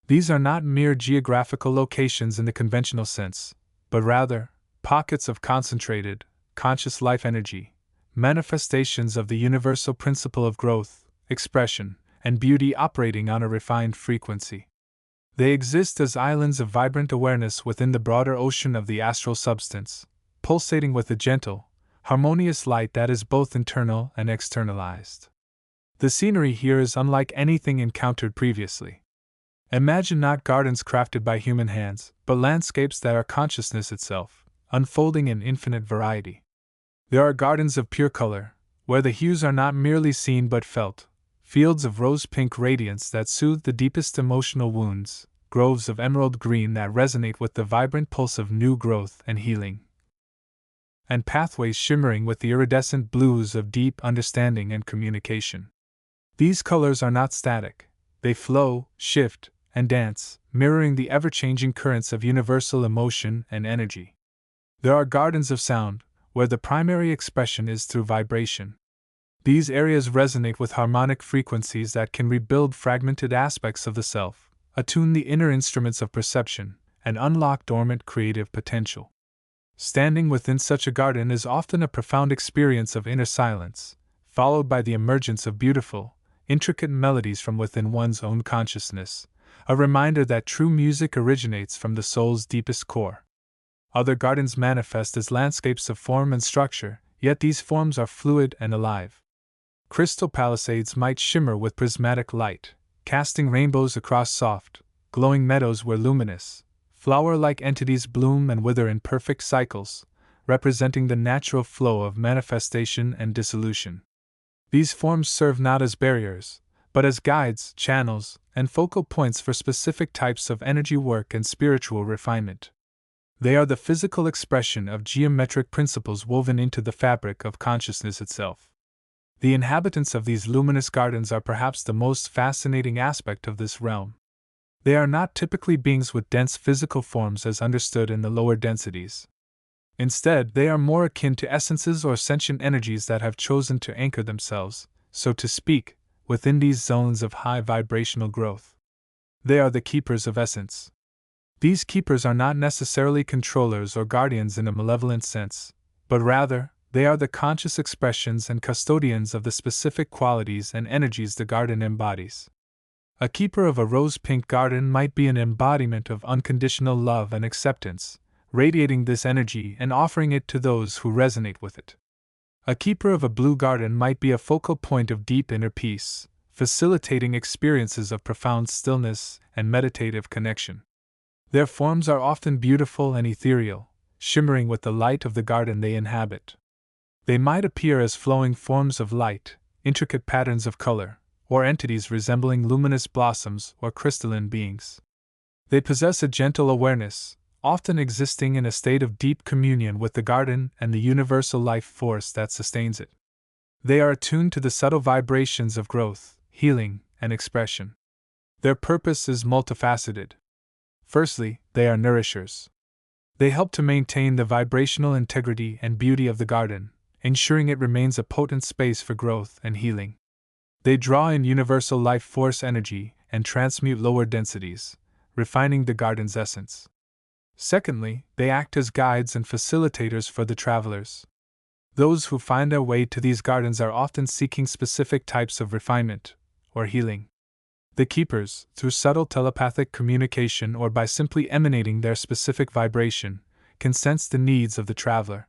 These are not mere geographical locations in the conventional sense, but rather pockets of concentrated, conscious life energy, manifestations of the universal principle of growth, expression, and beauty operating on a refined frequency. They exist as islands of vibrant awareness within the broader ocean of the astral substance, pulsating with a gentle, harmonious light that is both internal and externalized. The scenery here is unlike anything encountered previously. Imagine not gardens crafted by human hands, but landscapes that are consciousness itself, unfolding in infinite variety. There are gardens of pure color, where the hues are not merely seen but felt, fields of rose-pink radiance that soothe the deepest emotional wounds, groves of emerald green that resonate with the vibrant pulse of new growth and healing, and pathways shimmering with the iridescent blues of deep understanding and communication. These colors are not static, they flow, shift, and dance, mirroring the ever-changing currents of universal emotion and energy. There are gardens of sound, where the primary expression is through vibration. These areas resonate with harmonic frequencies that can rebuild fragmented aspects of the self, attune the inner instruments of perception, and unlock dormant creative potential. Standing within such a garden is often a profound experience of inner silence, followed by the emergence of beautiful, intricate melodies from within one's own consciousness, a reminder that true music originates from the soul's deepest core. Other gardens manifest as landscapes of form and structure, yet these forms are fluid and alive. Crystal palisades might shimmer with prismatic light, casting rainbows across soft, glowing meadows where luminous, flower-like entities bloom and wither in perfect cycles, representing the natural flow of manifestation and dissolution. These forms serve not as barriers, but as guides, channels, and focal points for specific types of energy work and spiritual refinement. They are the physical expression of geometric principles woven into the fabric of consciousness itself. The inhabitants of these luminous gardens are perhaps the most fascinating aspect of this realm. They are not typically beings with dense physical forms as understood in the lower densities. Instead, they are more akin to essences or sentient energies that have chosen to anchor themselves, so to speak, within these zones of high vibrational growth. They are the keepers of essence. These keepers are not necessarily controllers or guardians in a malevolent sense, but rather, they are the conscious expressions and custodians of the specific qualities and energies the garden embodies. A keeper of a rose-pink garden might be an embodiment of unconditional love and acceptance, radiating this energy and offering it to those who resonate with it. A keeper of a blue garden might be a focal point of deep inner peace, facilitating experiences of profound stillness and meditative connection. Their forms are often beautiful and ethereal, shimmering with the light of the garden they inhabit. They might appear as flowing forms of light, intricate patterns of color, or entities resembling luminous blossoms or crystalline beings. They possess a gentle awareness, often existing in a state of deep communion with the garden and the universal life force that sustains it. They are attuned to the subtle vibrations of growth, healing, and expression. Their purpose is multifaceted. Firstly, they are nourishers. They help to maintain the vibrational integrity and beauty of the garden, ensuring it remains a potent space for growth and healing. They draw in universal life force energy and transmute lower densities, refining the garden's essence. Secondly, they act as guides and facilitators for the travelers. Those who find their way to these gardens are often seeking specific types of refinement or healing. The keepers, through subtle telepathic communication or by simply emanating their specific vibration, can sense the needs of the traveler.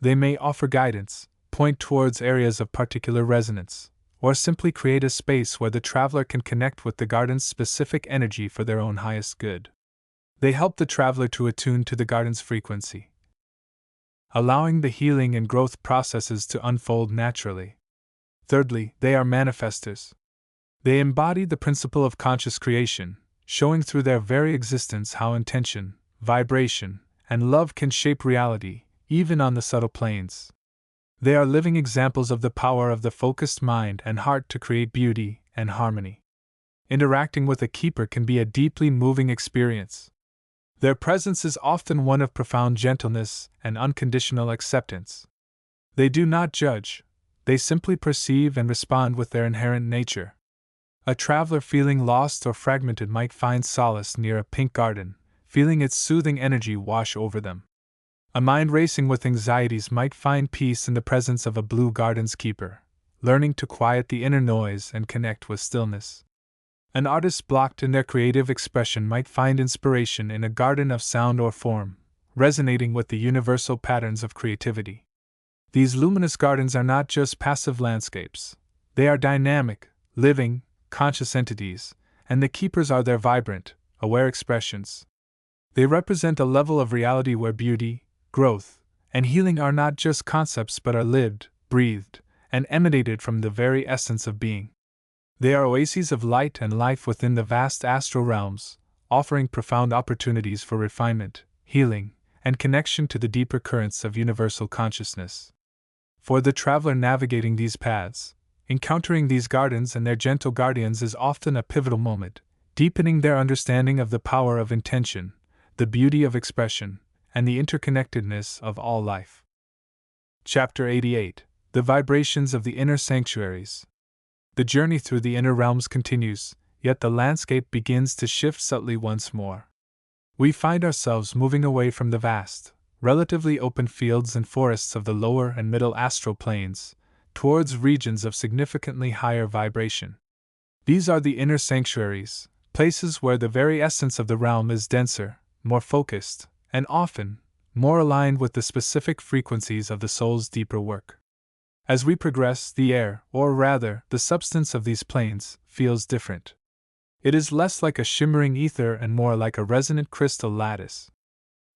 They may offer guidance, point towards areas of particular resonance, or simply create a space where the traveler can connect with the garden's specific energy for their own highest good. They help the traveler to attune to the garden's frequency, allowing the healing and growth processes to unfold naturally. Thirdly, they are manifestors. They embody the principle of conscious creation, showing through their very existence how intention, vibration, and love can shape reality, even on the subtle planes. They are living examples of the power of the focused mind and heart to create beauty and harmony. Interacting with a keeper can be a deeply moving experience. Their presence is often one of profound gentleness and unconditional acceptance. They do not judge, they simply perceive and respond with their inherent nature. A traveler feeling lost or fragmented might find solace near a pink garden, feeling its soothing energy wash over them. A mind racing with anxieties might find peace in the presence of a blue garden's keeper, learning to quiet the inner noise and connect with stillness. An artist blocked in their creative expression might find inspiration in a garden of sound or form, resonating with the universal patterns of creativity. These luminous gardens are not just passive landscapes. They are dynamic, living, conscious entities, and the keepers are their vibrant, aware expressions. They represent a level of reality where beauty, growth, and healing are not just concepts but are lived, breathed, and emanated from the very essence of being. They are oases of light and life within the vast astral realms, offering profound opportunities for refinement, healing, and connection to the deeper currents of universal consciousness. For the traveler navigating these paths, encountering these gardens and their gentle guardians is often a pivotal moment, deepening their understanding of the power of intention, the beauty of expression, and the interconnectedness of all life. Chapter 88: The Vibrations of the Inner Sanctuaries. The journey through the inner realms continues, yet the landscape begins to shift subtly once more. We find ourselves moving away from the vast, relatively open fields and forests of the lower and middle astral planes, towards regions of significantly higher vibration. These are the inner sanctuaries, places where the very essence of the realm is denser, more focused, and often, more aligned with the specific frequencies of the soul's deeper work. As we progress, the air, or rather, the substance of these planes, feels different. It is less like a shimmering ether and more like a resonant crystal lattice.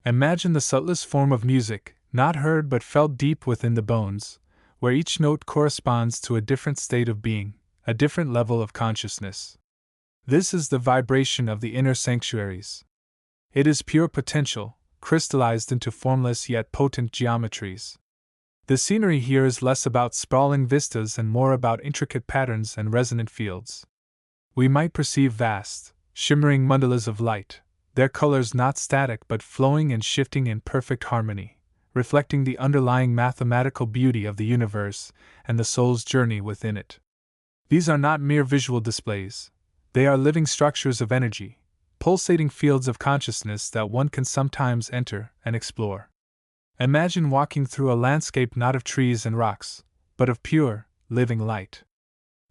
Imagine the subtlest form of music, not heard but felt deep within the bones, where each note corresponds to a different state of being, a different level of consciousness. This is the vibration of the inner sanctuaries. It is pure potential, crystallized into formless yet potent geometries. The scenery here is less about sprawling vistas and more about intricate patterns and resonant fields. We might perceive vast, shimmering mandalas of light, their colors not static but flowing and shifting in perfect harmony, reflecting the underlying mathematical beauty of the universe and the soul's journey within it. These are not mere visual displays, they are living structures of energy, pulsating fields of consciousness that one can sometimes enter and explore. Imagine walking through a landscape not of trees and rocks, but of pure, living light.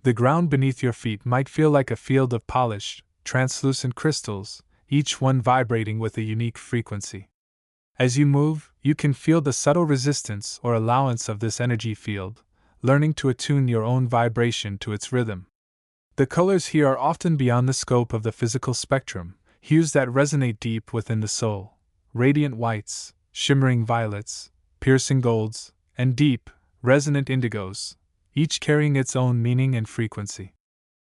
The ground beneath your feet might feel like a field of polished, translucent crystals, each one vibrating with a unique frequency. As you move, you can feel the subtle resistance or allowance of this energy field, learning to attune your own vibration to its rhythm. The colors here are often beyond the scope of the physical spectrum, hues that resonate deep within the soul, radiant whites, shimmering violets, piercing golds, and deep, resonant indigos, each carrying its own meaning and frequency.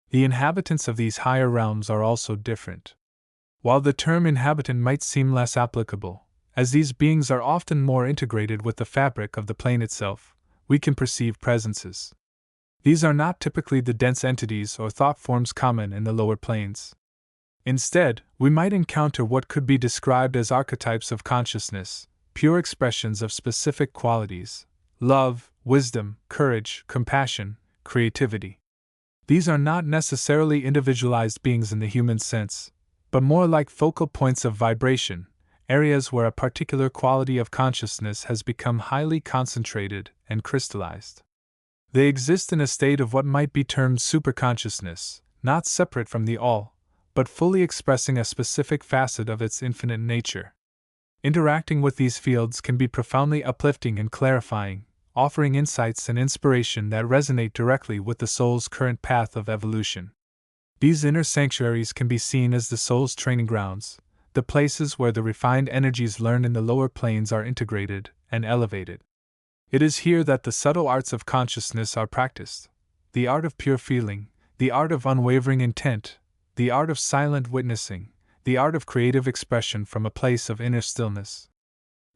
The inhabitants of these higher realms are also different. While the term inhabitant might seem less applicable, as these beings are often more integrated with the fabric of the plane itself, we can perceive presences. These are not typically the dense entities or thought forms common in the lower planes. Instead, we might encounter what could be described as archetypes of consciousness, pure expressions of specific qualities: love, wisdom, courage, compassion, creativity. These are not necessarily individualized beings in the human sense, but more like focal points of vibration, areas where a particular quality of consciousness has become highly concentrated and crystallized. They exist in a state of what might be termed superconsciousness, not separate from the all, but fully expressing a specific facet of its infinite nature. Interacting with these fields can be profoundly uplifting and clarifying, offering insights and inspiration that resonate directly with the soul's current path of evolution. These inner sanctuaries can be seen as the soul's training grounds, the places where the refined energies learned in the lower planes are integrated and elevated. It is here that the subtle arts of consciousness are practiced: the art of pure feeling, the art of unwavering intent, the art of silent witnessing, the art of creative expression from a place of inner stillness.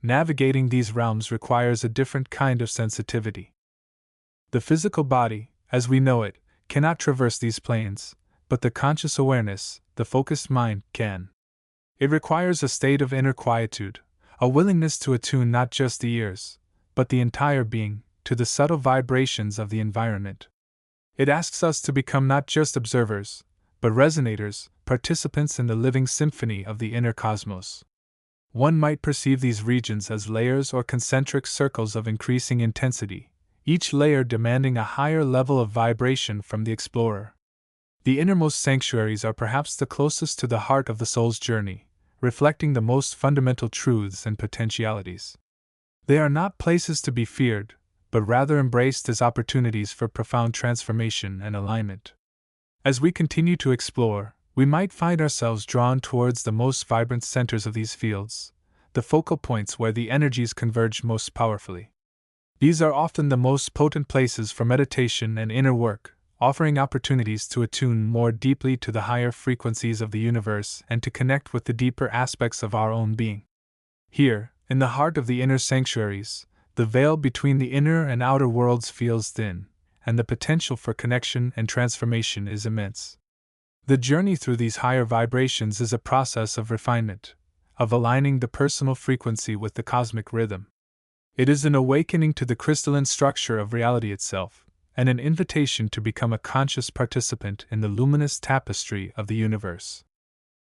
Navigating these realms requires a different kind of sensitivity. The physical body, as we know it, cannot traverse these planes, but the conscious awareness, the focused mind, can. It requires a state of inner quietude, a willingness to attune not just the ears, but the entire being, to the subtle vibrations of the environment. It asks us to become not just observers, but resonators, participants in the living symphony of the inner cosmos. One might perceive these regions as layers or concentric circles of increasing intensity, each layer demanding a higher level of vibration from the explorer. The innermost sanctuaries are perhaps the closest to the heart of the soul's journey, reflecting the most fundamental truths and potentialities. They are not places to be feared, but rather embraced as opportunities for profound transformation and alignment. As we continue to explore, we might find ourselves drawn towards the most vibrant centers of these fields, the focal points where the energies converge most powerfully. These are often the most potent places for meditation and inner work, offering opportunities to attune more deeply to the higher frequencies of the universe and to connect with the deeper aspects of our own being. Here, in the heart of the inner sanctuaries, the veil between the inner and outer worlds feels thin, and the potential for connection and transformation is immense. The journey through these higher vibrations is a process of refinement, of aligning the personal frequency with the cosmic rhythm. It is an awakening to the crystalline structure of reality itself, and an invitation to become a conscious participant in the luminous tapestry of the universe.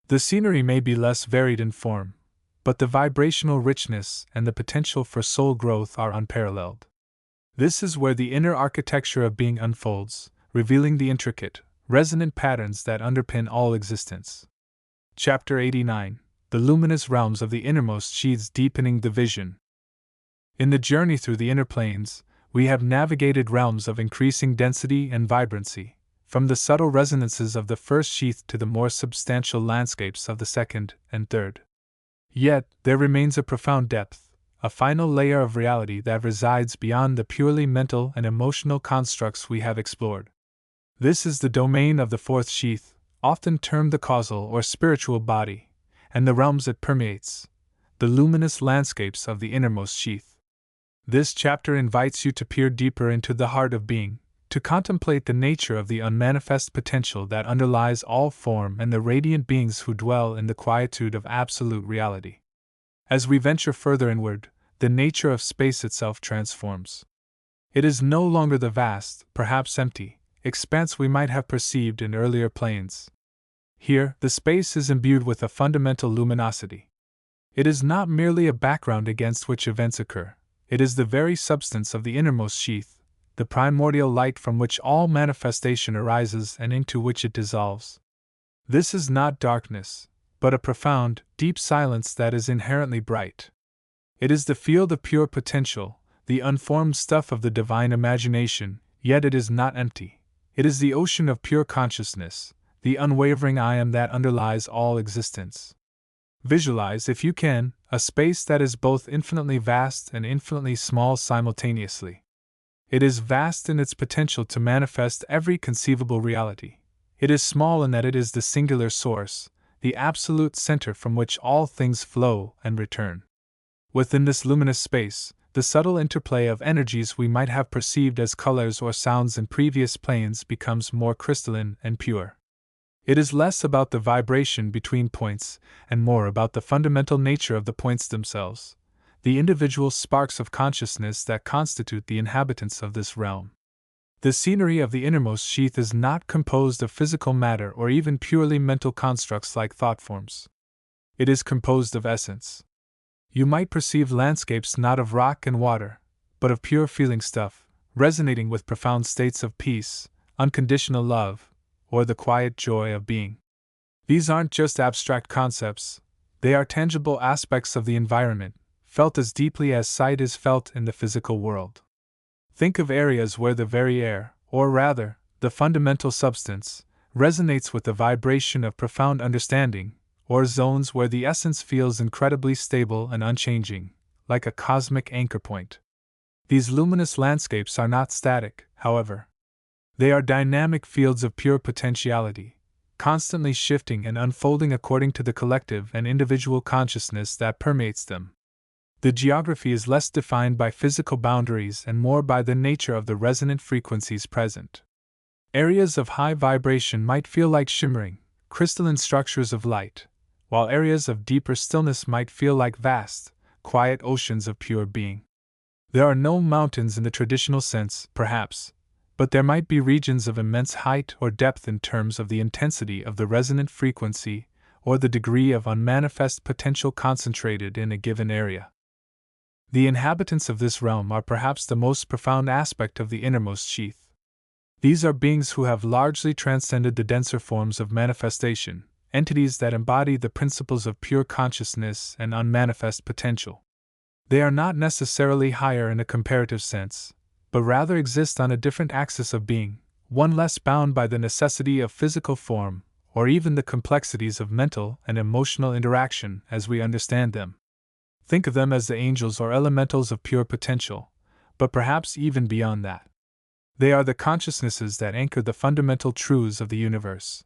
The scenery may be less varied in form, but the vibrational richness and the potential for soul growth are unparalleled. This is where the inner architecture of being unfolds, revealing the intricate, resonant patterns that underpin all existence. Chapter 89: The Luminous Realms of the Innermost Sheaths, Deepening the Vision. In the journey through the inner planes, we have navigated realms of increasing density and vibrancy, from the subtle resonances of the first sheath to the more substantial landscapes of the second and third. Yet, there remains a profound depth, a final layer of reality that resides beyond the purely mental and emotional constructs we have explored. This is the domain of the fourth sheath, often termed the causal or spiritual body, and the realms it permeates, the luminous landscapes of the innermost sheath. This chapter invites you to peer deeper into the heart of being, to contemplate the nature of the unmanifest potential that underlies all form and the radiant beings who dwell in the quietude of absolute reality. As we venture further inward, the nature of space itself transforms. It is no longer the vast, perhaps empty, expanse we might have perceived in earlier planes. Here, the space is imbued with a fundamental luminosity. It is not merely a background against which events occur. It is the very substance of the innermost sheath, the primordial light from which all manifestation arises and into which it dissolves. This is not darkness, but a profound, deep silence that is inherently bright. It is the field of pure potential, the unformed stuff of the divine imagination, yet it is not empty. It is the ocean of pure consciousness, the unwavering I am that underlies all existence. Visualize, if you can, a space that is both infinitely vast and infinitely small simultaneously. It is vast in its potential to manifest every conceivable reality. It is small in that it is the singular source, the absolute center from which all things flow and return. Within this luminous space, the subtle interplay of energies we might have perceived as colors or sounds in previous planes becomes more crystalline and pure. It is less about the vibration between points and more about the fundamental nature of the points themselves, the individual sparks of consciousness that constitute the inhabitants of this realm. The scenery of the innermost sheath is not composed of physical matter or even purely mental constructs like thought forms. It is composed of essence. You might perceive landscapes not of rock and water, but of pure feeling stuff, resonating with profound states of peace, unconditional love, or the quiet joy of being. These aren't just abstract concepts, they are tangible aspects of the environment, felt as deeply as sight is felt in the physical world. Think of areas where the very air, or rather, the fundamental substance, resonates with the vibration of profound understanding, or zones where the essence feels incredibly stable and unchanging, like a cosmic anchor point. These luminous landscapes are not static, however. They are dynamic fields of pure potentiality, constantly shifting and unfolding according to the collective and individual consciousness that permeates them. The geography is less defined by physical boundaries and more by the nature of the resonant frequencies present. Areas of high vibration might feel like shimmering, crystalline structures of light, while areas of deeper stillness might feel like vast, quiet oceans of pure being. There are no mountains in the traditional sense, perhaps, but there might be regions of immense height or depth in terms of the intensity of the resonant frequency or the degree of unmanifest potential concentrated in a given area. The inhabitants of this realm are perhaps the most profound aspect of the innermost sheath. These are beings who have largely transcended the denser forms of manifestation, entities that embody the principles of pure consciousness and unmanifest potential. They are not necessarily higher in a comparative sense, but rather exist on a different axis of being, one less bound by the necessity of physical form, or even the complexities of mental and emotional interaction as we understand them. Think of them as the angels or elementals of pure potential, but perhaps even beyond that. They are the consciousnesses that anchor the fundamental truths of the universe.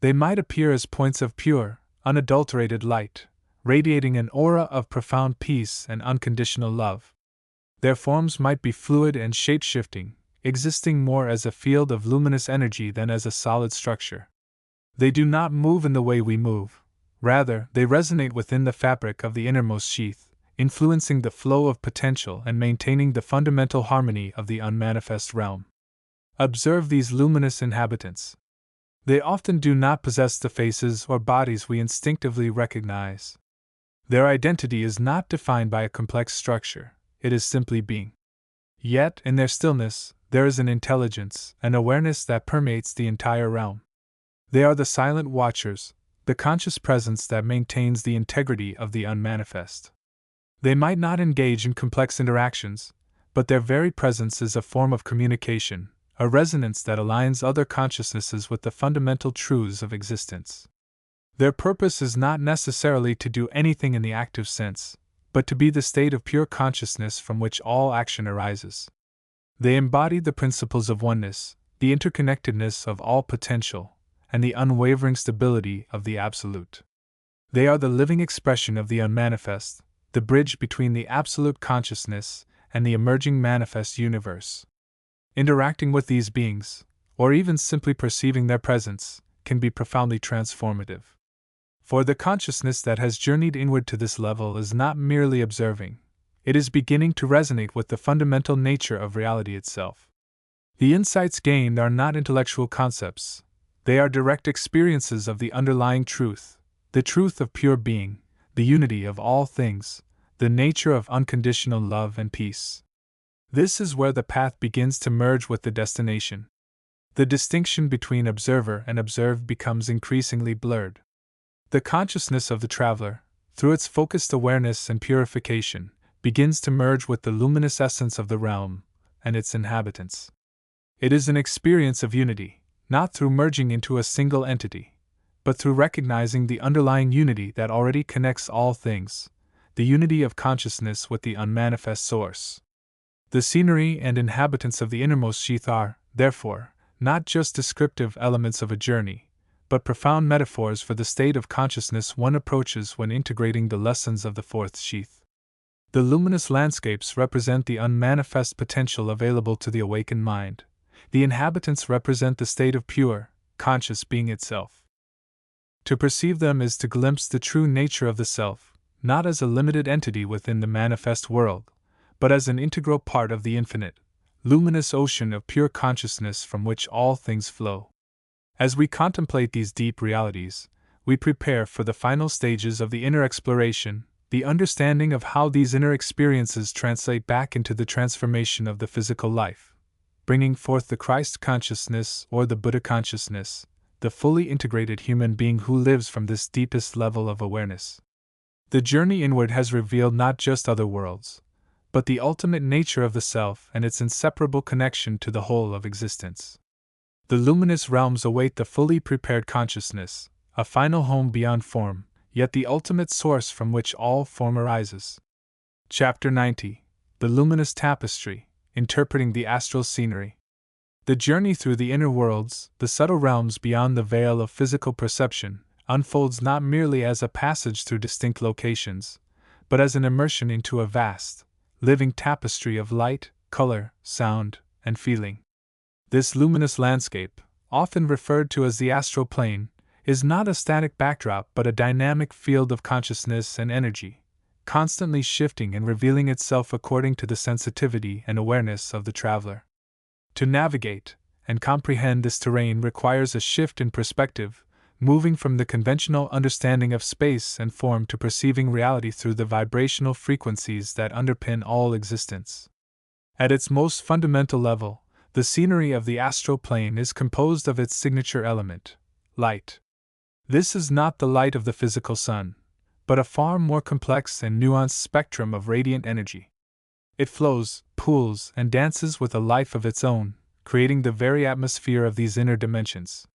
They might appear as points of pure, unadulterated light, radiating an aura of profound peace and unconditional love. Their forms might be fluid and shape-shifting, existing more as a field of luminous energy than as a solid structure. They do not move in the way we move. Rather, they resonate within the fabric of the innermost sheath, influencing the flow of potential and maintaining the fundamental harmony of the unmanifest realm. Observe these luminous inhabitants. They often do not possess the faces or bodies we instinctively recognize. Their identity is not defined by a complex structure, it is simply being. Yet, in their stillness, there is an intelligence, an awareness that permeates the entire realm. They are the silent watchers, the conscious presence that maintains the integrity of the unmanifest. They might not engage in complex interactions, but their very presence is a form of communication, a resonance that aligns other consciousnesses with the fundamental truths of existence. Their purpose is not necessarily to do anything in the active sense, but to be the state of pure consciousness from which all action arises. They embody the principles of oneness, the interconnectedness of all potential, and the unwavering stability of the Absolute. They are the living expression of the unmanifest, the bridge between the Absolute consciousness and the emerging manifest universe. Interacting with these beings, or even simply perceiving their presence, can be profoundly transformative. For the consciousness that has journeyed inward to this level is not merely observing, it is beginning to resonate with the fundamental nature of reality itself. The insights gained are not intellectual concepts, they are direct experiences of the underlying truth, the truth of pure being, the unity of all things, the nature of unconditional love and peace. This is where the path begins to merge with the destination. The distinction between observer and observed becomes increasingly blurred. The consciousness of the traveler, through its focused awareness and purification, begins to merge with the luminous essence of the realm and its inhabitants. It is an experience of unity, not through merging into a single entity, but through recognizing the underlying unity that already connects all things, the unity of consciousness with the unmanifest source. The scenery and inhabitants of the innermost sheath are, therefore, not just descriptive elements of a journey, but profound metaphors for the state of consciousness one approaches when integrating the lessons of the fourth sheath. The luminous landscapes represent the unmanifest potential available to the awakened mind. The inhabitants represent the state of pure, conscious being itself. To perceive them is to glimpse the true nature of the self, not as a limited entity within the manifest world, but as an integral part of the infinite, luminous ocean of pure consciousness from which all things flow. As we contemplate these deep realities, we prepare for the final stages of the inner exploration, the understanding of how these inner experiences translate back into the transformation of the physical life, bringing forth the Christ consciousness or the Buddha consciousness, the fully integrated human being who lives from this deepest level of awareness. The journey inward has revealed not just other worlds, but the ultimate nature of the self and its inseparable connection to the whole of existence. The luminous realms await the fully prepared consciousness, a final home beyond form, yet the ultimate source from which all form arises. Chapter 90. The Luminous Tapestry, Interpreting the Astral Scenery. The journey through the inner worlds, the subtle realms beyond the veil of physical perception, unfolds not merely as a passage through distinct locations, but as an immersion into a vast, living tapestry of light, color, sound, and feeling. This luminous landscape, often referred to as the astral plane, is not a static backdrop but a dynamic field of consciousness and energy, constantly shifting and revealing itself according to the sensitivity and awareness of the traveler. To navigate and comprehend this terrain requires a shift in perspective, moving from the conventional understanding of space and form to perceiving reality through the vibrational frequencies that underpin all existence. At its most fundamental level, the scenery of the astral plane is composed of its signature element, light. This is not the light of the physical sun, but a far more complex and nuanced spectrum of radiant energy. It flows, pools, and dances with a life of its own, creating the very atmosphere of these inner dimensions.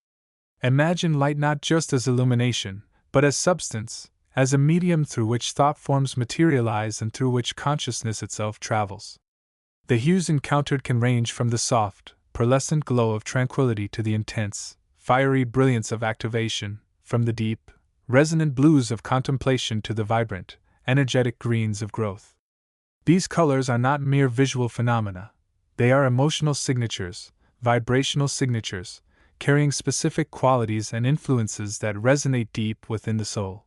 Imagine light not just as illumination, but as substance, as a medium through which thought forms materialize and through which consciousness itself travels. The hues encountered can range from the soft, pearlescent glow of tranquility to the intense, fiery brilliance of activation, from the deep, resonant blues of contemplation to the vibrant, energetic greens of growth. These colors are not mere visual phenomena, they are emotional signatures, vibrational signatures, carrying specific qualities and influences that resonate deep within the soul.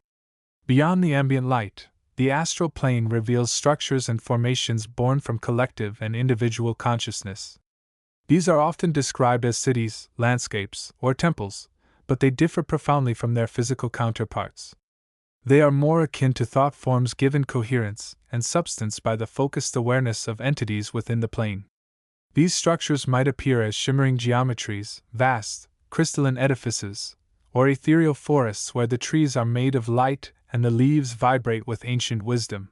Beyond the ambient light, the astral plane reveals structures and formations born from collective and individual consciousness. These are often described as cities, landscapes, or temples, but they differ profoundly from their physical counterparts. They are more akin to thought forms given coherence and substance by the focused awareness of entities within the plane. These structures might appear as shimmering geometries, vast, crystalline edifices, or ethereal forests where the trees are made of light and the leaves vibrate with ancient wisdom.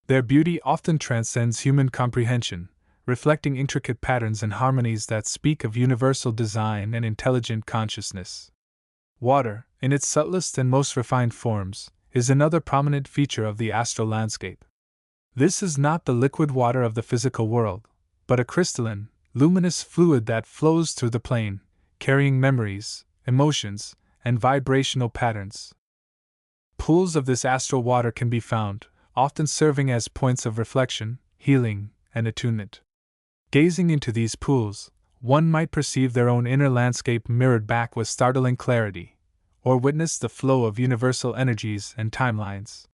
Their beauty often transcends human comprehension, reflecting intricate patterns and harmonies that speak of universal design and intelligent consciousness. Water, in its subtlest and most refined forms, is another prominent feature of the astral landscape. This is not the liquid water of the physical world, but a crystalline, luminous fluid that flows through the plane, carrying memories, emotions, and vibrational patterns. Pools of this astral water can be found, often serving as points of reflection, healing, and attunement. Gazing into these pools, one might perceive their own inner landscape mirrored back with startling clarity, or witness the flow of universal energies and timelines.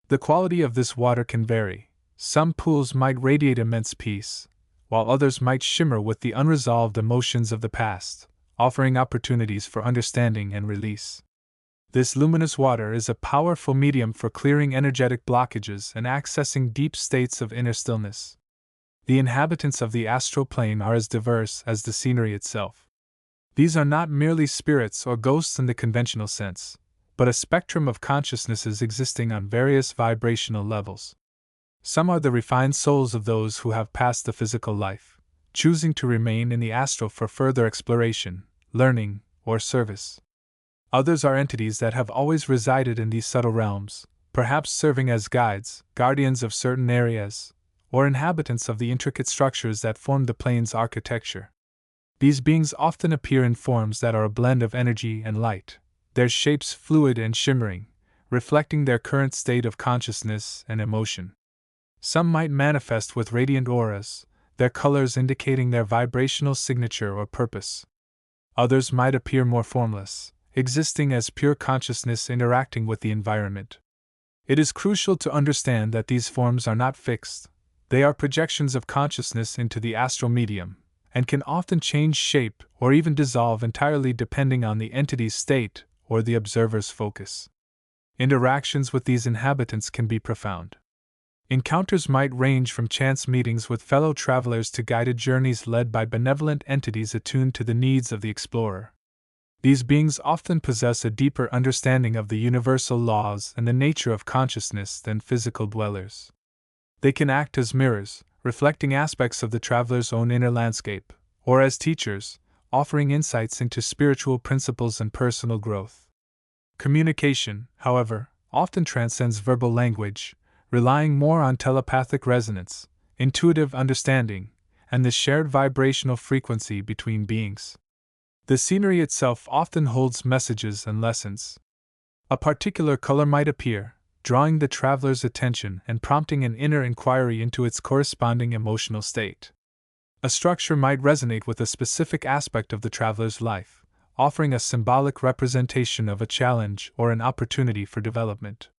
The quality of this water can vary. Some pools might radiate immense peace, while others might shimmer with the unresolved emotions of the past, offering opportunities for understanding and release. This luminous water is a powerful medium for clearing energetic blockages and accessing deep states of inner stillness. The inhabitants of the astral plane are as diverse as the scenery itself. These are not merely spirits or ghosts in the conventional sense, but a spectrum of consciousnesses existing on various vibrational levels. Some are the refined souls of those who have passed the physical life, choosing to remain in the astral for further exploration, learning, or service. Others are entities that have always resided in these subtle realms, perhaps serving as guides, guardians of certain areas, or inhabitants of the intricate structures that form the plane's architecture. These beings often appear in forms that are a blend of energy and light, their shapes fluid and shimmering, reflecting their current state of consciousness and emotion. Some might manifest with radiant auras, their colors indicating their vibrational signature or purpose. Others might appear more formless, existing as pure consciousness interacting with the environment. It is crucial to understand that these forms are not fixed. They are projections of consciousness into the astral medium, and can often change shape or even dissolve entirely depending on the entity's state or the observer's focus. Interactions with these inhabitants can be profound. Encounters might range from chance meetings with fellow travelers to guided journeys led by benevolent entities attuned to the needs of the explorer. These beings often possess a deeper understanding of the universal laws and the nature of consciousness than physical dwellers. They can act as mirrors, reflecting aspects of the traveler's own inner landscape, or as teachers, offering insights into spiritual principles and personal growth. Communication, however, often transcends verbal language, relying more on telepathic resonance, intuitive understanding, and the shared vibrational frequency between beings. The scenery itself often holds messages and lessons. A particular color might appear, drawing the traveler's attention and prompting an inner inquiry into its corresponding emotional state. A structure might resonate with a specific aspect of the traveler's life, offering a symbolic representation of a challenge or an opportunity for development.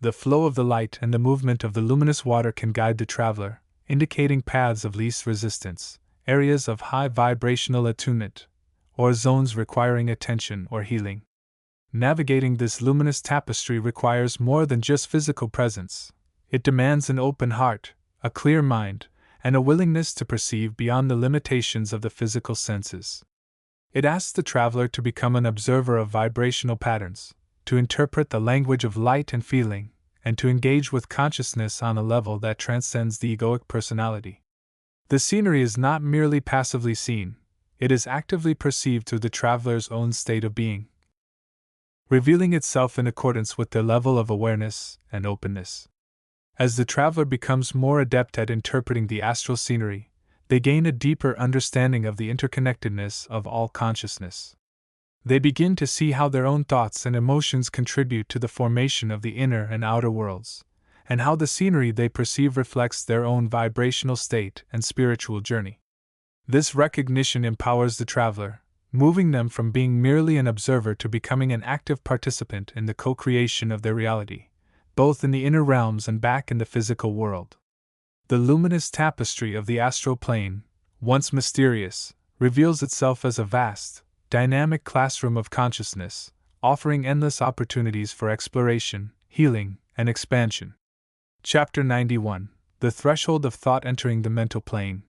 The flow of the light and the movement of the luminous water can guide the traveler, indicating paths of least resistance, areas of high vibrational attunement, or zones requiring attention or healing. Navigating this luminous tapestry requires more than just physical presence. It demands an open heart, a clear mind, and a willingness to perceive beyond the limitations of the physical senses. It asks the traveler to become an observer of vibrational patterns, to interpret the language of light and feeling, and to engage with consciousness on a level that transcends the egoic personality. The scenery is not merely passively seen, it is actively perceived through the traveler's own state of being, revealing itself in accordance with their level of awareness and openness. As the traveler becomes more adept at interpreting the astral scenery, they gain a deeper understanding of the interconnectedness of all consciousness. They begin to see how their own thoughts and emotions contribute to the formation of the inner and outer worlds, and how the scenery they perceive reflects their own vibrational state and spiritual journey. This recognition empowers the traveler, moving them from being merely an observer to becoming an active participant in the co-creation of their reality, both in the inner realms and back in the physical world. The luminous tapestry of the astral plane, once mysterious, reveals itself as a vast, dynamic classroom of consciousness, offering endless opportunities for exploration, healing, and expansion. Chapter 91: The Threshold of Thought Entering the Mental Plane.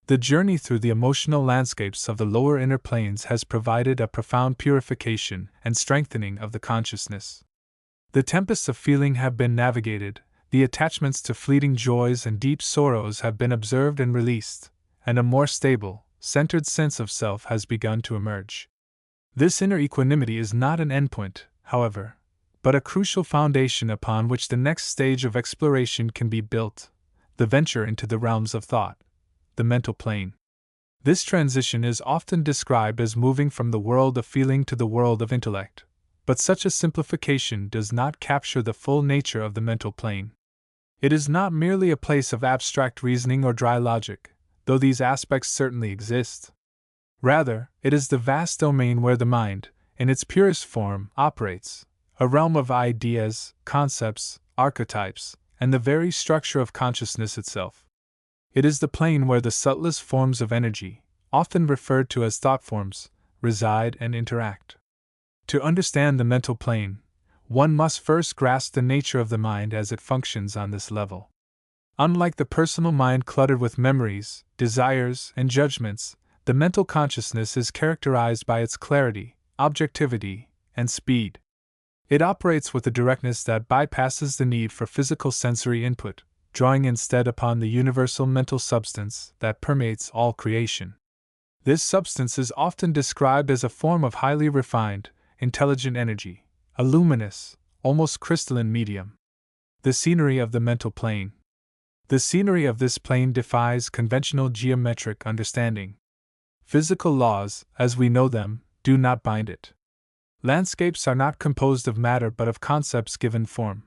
The journey through the emotional landscapes of the lower inner planes has provided a profound purification and strengthening of the consciousness. The tempests of feeling have been navigated, the attachments to fleeting joys and deep sorrows have been observed and released, and a more stable, centered sense of self has begun to emerge. This inner equanimity is not an endpoint, however, but a crucial foundation upon which the next stage of exploration can be built, the venture into the realms of thought, the mental plane. This transition is often described as moving from the world of feeling to the world of intellect, but such a simplification does not capture the full nature of the mental plane. It is not merely a place of abstract reasoning or dry logic, though these aspects certainly exist. Rather, it is the vast domain where the mind, in its purest form, operates, a realm of ideas, concepts, archetypes, and the very structure of consciousness itself. It is the plane where the subtlest forms of energy, often referred to as thought forms, reside and interact. To understand the mental plane, one must first grasp the nature of the mind as it functions on this level. Unlike the personal mind cluttered with memories, desires, and judgments, the mental consciousness is characterized by its clarity, objectivity, and speed. It operates with a directness that bypasses the need for physical sensory input, drawing instead upon the universal mental substance that permeates all creation. This substance is often described as a form of highly refined, intelligent energy, a luminous, almost crystalline medium. The scenery of the mental plane. The scenery of this plane defies conventional geometric understanding. Physical laws, as we know them, do not bind it. Landscapes are not composed of matter but of concepts given form.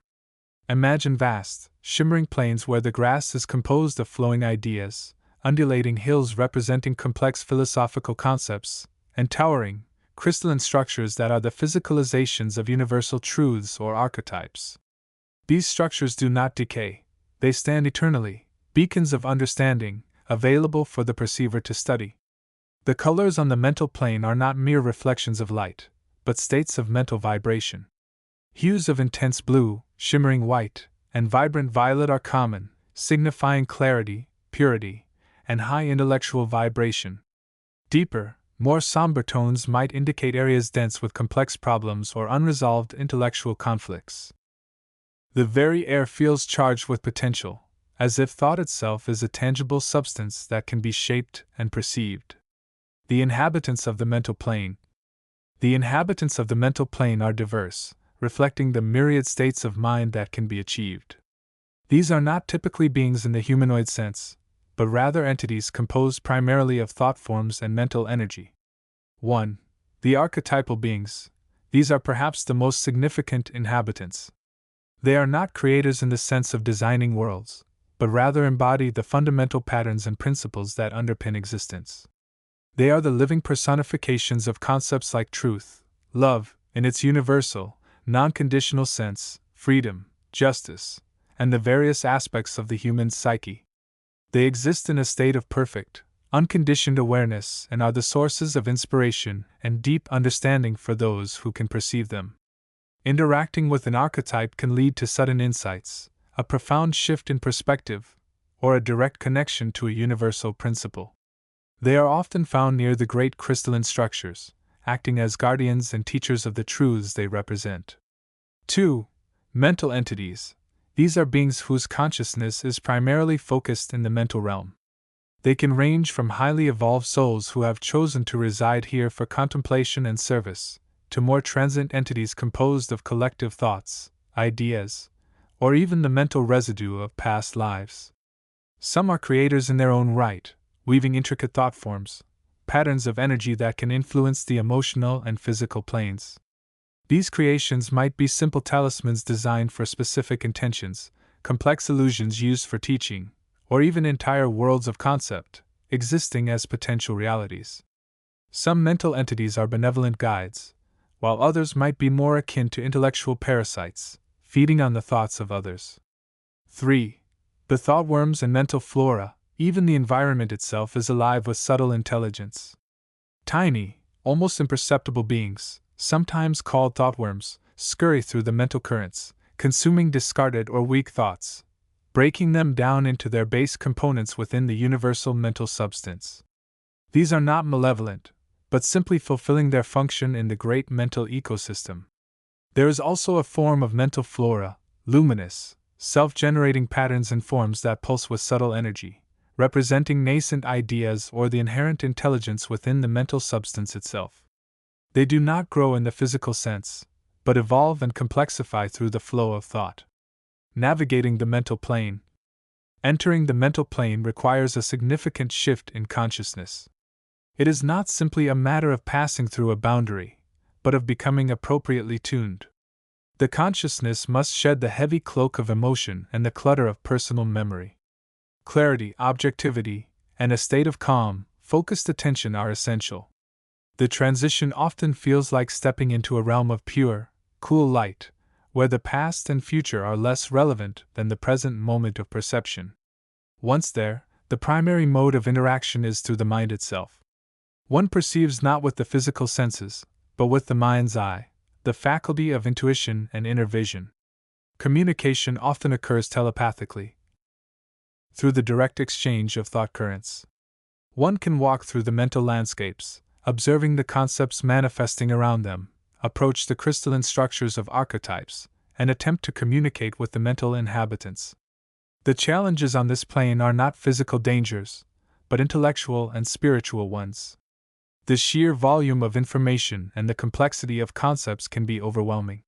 Imagine vast, shimmering plains where the grass is composed of flowing ideas, undulating hills representing complex philosophical concepts, and towering, crystalline structures that are the physicalizations of universal truths or archetypes. These structures do not decay, they stand eternally, beacons of understanding, available for the perceiver to study. The colors on the mental plane are not mere reflections of light, but states of mental vibration. Hues of intense blue, shimmering white, and vibrant violet are common, signifying clarity, purity, and high intellectual vibration. Deeper, more somber tones might indicate areas dense with complex problems or unresolved intellectual conflicts. The very air feels charged with potential, as if thought itself is a tangible substance that can be shaped and perceived. The inhabitants of the mental plane. The inhabitants of the mental plane are diverse, reflecting the myriad states of mind that can be achieved. These are not typically beings in the humanoid sense, but rather entities composed primarily of thought forms and mental energy. 1. The archetypal beings. These are perhaps the most significant inhabitants. They are not creators in the sense of designing worlds, but rather embody the fundamental patterns and principles that underpin existence. They are the living personifications of concepts like truth, love, in its universal, non-conditional sense, freedom, justice, and the various aspects of the human psyche. They exist in a state of perfect, unconditioned awareness and are the sources of inspiration and deep understanding for those who can perceive them. Interacting with an archetype can lead to sudden insights, a profound shift in perspective, or a direct connection to a universal principle. They are often found near the great crystalline structures, acting as guardians and teachers of the truths they represent. 2. Mental entities. These are beings whose consciousness is primarily focused in the mental realm. They can range from highly evolved souls who have chosen to reside here for contemplation and service, to more transient entities composed of collective thoughts, ideas, or even the mental residue of past lives. Some are creators in their own right, weaving intricate thought forms, patterns of energy that can influence the emotional and physical planes. These creations might be simple talismans designed for specific intentions, complex illusions used for teaching, or even entire worlds of concept, existing as potential realities. Some mental entities are benevolent guides, while others might be more akin to intellectual parasites, feeding on the thoughts of others. 3. The thought worms and mental flora. Even the environment itself is alive with subtle intelligence. Tiny, almost imperceptible beings, sometimes called thoughtworms, scurry through the mental currents, consuming discarded or weak thoughts, breaking them down into their base components within the universal mental substance. These are not malevolent, but simply fulfilling their function in the great mental ecosystem. There is also a form of mental flora, luminous, self-generating patterns and forms that pulse with subtle energy, representing nascent ideas or the inherent intelligence within the mental substance itself. They do not grow in the physical sense, but evolve and complexify through the flow of thought. Navigating the mental plane. Entering the mental plane requires a significant shift in consciousness. It is not simply a matter of passing through a boundary, but of becoming appropriately tuned. The consciousness must shed the heavy cloak of emotion and the clutter of personal memory. Clarity, objectivity, and a state of calm, focused attention are essential. The transition often feels like stepping into a realm of pure, cool light, where the past and future are less relevant than the present moment of perception. Once there, the primary mode of interaction is through the mind itself. One perceives not with the physical senses, but with the mind's eye, the faculty of intuition and inner vision. Communication often occurs telepathically, through the direct exchange of thought currents. One can walk through the mental landscapes, observing the concepts manifesting around them, approach the crystalline structures of archetypes, and attempt to communicate with the mental inhabitants. The challenges on this plane are not physical dangers, but intellectual and spiritual ones. The sheer volume of information and the complexity of concepts can be overwhelming.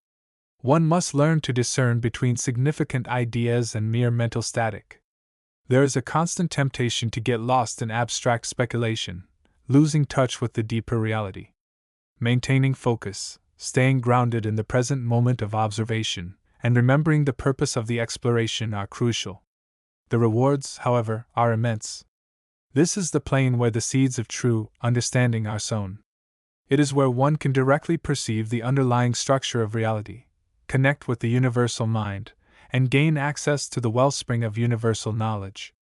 One must learn to discern between significant ideas and mere mental static. There is a constant temptation to get lost in abstract speculation, losing touch with the deeper reality. Maintaining focus, staying grounded in the present moment of observation, and remembering the purpose of the exploration are crucial. The rewards, however, are immense. This is the plane where the seeds of true understanding are sown. It is where one can directly perceive the underlying structure of reality, connect with the universal mind, and gain access to the wellspring of universal knowledge.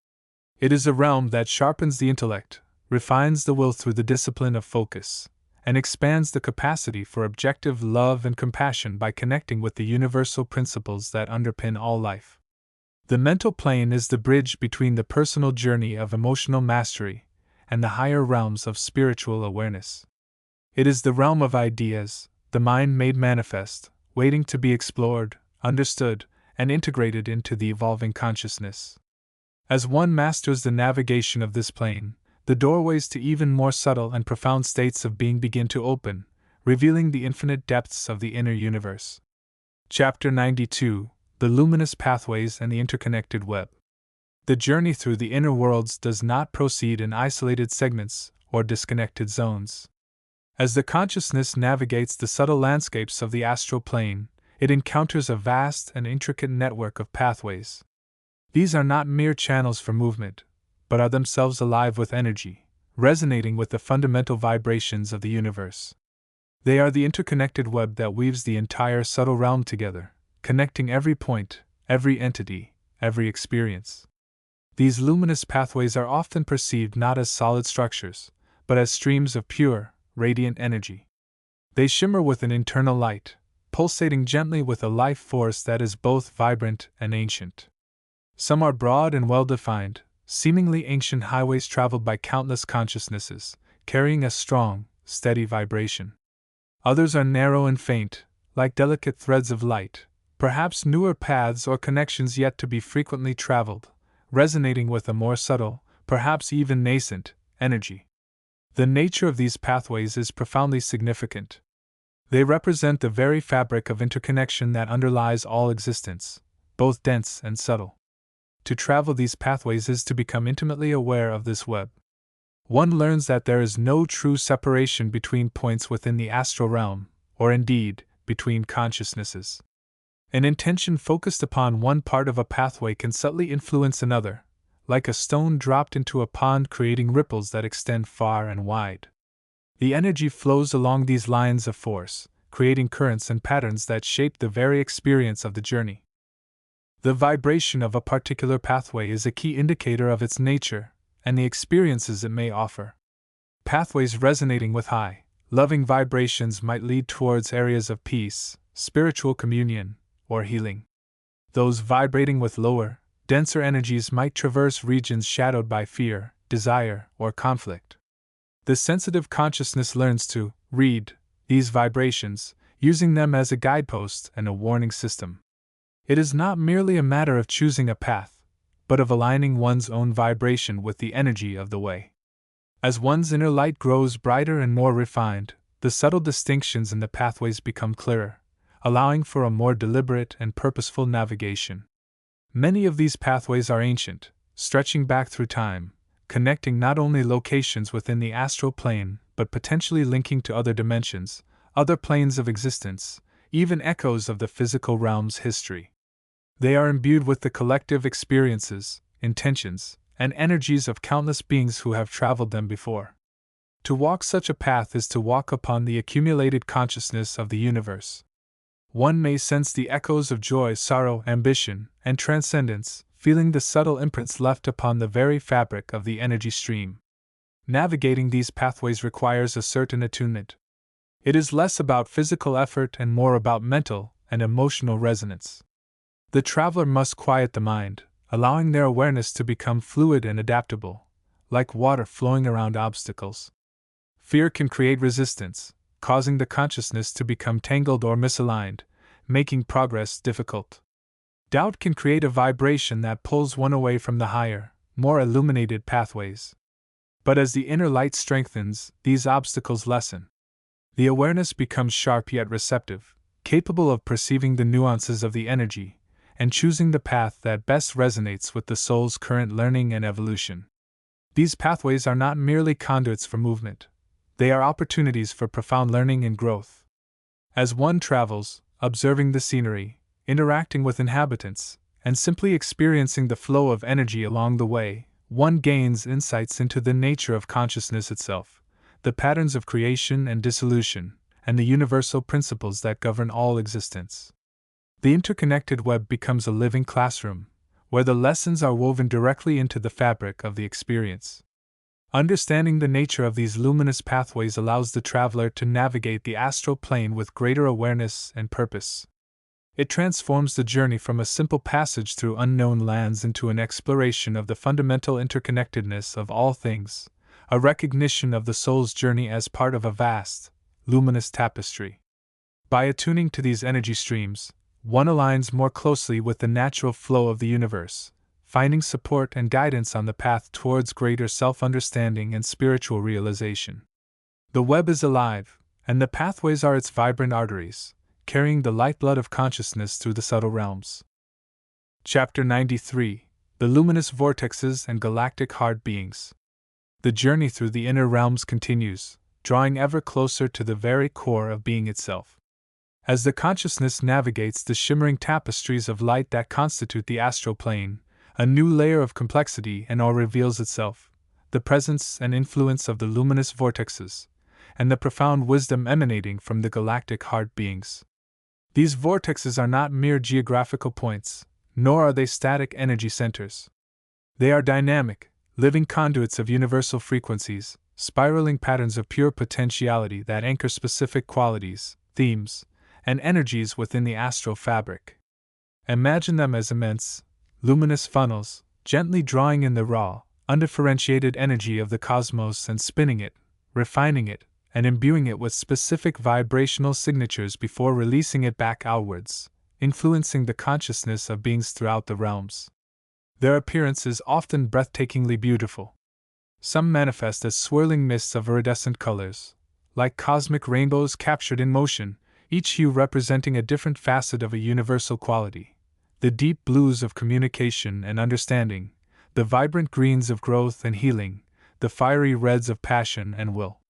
It is a realm that sharpens the intellect, refines the will through the discipline of focus, and expands the capacity for objective love and compassion by connecting with the universal principles that underpin all life. The mental plane is the bridge between the personal journey of emotional mastery and the higher realms of spiritual awareness. It is the realm of ideas, the mind made manifest, waiting to be explored, understood, and integrated into the evolving consciousness. As one masters the navigation of this plane, the doorways to even more subtle and profound states of being begin to open, revealing the infinite depths of the inner universe. Chapter 92: The Luminous Pathways and the Interconnected Web. The journey through the inner worlds does not proceed in isolated segments or disconnected zones. As the consciousness navigates the subtle landscapes of the astral plane, it encounters a vast and intricate network of pathways. These are not mere channels for movement, but are themselves alive with energy, resonating with the fundamental vibrations of the universe. They are the interconnected web that weaves the entire subtle realm together, connecting every point, every entity, every experience. These luminous pathways are often perceived not as solid structures, but as streams of pure, radiant energy. They shimmer with an internal light, pulsating gently with a life force that is both vibrant and ancient. Some are broad and well-defined, seemingly ancient highways traveled by countless consciousnesses, carrying a strong, steady vibration. Others are narrow and faint, like delicate threads of light, perhaps newer paths or connections yet to be frequently traveled, resonating with a more subtle, perhaps even nascent, energy. The nature of these pathways is profoundly significant. They represent the very fabric of interconnection that underlies all existence, both dense and subtle. To travel these pathways is to become intimately aware of this web. One learns that there is no true separation between points within the astral realm, or indeed, between consciousnesses. An intention focused upon one part of a pathway can subtly influence another, like a stone dropped into a pond creating ripples that extend far and wide. The energy flows along these lines of force, creating currents and patterns that shape the very experience of the journey. The vibration of a particular pathway is a key indicator of its nature and the experiences it may offer. Pathways resonating with high, loving vibrations might lead towards areas of peace, spiritual communion, or healing. Those vibrating with lower, denser energies might traverse regions shadowed by fear, desire, or conflict. The sensitive consciousness learns to read these vibrations, using them as a guidepost and a warning system. It is not merely a matter of choosing a path, but of aligning one's own vibration with the energy of the way. As one's inner light grows brighter and more refined, the subtle distinctions in the pathways become clearer, allowing for a more deliberate and purposeful navigation. Many of these pathways are ancient, stretching back through time, connecting not only locations within the astral plane, but potentially linking to other dimensions, other planes of existence, even echoes of the physical realm's history. They are imbued with the collective experiences, intentions, and energies of countless beings who have traveled them before. To walk such a path is to walk upon the accumulated consciousness of the universe. One may sense the echoes of joy, sorrow, ambition, and transcendence, feeling the subtle imprints left upon the very fabric of the energy stream. Navigating these pathways requires a certain attunement. It is less about physical effort and more about mental and emotional resonance. The traveler must quiet the mind, allowing their awareness to become fluid and adaptable, like water flowing around obstacles. Fear can create resistance, causing the consciousness to become tangled or misaligned, making progress difficult. Doubt can create a vibration that pulls one away from the higher, more illuminated pathways. But as the inner light strengthens, these obstacles lessen. The awareness becomes sharp yet receptive, capable of perceiving the nuances of the energy, and choosing the path that best resonates with the soul's current learning and evolution. These pathways are not merely conduits for movement, they are opportunities for profound learning and growth. As one travels, observing the scenery, interacting with inhabitants, and simply experiencing the flow of energy along the way, one gains insights into the nature of consciousness itself, the patterns of creation and dissolution, and the universal principles that govern all existence. The interconnected web becomes a living classroom, where the lessons are woven directly into the fabric of the experience. Understanding the nature of these luminous pathways allows the traveler to navigate the astral plane with greater awareness and purpose. It transforms the journey from a simple passage through unknown lands into an exploration of the fundamental interconnectedness of all things, a recognition of the soul's journey as part of a vast, luminous tapestry. By attuning to these energy streams, one aligns more closely with the natural flow of the universe, finding support and guidance on the path towards greater self-understanding and spiritual realization. The web is alive, and the pathways are its vibrant arteries, carrying the lifeblood of consciousness through the subtle realms. Chapter 93: The Luminous Vortexes and Galactic Heart Beings. The journey through the inner realms continues, drawing ever closer to the very core of being itself. As the consciousness navigates the shimmering tapestries of light that constitute the astral plane, a new layer of complexity and awe reveals itself: the presence and influence of the luminous vortexes, and the profound wisdom emanating from the galactic heart beings. These vortexes are not mere geographical points, nor are they static energy centers. They are dynamic, living conduits of universal frequencies, spiraling patterns of pure potentiality that anchor specific qualities, themes, and energies within the astral fabric. Imagine them as immense, luminous funnels, gently drawing in the raw, undifferentiated energy of the cosmos and spinning it, refining it, and imbuing it with specific vibrational signatures before releasing it back outwards, influencing the consciousness of beings throughout the realms. Their appearance is often breathtakingly beautiful. Some manifest as swirling mists of iridescent colors, like cosmic rainbows captured in motion, each hue representing a different facet of a universal quality: the deep blues of communication and understanding, the vibrant greens of growth and healing, the fiery reds of passion and will.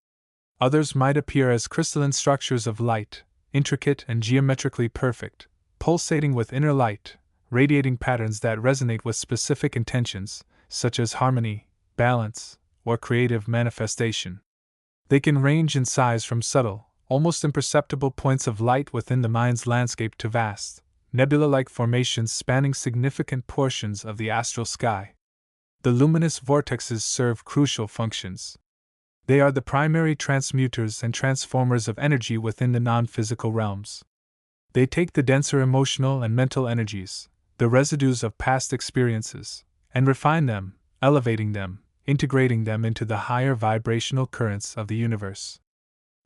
Others might appear as crystalline structures of light, intricate and geometrically perfect, pulsating with inner light, radiating patterns that resonate with specific intentions, such as harmony, balance, or creative manifestation. They can range in size from subtle, almost imperceptible points of light within the mind's landscape to vast, nebula-like formations spanning significant portions of the astral sky. The luminous vortexes serve crucial functions. They are the primary transmuters and transformers of energy within the non-physical realms. They take the denser emotional and mental energies, the residues of past experiences, and refine them, elevating them, integrating them into the higher vibrational currents of the universe.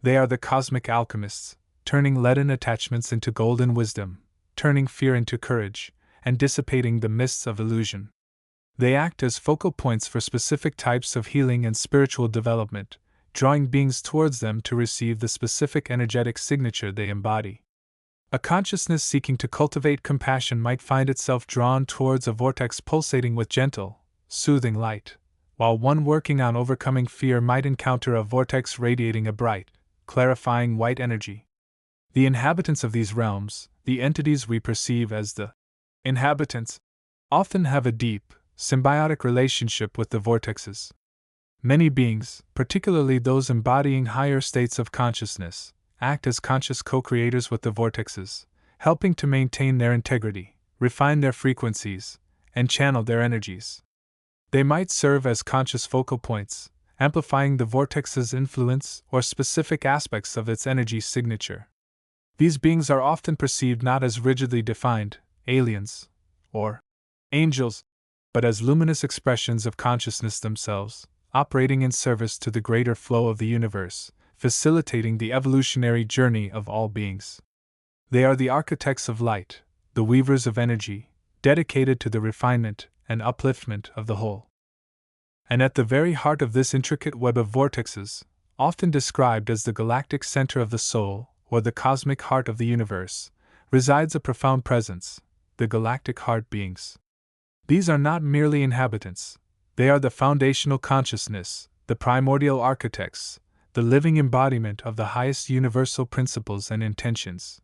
They are the cosmic alchemists, turning leaden attachments into golden wisdom, turning fear into courage, and dissipating the mists of illusion. They act as focal points for specific types of healing and spiritual development, drawing beings towards them to receive the specific energetic signature they embody. A consciousness seeking to cultivate compassion might find itself drawn towards a vortex pulsating with gentle, soothing light, while one working on overcoming fear might encounter a vortex radiating a bright, clarifying white energy. The inhabitants of these realms, the entities we perceive as the inhabitants, often have a deep, symbiotic relationship with the vortexes. Many beings, particularly those embodying higher states of consciousness, act as conscious co-creators with the vortexes, helping to maintain their integrity, refine their frequencies, and channel their energies. They might serve as conscious focal points, amplifying the vortex's influence or specific aspects of its energy signature. These beings are often perceived not as rigidly defined aliens or angels, but as luminous expressions of consciousness themselves, operating in service to the greater flow of the universe, facilitating the evolutionary journey of all beings. They are the architects of light, the weavers of energy, dedicated to the refinement and upliftment of the whole. And at the very heart of this intricate web of vortexes, often described as the galactic center of the soul, or the cosmic heart of the universe, resides a profound presence: the galactic heart beings. These are not merely inhabitants, they are the foundational consciousness, the primordial architects, the living embodiment of the highest universal principles and intentions.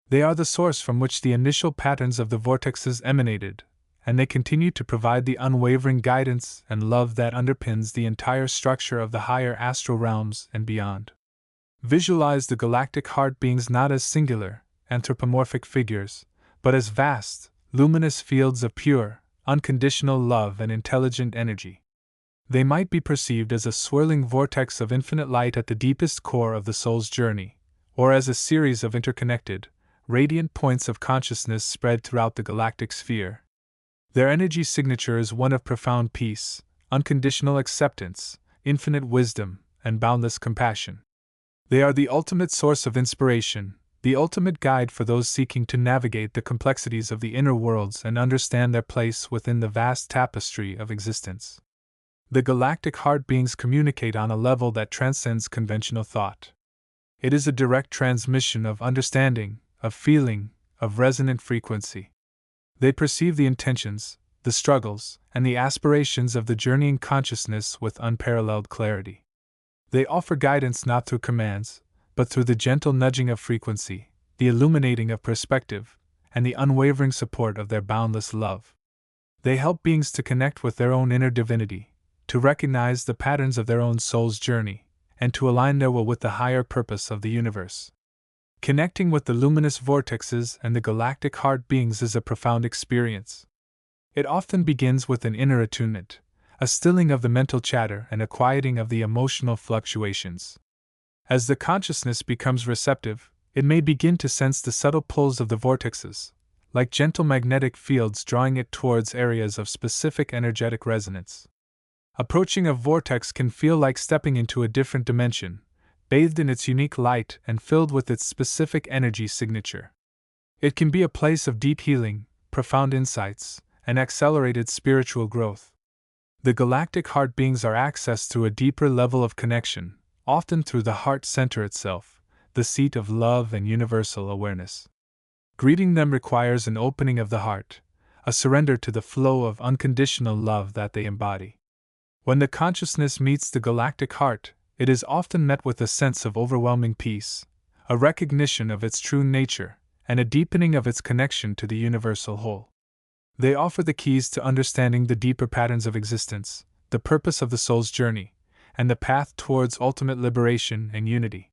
They are the source from which the initial patterns of the vortexes emanated, and they continue to provide the unwavering guidance and love that underpins the entire structure of the higher astral realms and beyond. Visualize the galactic heart beings not as singular, anthropomorphic figures, but as vast, luminous fields of pure, unconditional love and intelligent energy. They might be perceived as a swirling vortex of infinite light at the deepest core of the soul's journey, or as a series of interconnected, radiant points of consciousness spread throughout the galactic sphere. Their energy signature is one of profound peace, unconditional acceptance, infinite wisdom, and boundless compassion. They are the ultimate source of inspiration, the ultimate guide for those seeking to navigate the complexities of the inner worlds and understand their place within the vast tapestry of existence. The galactic heart beings communicate on a level that transcends conventional thought. It is a direct transmission of understanding, of feeling, of resonant frequency. They perceive the intentions, the struggles, and the aspirations of the journeying consciousness with unparalleled clarity. They offer guidance not through commands, but through the gentle nudging of frequency, the illuminating of perspective, and the unwavering support of their boundless love. They help beings to connect with their own inner divinity, to recognize the patterns of their own soul's journey, and to align their will with the higher purpose of the universe. Connecting with the luminous vortexes and the galactic heart beings is a profound experience. It often begins with an inner attunement, a stilling of the mental chatter and a quieting of the emotional fluctuations. As the consciousness becomes receptive, it may begin to sense the subtle pulls of the vortexes, like gentle magnetic fields drawing it towards areas of specific energetic resonance. Approaching a vortex can feel like stepping into a different dimension, bathed in its unique light and filled with its specific energy signature. It can be a place of deep healing, profound insights, and accelerated spiritual growth. The galactic heart beings are accessed through a deeper level of connection, often through the heart center itself, the seat of love and universal awareness. Greeting them requires an opening of the heart, a surrender to the flow of unconditional love that they embody. When the consciousness meets the galactic heart, it is often met with a sense of overwhelming peace, a recognition of its true nature, and a deepening of its connection to the universal whole. They offer the keys to understanding the deeper patterns of existence, the purpose of the soul's journey, and the path towards ultimate liberation and unity.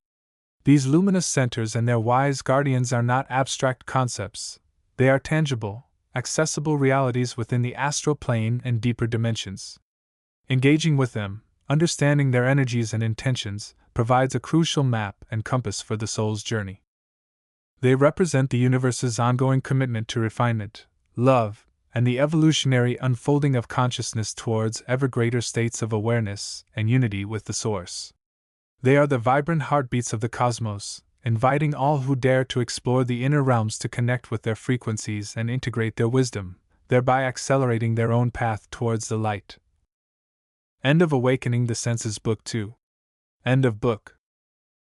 These luminous centers and their wise guardians are not abstract concepts, they are tangible, accessible realities within the astral plane and deeper dimensions. Engaging with them, understanding their energies and intentions, provides a crucial map and compass for the soul's journey. They represent the universe's ongoing commitment to refinement, love, and the evolutionary unfolding of consciousness towards ever greater states of awareness and unity with the Source. They are the vibrant heartbeats of the cosmos, inviting all who dare to explore the inner realms to connect with their frequencies and integrate their wisdom, thereby accelerating their own path towards the light. End of Awakening the Senses Book 2. End of book.